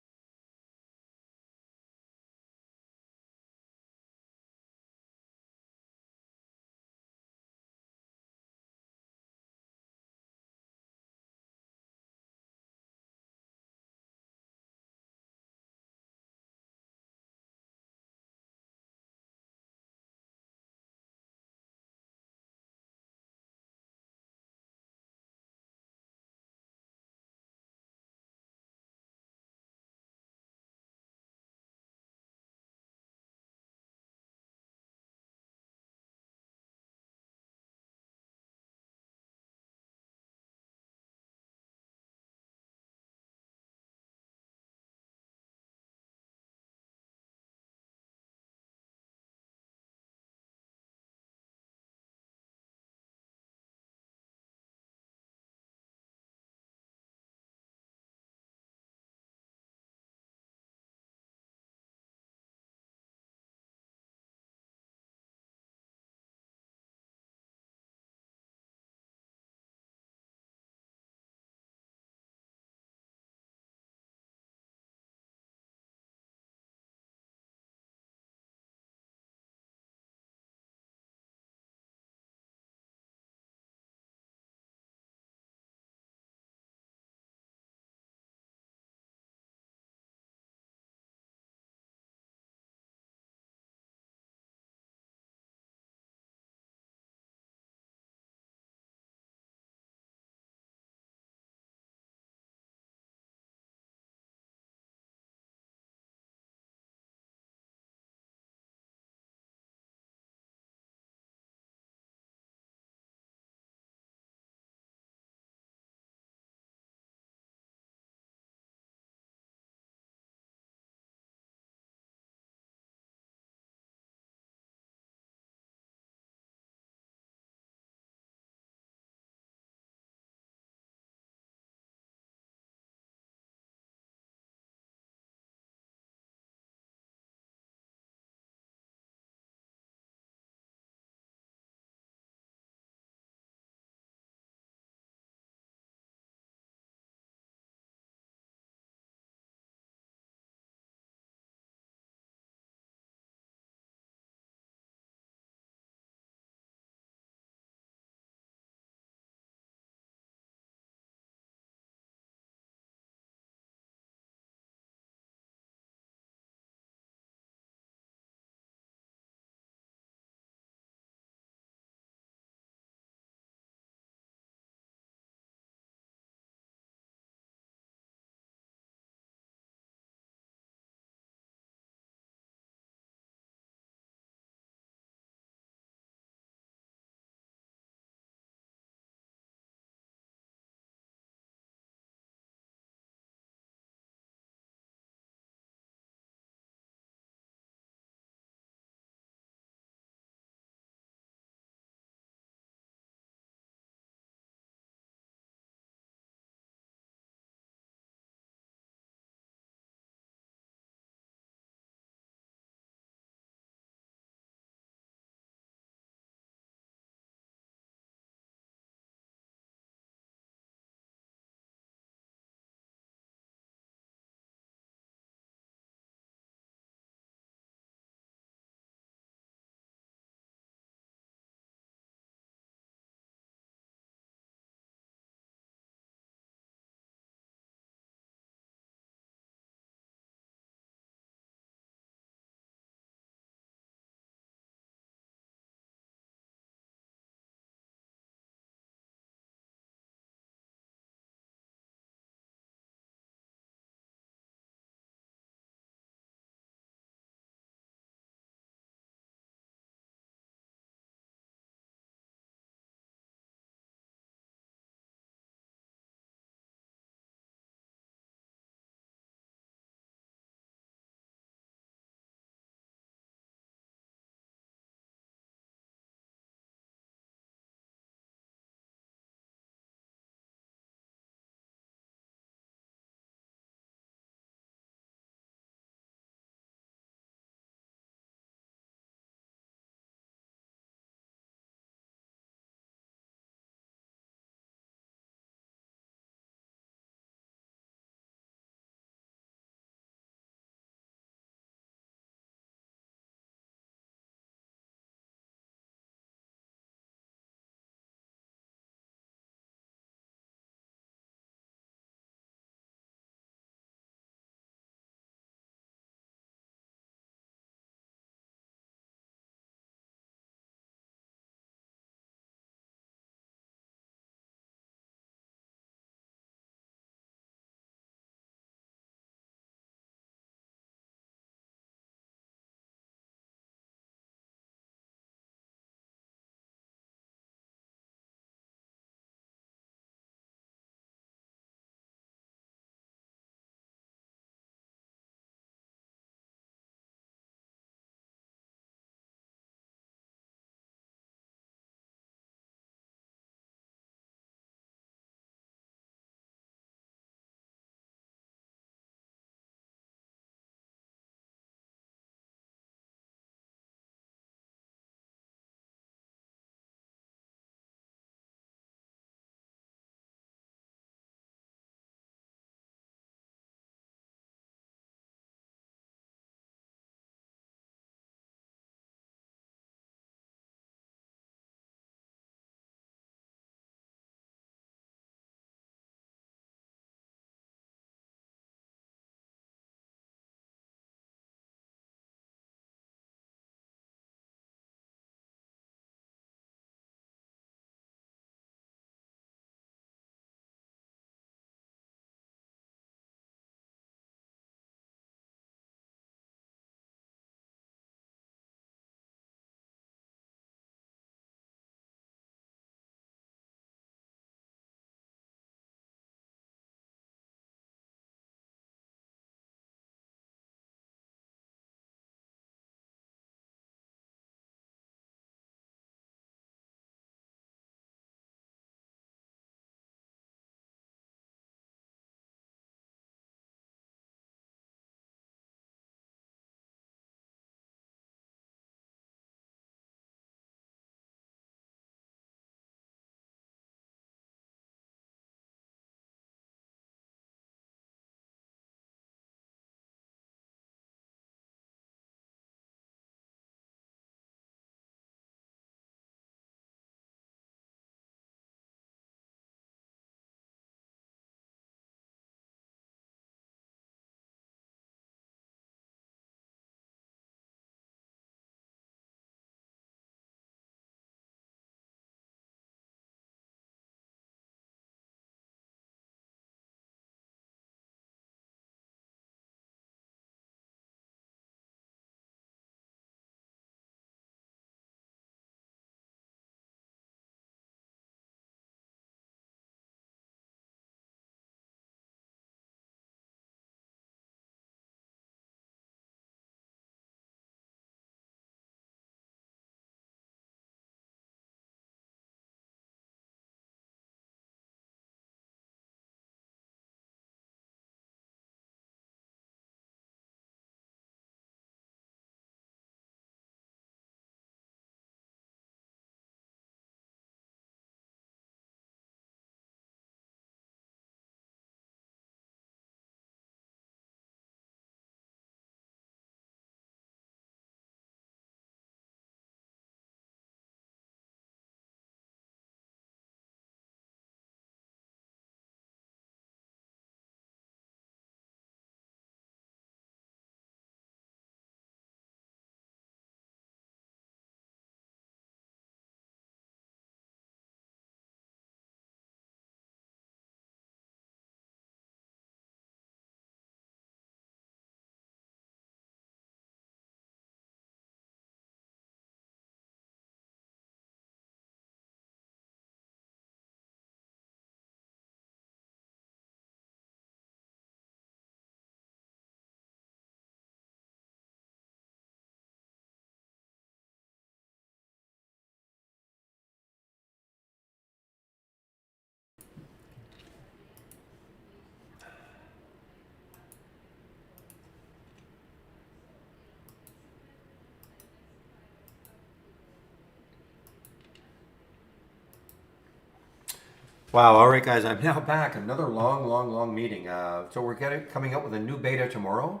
Wow. All right, guys. I'm now back. Another long meeting. So we're coming up with a new beta tomorrow.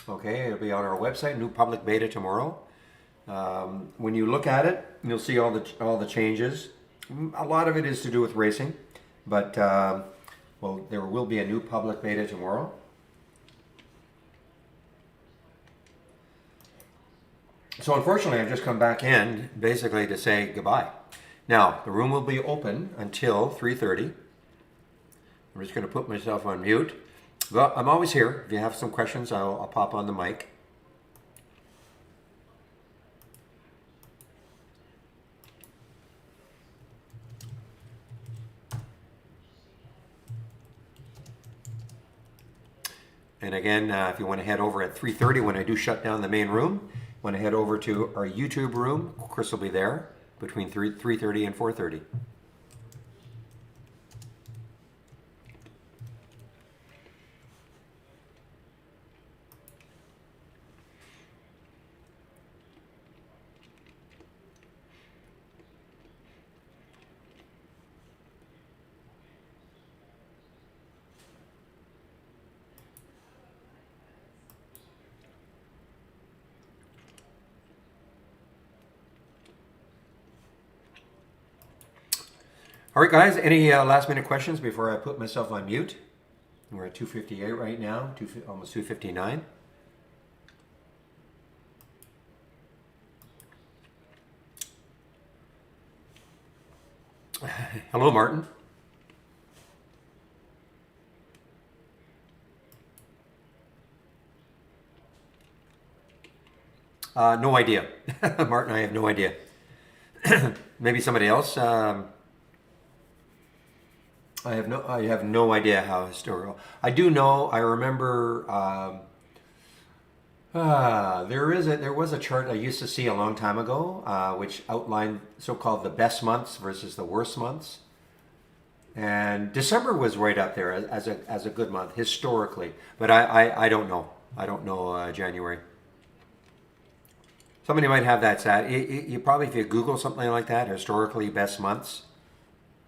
Okay, it'll be on our website. New public beta tomorrow. When you look at it, you'll see all the changes. A lot of it is to do with racing, but well, there will be a new public beta tomorrow. So unfortunately, I've just come back in basically to say goodbye. Now the room will be open until 3:30. I'm just going to put myself on mute. Well, I'm always here. If you have some questions, I'll pop on the mic. And again, if you want to head over at 3:30 when I do shut down the main room, want to head over to our YouTube room. Chris will be there between 3:30 and 4:30. All right, guys. Any last minute questions before I put myself on mute? We're at 2:58 right now, almost 2:59. Hello, Martin. No idea. Martin, I have no idea. Maybe somebody else. I have no idea how historical. I do know. I remember. There was a chart I used to see a long time ago, which outlined so-called the best months versus the worst months. And December was right up there as a good month historically, but I don't know. I don't know January. Somebody might have that stat. You probably, if you Google something like that, historically best months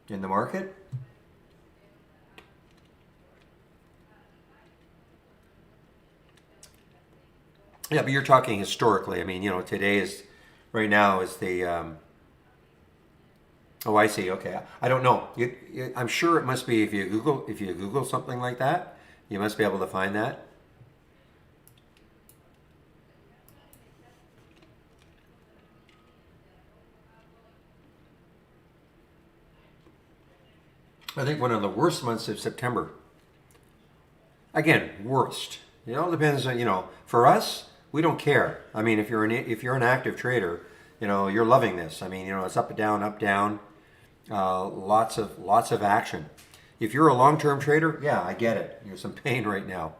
in the market. Yeah, but you're talking historically. I mean, today is right now is the. Oh, I see. Okay, I don't know. I'm sure it must be if you Google something like that, you must be able to find that. I think one of the worst months is September. Again, worst. It all depends on For us, we don't care. I mean, if you're an active trader, you're loving this. I mean, it's up and down, up down, lots of action. If you're a long-term trader, yeah, I get it. There's some pain right now.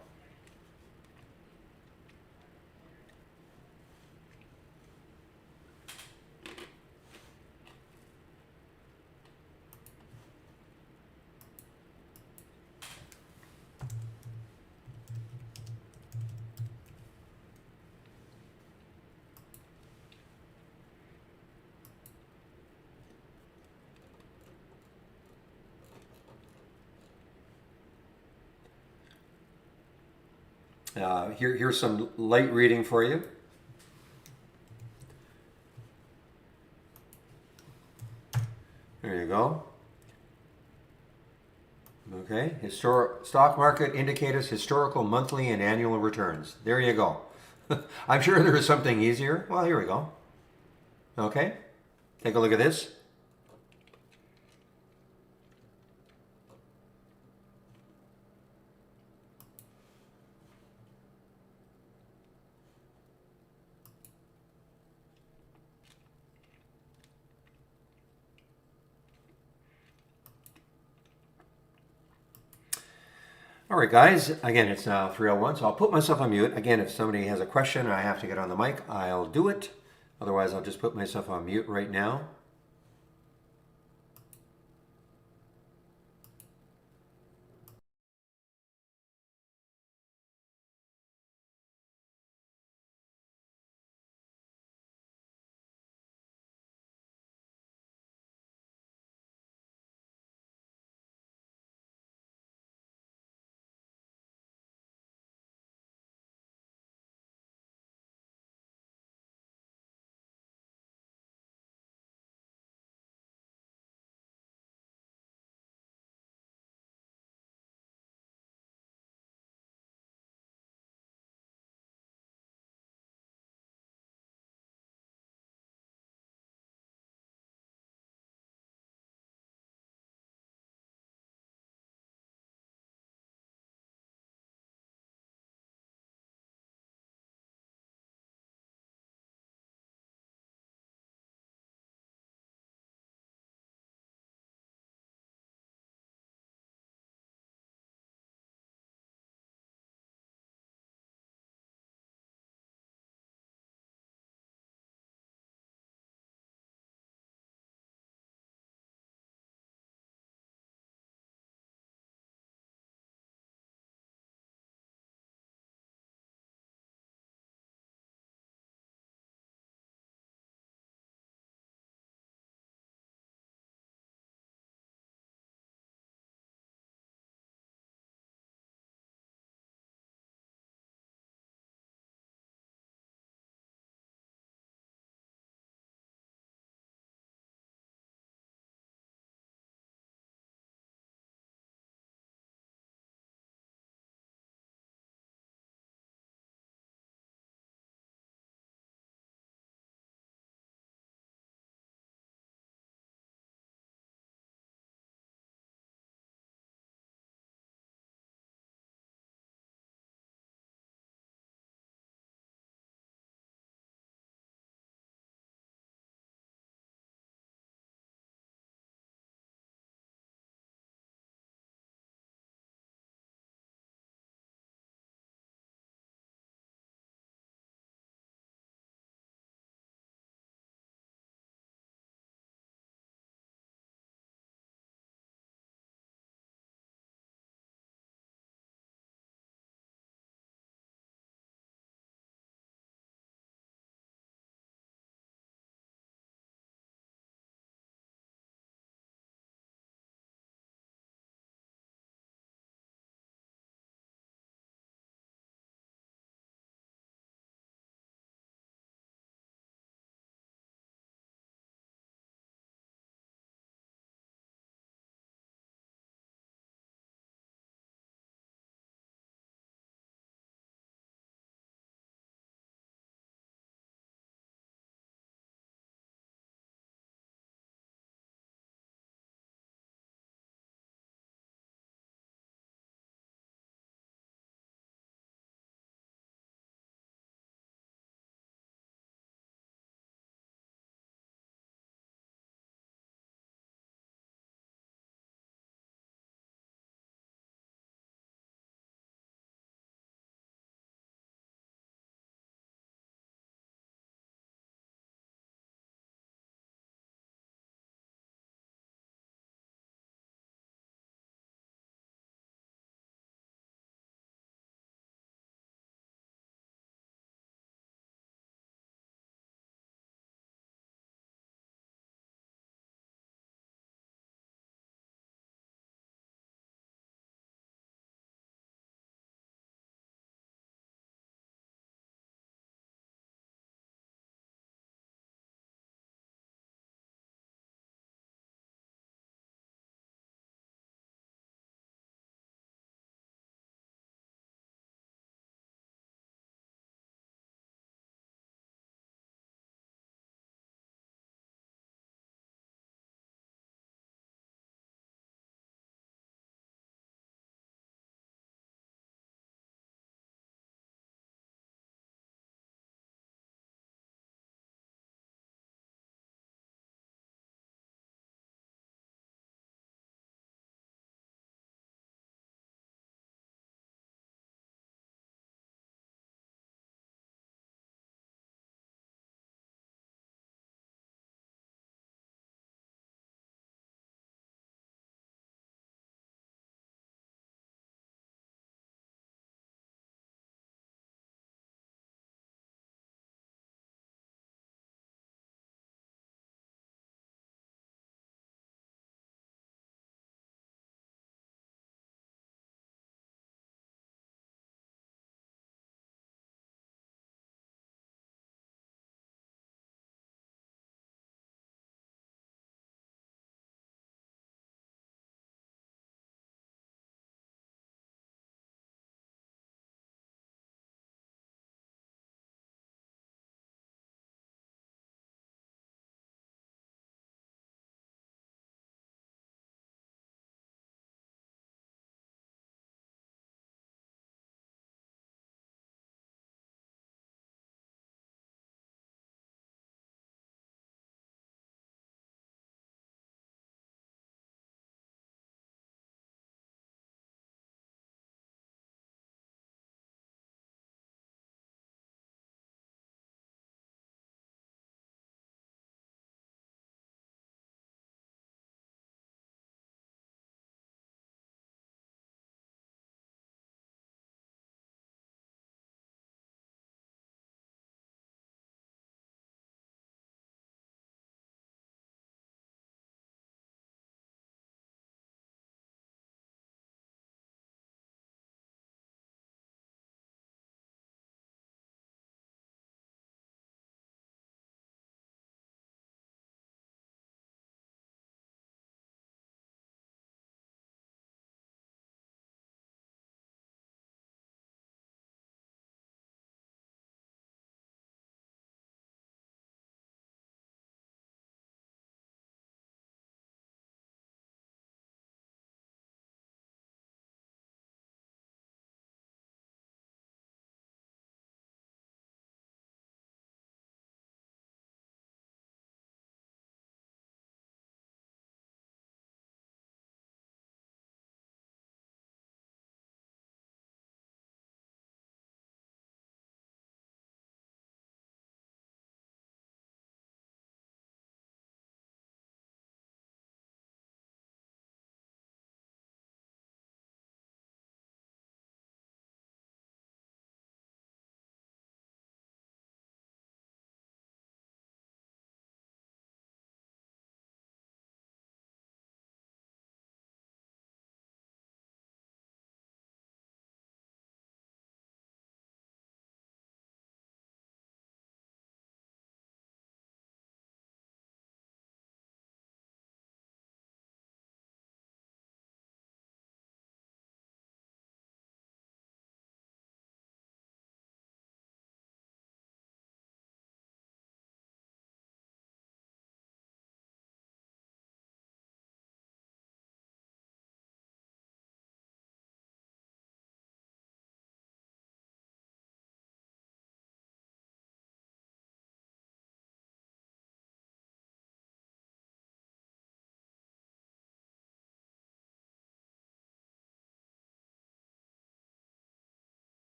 Here's some light reading for you. There you go. Okay, stock market indicators, historical monthly and annual returns. There you go. I'm sure there is something easier. Well, here we go. Okay, take a look at this. All right, guys. Again, it's now 3:01, so I'll put myself on mute. Again, if somebody has a question and I have to get on the mic, I'll do it. Otherwise, I'll just put myself on mute right now.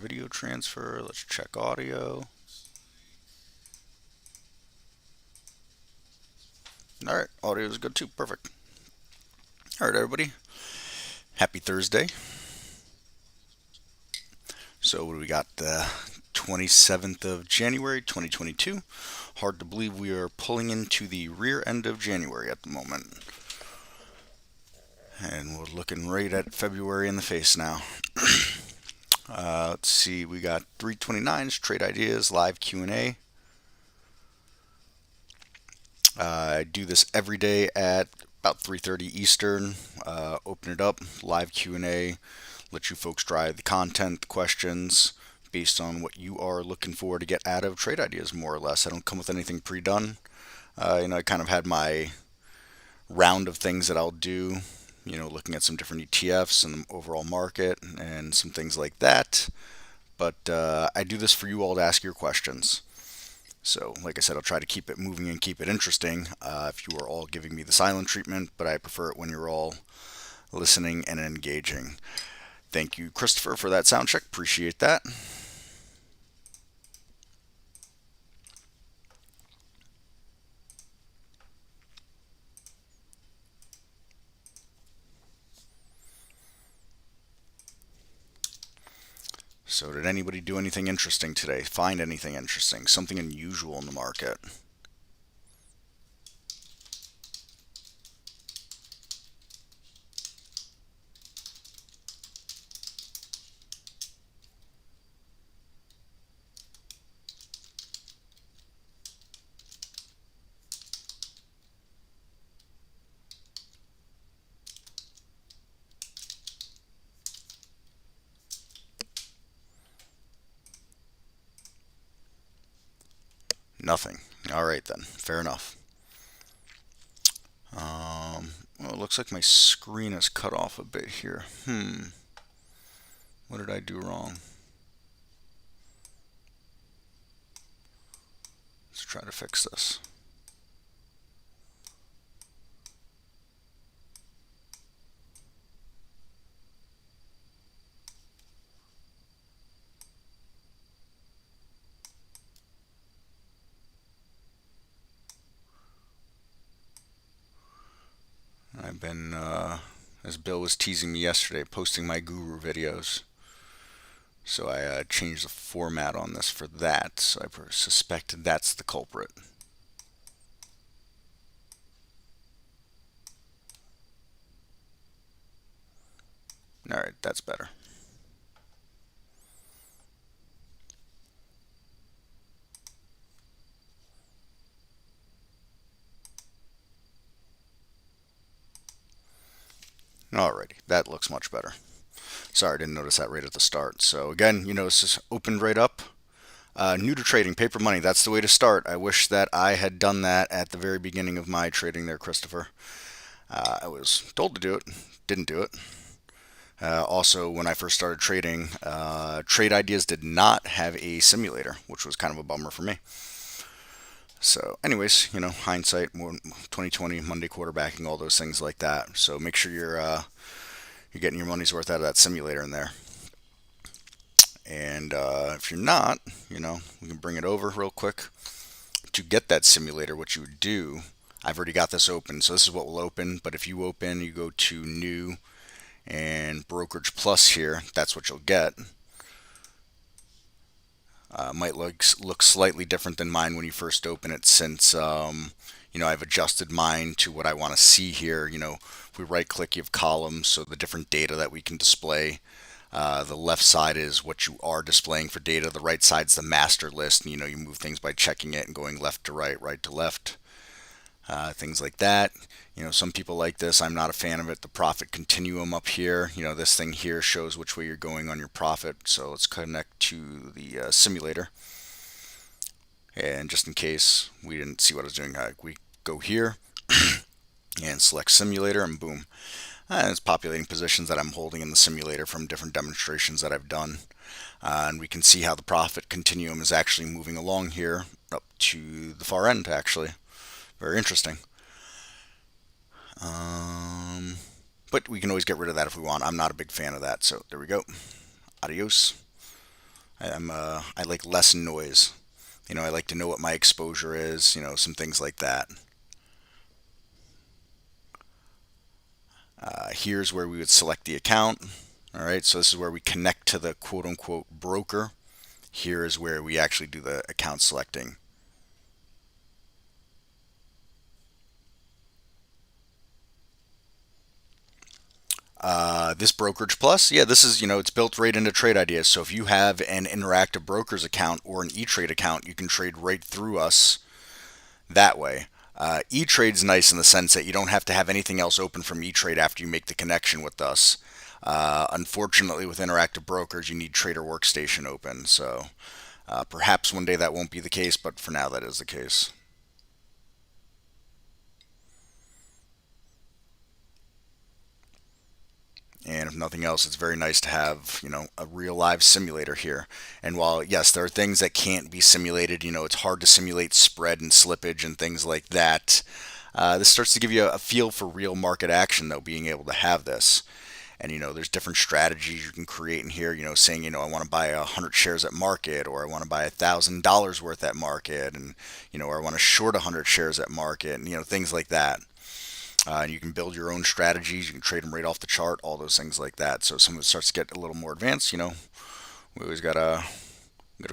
video transfer. Let's check audio. All right, audio is good too. Perfect. All right, everybody. Happy Thursday. So what do we got? The 27th of January, 2022. Hard to believe we are pulling into the rear end of January at the moment. And we're looking right at February in the face now. Let's see, we got 329s, trade ideas, live Q&A. I do this every day at about 3:30 Eastern. Open it up, live Q&A, let you folks drive the content, the questions, based on what you are looking for to get out of trade ideas, more or less. I don't come with anything pre-done. I kind of had my round of things that I'll do, looking at some different ETFs and the overall market and some things like that. But I do this for you all to ask your questions. So, like I said, I'll try to keep it moving and keep it interesting if you are all giving me the silent treatment, but I prefer it when you're all listening and engaging. Thank you, Christopher, for that sound check. Appreciate that. So did anybody do anything interesting today? Find anything interesting? Something unusual in the market? Nothing. All right then. Fair enough. Well, it looks like my screen is cut off a bit here. What did I do wrong? Let's try to fix this. I've been, as Bill was teasing me yesterday, posting my guru videos. So I changed the format on this for that. So I suspect that's the culprit. All right, that's better. Alrighty, that looks much better. Sorry, I didn't notice that right at the start. So again, this just opened right up. New to trading, paper money, that's the way to start. I wish that I had done that at the very beginning of my trading there, Christopher. I was told to do it, didn't do it. Also, when I first started trading, Trade Ideas did not have a simulator, which was kind of a bummer for me. So anyways, hindsight, 2020, Monday quarterbacking, all those things like that. So make sure you're getting your money's worth out of that simulator in there. And if you're not, we can bring it over real quick. To get that simulator, what you would do, I've already got this open, so this is what will open. But if you open, you go to New and Brokerage Plus here, that's what you'll get. Might look slightly different than mine when you first open it, since I've adjusted mine to what I want to see here. If we right click, you have columns, so the different data that we can display. The left side is what you are displaying for data. The right side's the master list. You move things by checking it and going left to right, right to left. Things like that. Some people like this. I'm not a fan of it. The profit continuum up here, this thing here shows which way you're going on your profit. So let's connect to the simulator. And just in case we didn't see what I was doing, we go here and select simulator, and boom. It's populating positions that I'm holding in the simulator from different demonstrations that I've done. And we can see how the profit continuum is actually moving along here up to the far end, actually. Very interesting. But we can always get rid of that if we want. I'm not a big fan of that. So there we go. Adios. I like less noise. I like to know what my exposure is, some things like that. Here's where we would select the account. All right, so this is where we connect to the quote unquote broker. Here is where we actually do the account selecting. This Brokerage Plus, yeah, this is, it's built right into Trade Ideas. So if you have an Interactive Brokers account or an E-Trade account, you can trade right through us that way. E-Trade's nice in the sense that you don't have to have anything else open from E-Trade after you make the connection with us. Unfortunately, with Interactive Brokers, you need Trader Workstation open. So perhaps one day that won't be the case, but for now that is the case. And if nothing else, it's very nice to have, a real live simulator here. And while, yes, there are things that can't be simulated, it's hard to simulate spread and slippage and things like that. This starts to give you a feel for real market action, though, being able to have this. And, there's different strategies you can create in here, saying, I want to buy 100 shares at market, or I want to buy $1,000 worth at market, and, or I want to short 100 shares at market, and, things like that. And you can build your own strategies. You can trade them right off the chart, all those things like that. So if someone starts to get a little more advanced, we always gotta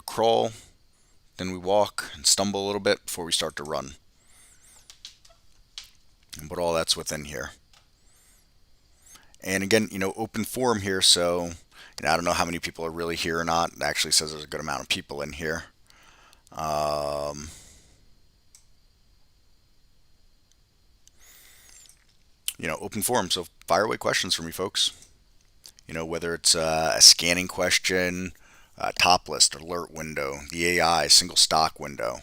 crawl, then we walk and stumble a little bit before we start to run. But all that's within here. And again, open forum here. So I don't know how many people are really here or not. It actually says there's a good amount of people in here. Open forum. So fire away questions for me, folks. Whether it's a scanning question, top list, alert window, the AI, single stock window.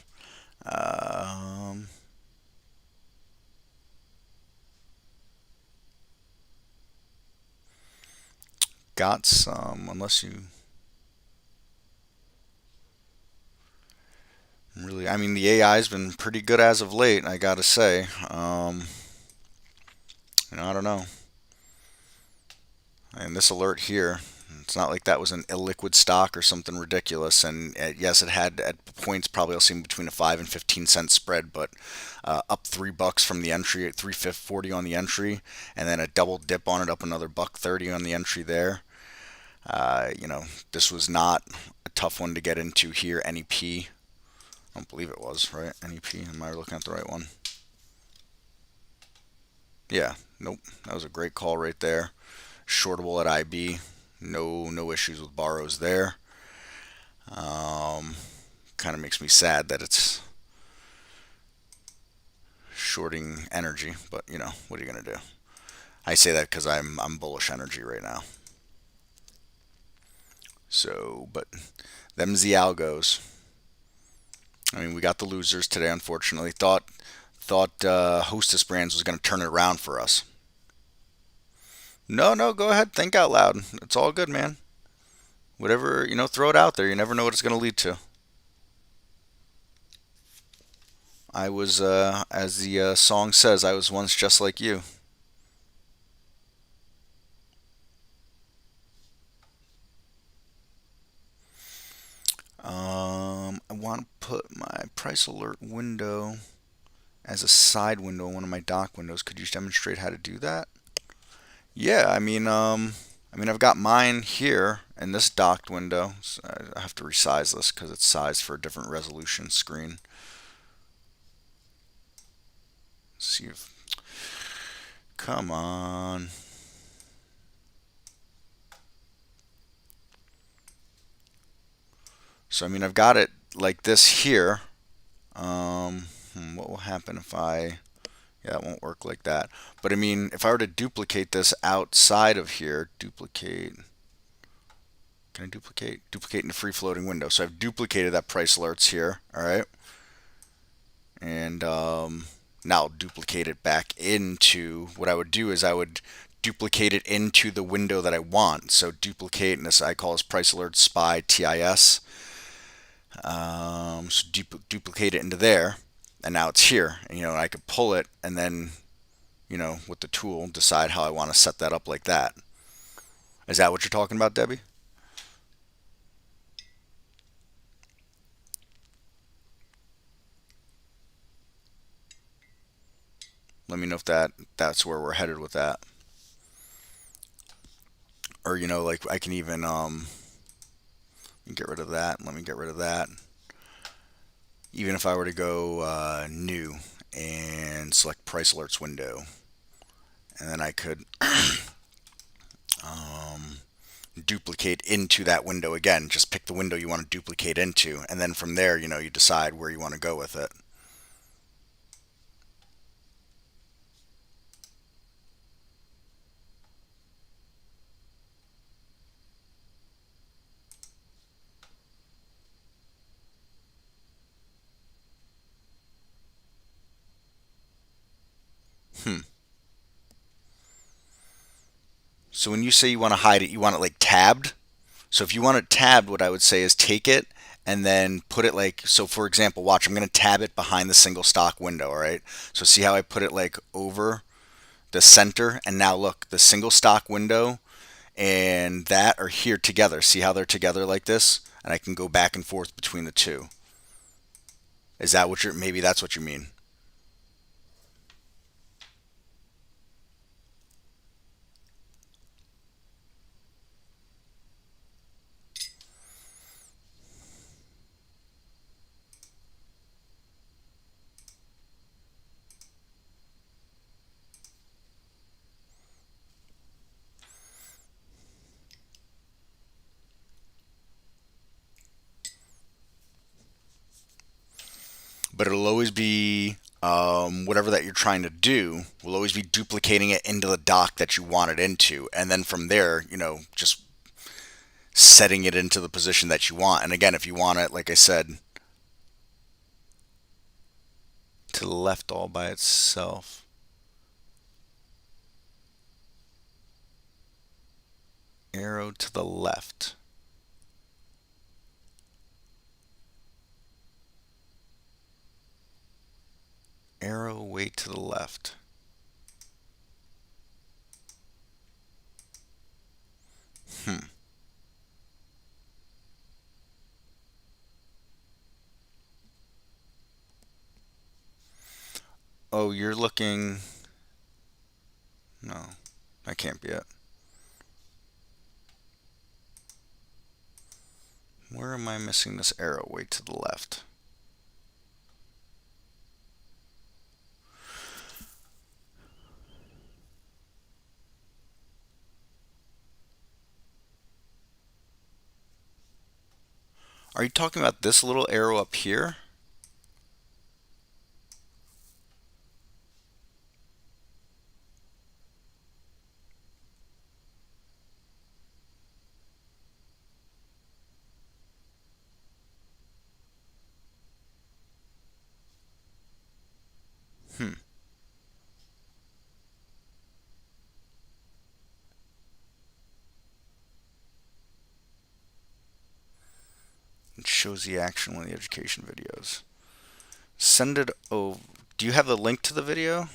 Got some, unless you really, the AI's been pretty good as of late, I gotta say. I don't know. And this alert here, it's not like that was an illiquid stock or something ridiculous. And yes, it had at points probably I'll see between a 5 and 15 cent spread, but up $3 from the entry at 3.40 on the entry, and then a double dip on it up another $1.30 on the entry there. This was not a tough one to get into here. NEP, I don't believe it was, right? NEP, am I looking at the right one? Yeah, nope, that was a great call right there. Shortable at IB, no issues with borrows there. Kind of makes me sad that it's shorting energy, but what are you gonna do? I say that because I'm bullish energy right now. So, but them's the algos. We got the losers today, unfortunately. Thought Hostess Brands was going to turn it around for us. No, go ahead. Think out loud. It's all good, man. Whatever, throw it out there. You never know what it's going to lead to. I was, as the song says, I was once just like you. I want to put my price alert window as a side window in one of my dock windows. Could you demonstrate how to do that? Yeah, I've got mine here in this docked window. So I have to resize this because it's sized for a different resolution screen. Let's see if, come on. So I've got it like this here. What will happen if yeah, it won't work like that. But if I were to duplicate this outside of here, duplicate. Can I duplicate? Duplicate in the free floating window. So I've duplicated that price alerts here. All right. And now I'll duplicate it back into, what I would do is I would duplicate it into the window that I want. So duplicate, and this I call this price alert SPY TIS. So duplicate it into there, and now it's here. And, I could pull it and then, with the tool, decide how I want to set that up like that. Is that what you're talking about, Debbie? Let me know if that's where we're headed with that. Or like I can even get rid of that. Let me get rid of that. Even if I were to go new and select price alerts window, and then I could duplicate into that window again. Just pick the window you want to duplicate into, and then from there, you decide where you want to go with it. Hmm. So when you say you want to hide it, you want it like tabbed? So if you want it tabbed, what I would say is take it and then put it like, so for example, watch, I'm going to tab it behind the single stock window, all right? So see how I put it like over the center, and now look, the single stock window and that are here together. See how they're together like this? And I can go back and forth between the two. Is that what maybe that's what you mean? But it'll always be whatever that you're trying to do will always be duplicating it into the dock that you want it into, and then from there, just setting it into the position that you want. And again, if you want it, like I said, to the left all by itself, arrow to the left. Arrow way to the left. Hmm. Oh, you're looking. No, that can't be it. Where am I missing this arrow way to the left? Are you talking about this little arrow up here? Hmm. It shows the action on the education videos. Send it over. Do you have the link to the video?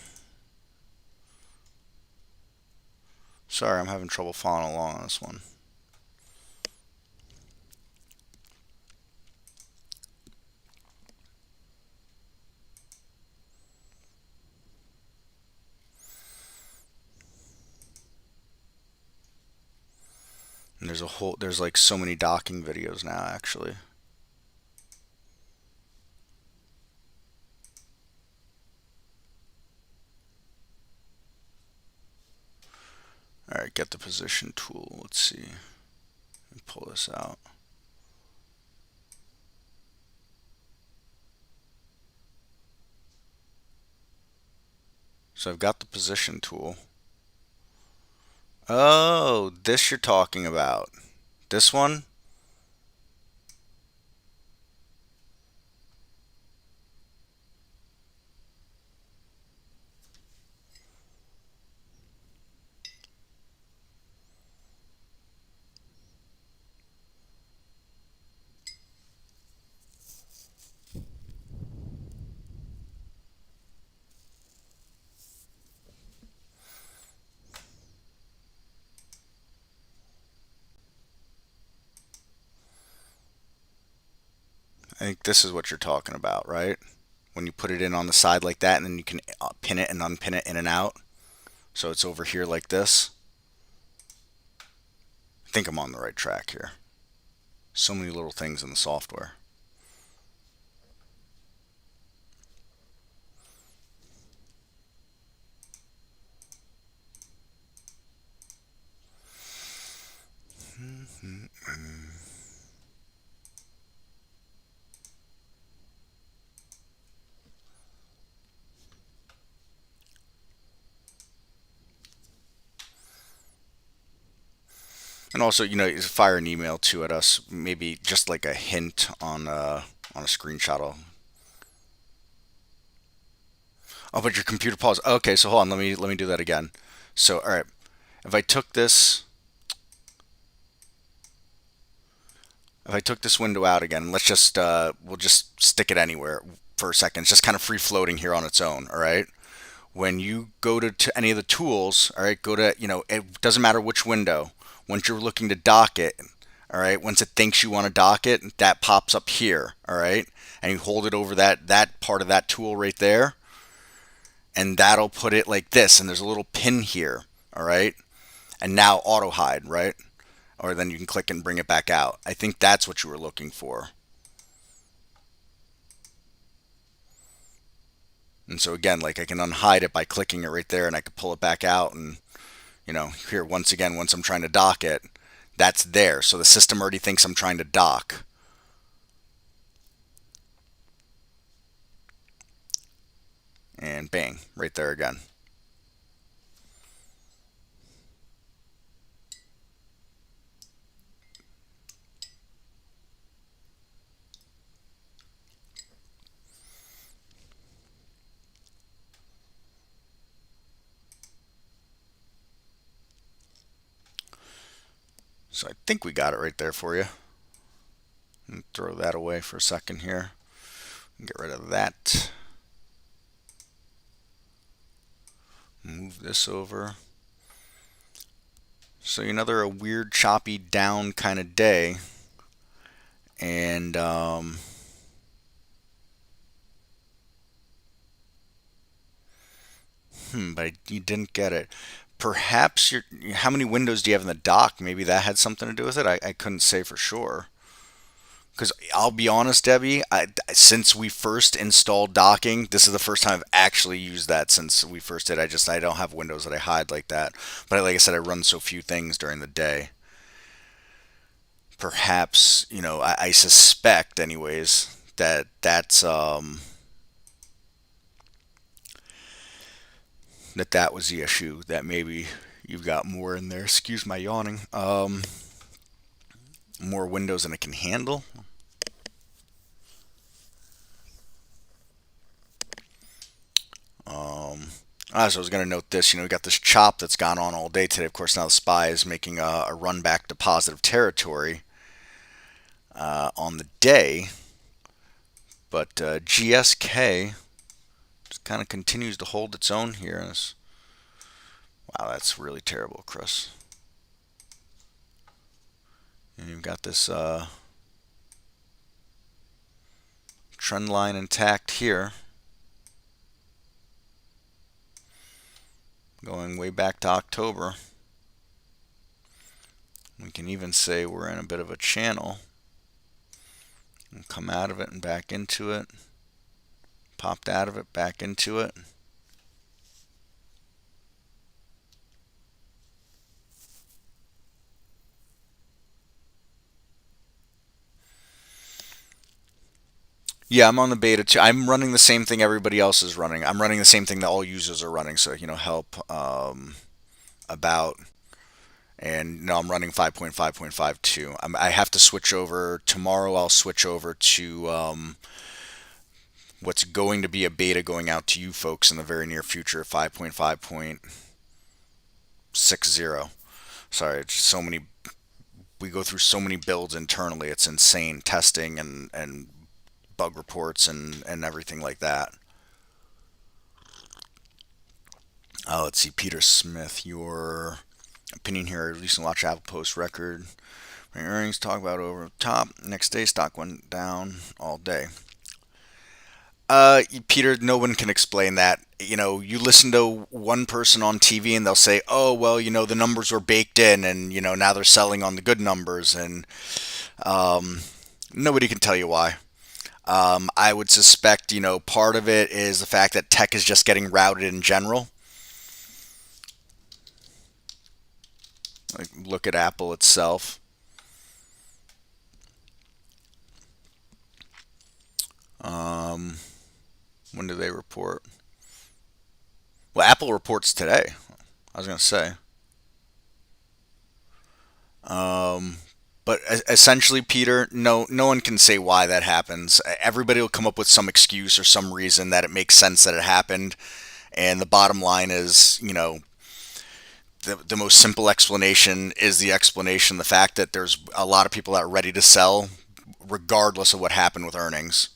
Sorry, I'm having trouble following along on this one. And there's like so many docking videos now, actually. All right, get the position tool. Let's see. Let me pull this out. So I've got the position tool. Oh, this you're talking about. This one? I think this is what you're talking about, right? when you put it in on the side like that, and then you can pin it and unpin it in and out. So it's over here like this. I think I'm on the right track here. So many little things in the software. And also, fire an email too at us. Maybe just like a hint on a screenshot. Oh, but your computer paused. Okay, so hold on. Let me do that again. So, all right. If I took this, if I took this window out again, let's just we'll just stick it anywhere for a second. It's just kind of free floating here on its own. All right. When you go to any of the tools, all right, go to, it doesn't matter which window. Once you're looking to dock it, all right, once it thinks you want to dock it, that pops up here, all right, and you hold it over that part of that tool right there, and that'll put it like this, and there's a little pin here, all right, and now auto hide, right, or then you can click and bring it back out. I think that's what you were looking for. And so again, like I can unhide it by clicking it right there, and I can pull it back out, and here once again, once I'm trying to dock it, that's there. So the system already thinks I'm trying to dock. And bang, right there again. So I think we got it right there for you. And throw that away for a second here. Get rid of that. Move this over. So another a weird choppy down kind of day. And but you didn't get it. Perhaps how many windows do you have in the dock? Maybe that had something to do with it. I couldn't say for sure. Because I'll be honest, Debbie, since we first installed docking, this is the first time I've actually used that since we first did. I don't have windows that I hide like that. But like I said, I run so few things during the day. Perhaps, I suspect, anyways, that was the issue. That maybe you've got more in there. Excuse my yawning. More windows than it can handle. So I was going to note this. We got this chop that's gone on all day today. Of course, now the SPY is making a run back to positive territory on the day. But GSK just kind of continues to hold its own here. Wow, that's really terrible, Chris. And you've got this trend line intact here. Going way back to October. We can even say we're in a bit of a channel. We'll come out of it and back into it. Popped out of it, back into it. Yeah, I'm on the beta too. I'm running the same thing everybody else is running. I'm running the same thing that all users are running. So, help, about, and no, I'm running 5.5.52. I have to switch over tomorrow. I'll switch over to what's going to be a beta going out to you folks in the very near future, 5.5.60. Sorry, it's so many. We go through so many builds internally. It's insane, testing and bug reports and everything like that. Let's see, Peter Smith, your opinion here, releasing watch Apple Post record. Earnings talk about over the top. Next day, stock went down all day. Peter, no one can explain that. You listen to one person on TV and they'll say, "Oh, well, the numbers were baked in, and now they're selling on the good numbers," and nobody can tell you why. I would suspect, part of it is the fact that tech is just getting routed in general. Like, look at Apple itself. Um, when do they report? Well, Apple reports today. I was going to say. Um, but essentially, Peter, no one can say why that happens. Everybody will come up with some excuse or some reason that it makes sense that it happened. And the bottom line is, the most simple explanation is the explanation, the fact that there's a lot of people that are ready to sell regardless of what happened with earnings.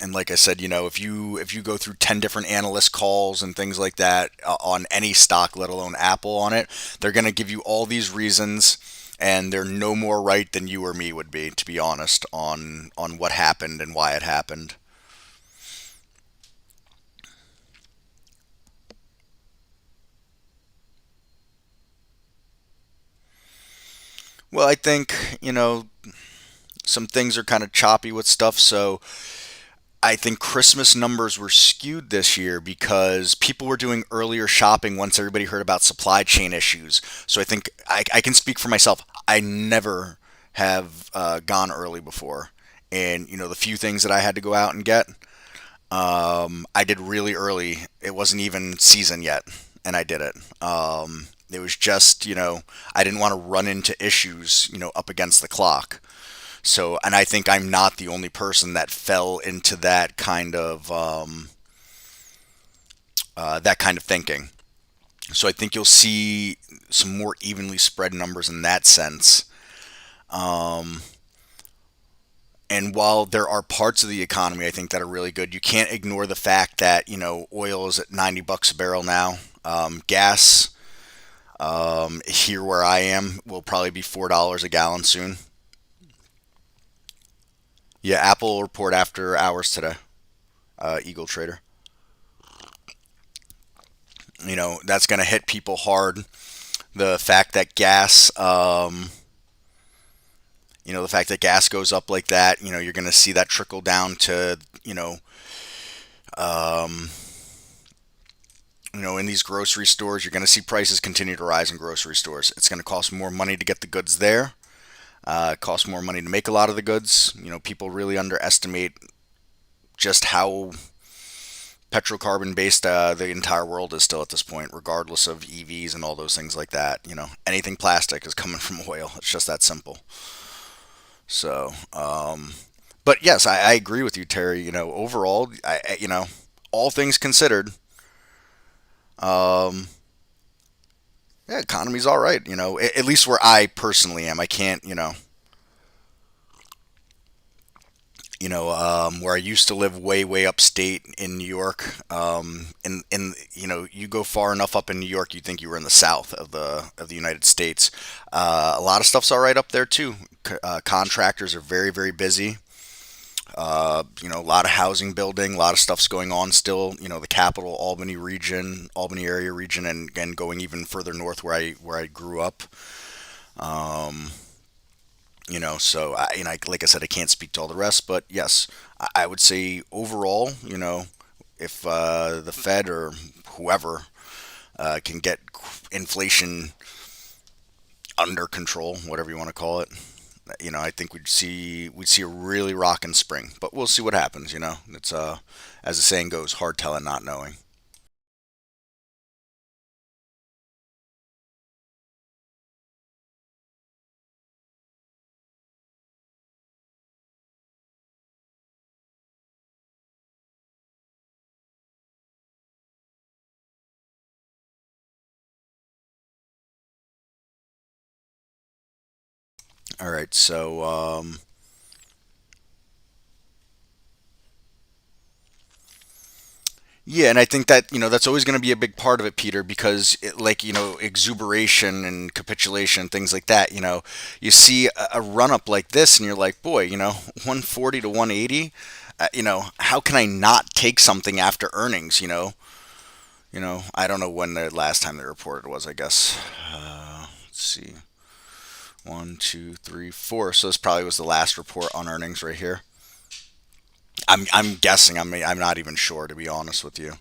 And like I said, if you go through 10 different analyst calls and things like that on any stock, let alone Apple on it, they're going to give you all these reasons, and they're no more right than you or me would be, to be honest, on what happened and why it happened. Well, I think, some things are kind of choppy with stuff, so I think Christmas numbers were skewed this year because people were doing earlier shopping once everybody heard about supply chain issues. So I think I can speak for myself. I never have gone early before. And, the few things that I had to go out and get, I did really early. It wasn't even season yet, and I did it. It was just, I didn't want to run into issues, up against the clock. So, and I think I'm not the only person that fell into that kind of thinking. So I think you'll see some more evenly spread numbers in that sense. Um, and while there are parts of the economy I think that are really good, you can't ignore the fact that oil is at $90 a barrel now. Gas, here where I am, will probably be $4 a gallon soon. Yeah, Apple will report after hours today. Eagle Trader. That's going to hit people hard. The fact that the fact that gas goes up like that, you're going to see that trickle down to, um, in these grocery stores. You're going to see prices continue to rise in grocery stores. It's going to cost more money to get the goods there. It costs more money to make a lot of the goods. People really underestimate just how petrocarbon based the entire world is still at this point, regardless of EVs and all those things like that. Anything plastic is coming from oil. It's just that simple. So, but yes, I agree with you, Terry. Overall, all things considered, um, yeah, economy's all right. At least where I personally am. I can't, where I used to live way upstate in New York. You go far enough up in New York, you think you were in the south of the United States. A lot of stuff's all right up there too. Contractors are very busy. A lot of housing building, a lot of stuff's going on still. The capital Albany region, Albany area region, and going even further north where I grew up. Um, so like I said, I can't speak to all the rest, but yes, I would say overall, if the Fed or whoever can get inflation under control, whatever you want to call it, I think we'd see a really rockin' spring, but we'll see what happens. It's as the saying goes, hard telling, not knowing. All right, so Yeah, and I think that, that's always going to be a big part of it, Peter, because like, exuberation and capitulation and things like that, you see a run up like this and you're like, boy, 140 to 180, how can I not take something after earnings, I don't know when the last time they reported was, I guess. Let's see. One, two, three, four. So this probably was the last report on earnings right here. I'm guessing. I'm not even sure, to be honest with you.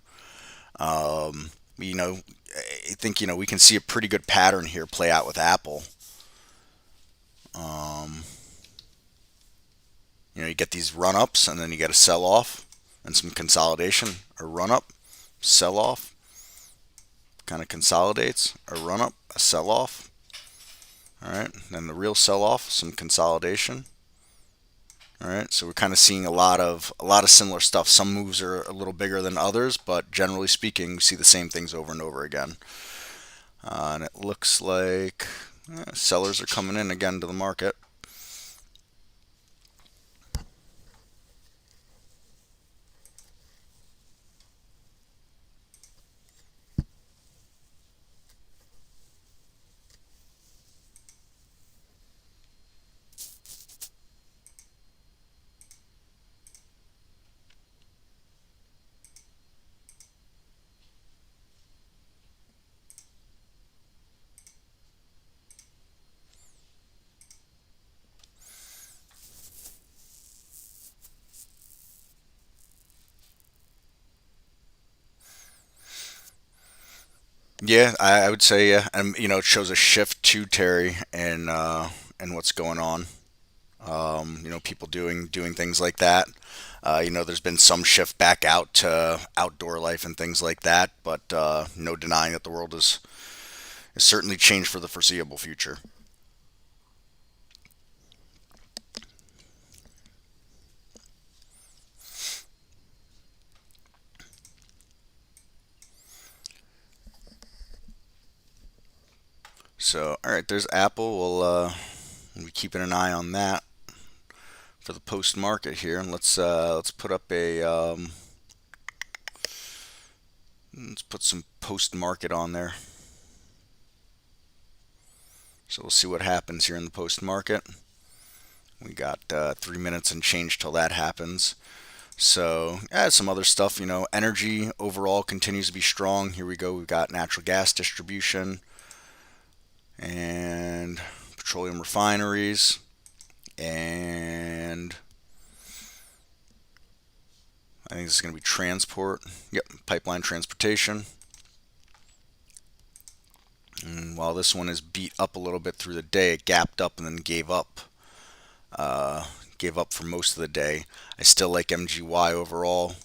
Um, you know, I think we can see a pretty good pattern here play out with Apple. Um, you get these run ups and then you get a sell off and some consolidation. A run up, sell off, kind of consolidates. A run up, a sell off. All right, then the real sell off, some consolidation. All right, so we're kind of seeing a lot of similar stuff. Some moves are a little bigger than others, but generally speaking, we see the same things over and over again. And it looks like sellers are coming in again to the market. Yeah, I would say yeah, and it shows a shift to Terry and what's going on. People doing things like that. There's been some shift back out to outdoor life and things like that, but no denying that the world is certainly changed for the foreseeable future. So, all right, there's Apple. We'll be keeping an eye on that for the post market here, and let's put up a let's put some post market on there. So we'll see what happens here in the post market. We got 3 minutes and change till that happens. So, yeah, some other stuff. Energy overall continues to be strong. Here we go. We've got natural gas distribution and petroleum refineries and I think this is going to be transport. Yep, pipeline transportation. And while this one is beat up a little bit through the day, it gapped up and then gave up. Gave up for most of the day. I still like MGY overall.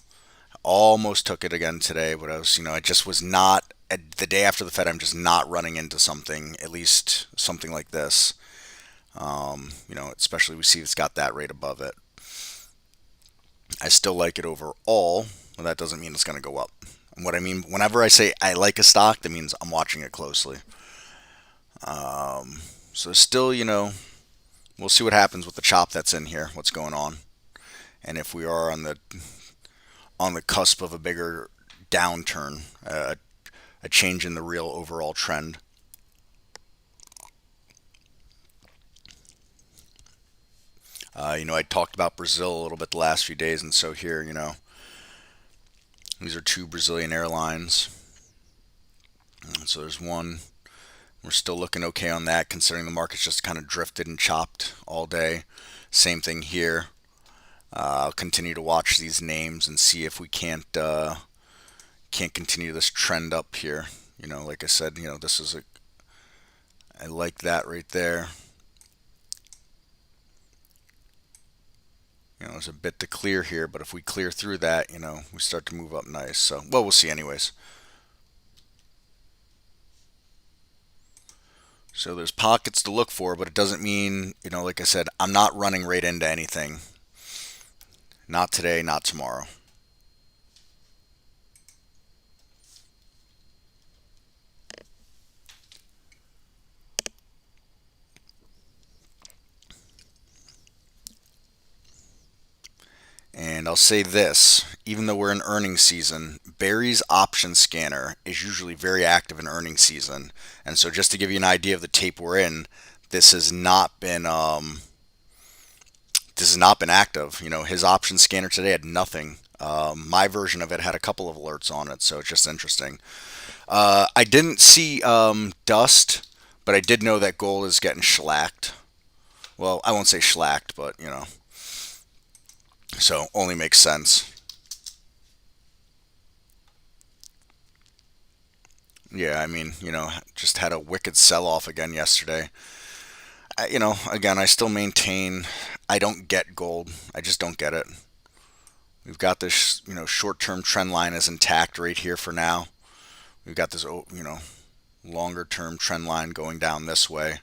Almost took it again today, but I just was not. The day after the Fed, I'm just not running into something, at least something like this. Especially we see it's got that rate above it. I still like it overall, but that doesn't mean it's going to go up. And what I mean, whenever I say I like a stock, that means I'm watching it closely. So still, we'll see what happens with the chop that's in here, what's going on, and if we are on the cusp of a bigger downturn, a change in the real overall trend. I talked about Brazil a little bit the last few days, and so here, these are two Brazilian airlines. And so there's one. We're still looking okay on that, considering the market's just kind of drifted and chopped all day. Same thing here. I'll continue to watch these names and see if we can't continue this trend up here. Like I said, this is I like that right there. There's a bit to clear here, but if we clear through that, we start to move up nice. So, well, we'll see anyways. So there's pockets to look for, but it doesn't mean, like I said, I'm not running right into anything. Not today, not tomorrow. And I'll say this, even though we're in earnings season, Barry's option scanner is usually very active in earnings season. And so, just to give you an idea of the tape we're in, this has not been active. His option scanner today had nothing. My version of it had a couple of alerts on it, so it's just interesting. I didn't see dust, but I did know that gold is getting shellacked. Well, I won't say shellacked, but so only makes sense. Yeah, I mean, just had a wicked sell-off again yesterday. Again, I still maintain I don't get gold. I just don't get it. We've got this, short-term trend line is intact right here for now. We've got this, longer-term trend line going down this way.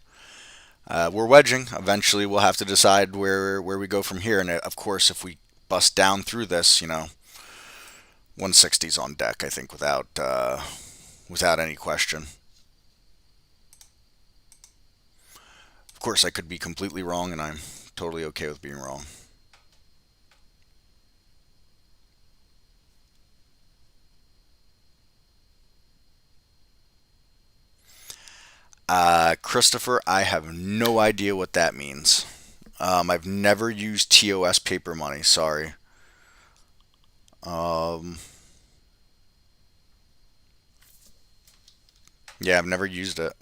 We're wedging. Eventually, we'll have to decide where we go from here. And of course, if we bust down through this, 160's on deck. I think without any question. Of course, I could be completely wrong, and I'm totally okay with being wrong. Christopher, I have no idea what that means. I've never used TOS paper money. Sorry. Um, yeah, I've never used it.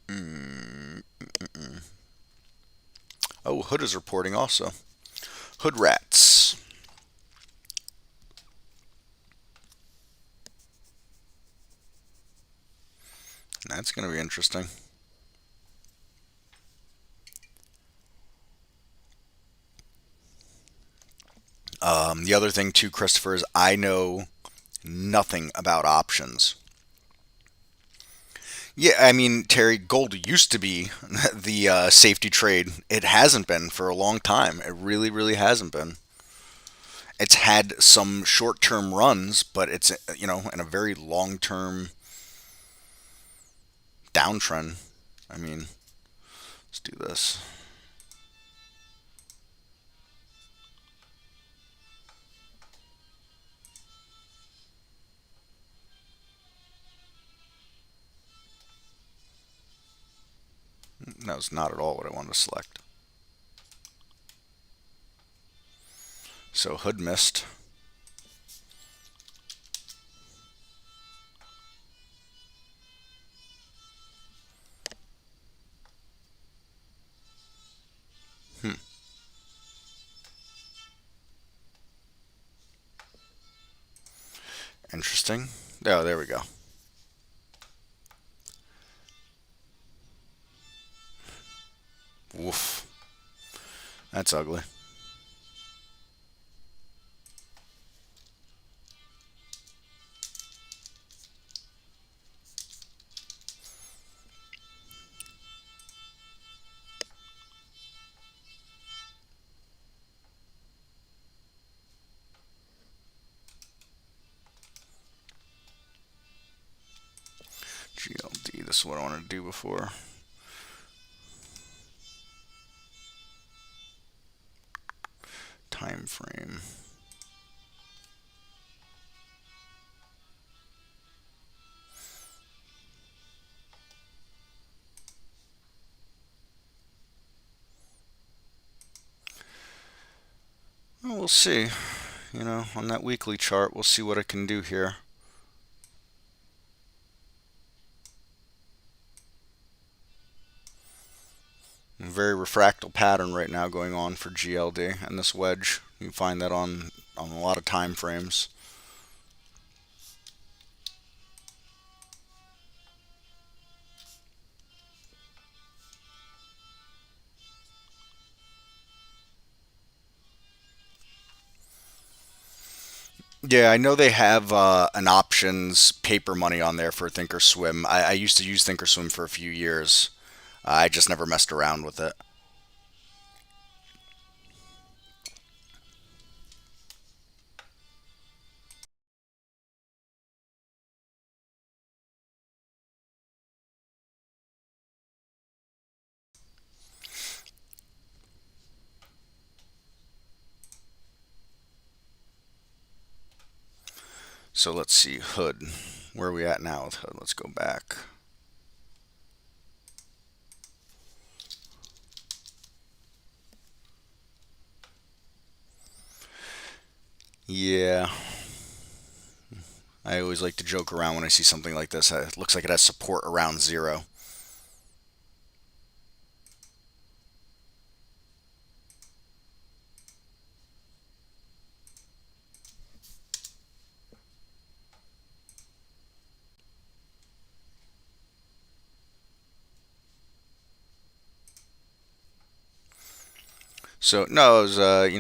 Mm, mm-mm. Oh, Hood is reporting also. Hood rats. That's going to be interesting. The other thing too, Christopher, is I know nothing about options. Yeah, I mean, Terry, gold used to be the safety trade. It hasn't been for a long time. It really, really hasn't been. It's had some short-term runs, but it's in a very long-term downtrend. I mean, let's do this. That was not at all what I wanted to select. So Hood missed. Hmm. Interesting. Oh, there we go. Woof. That's ugly. GLD, this is what I wanted to do before. Time frame. Well, we'll see. On that weekly chart, we'll see what I can do here. Very refractal pattern right now going on for GLD and this wedge. You can find that on a lot of time frames. Yeah, I know they have an options paper money on there for Thinkorswim. I used to use Thinkorswim for a few years. I just never messed around with it. So let's see, hood. Where are we at now with hood? Let's go back. Yeah, I always like to joke around when I see something like this. It looks like it has support around 0. So no, I was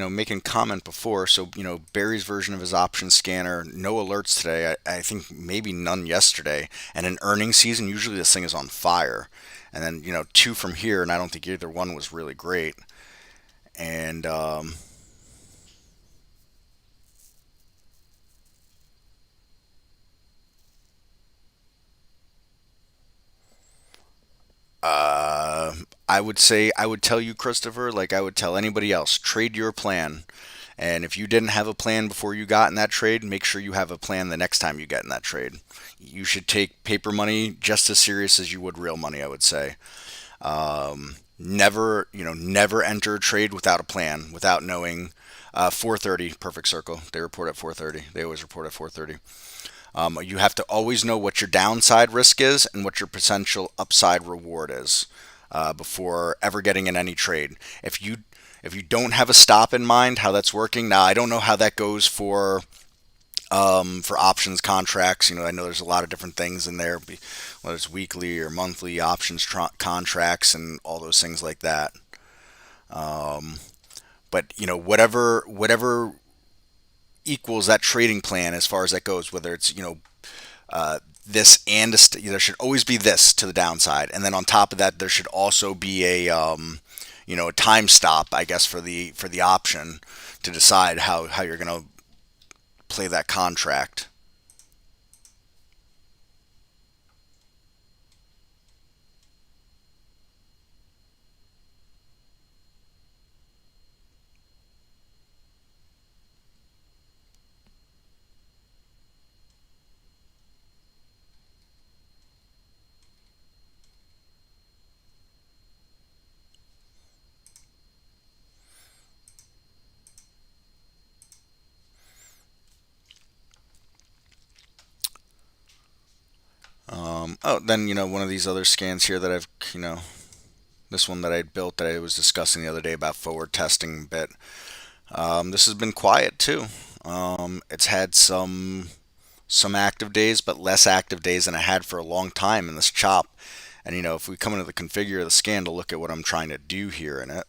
making comment before. So Barry's version of his option scanner, no alerts today. I think maybe none yesterday. And in earnings season, usually this thing is on fire. And then 2 from here, and I don't think either one was really great. And I would tell you, Christopher, like I would tell anybody else, trade your plan. And if you didn't have a plan before you got in that trade, make sure you have a plan the next time you get in that trade. You should take paper money just as serious as you would real money, I would say. Never enter a trade without a plan, without knowing. 4:30, perfect circle. They report at 4:30. They always report at 4:30. You have to always know what your downside risk is and what your potential upside reward is before ever getting in any trade. If you don't have a stop in mind, how that's working now, I don't know how that goes for options contracts. I know there's a lot of different things in there, whether it's weekly or monthly options contracts and all those things like that. But whatever equals that trading plan as far as that goes, whether it's this and there should always be this to the downside, and then on top of that there should also be a time stop, I guess, for the option to decide how you're going to play that contract. Then one of these other scans here that I've this one that I built that I was discussing the other day about forward testing a bit. This has been quiet too. It's had some active days, but less active days than I had for a long time in this chop. And if we come into the configure of the scan to look at what I'm trying to do here in it,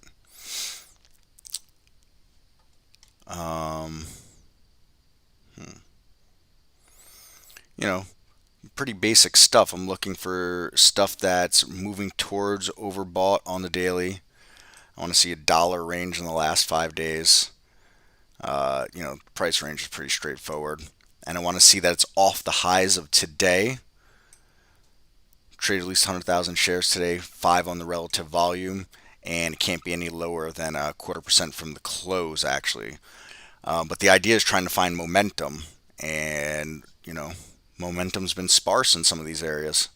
um, you know, pretty basic stuff. I'm looking for stuff that's moving towards overbought on the daily. I want to see a dollar range in the last 5 days. Price range is pretty straightforward. And I want to see that it's off the highs of today. Trade at least 100,000 shares today, 5 on the relative volume, and it can't be any lower than a 0.25% from the close, actually. But the idea is trying to find momentum, and momentum's been sparse in some of these areas.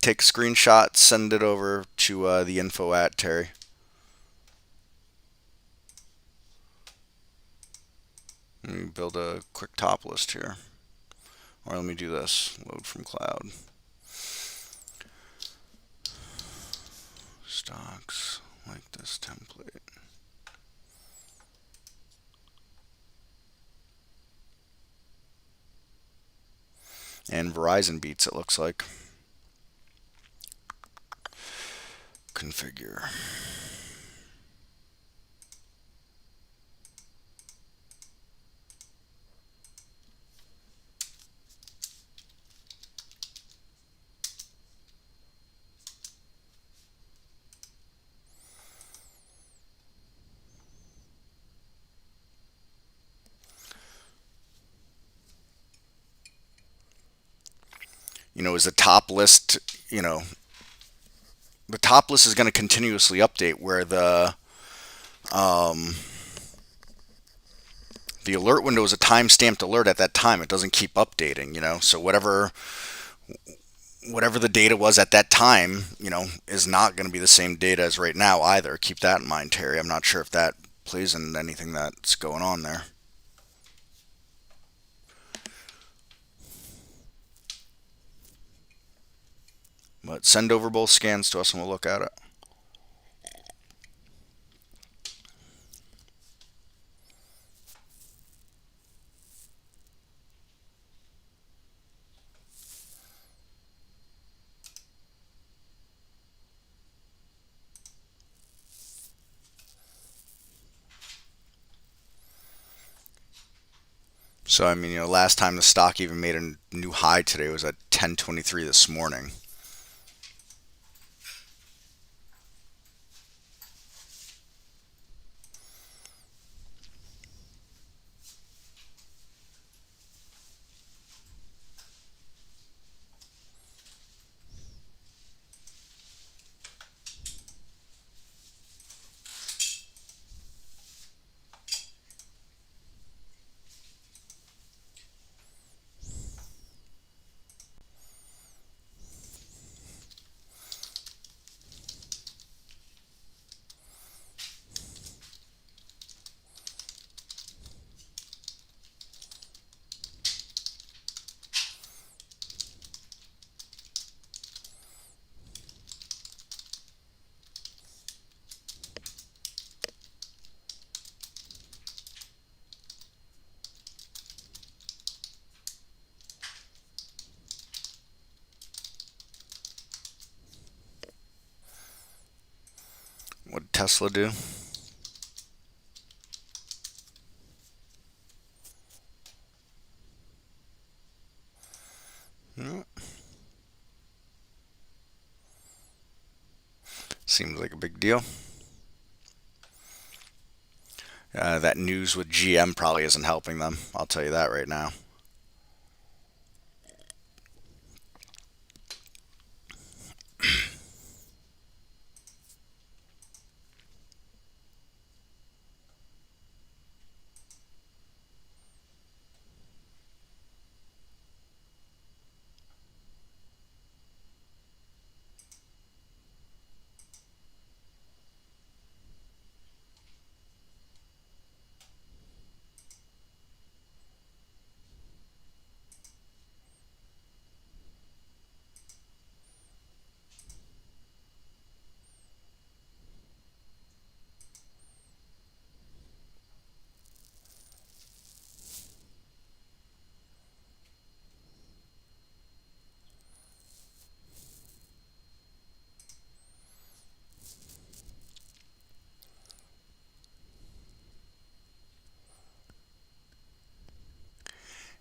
Take a screenshot, send it over to the info at Terry. Let me build a quick top list here. Or let me do this. Load from cloud. Stocks like this template. And Verizon beats, it looks like. Configure. Is the top list, the top list is going to continuously update, where the alert window is a time-stamped alert at that time. It doesn't keep updating, So whatever the data was at that time, is not going to be the same data as right now either. Keep that in mind, Terry. I'm not sure if that plays in anything that's going on there. But send over both scans to us and we'll look at it. So, I mean, last time the stock even made a new high today was at 1023 this morning. What did Tesla do? Seems like a big deal. That news with GM probably isn't helping them. I'll tell you that right now.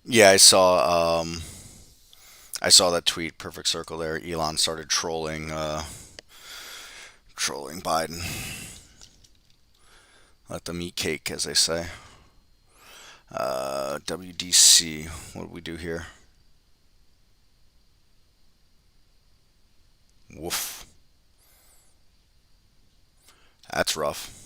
Yeah, I saw that tweet, perfect circle there. Elon started trolling Biden. Let them eat cake, as they say. WDC, what do we do here? Woof. That's rough.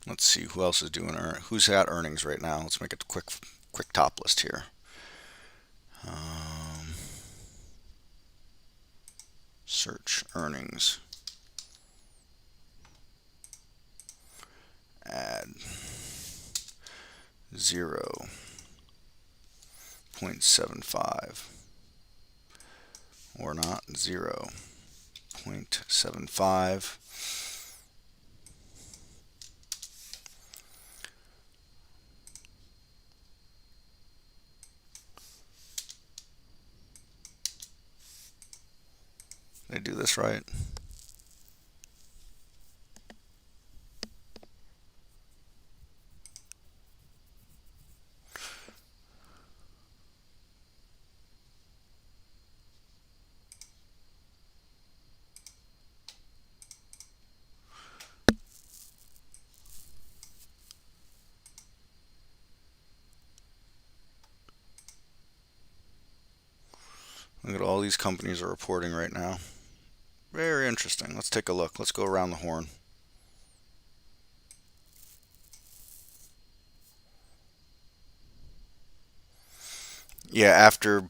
Let's see who else is doing who's got earnings right now. Let's make a quick top list here. Search earnings. Add 0.75 or not 0.75. Did I do this right? Look at all these companies are reporting right now. Very interesting. Let's take a look. Let's go around the horn. Yeah, after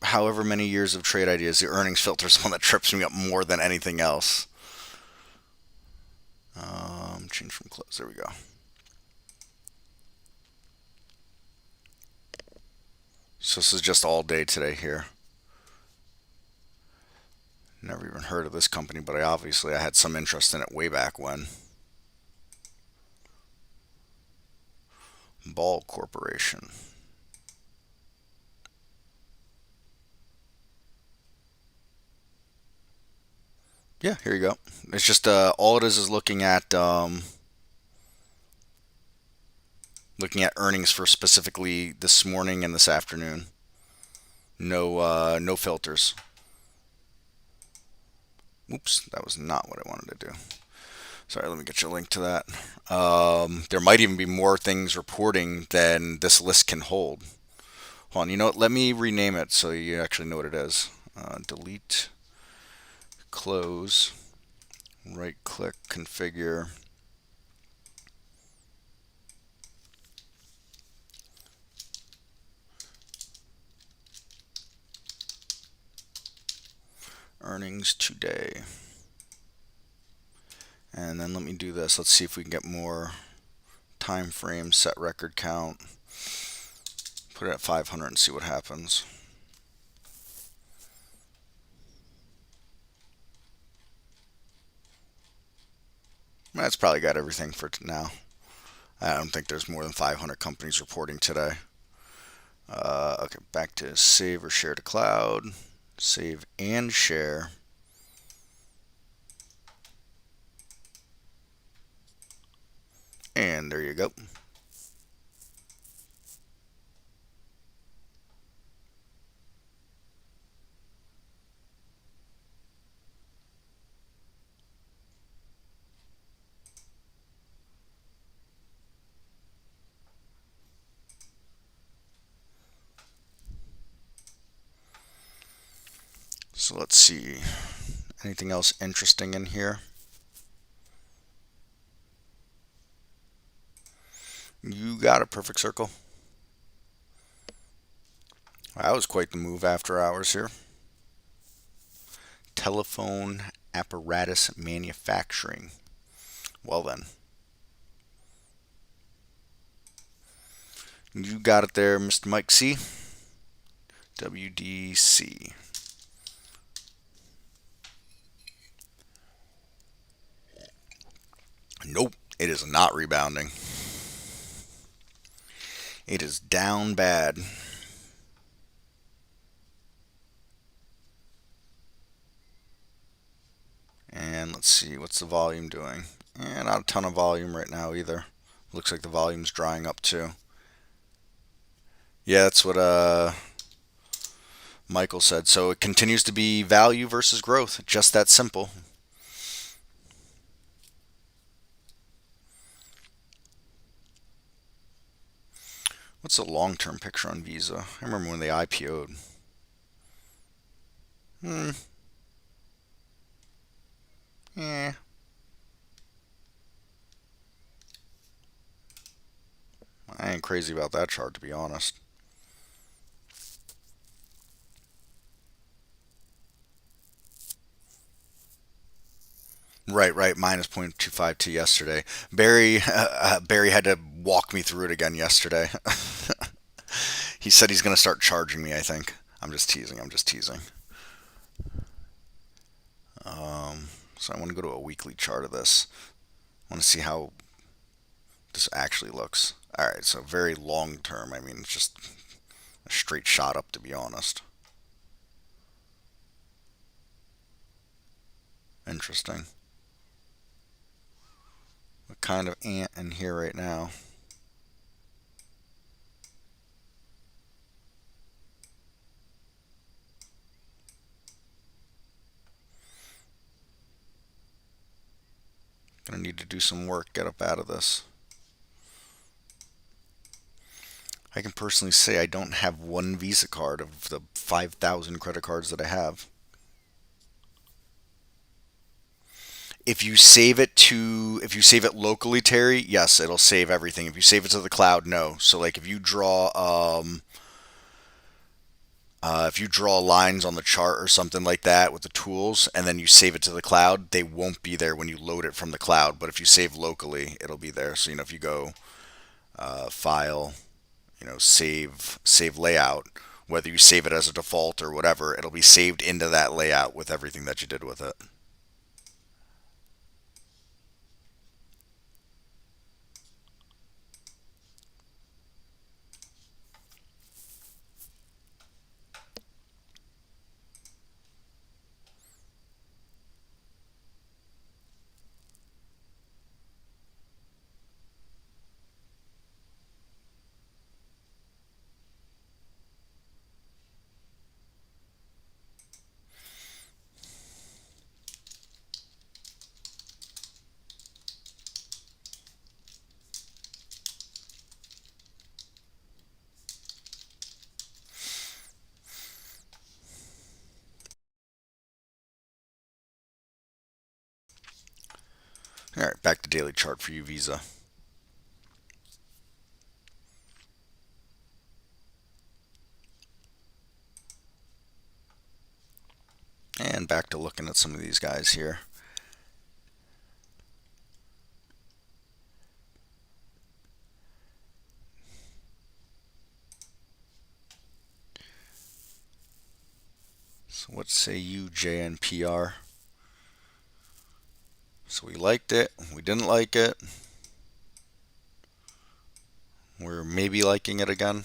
however many years of trade ideas, the earnings filter is one that trips me up more than anything else. Change from close. There we go. So this is just all day today here. Never even heard of this company, but I had some interest in it way back when. Ball Corporation. Yeah, here you go. It's just all it is looking at earnings for specifically this morning and this afternoon. No filters. Oops, that was not what I wanted to do. Sorry, let me get you a link to that. There might even be more things reporting than this list can hold. Hold on, you know what? Let me rename it so you actually know what it is. Delete, close, right click, configure. Earnings today. And then let me do this. Let's see if we can get more time frame, set record count. Put it at 500 and see what happens. That's probably got everything for now. I don't think there's more than 500 companies reporting today. Okay, back to save or share to cloud. Save and share. And there you go. So let's see. Anything else interesting in here? You got a perfect circle. That was quite the move after hours here. Telephone apparatus manufacturing. Well then. You got it there, Mr. Mike C. WDC. Nope, it is not rebounding. It is down bad. And let's see, what's the volume doing? Not a ton of volume right now either. Looks like the volume's drying up too. Yeah, that's what Michael said. So it continues to be value versus growth. Just that simple. What's the long-term picture on Visa? I remember when they IPO'd. Yeah. I ain't crazy about that chart, to be honest. Right. Minus 0.25 to yesterday. Barry had to walk me through it again yesterday. He said he's going to start charging me, I think. I'm just teasing. So I want to go to a weekly chart of this. I want to see how this actually looks. Alright, so very long term. I mean, it's just a straight shot up, to be honest. Interesting. What kind of ant in here right now? Gonna need to do some work, get up out of this. I can personally say I don't have one Visa card of the 5,000 credit cards that I have. If you save it locally, Terry, yes, it'll save everything. If you save it to the cloud, no. So like if you draw lines on the chart or something like that with the tools and then you save it to the cloud, they won't be there when you load it from the cloud. But if you save locally, it'll be there. So if you go file, save layout, whether you save it as a default or whatever, it'll be saved into that layout with everything that you did with it. All right, back to daily chart for you, Visa. And back to looking at some of these guys here. So what say you, JNPR? So we liked it, we didn't like it. We're maybe liking it again.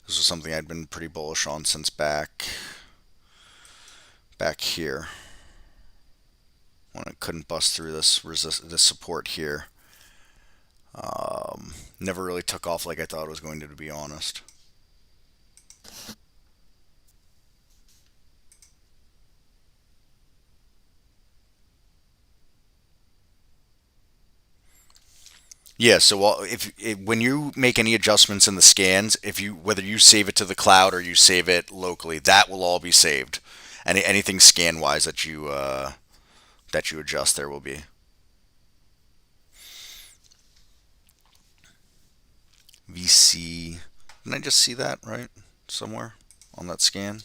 This was something I'd been pretty bullish on since back here when it couldn't bust through this support here. Never really took off like I thought it was going to be honest. Yeah, so when you make any adjustments in the scans, whether you save it to the cloud or you save it locally, that will all be saved. Anything scan wise that you adjust there will be. VC. Didn't I just see that right somewhere on that scan?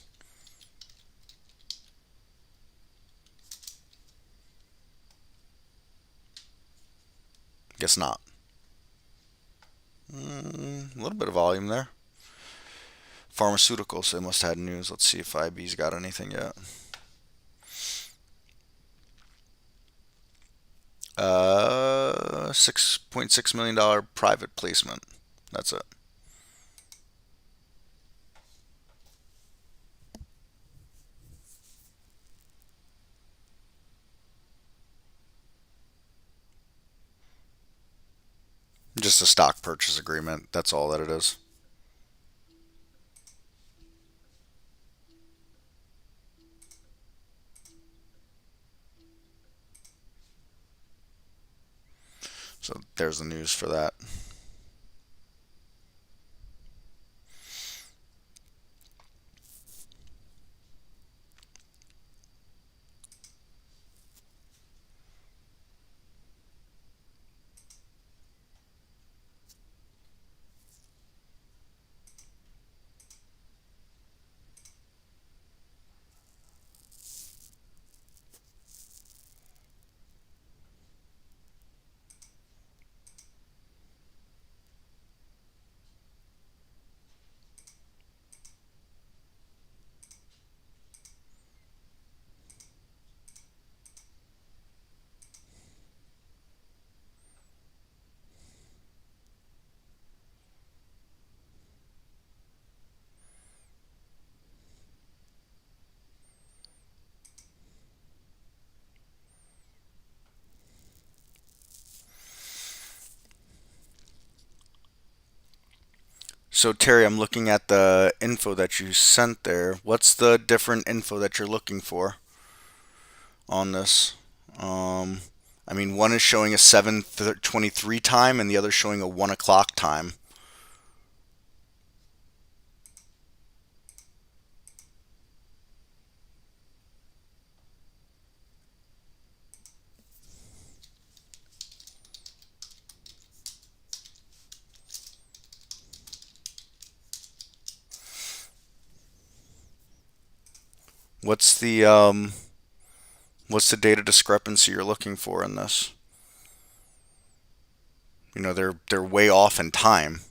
Guess not. A little bit of volume there. Pharmaceuticals, they must have had news. Let's see if IB's got anything yet. $6.6 million private placement. That's it. Just a stock purchase agreement. That's all that it is. So there's the news for that. So Terry, I'm looking at the info that you sent there. What's the different info that you're looking for on this? Um, I mean, one is showing a 7:23 time, and the other showing a 1 o'clock time. What's the what's the data discrepancy you're looking for in this? You know, they're way off in time.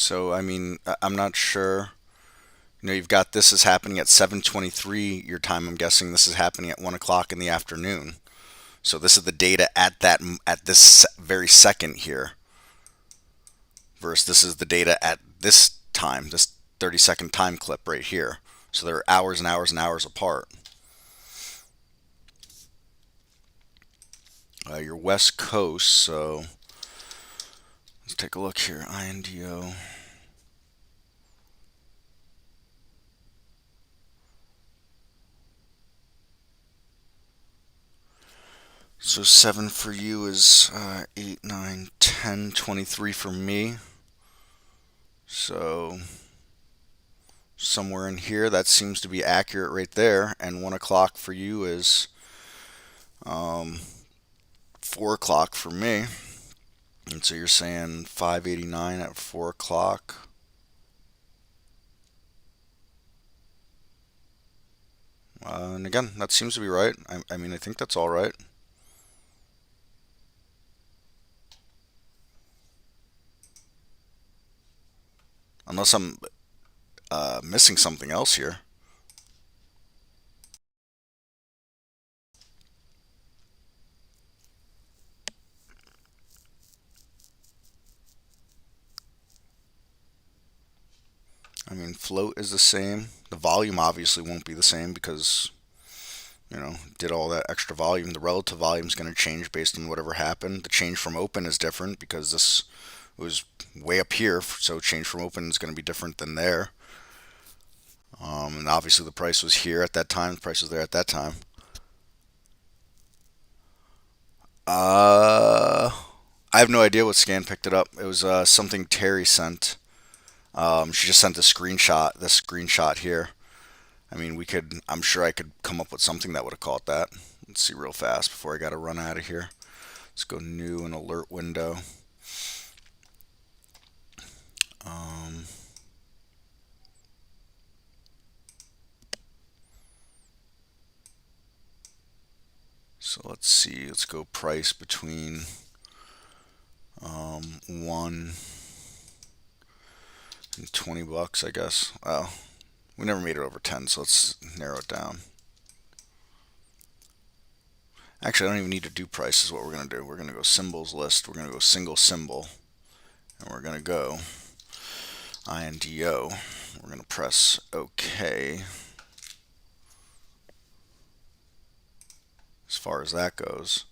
So I mean, I'm not sure. You know, you've got this is happening at 7:23 your time. I'm guessing this is happening at 1 o'clock in the afternoon. So this is the data at this very second here. Versus this is the data at this time, this 30-second time clip right here. So they're hours and hours and hours apart. Your West Coast. So let's take a look here. INDO. So 7 for you is 8, 9, 10, 23 for me. So somewhere in here, that seems to be accurate right there. And 1 o'clock for you is um, 4 o'clock for me. And so you're saying 589 at 4 o'clock. And again, that seems to be right. I mean, I think that's all right. Unless I'm missing something else here. I mean, float is the same. The volume obviously won't be the same because, you know, did all that extra volume. The relative volume is going to change based on whatever happened. The change from open is different because this was way up here, so change from open is going to be different than there. And obviously the price was here at that time. The price was there at that time. Uh, I have no idea what scan picked it up. It was something Terry sent. She just sent a screenshot. This screenshot here. I mean, we could. I'm sure I could come up with something that would have caught that. Let's see real fast before I got to run out of here. Let's go new and alert window. Um, so let's see. Let's go price between 1 and $20, I guess. Well, we never made it over 10, so let's narrow it down. Actually, I don't even need to do price is what we're going to do. We're going to go symbols list. We're going to go single symbol. And we're going to go INDO. We're going to press OK as far as that goes.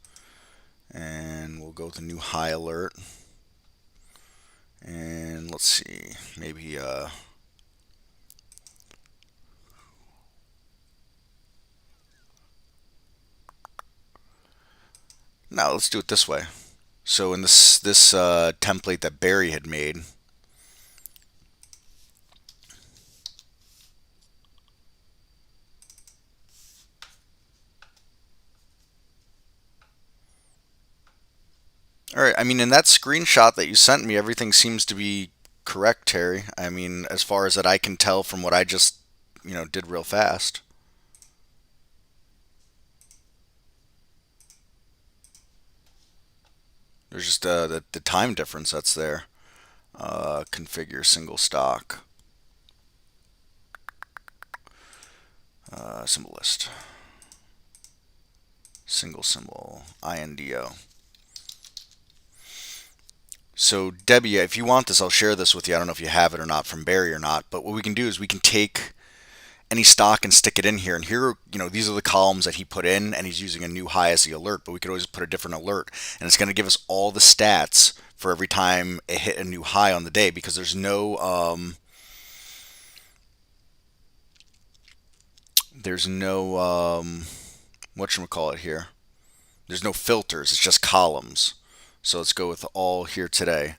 And we'll go with the new high alert. And let's see, maybe now let's do it this way. So in this template that Barry had made, all right. I mean, in that screenshot that you sent me, everything seems to be correct, Terry. I mean, as far as that I can tell from what I just, did real fast. There's just the time difference that's there. Configure single stock. Symbol list. Single symbol, INDO. So Debbie, if you want this, I'll share this with you. I don't know if you have it or not from Barry or not, but what we can do is we can take any stock and stick it in here. And here, these are the columns that he put in, and he's using a new high as the alert, but we could always put a different alert. And it's going to give us all the stats for every time it hit a new high on the day, because there's no, whatchamacallit here? There's no filters, it's just columns. So let's go with all here today.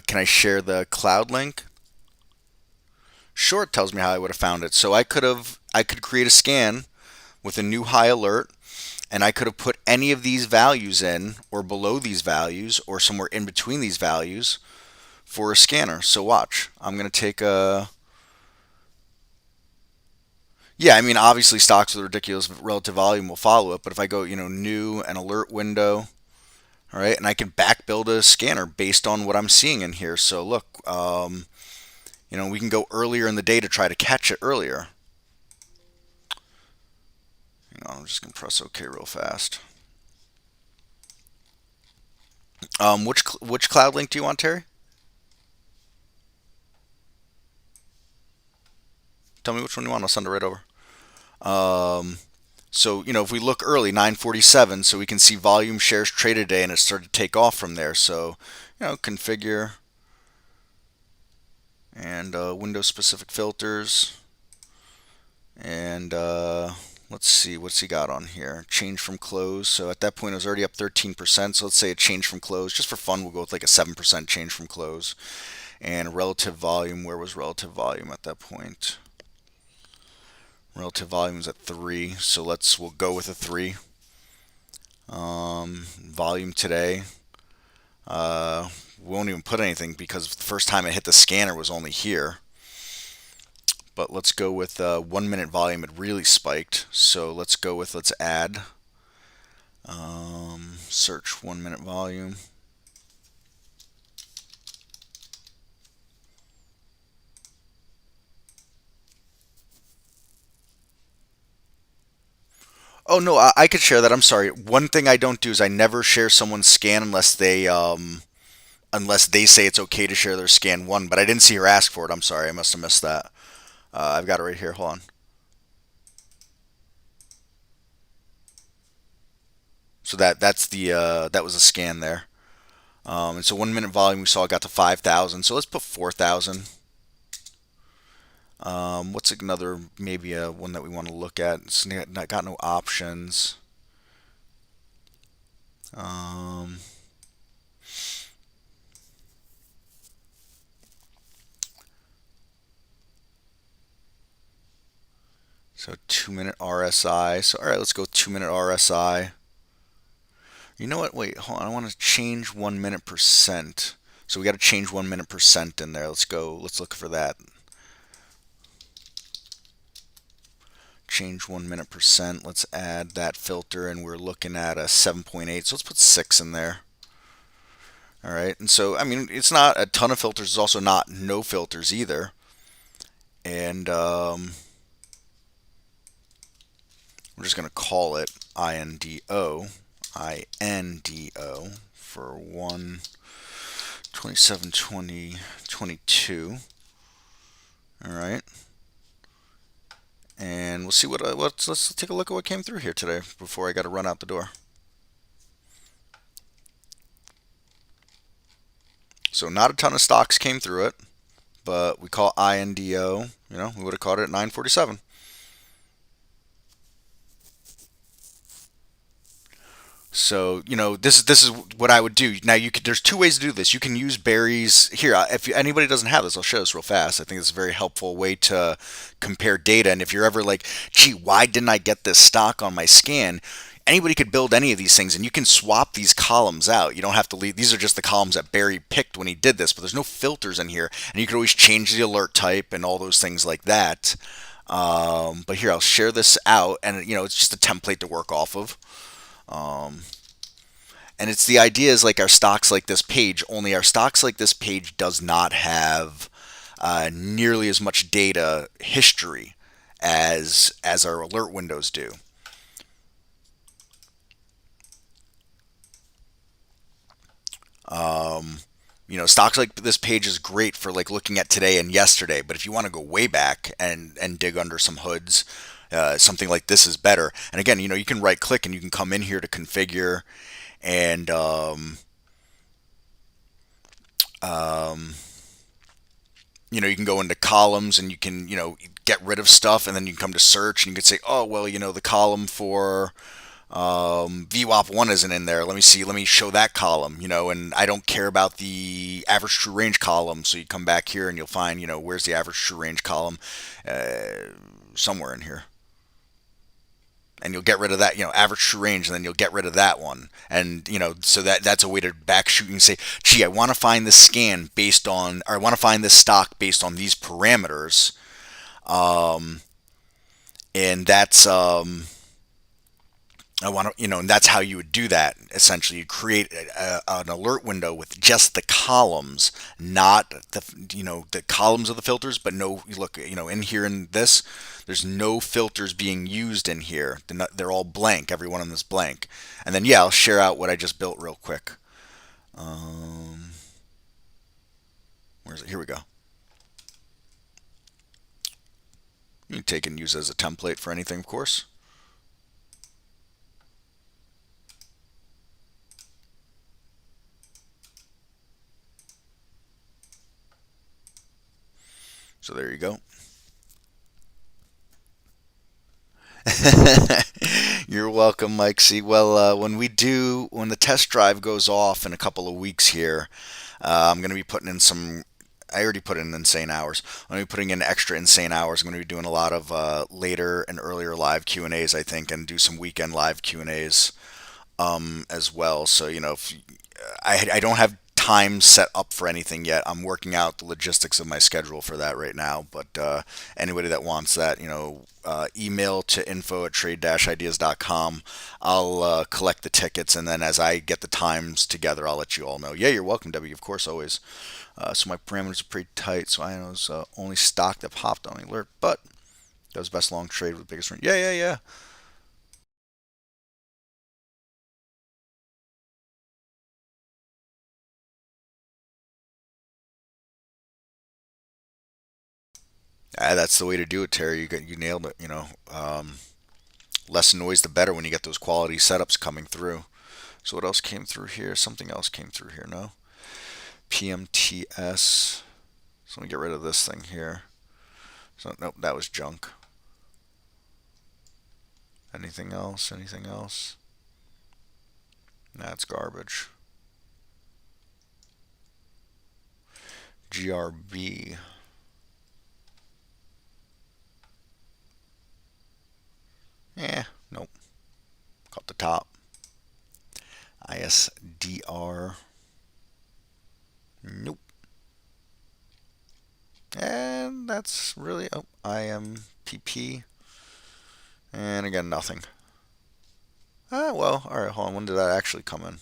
Can I share the cloud link? Sure, it tells me how I would have found it. So I could create a scan with a new high alert, and I could have put any of these values in, or below these values, or somewhere in between these values for a scanner. So watch. I'm going to take a... Yeah, I mean, obviously stocks with ridiculous relative volume will follow it, but if I go, new and alert window, all right, and I can back build a scanner based on what I'm seeing in here. So look, we can go earlier in the day to try to catch it earlier. Hang on, I'm just going to press OK real fast. Which cloud link do you want, Terry? Tell me which one you want. I'll send it right over. So, if we look early, 9:47, so we can see volume shares traded today, and it started to take off from there. So, configure and Windows specific filters. And let's see, what's he got on here? Change from close. So at that point, it was already up 13%. So let's say a change from close. Just for fun, we'll go with like a 7% change from close. And relative volume, where was relative volume at that point? Relative volume is at 3, so we'll go with a 3. Volume today, we won't even put anything because the first time it hit the scanner was only here. But let's go with 1 minute volume. It really spiked, so let's add search 1 minute volume. Oh no, I could share that. I'm sorry. One thing I don't do is I never share someone's scan unless they say it's okay to share their scan one. But I didn't see her ask for it. I'm sorry. I must have missed that. I've got it right here. Hold on. So that was a scan there. And so 1 minute volume we saw got to 5,000. So let's put 4,000. What's another, maybe one that we want to look at? It's not got no options. So 2 minute RSI. So all right, let's go 2 minute RSI. You know what? Wait, hold on. I want to change 1 minute percent. So we got to change 1 minute percent in there. Let's go. Let's look for that. Change 1 minute percent. Let's add that filter, and we're looking at a 7.8. So let's put 6 in there. All right. And so, I mean, it's not a ton of filters. It's also not no filters either. And we're just going to call it INDO for 1/27/2022. All right. And we'll see let's take a look at what came through here today before I got to run out the door. So not a ton of stocks came through it, but we call INDO, we would have caught it at 9:47. So, this is what I would do. Now, there's two ways to do this. You can use Barry's here. If anybody doesn't have this, I'll show this real fast. I think it's a very helpful way to compare data. And if you're ever like, gee, why didn't I get this stock on my scan? anybody could build any of these things, and you can swap these columns out. You don't have to leave. These are just the columns that Barry picked when he did this, but there's no filters in here, and you can always change the alert type and all those things like that. But here, I'll share this out, and it's just a template to work off of. And it's the idea is like our stocks like this page, only our stocks like this page does not have nearly as much data history as our alert windows do. Stocks like this page is great for like looking at today and yesterday, but if you want to go way back and dig under some hoods, something like this is better. And again, you can right click and you can come in here to configure and you can go into columns and you can get rid of stuff, and then you can come to search and you can say, oh well, the column for VWAP1 isn't in there. Let me show that column, and I don't care about the average true range column. So you come back here and you'll find, where's the average true range column? Somewhere in here. And you'll get rid of that, average true range, and then you'll get rid of that one. And, so that's a way to back shoot and say, gee, I want to find this scan based on, or I want to find this stock based on these parameters. And that's, I want to, and that's how you would do that. Essentially, you create an alert window with just the columns, not the columns of the filters. But no, you look, in here in this, there's no filters being used in here. They're all blank. Every one of them is blank. And then I'll share out what I just built real quick. Where's it? Here we go. You can take and use it as a template for anything, of course. So there you go. You're welcome, Mike C. Well, when the test drive goes off in a couple of weeks here, I'm going to be putting in some. I already put in insane hours. I'm going to be putting in extra insane hours. I'm going to be doing a lot of later and earlier live Q&As, I think, and do some weekend live Q&As as well. So if I don't have time set up for anything yet. I'm working out the logistics of my schedule for that right now. But anybody that wants that, email to info@trade-ideas.com. I'll collect the tickets, and then as I get the times together, I'll let you all know. Yeah, you're welcome, Debbie. Of course, always. So my parameters are pretty tight, so I know it's only stock that popped on the alert, but that was best long trade with the biggest range. Yeah. That's the way to do it, Terry. You nailed it. Less noise, the better when you get those quality setups coming through. So what else came through here? Something else came through here. No, PMTS. So let me get rid of this thing here. So nope, that was junk. Anything else? Anything else? That's garbage. GRB. Nope. Got the top. ISDR. Nope. And that's really, IMPP. And again, nothing. Well, alright, hold on. When did that actually come in?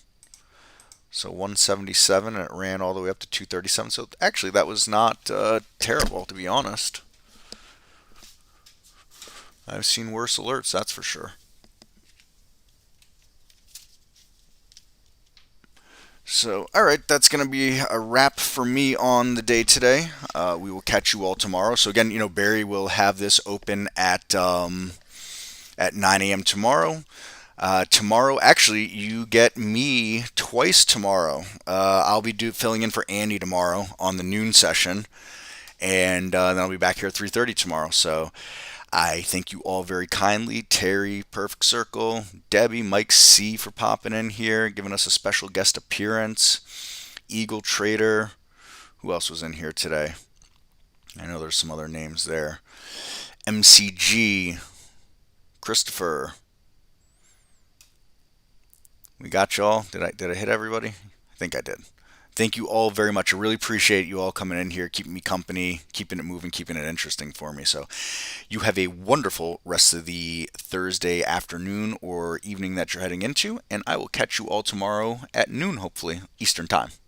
So 177, and it ran all the way up to 237. So actually, that was not terrible, to be honest. I've seen worse alerts, that's for sure. So, alright, that's going to be a wrap for me on the day today. We will catch you all tomorrow. So again, Barry will have this open at 9 a.m. tomorrow. Tomorrow, actually, you get me twice tomorrow. I'll be filling in for Andy tomorrow on the noon session, and then I'll be back here at 3:30 tomorrow. So I thank you all very kindly. Terry, Perfect Circle, Debbie, Mike C for popping in here, giving us a special guest appearance. Eagle Trader. Who else was in here today? I know there's some other names there. MCG. Christopher. We got you all. Did I hit everybody? I think I did. Thank you all very much. I really appreciate you all coming in here, keeping me company, keeping it moving, keeping it interesting for me. So you have a wonderful rest of the Thursday afternoon or evening that you're heading into, and I will catch you all tomorrow at noon, hopefully, Eastern Time.